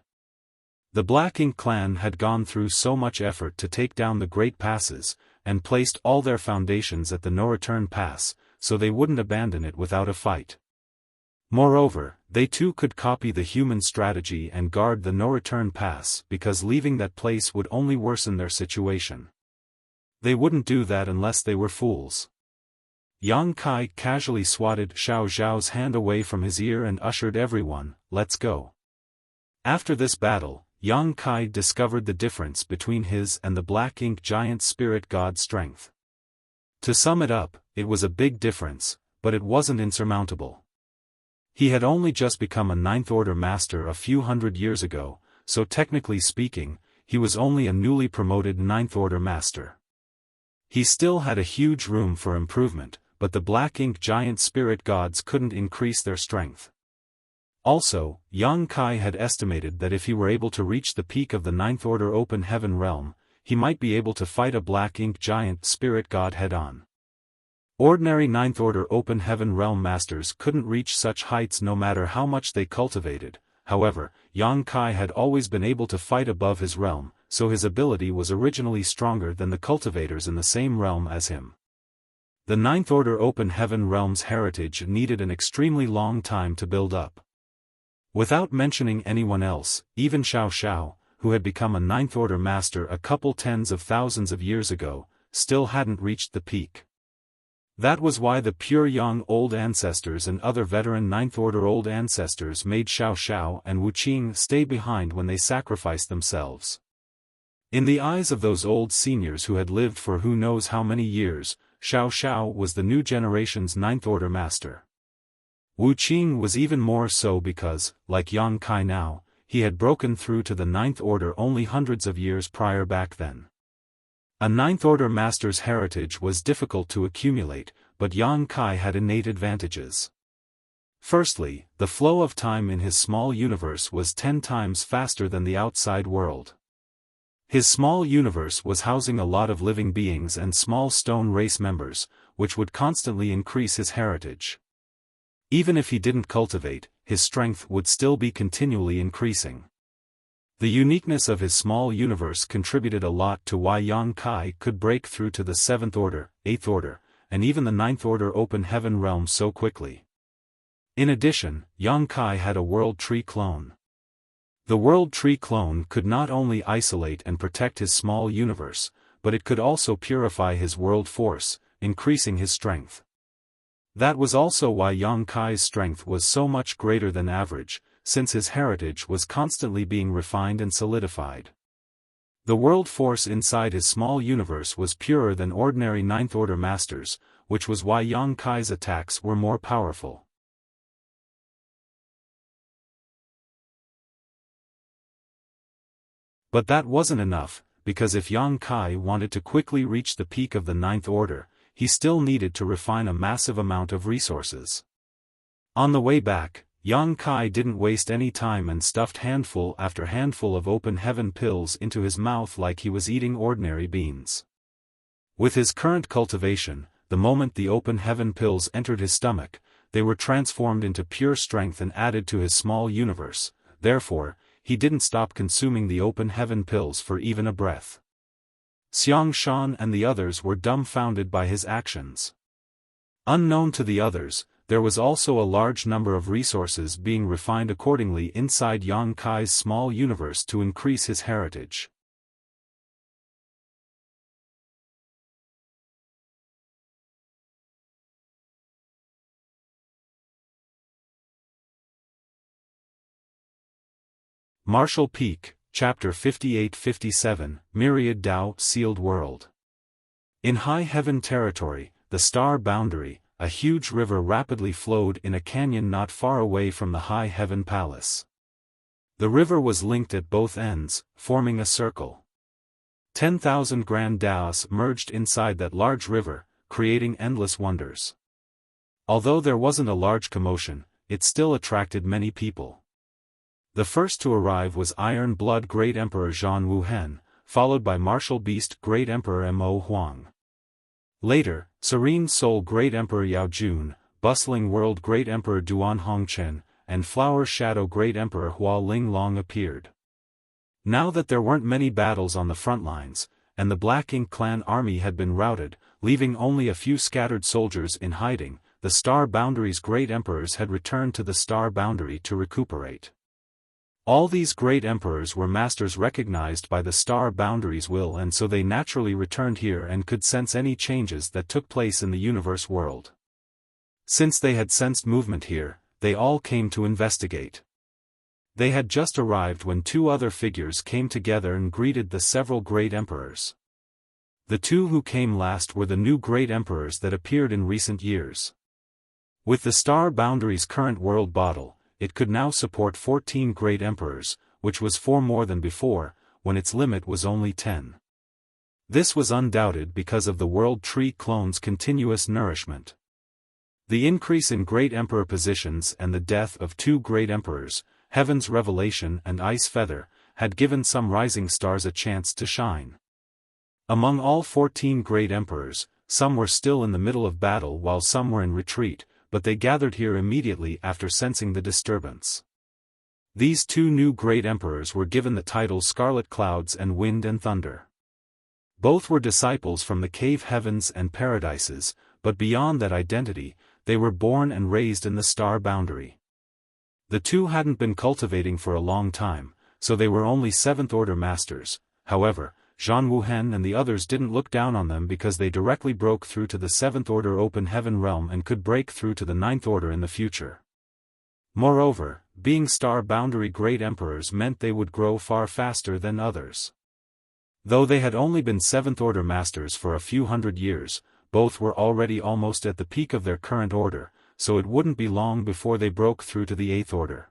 The Black Ink clan had gone through so much effort to take down the Great Passes, and placed all their foundations at the no-return pass, so they wouldn't abandon it without a fight. Moreover, they too could copy the human strategy and guard the no-return pass because leaving that place would only worsen their situation. They wouldn't do that unless they were fools. Yang Kai casually swatted Xiao Zhao's hand away from his ear and ushered everyone, "Let's go." After this battle, Yang Kai discovered the difference between his and the Black Ink giant spirit god strength. To sum it up, it was a big difference, but it wasn't insurmountable. He had only just become a Ninth Order Master a few hundred years ago, so technically speaking, he was only a newly promoted Ninth Order Master. He still had a huge room for improvement, but the Black Ink giant spirit gods couldn't increase their strength. Also, Yang Kai had estimated that if he were able to reach the peak of the Ninth Order Open Heaven realm, he might be able to fight a Black Ink giant spirit god head-on. Ordinary Ninth Order Open Heaven Realm Masters couldn't reach such heights no matter how much they cultivated. However, Yang Kai had always been able to fight above his realm, so his ability was originally stronger than the cultivators in the same realm as him. The Ninth Order Open Heaven Realm's heritage needed an extremely long time to build up. Without mentioning anyone else, even Xiao Xiao, who had become a Ninth Order Master a couple tens of thousands of years ago, still hadn't reached the peak. That was why the pure young old ancestors and other veteran Ninth Order old ancestors made Xiao Xiao and Wuxia stay behind when they sacrificed themselves. In the eyes of those old seniors who had lived for who knows how many years, Xiao Xiao was the new generation's Ninth Order Master. Wuxia was even more so because, like Yang Kai now, he had broken through to the Ninth Order only hundreds of years prior back then. A Ninth Order Master's heritage was difficult to accumulate, but Yang Kai had innate advantages. Firstly, the flow of time in his small universe was 10 times faster than the outside world. His small universe was housing a lot of living beings and small stone race members, which would constantly increase his heritage. Even if he didn't cultivate, his strength would still be continually increasing. The uniqueness of his small universe contributed a lot to why Yang Kai could break through to the 7th Order, 8th Order, and even the 9th Order Open Heaven realm so quickly. In addition, Yang Kai had a World Tree clone. The World Tree clone could not only isolate and protect his small universe, but it could also purify his world force, increasing his strength. That was also why Yang Kai's strength was so much greater than average, since his heritage was constantly being refined and solidified. The world force inside his small universe was purer than ordinary 9th Order Masters, which was why Yang Kai's attacks were more powerful. But that wasn't enough, because if Yang Kai wanted to quickly reach the peak of the 9th Order, he still needed to refine a massive amount of resources. On the way back, Yang Kai didn't waste any time and stuffed handful after handful of open heaven pills into his mouth like he was eating ordinary beans. With his current cultivation, the moment the open heaven pills entered his stomach, they were transformed into pure strength and added to his small universe. Therefore, he didn't stop consuming the open heaven pills for even a breath. Xiang Shan and the others were dumbfounded by his actions. Unknown to the others, there was also a large number of resources being refined accordingly inside Yang Kai's small universe to increase his heritage. Marshall Peak, Chapter 58-57, Myriad Tao Sealed World. In high heaven territory, the star boundary, a huge river rapidly flowed in a canyon not far away from the high heaven palace. The river was linked at both ends, forming a circle. 10,000 grand daos merged inside that large river, creating endless wonders. Although there wasn't a large commotion, it still attracted many people. The first to arrive was Iron Blood Great Emperor Zhan Wuhen, followed by Martial Beast Great Emperor Mo Huang. Later, Serene Soul Great Emperor Yao Jun, Bustling World Great Emperor Duan Hongchen, and Flower Shadow Great Emperor Hua Ling Long appeared. Now that there weren't many battles on the front lines, and the Black Ink clan army had been routed, leaving only a few scattered soldiers in hiding, the Star Boundary's great emperors had returned to the Star Boundary to recuperate. All these great emperors were masters recognized by the Star Boundary's will, and so they naturally returned here and could sense any changes that took place in the universe world. Since they had sensed movement here, they all came to investigate. They had just arrived when two other figures came together and greeted the several great emperors. The two who came last were the new great emperors that appeared in recent years. With the Star Boundary's current world bottle, it could now support 14 great emperors, which was 4 more than before, when its limit was only 10. This was undoubted because of the World Tree clone's continuous nourishment. The increase in great emperor positions and the death of 2 great emperors, Heaven's Revelation and Ice Feather, had given some rising stars a chance to shine. Among all 14 great emperors, some were still in the middle of battle while some were in retreat, but they gathered here immediately after sensing the disturbance. These 2 new great emperors were given the titles Scarlet Clouds and Wind and Thunder. Both were disciples from the cave heavens and paradises, but beyond that identity, they were born and raised in the Star Boundary. The 2 hadn't been cultivating for a long time, so they were only 7th Order masters. However, Zhan Wuhen and the others didn't look down on them because they directly broke through to the 7th Order Open Heaven realm and could break through to the 9th Order in the future. Moreover, being Star Boundary Great Emperors meant they would grow far faster than others. Though they had only been 7th Order masters for a few hundred years, both were already almost at the peak of their current order, so it wouldn't be long before they broke through to the 8th Order.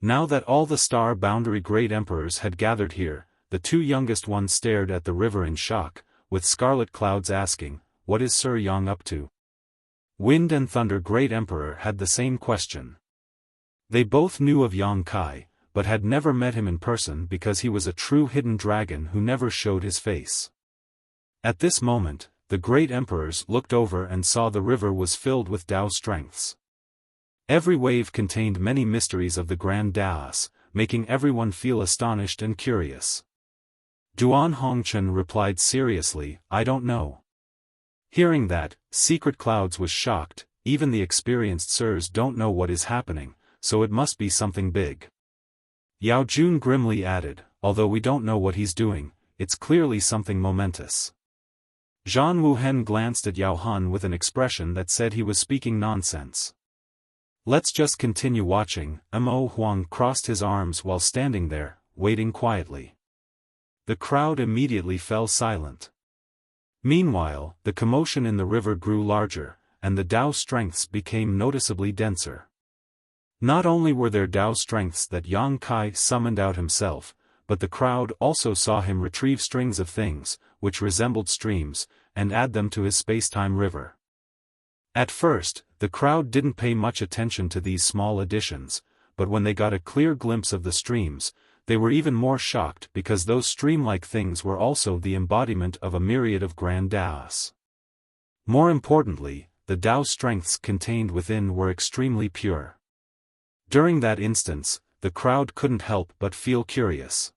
Now that all the Star Boundary Great Emperors had gathered here, the 2 youngest ones stared at the river in shock, with Scarlet Clouds asking, "What is Sir Yang up to?" Wind and Thunder Great Emperor had the same question. They both knew of Yang Kai, but had never met him in person because he was a true hidden dragon who never showed his face. At this moment, the great emperors looked over and saw the river was filled with Tao strengths. Every wave contained many mysteries of the Grand Daos, making everyone feel astonished and curious. Duan Hongchen replied seriously, "I don't know." Hearing that, Secret Clouds was shocked. Even the experienced sirs don't know what is happening, so it must be something big. Yao Jun grimly added, "Although we don't know what he's doing, it's clearly something momentous." Zhan Wuhen glanced at Yao Han with an expression that said he was speaking nonsense. "Let's just continue watching." Mo Huang crossed his arms while standing there, waiting quietly. The crowd immediately fell silent. Meanwhile, the commotion in the river grew larger, and the Tao strengths became noticeably denser. Not only were there Tao strengths that Yang Kai summoned out himself, but the crowd also saw him retrieve strings of things, which resembled streams, and add them to his space-time river. At first, the crowd didn't pay much attention to these small additions, but when they got a clear glimpse of the streams, they were even more shocked because those stream-like things were also the embodiment of a myriad of grand Daos. More importantly, the Tao strengths contained within were extremely pure. During that instance, the crowd couldn't help but feel curious.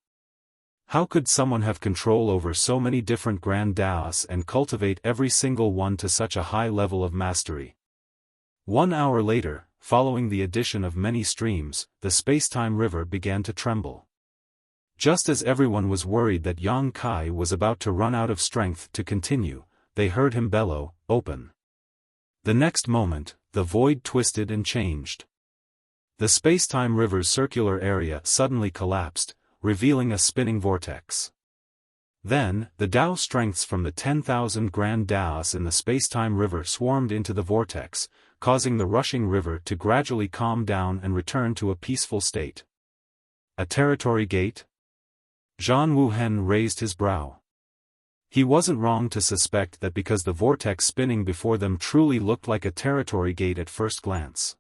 How could someone have control over so many different grand Daos and cultivate every single one to such a high level of mastery? 1 hour later, following the addition of many streams, the space-time river began to tremble. Just as everyone was worried that Yang Kai was about to run out of strength to continue, they heard him bellow, "Open." The next moment, the void twisted and changed. The space-time river's circular area suddenly collapsed, revealing a spinning vortex. Then, the Tao strengths from the 10,000 grand Taos in the space-time river swarmed into the vortex, causing the rushing river to gradually calm down and return to a peaceful state. A territory gate? Zhan Wuhen raised his brow. He wasn't wrong to suspect that because the vortex spinning before them truly looked like a territory gate at first glance.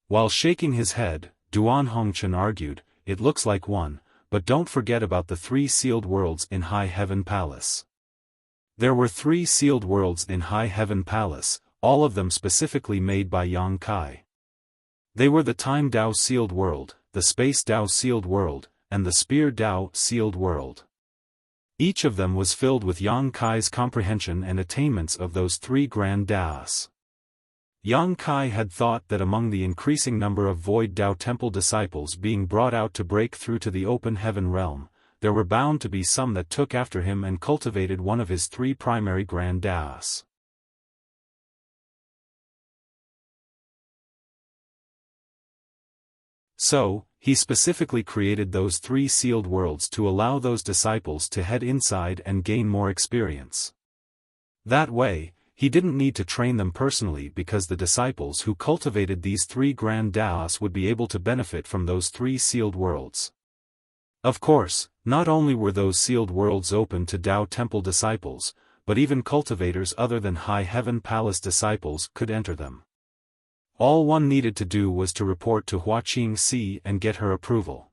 While shaking his head, Duan Hongchen argued, "It looks like one, but don't forget about the 3 sealed worlds in High Heaven Palace." There were 3 sealed worlds in High Heaven Palace, all of them specifically made by Yang Kai. They were the Time Tao sealed world, the Space Tao sealed world, and the Spear Tao sealed world. Each of them was filled with Yang Kai's comprehension and attainments of those 3 grand Taos. Yang Kai had thought that among the increasing number of Void Tao Temple disciples being brought out to break through to the open heaven realm, there were bound to be some that took after him and cultivated one of his 3 primary grand Taos. So, he specifically created those 3 sealed worlds to allow those disciples to head inside and gain more experience. That way, he didn't need to train them personally because the disciples who cultivated these 3 grand Taos would be able to benefit from those 3 sealed worlds. Of course, not only were those sealed worlds open to Tao Temple disciples, but even cultivators other than High Heaven Palace disciples could enter them. All one needed to do was to report to Hua Qingxi and get her approval.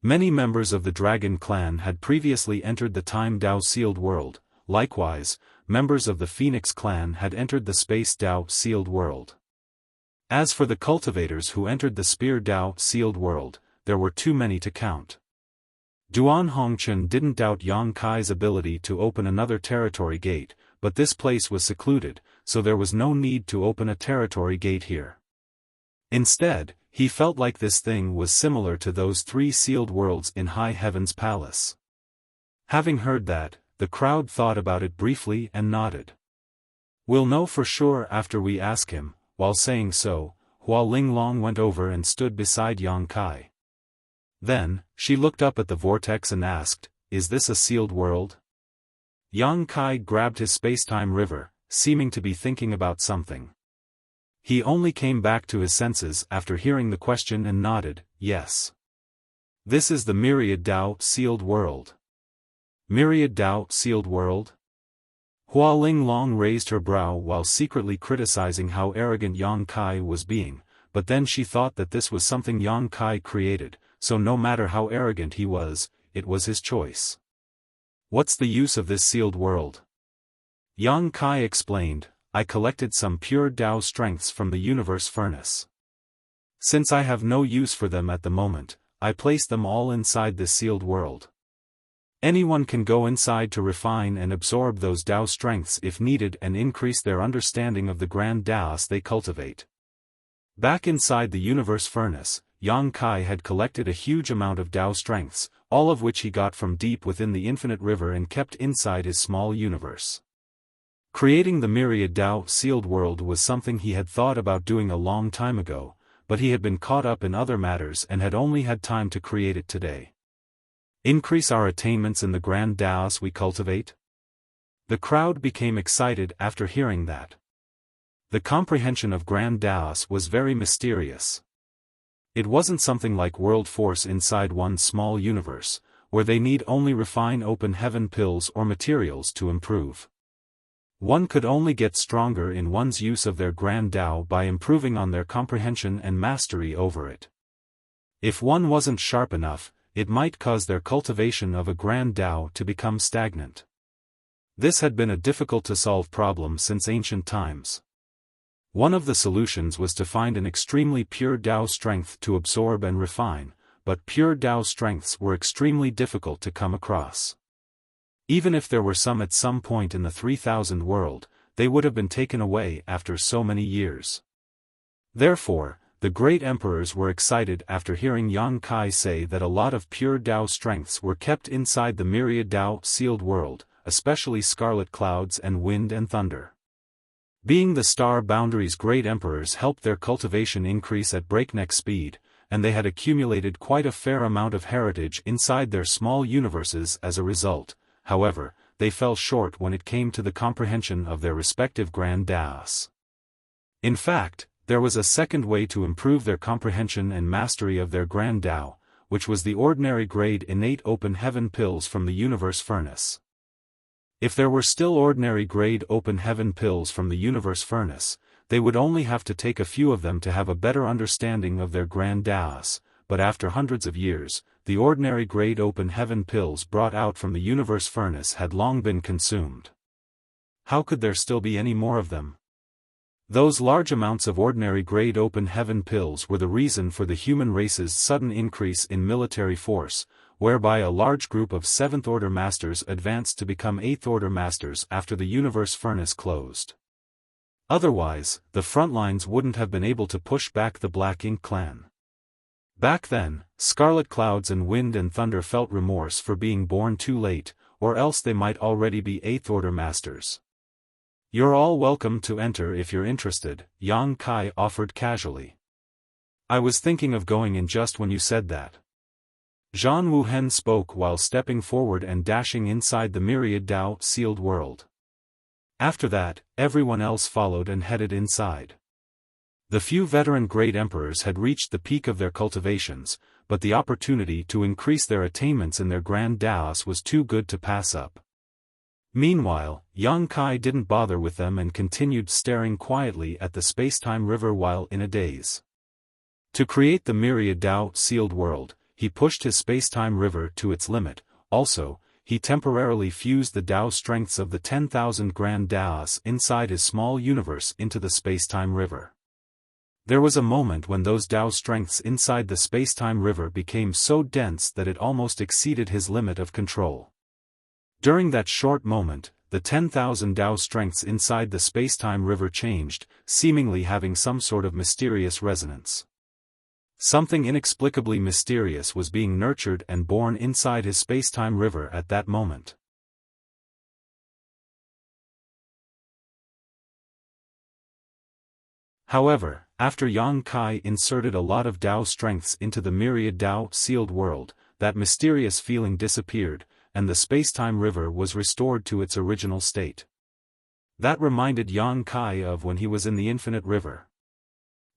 Many members of the Dragon Clan had previously entered the Time Tao sealed world. Likewise, members of the Phoenix clan had entered the Space Tao sealed world. As for the cultivators who entered the Spear Tao sealed world, there were too many to count. Duan Hongchen didn't doubt Yang Kai's ability to open another territory gate, but this place was secluded, so there was no need to open a territory gate here. Instead, he felt like this thing was similar to those 3 sealed worlds in High Heaven's Palace. Having heard that, the crowd thought about it briefly and nodded. "We'll know for sure after we ask him." While saying so, Hua Linglong went over and stood beside Yang Kai. Then, she looked up at the vortex and asked, "Is this a sealed world?" Yang Kai grabbed his spacetime river, seeming to be thinking about something. He only came back to his senses after hearing the question and nodded, "Yes. This is the Myriad Tao sealed world." Myriad Tao sealed world? Hua Linglong raised her brow while secretly criticizing how arrogant Yang Kai was being, but then she thought that this was something Yang Kai created, so no matter how arrogant he was, it was his choice. "What's the use of this sealed world?" Yang Kai explained, "I collected some pure Tao strengths from the universe furnace. Since I have no use for them at the moment, I placed them all inside this sealed world. Anyone can go inside to refine and absorb those Tao strengths if needed and increase their understanding of the grand Taos they cultivate." Back inside the universe furnace, Yang Kai had collected a huge amount of Tao strengths, all of which he got from deep within the infinite river and kept inside his small universe. Creating the Myriad Tao sealed world was something he had thought about doing a long time ago, but he had been caught up in other matters and had only had time to create it today. Increase our attainments in the grand Taos we cultivate? The crowd became excited after hearing that. The comprehension of grand Taos was very mysterious. It wasn't something like world force inside one small universe, where they need only refine open heaven pills or materials to improve. One could only get stronger in one's use of their grand Tao by improving on their comprehension and mastery over it. If one wasn't sharp enough, it might cause their cultivation of a grand Tao to become stagnant. This had been a difficult-to-solve problem since ancient times. One of the solutions was to find an extremely pure Tao strength to absorb and refine, but pure Tao strengths were extremely difficult to come across. Even if there were some at some point in the 3000 world, they would have been taken away after so many years. Therefore, the great emperors were excited after hearing Yang Kai say that a lot of pure Tao strengths were kept inside the Myriad Tao sealed world, especially scarlet clouds and wind and thunder. Being the star boundaries, great emperors helped their cultivation increase at breakneck speed, and they had accumulated quite a fair amount of heritage inside their small universes as a result. However, they fell short when it came to the comprehension of their respective grand daos. In fact, there was a second way to improve their comprehension and mastery of their grand dao, which was the ordinary grade innate open heaven pills from the universe furnace. If there were still ordinary grade open heaven pills from the universe furnace, they would only have to take a few of them to have a better understanding of their grand daos, but after hundreds of years, the ordinary grade open heaven pills brought out from the universe furnace had long been consumed. How could there still be any more of them? Those large amounts of ordinary grade open heaven pills were the reason for the human race's sudden increase in military force, whereby a large group of 7th-order masters advanced to become 8th-order masters after the universe furnace closed. Otherwise, the front lines wouldn't have been able to push back the Black Ink clan. Back then, Scarlet Clouds and Wind and Thunder felt remorse for being born too late, or else they might already be 8th-order masters. "You're all welcome to enter if you're interested," Yang Kai offered casually. "I was thinking of going in just when you said that." Zhan Wuhen spoke while stepping forward and dashing inside the Myriad Dao sealed world. After that, everyone else followed and headed inside. The few veteran great emperors had reached the peak of their cultivations, but the opportunity to increase their attainments in their grand daos was too good to pass up. Meanwhile, Yang Kai didn't bother with them and continued staring quietly at the space-time river while in a daze. To create the Myriad Dao sealed world, he pushed his space-time river to its limit. Also, he temporarily fused the Dao strengths of the 10,000 grand daos inside his small universe into the space-time river. There was a moment when those Dao strengths inside the space-time river became so dense that it almost exceeded his limit of control. During that short moment, the 10,000 Dao strengths inside the space-time river changed, seemingly having some sort of mysterious resonance. Something inexplicably mysterious was being nurtured and born inside his space-time river at that moment. However, after Yang Kai inserted a lot of Dao strengths into the Myriad Dao sealed world, that mysterious feeling disappeared, and the space-time river was restored to its original state. That reminded Yang Kai of when he was in the Infinite River.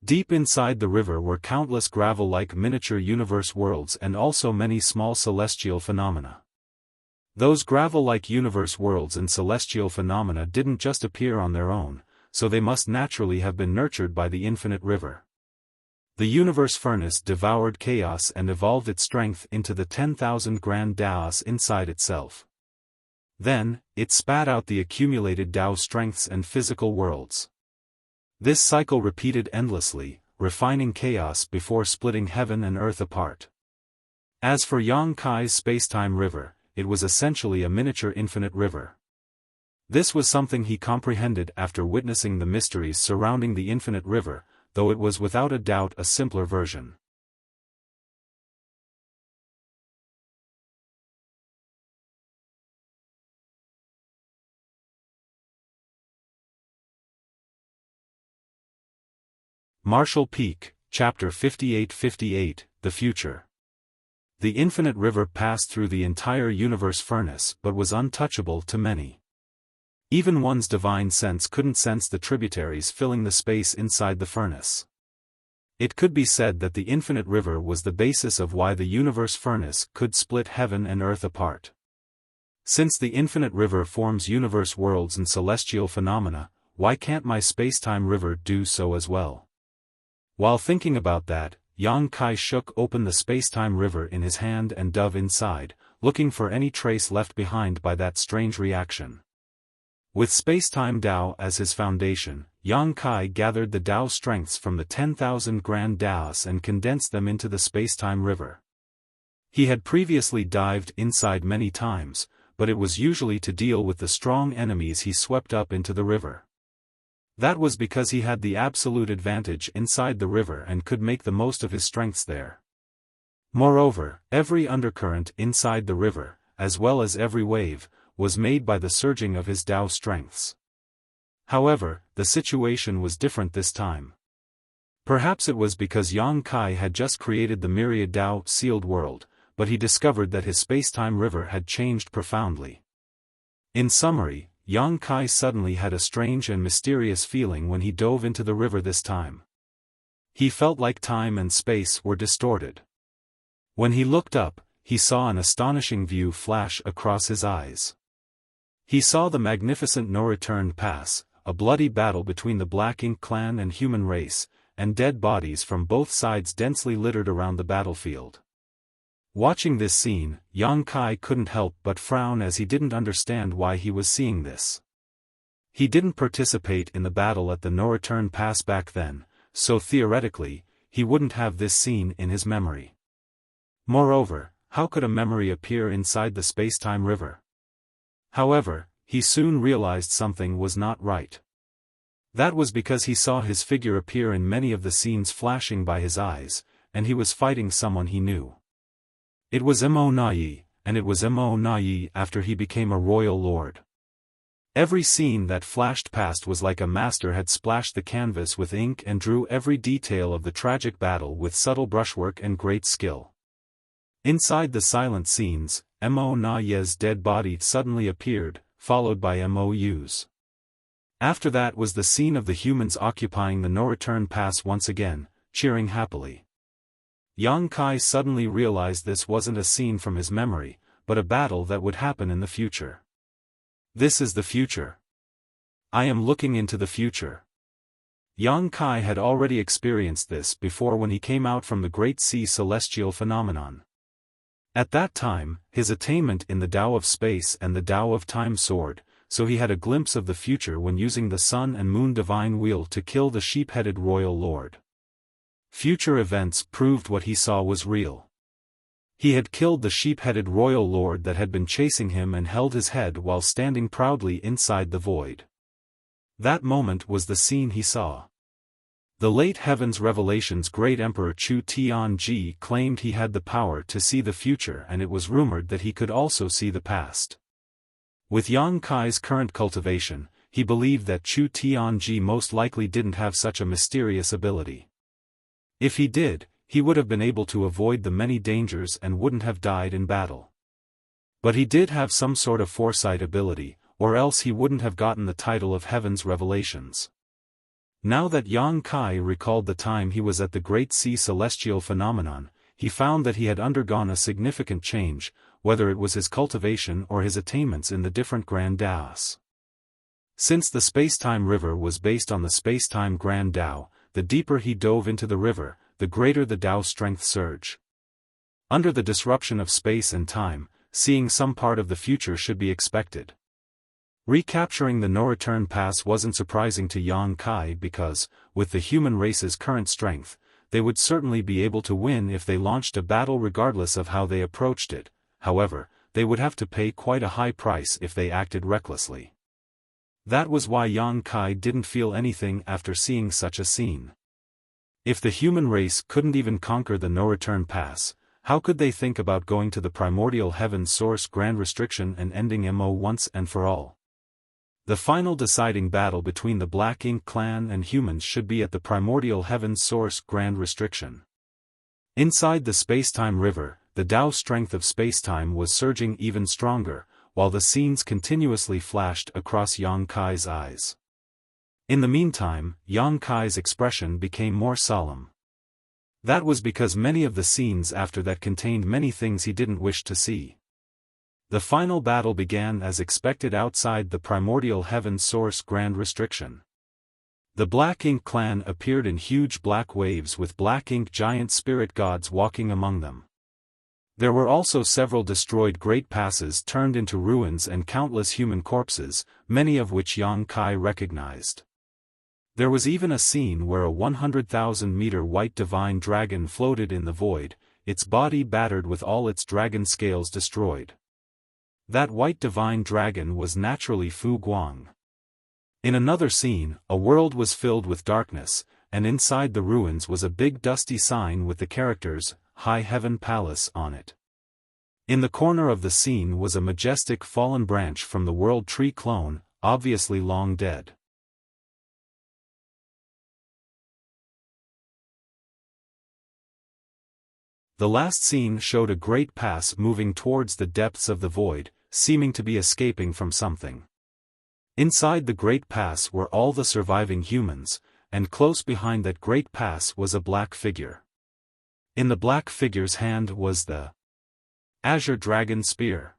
Deep inside the river were countless gravel-like miniature universe worlds and also many small celestial phenomena. Those gravel-like universe worlds and celestial phenomena didn't just appear on their own, so they must naturally have been nurtured by the Infinite River. The universe furnace devoured chaos and evolved its strength into the 10,000 grand daos inside itself. Then, it spat out the accumulated Dao strengths and physical worlds. This cycle repeated endlessly, refining chaos before splitting heaven and earth apart. As for Yang Kai's space-time river, it was essentially a miniature infinite river. This was something he comprehended after witnessing the mysteries surrounding the infinite river, though it was without a doubt a simpler version. Marshall Peak, Chapter 58-58, The Future. The infinite river passed through the entire universe furnace but was untouchable to many. Even one's divine sense couldn't sense the tributaries filling the space inside the furnace. It could be said that the infinite river was the basis of why the universe furnace could split heaven and earth apart. Since the infinite river forms universe worlds and celestial phenomena, why can't my space-time river do so as well? While thinking about that, Yang Kai shook open the space-time river in his hand and dove inside, looking for any trace left behind by that strange reaction. With space-time Dao as his foundation, Yang Kai gathered the Dao strengths from the 10,000 grand Daos and condensed them into the space-time river. He had previously dived inside many times, but it was usually to deal with the strong enemies he swept up into the river. That was because he had the absolute advantage inside the river and could make the most of his strengths there. Moreover, every undercurrent inside the river, as well as every wave, was made by the surging of his Dao strengths. However, the situation was different this time. Perhaps it was because Yang Kai had just created the Myriad Dao sealed world, but he discovered that his space-time river had changed profoundly. In summary, Yang Kai suddenly had a strange and mysterious feeling when he dove into the river this time. He felt like time and space were distorted. When he looked up, he saw an astonishing view flash across his eyes. He saw the magnificent no-return pass, a bloody battle between the Black Ink clan and human race, and dead bodies from both sides densely littered around the battlefield. Watching this scene, Yang Kai couldn't help but frown as he didn't understand why he was seeing this. He didn't participate in the battle at the no-return pass back then, so theoretically, he wouldn't have this scene in his memory. Moreover, how could a memory appear inside the space-time river? However, he soon realized something was not right. That was because he saw his figure appear in many of the scenes flashing by his eyes, and he was fighting someone he knew. It was Mo Nai, and it was Mo Nai after he became a royal lord. Every scene that flashed past was like a master had splashed the canvas with ink and drew every detail of the tragic battle with subtle brushwork and great skill. Inside the silent scenes, Mo Nai's dead body suddenly appeared, followed by Mou's. After that was the scene of the humans occupying the no-return pass once again, cheering happily. Yang Kai suddenly realized this wasn't a scene from his memory, but a battle that would happen in the future. This is the future. I am looking into the future. Yang Kai had already experienced this before when he came out from the Great Sea celestial phenomenon. At that time, his attainment in the Tao of Space and the Tao of Time soared, so he had a glimpse of the future when using the Sun and Moon Divine Wheel to kill the sheep-headed royal lord. Future events proved what he saw was real. He had killed the sheep-headed royal lord that had been chasing him and held his head while standing proudly inside the void. That moment was the scene he saw. The late Heaven's Revelations Great Emperor Chu Tianji claimed he had the power to see the future, and it was rumored that he could also see the past. With Yang Kai's current cultivation, he believed that Chu Tianji most likely didn't have such a mysterious ability. If he did, he would have been able to avoid the many dangers and wouldn't have died in battle. But he did have some sort of foresight ability, or else he wouldn't have gotten the title of Heaven's Revelations. Now that Yang Kai recalled the time he was at the Great Sea celestial phenomenon, he found that he had undergone a significant change, whether it was his cultivation or his attainments in the different Grand Daos. Since the space-time river was based on the space-time Grand Dao, the deeper he dove into the river, the greater the Dao strength surge. Under the disruption of space and time, seeing some part of the future should be expected. Recapturing the no-return pass wasn't surprising to Yang Kai because, with the human race's current strength, they would certainly be able to win if they launched a battle regardless of how they approached it. However, they would have to pay quite a high price if they acted recklessly. That was why Yang Kai didn't feel anything after seeing such a scene. If the human race couldn't even conquer the no-return pass, how could they think about going to the primordial heaven source grand restriction and ending Mo once and for all? The final deciding battle between the Black Ink clan and humans should be at the primordial heaven source grand restriction. Inside the space-time river, the Tao strength of space-time was surging even stronger, while the scenes continuously flashed across Yang Kai's eyes. In the meantime, Yang Kai's expression became more solemn. That was because many of the scenes after that contained many things he didn't wish to see. The final battle began as expected outside the primordial heaven source grand restriction. The Black Ink clan appeared in huge black waves with Black Ink giant spirit gods walking among them. There were also several destroyed great passes turned into ruins and countless human corpses, many of which Yang Kai recognized. There was even a scene where a 100,000-meter white divine dragon floated in the void, its body battered with all its dragon scales destroyed. That white divine dragon was naturally Fu Guang. In another scene, a world was filled with darkness, and inside the ruins was a big dusty sign with the characters, High Heaven Palace on it. In the corner of the scene was a majestic fallen branch from the World Tree clone, obviously long dead. The last scene showed a great pass moving towards the depths of the void, seeming to be escaping from something. Inside the great pass were all the surviving humans, and close behind that great pass was a black figure. In the black figure's hand was the azure dragon spear.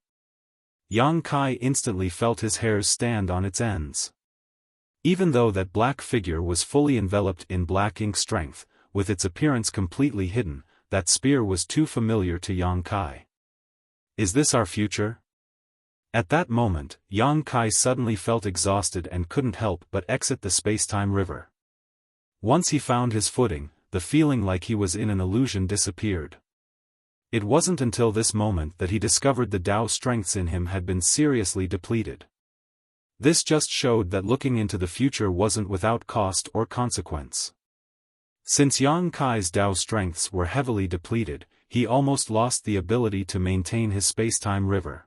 Yang Kai instantly felt his hairs stand on its ends. Even though that black figure was fully enveloped in black ink strength, with its appearance completely hidden, that spear was too familiar to Yang Kai. Is this our future? At that moment, Yang Kai suddenly felt exhausted and couldn't help but exit the space-time river. Once he found his footing, the feeling like he was in an illusion disappeared. It wasn't until this moment that he discovered the Tao strengths in him had been seriously depleted. This just showed that looking into the future wasn't without cost or consequence. Since Yang Kai's Tao strengths were heavily depleted, he almost lost the ability to maintain his space-time river.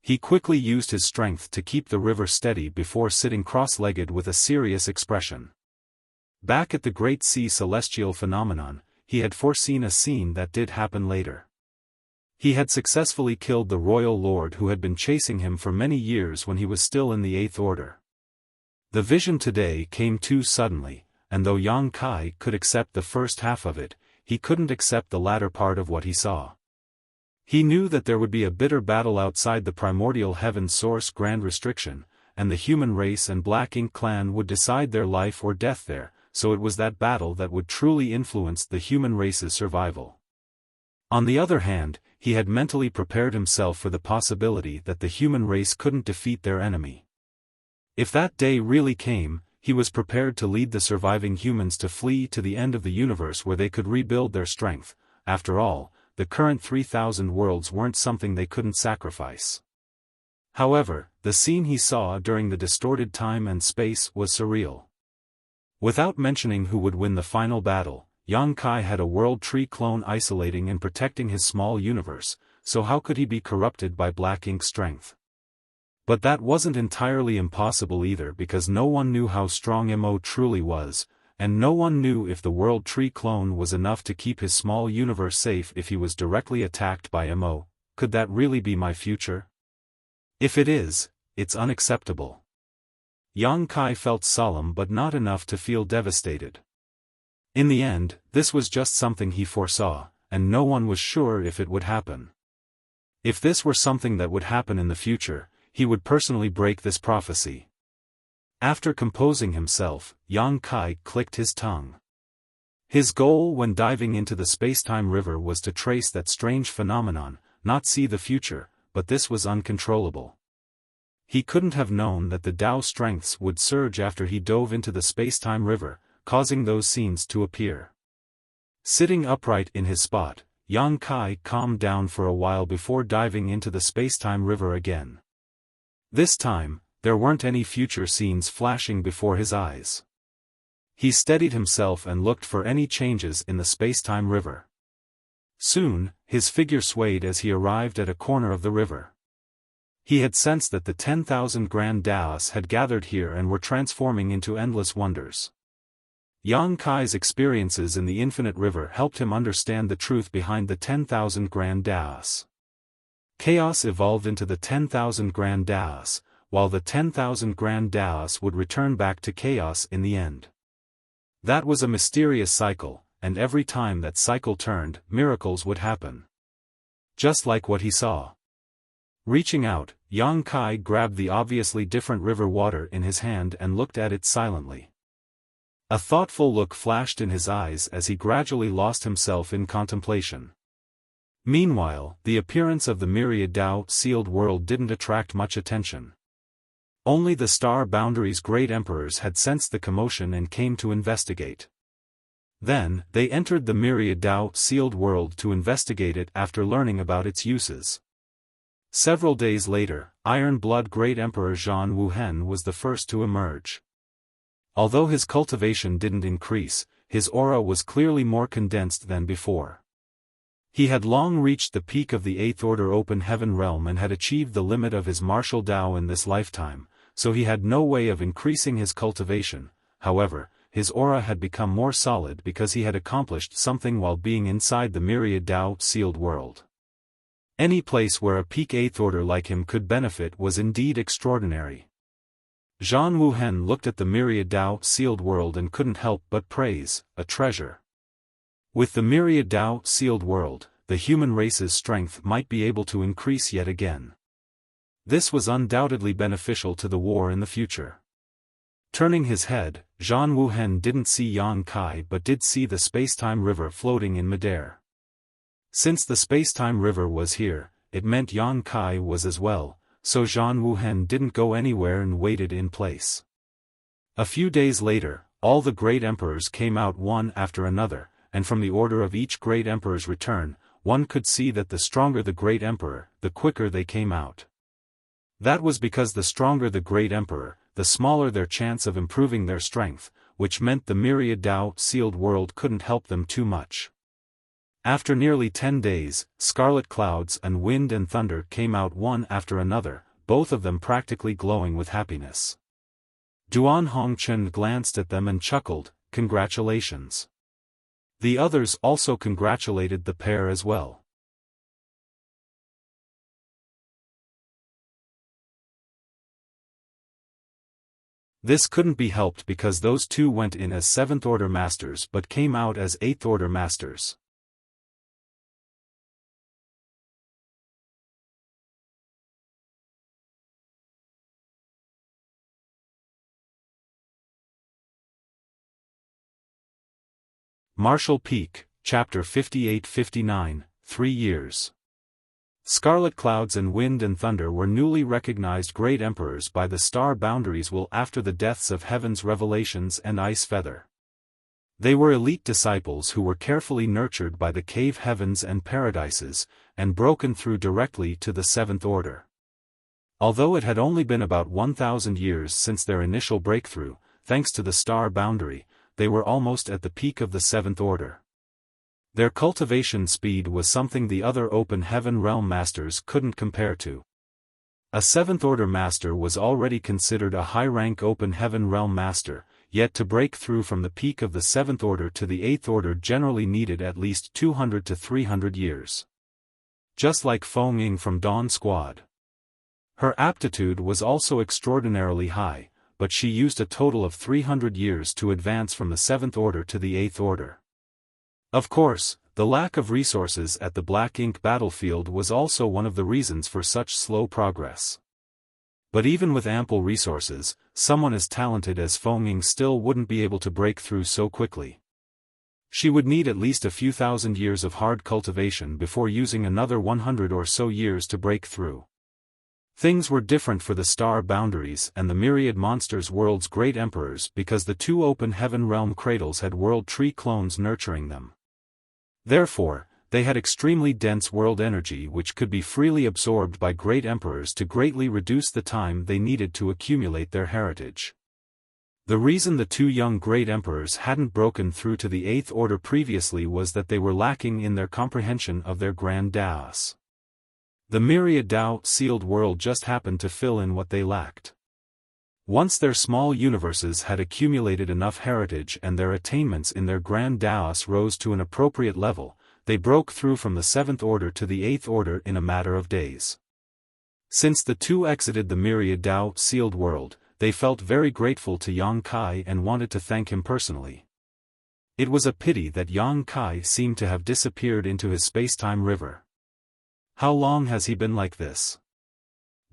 He quickly used his strength to keep the river steady before sitting cross-legged with a serious expression. Back at the Great Sea Celestial Phenomenon, he had foreseen a scene that did happen later. He had successfully killed the Royal Lord who had been chasing him for many years when he was still in the Eighth Order. The vision today came too suddenly, and though Yang Kai could accept the first half of it, he couldn't accept the latter part of what he saw. He knew that there would be a bitter battle outside the primordial heaven source Grand Restriction, and the human race and Black Ink clan would decide their life or death there, so it was that battle that would truly influence the human race's survival. On the other hand, he had mentally prepared himself for the possibility that the human race couldn't defeat their enemy. If that day really came, he was prepared to lead the surviving humans to flee to the end of the universe where they could rebuild their strength. After all, the current 3,000 worlds weren't something they couldn't sacrifice. However, the scene he saw during the distorted time and space was surreal. Without mentioning who would win the final battle, Yang Kai had a world tree clone isolating and protecting his small universe, so how could he be corrupted by Black Ink strength? But that wasn't entirely impossible either because no one knew how strong Mo truly was, and no one knew if the world tree clone was enough to keep his small universe safe if he was directly attacked by Mo. Could that really be my future? If it is, it's unacceptable. Yang Kai felt solemn but not enough to feel devastated. In the end, this was just something he foresaw, and no one was sure if it would happen. If this were something that would happen in the future, he would personally break this prophecy. After composing himself, Yang Kai clicked his tongue. His goal when diving into the space-time river was to trace that strange phenomenon, not see the future, but this was uncontrollable. He couldn't have known that the Tao strengths would surge after he dove into the space-time river, causing those scenes to appear. Sitting upright in his spot, Yang Kai calmed down for a while before diving into the space-time river again. This time, there weren't any future scenes flashing before his eyes. He steadied himself and looked for any changes in the space-time river. Soon, his figure swayed as he arrived at a corner of the river. He had sensed that the 10,000 grand Taos had gathered here and were transforming into endless wonders. Yang Kai's experiences in the infinite river helped him understand the truth behind the 10,000 grand Taos. Chaos evolved into the 10,000 grand Taos, while the 10,000 grand Taos would return back to chaos in the end. That was a mysterious cycle, and every time that cycle turned, miracles would happen. Just like what he saw. Reaching out, Yang Kai grabbed the obviously different river water in his hand and looked at it silently. A thoughtful look flashed in his eyes as he gradually lost himself in contemplation. Meanwhile, the appearance of the Myriad Tao sealed world didn't attract much attention. Only the Star Boundary's great emperors had sensed the commotion and came to investigate. Then, they entered the Myriad Tao sealed world to investigate it after learning about its uses. Several days later, Iron Blood Great Emperor Zhan Wuhen was the first to emerge. Although his cultivation didn't increase, his aura was clearly more condensed than before. He had long reached the peak of the Eighth Order Open Heaven realm and had achieved the limit of his martial Tao in this lifetime, so he had no way of increasing his cultivation. However, his aura had become more solid because he had accomplished something while being inside the Myriad Tao sealed world. Any place where a peak 8th order like him could benefit was indeed extraordinary. Zhang Wuhen looked at the Myriad Tao sealed world and couldn't help but praise, a treasure. With the Myriad Tao sealed world, the human race's strength might be able to increase yet again. This was undoubtedly beneficial to the war in the future. Turning his head, Zhang Wuhen didn't see Yang Kai but did see the space-time river floating in midair. Since the space-time river was here, it meant Yang Kai was as well, so Zhang Wuhen didn't go anywhere and waited in place. A few days later, all the great emperors came out one after another, and from the order of each great emperor's return, one could see that the stronger the great emperor, the quicker they came out. That was because the stronger the great emperor, the smaller their chance of improving their strength, which meant the Myriad Tao sealed world couldn't help them too much. After nearly 10 days, scarlet clouds and wind and thunder came out one after another, both of them practically glowing with happiness. Duan Hongchen glanced at them and chuckled, "Congratulations." The others also congratulated the pair as well. This couldn't be helped because those two went in as 7th order masters but came out as 8th order masters. Marshall Peak, Chapter 58-59, 3 years. Scarlet clouds and wind and thunder were newly recognized great emperors by the star boundaries will after the deaths of Heaven's Revelations and Ice Feather. They were elite disciples who were carefully nurtured by the cave heavens and paradises, and broken through directly to the 7th order. Although it had only been about 1,000 years since their initial breakthrough, thanks to the star boundary, they were almost at the peak of the 7th order. Their cultivation speed was something the other open heaven realm masters couldn't compare to. A 7th order master was already considered a high-rank open heaven realm master, yet to break through from the peak of the 7th order to the 8th order generally needed at least 200 to 300 years. Just like Feng Ying from Dawn Squad. Her aptitude was also extraordinarily high, but she used a total of 300 years to advance from the 7th order to the 8th order. Of course, the lack of resources at the Black Ink battlefield was also one of the reasons for such slow progress. But even with ample resources, someone as talented as Feng Ying still wouldn't be able to break through so quickly. She would need at least a few thousand years of hard cultivation before using another 100 or so years to break through. Things were different for the star boundaries and the myriad monsters world's great emperors because the two open heaven realm cradles had world tree clones nurturing them. Therefore, they had extremely dense world energy which could be freely absorbed by great emperors to greatly reduce the time they needed to accumulate their heritage. The reason the two young great emperors hadn't broken through to the 8th order previously was that they were lacking in their comprehension of their grand Taos. The Myriad Tao sealed world just happened to fill in what they lacked. Once their small universes had accumulated enough heritage and their attainments in their grand Taos rose to an appropriate level, they broke through from the 7th order to the 8th order in a matter of days. Since the two exited the Myriad Tao sealed world, they felt very grateful to Yang Kai and wanted to thank him personally. It was a pity that Yang Kai seemed to have disappeared into his space-time river. How long has he been like this?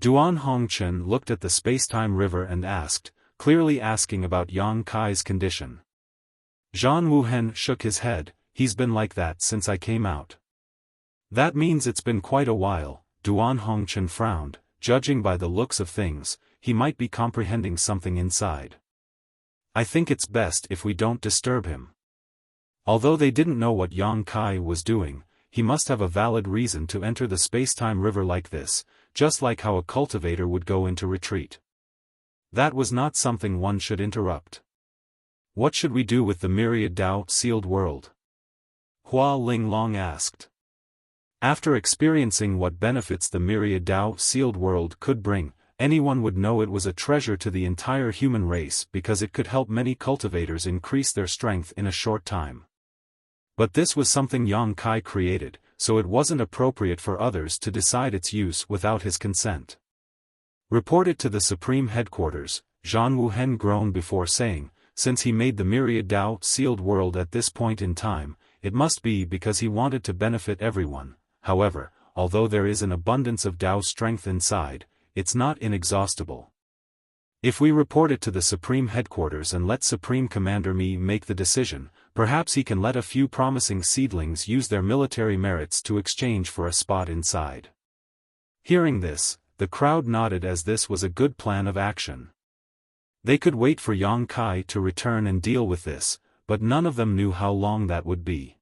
Duan Hongchen looked at the space-time river and asked, clearly asking about Yang Kai's condition. Zhang Wuhen shook his head, "He's been like that since I came out." "That means it's been quite a while," Duan Hongchen frowned, judging by the looks of things, he might be comprehending something inside. "I think it's best if we don't disturb him." Although they didn't know what Yang Kai was doing, he must have a valid reason to enter the space-time river like this, just like how a cultivator would go into retreat. That was not something one should interrupt. "What should we do with the Myriad Tao sealed world?" Hua Linglong asked. After experiencing what benefits the Myriad Tao sealed world could bring, anyone would know it was a treasure to the entire human race because it could help many cultivators increase their strength in a short time. But this was something Yang Kai created, so it wasn't appropriate for others to decide its use without his consent. Reported to the Supreme Headquarters, Zhan Wuhen groaned before saying, since he made the Myriad Dao sealed world at this point in time, it must be because he wanted to benefit everyone. However, although there is an abundance of Dao strength inside, it's not inexhaustible. If we report it to the Supreme Headquarters and let Supreme Commander Mi make the decision, perhaps he can let a few promising seedlings use their military merits to exchange for a spot inside. Hearing this, the crowd nodded as this was a good plan of action. They could wait for Yang Kai to return and deal with this, but none of them knew how long that would be.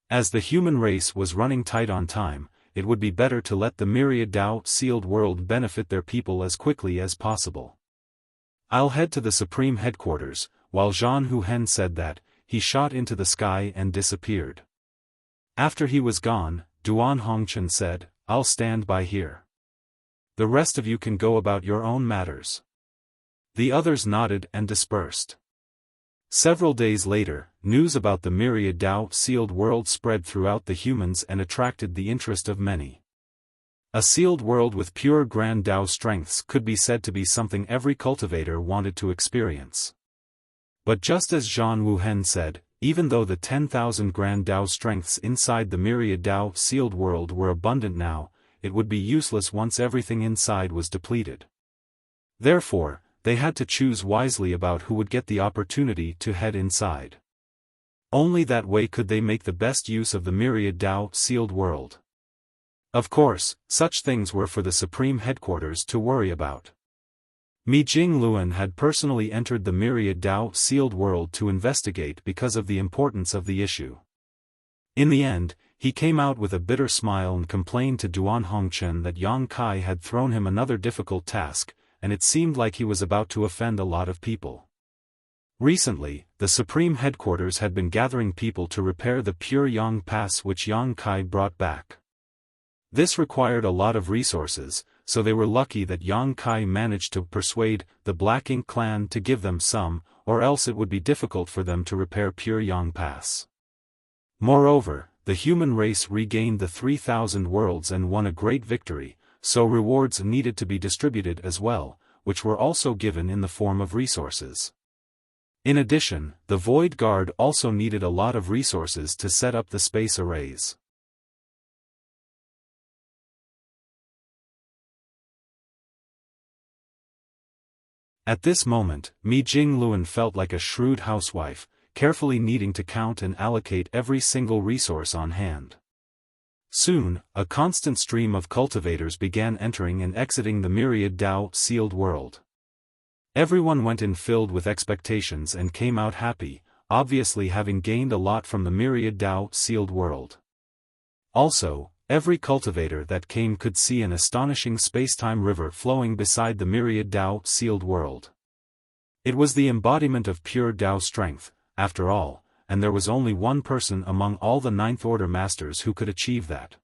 As the human race was running tight on time, it would be better to let the Myriad Dao sealed world benefit their people as quickly as possible. I'll head to the Supreme Headquarters. While Zhan Wuhen said that, he shot into the sky and disappeared. After he was gone, Duan Hongchen said, I'll stand by here. The rest of you can go about your own matters. The others nodded and dispersed. Several days later, news about the Myriad Dao sealed world spread throughout the humans and attracted the interest of many. A sealed world with pure grand Dao strengths could be said to be something every cultivator wanted to experience. But just as Zhan Wuhen said, even though the 10,000 grand Dao strengths inside the Myriad Dao sealed world were abundant now, it would be useless once everything inside was depleted. Therefore, they had to choose wisely about who would get the opportunity to head inside. Only that way could they make the best use of the Myriad Dao sealed world. Of course, such things were for the Supreme Headquarters to worry about. Mi Jingluan had personally entered the Myriad Dao sealed world to investigate because of the importance of the issue. In the end, he came out with a bitter smile and complained to Duan Hongchen that Yang Kai had thrown him another difficult task, and it seemed like he was about to offend a lot of people. Recently, the Supreme Headquarters had been gathering people to repair the Pure Yang Pass which Yang Kai brought back. This required a lot of resources, so they were lucky that Yang Kai managed to persuade the Black Ink clan to give them some, or else it would be difficult for them to repair Pure Yang Pass. Moreover, the human race regained the 3,000 worlds and won a great victory, so rewards needed to be distributed as well, which were also given in the form of resources. In addition, the Void Guard also needed a lot of resources to set up the space arrays. At this moment, Mi Jingluan felt like a shrewd housewife, carefully needing to count and allocate every single resource on hand. Soon, a constant stream of cultivators began entering and exiting the Myriad Dao sealed world. Everyone went in filled with expectations and came out happy, obviously having gained a lot from the Myriad Dao sealed world. Also, every cultivator that came could see an astonishing space-time river flowing beside the Myriad Dao sealed world. It was the embodiment of pure Dao strength, after all, and there was only one person among all the Ninth Order Masters who could achieve that.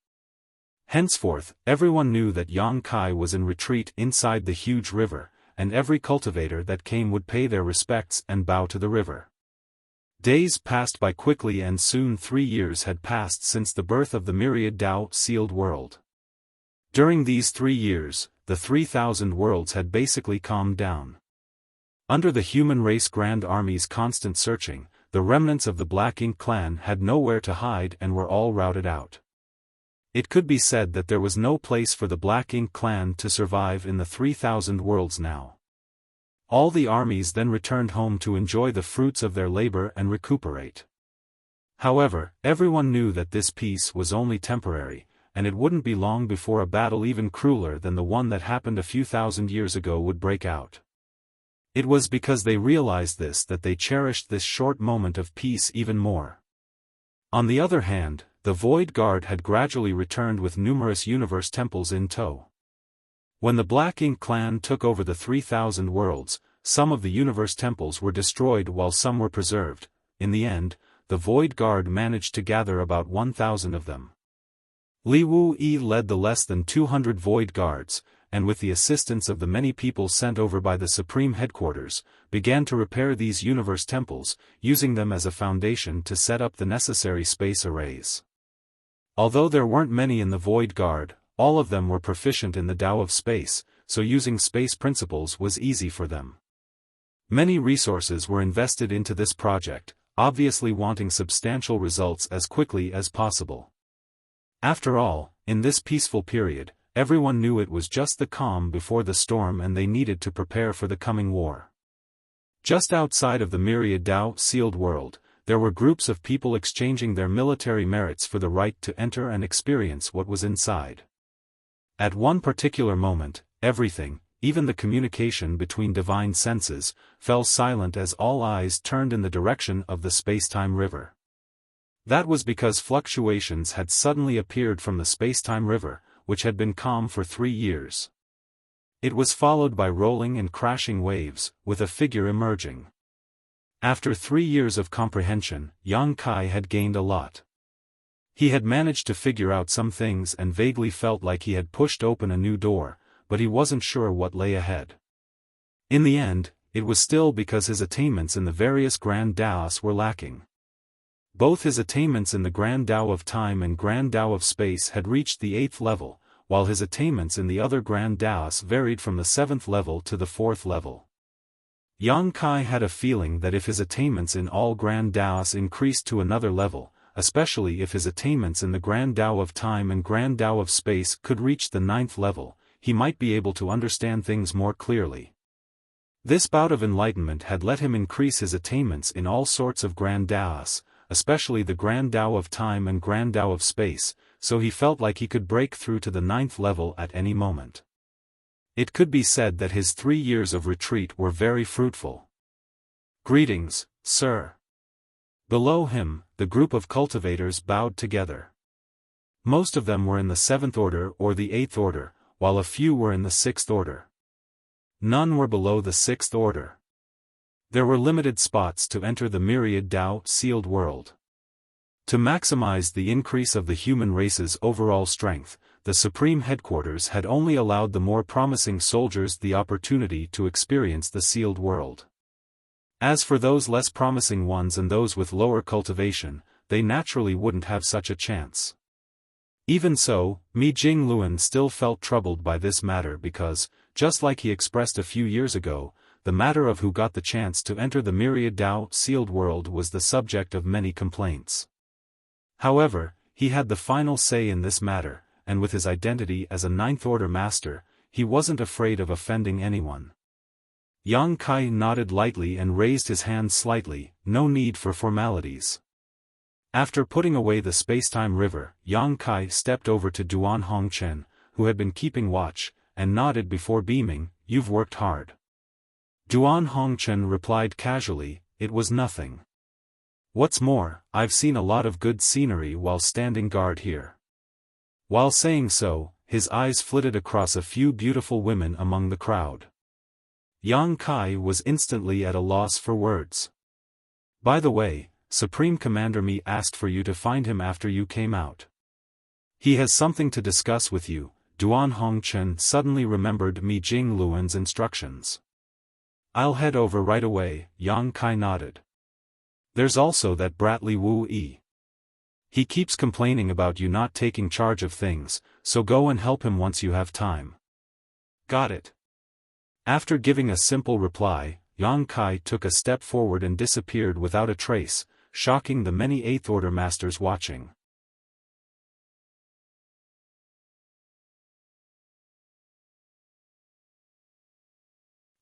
Henceforth, everyone knew that Yang Kai was in retreat inside the huge river, and every cultivator that came would pay their respects and bow to the river. Days passed by quickly and soon 3 years had passed since the birth of the Myriad Dao sealed world. During these 3 years, the 3,000 worlds had basically calmed down. Under the human race Grand Army's constant searching, the remnants of the Black Ink clan had nowhere to hide and were all routed out. It could be said that there was no place for the Black Ink clan to survive in the 3,000 worlds now. All the armies then returned home to enjoy the fruits of their labor and recuperate. However, everyone knew that this peace was only temporary, and it wouldn't be long before a battle even crueler than the one that happened a few thousand years ago would break out. It was because they realized this that they cherished this short moment of peace even more. On the other hand, the Void Guard had gradually returned with numerous universe temples in tow. When the Black Ink clan took over the 3,000 worlds, some of the universe temples were destroyed while some were preserved. In the end, the Void Guard managed to gather about 1,000 of them. Li Wu Yi led the less than 200 Void Guards, and with the assistance of the many people sent over by the Supreme Headquarters, began to repair these universe temples, using them as a foundation to set up the necessary space arrays. Although there weren't many in the Void Guard, all of them were proficient in the Tao of space, so using space principles was easy for them. Many resources were invested into this project, obviously wanting substantial results as quickly as possible. After all, in this peaceful period, everyone knew it was just the calm before the storm and they needed to prepare for the coming war. Just outside of the Myriad Tao sealed world, there were groups of people exchanging their military merits for the right to enter and experience what was inside. At one particular moment, everything, even the communication between divine senses, fell silent as all eyes turned in the direction of the space-time river. That was because fluctuations had suddenly appeared from the space-time river, which had been calm for 3 years. It was followed by rolling and crashing waves, with a figure emerging. After 3 years of comprehension, Yang Kai had gained a lot. He had managed to figure out some things and vaguely felt like he had pushed open a new door, but he wasn't sure what lay ahead. In the end, it was still because his attainments in the various Grand Taos were lacking. Both his attainments in the Grand Tao of Time and Grand Tao of Space had reached the 8th level, while his attainments in the other Grand Taos varied from the 7th level to the 4th level. Yang Kai had a feeling that if his attainments in all Grand Taos increased to another level, especially if his attainments in the Grand Tao of Time and Grand Tao of Space could reach the 9th level, he might be able to understand things more clearly. This bout of enlightenment had let him increase his attainments in all sorts of Grand Taos, especially the Grand Tao of Time and Grand Tao of Space, so he felt like he could break through to the 9th level at any moment. It could be said that his 3 years of retreat were very fruitful. "Greetings, sir." Below him, the group of cultivators bowed together. Most of them were in the 7th order or the 8th order, while a few were in the 6th order. None were below the 6th order. There were limited spots to enter the Myriad Tao sealed world. To maximize the increase of the human race's overall strength, the Supreme Headquarters had only allowed the more promising soldiers the opportunity to experience the sealed world. As for those less promising ones and those with lower cultivation, they naturally wouldn't have such a chance. Even so, Mi Jingluan still felt troubled by this matter because, just like he expressed a few years ago, the matter of who got the chance to enter the Myriad Tao sealed world was the subject of many complaints. However, he had the final say in this matter, and with his identity as a 9th Order Master, he wasn't afraid of offending anyone. Yang Kai nodded lightly and raised his hand slightly, no need for formalities. After putting away the space-time river, Yang Kai stepped over to Duan Hongchen, who had been keeping watch, and nodded before beaming, "You've worked hard." Duan Hongchen replied casually, "It was nothing. What's more, I've seen a lot of good scenery while standing guard here." While saying so, his eyes flitted across a few beautiful women among the crowd. Yang Kai was instantly at a loss for words. "By the way, Supreme Commander Mi asked for you to find him after you came out. He has something to discuss with you." Duan Hongchen suddenly remembered Mi Jingluan's instructions. "I'll head over right away," Yang Kai nodded. "There's also that bratly Wu Yi. He keeps complaining about you not taking charge of things, so go and help him once you have time." "Got it." After giving a simple reply, Yang Kai took a step forward and disappeared without a trace, shocking the many 8th Order Masters watching.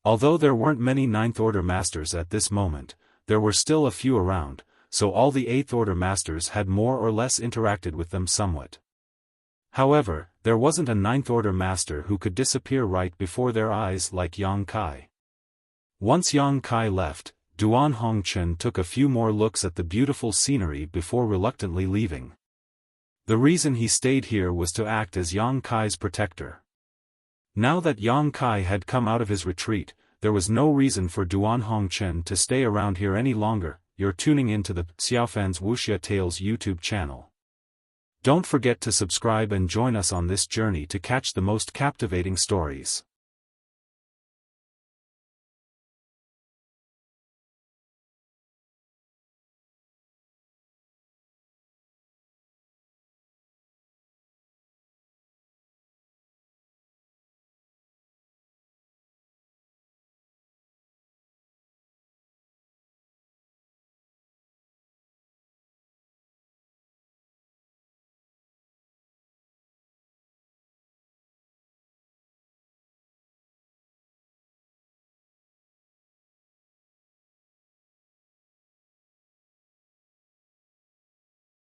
Although there weren't many 9th Order Masters at this moment, there were still a few around, so all the 8th Order Masters had more or less interacted with them somewhat. However, there wasn't a 9th Order Master who could disappear right before their eyes like Yang Kai. Once Yang Kai left, Duan Hongchen took a few more looks at the beautiful scenery before reluctantly leaving. The reason he stayed here was to act as Yang Kai's protector. Now that Yang Kai had come out of his retreat, there was no reason for Duan Hongchen to stay around here any longer. You're tuning into the Xiaofan's Wuxia Tales YouTube channel. Don't forget to subscribe and join us on this journey to catch the most captivating stories.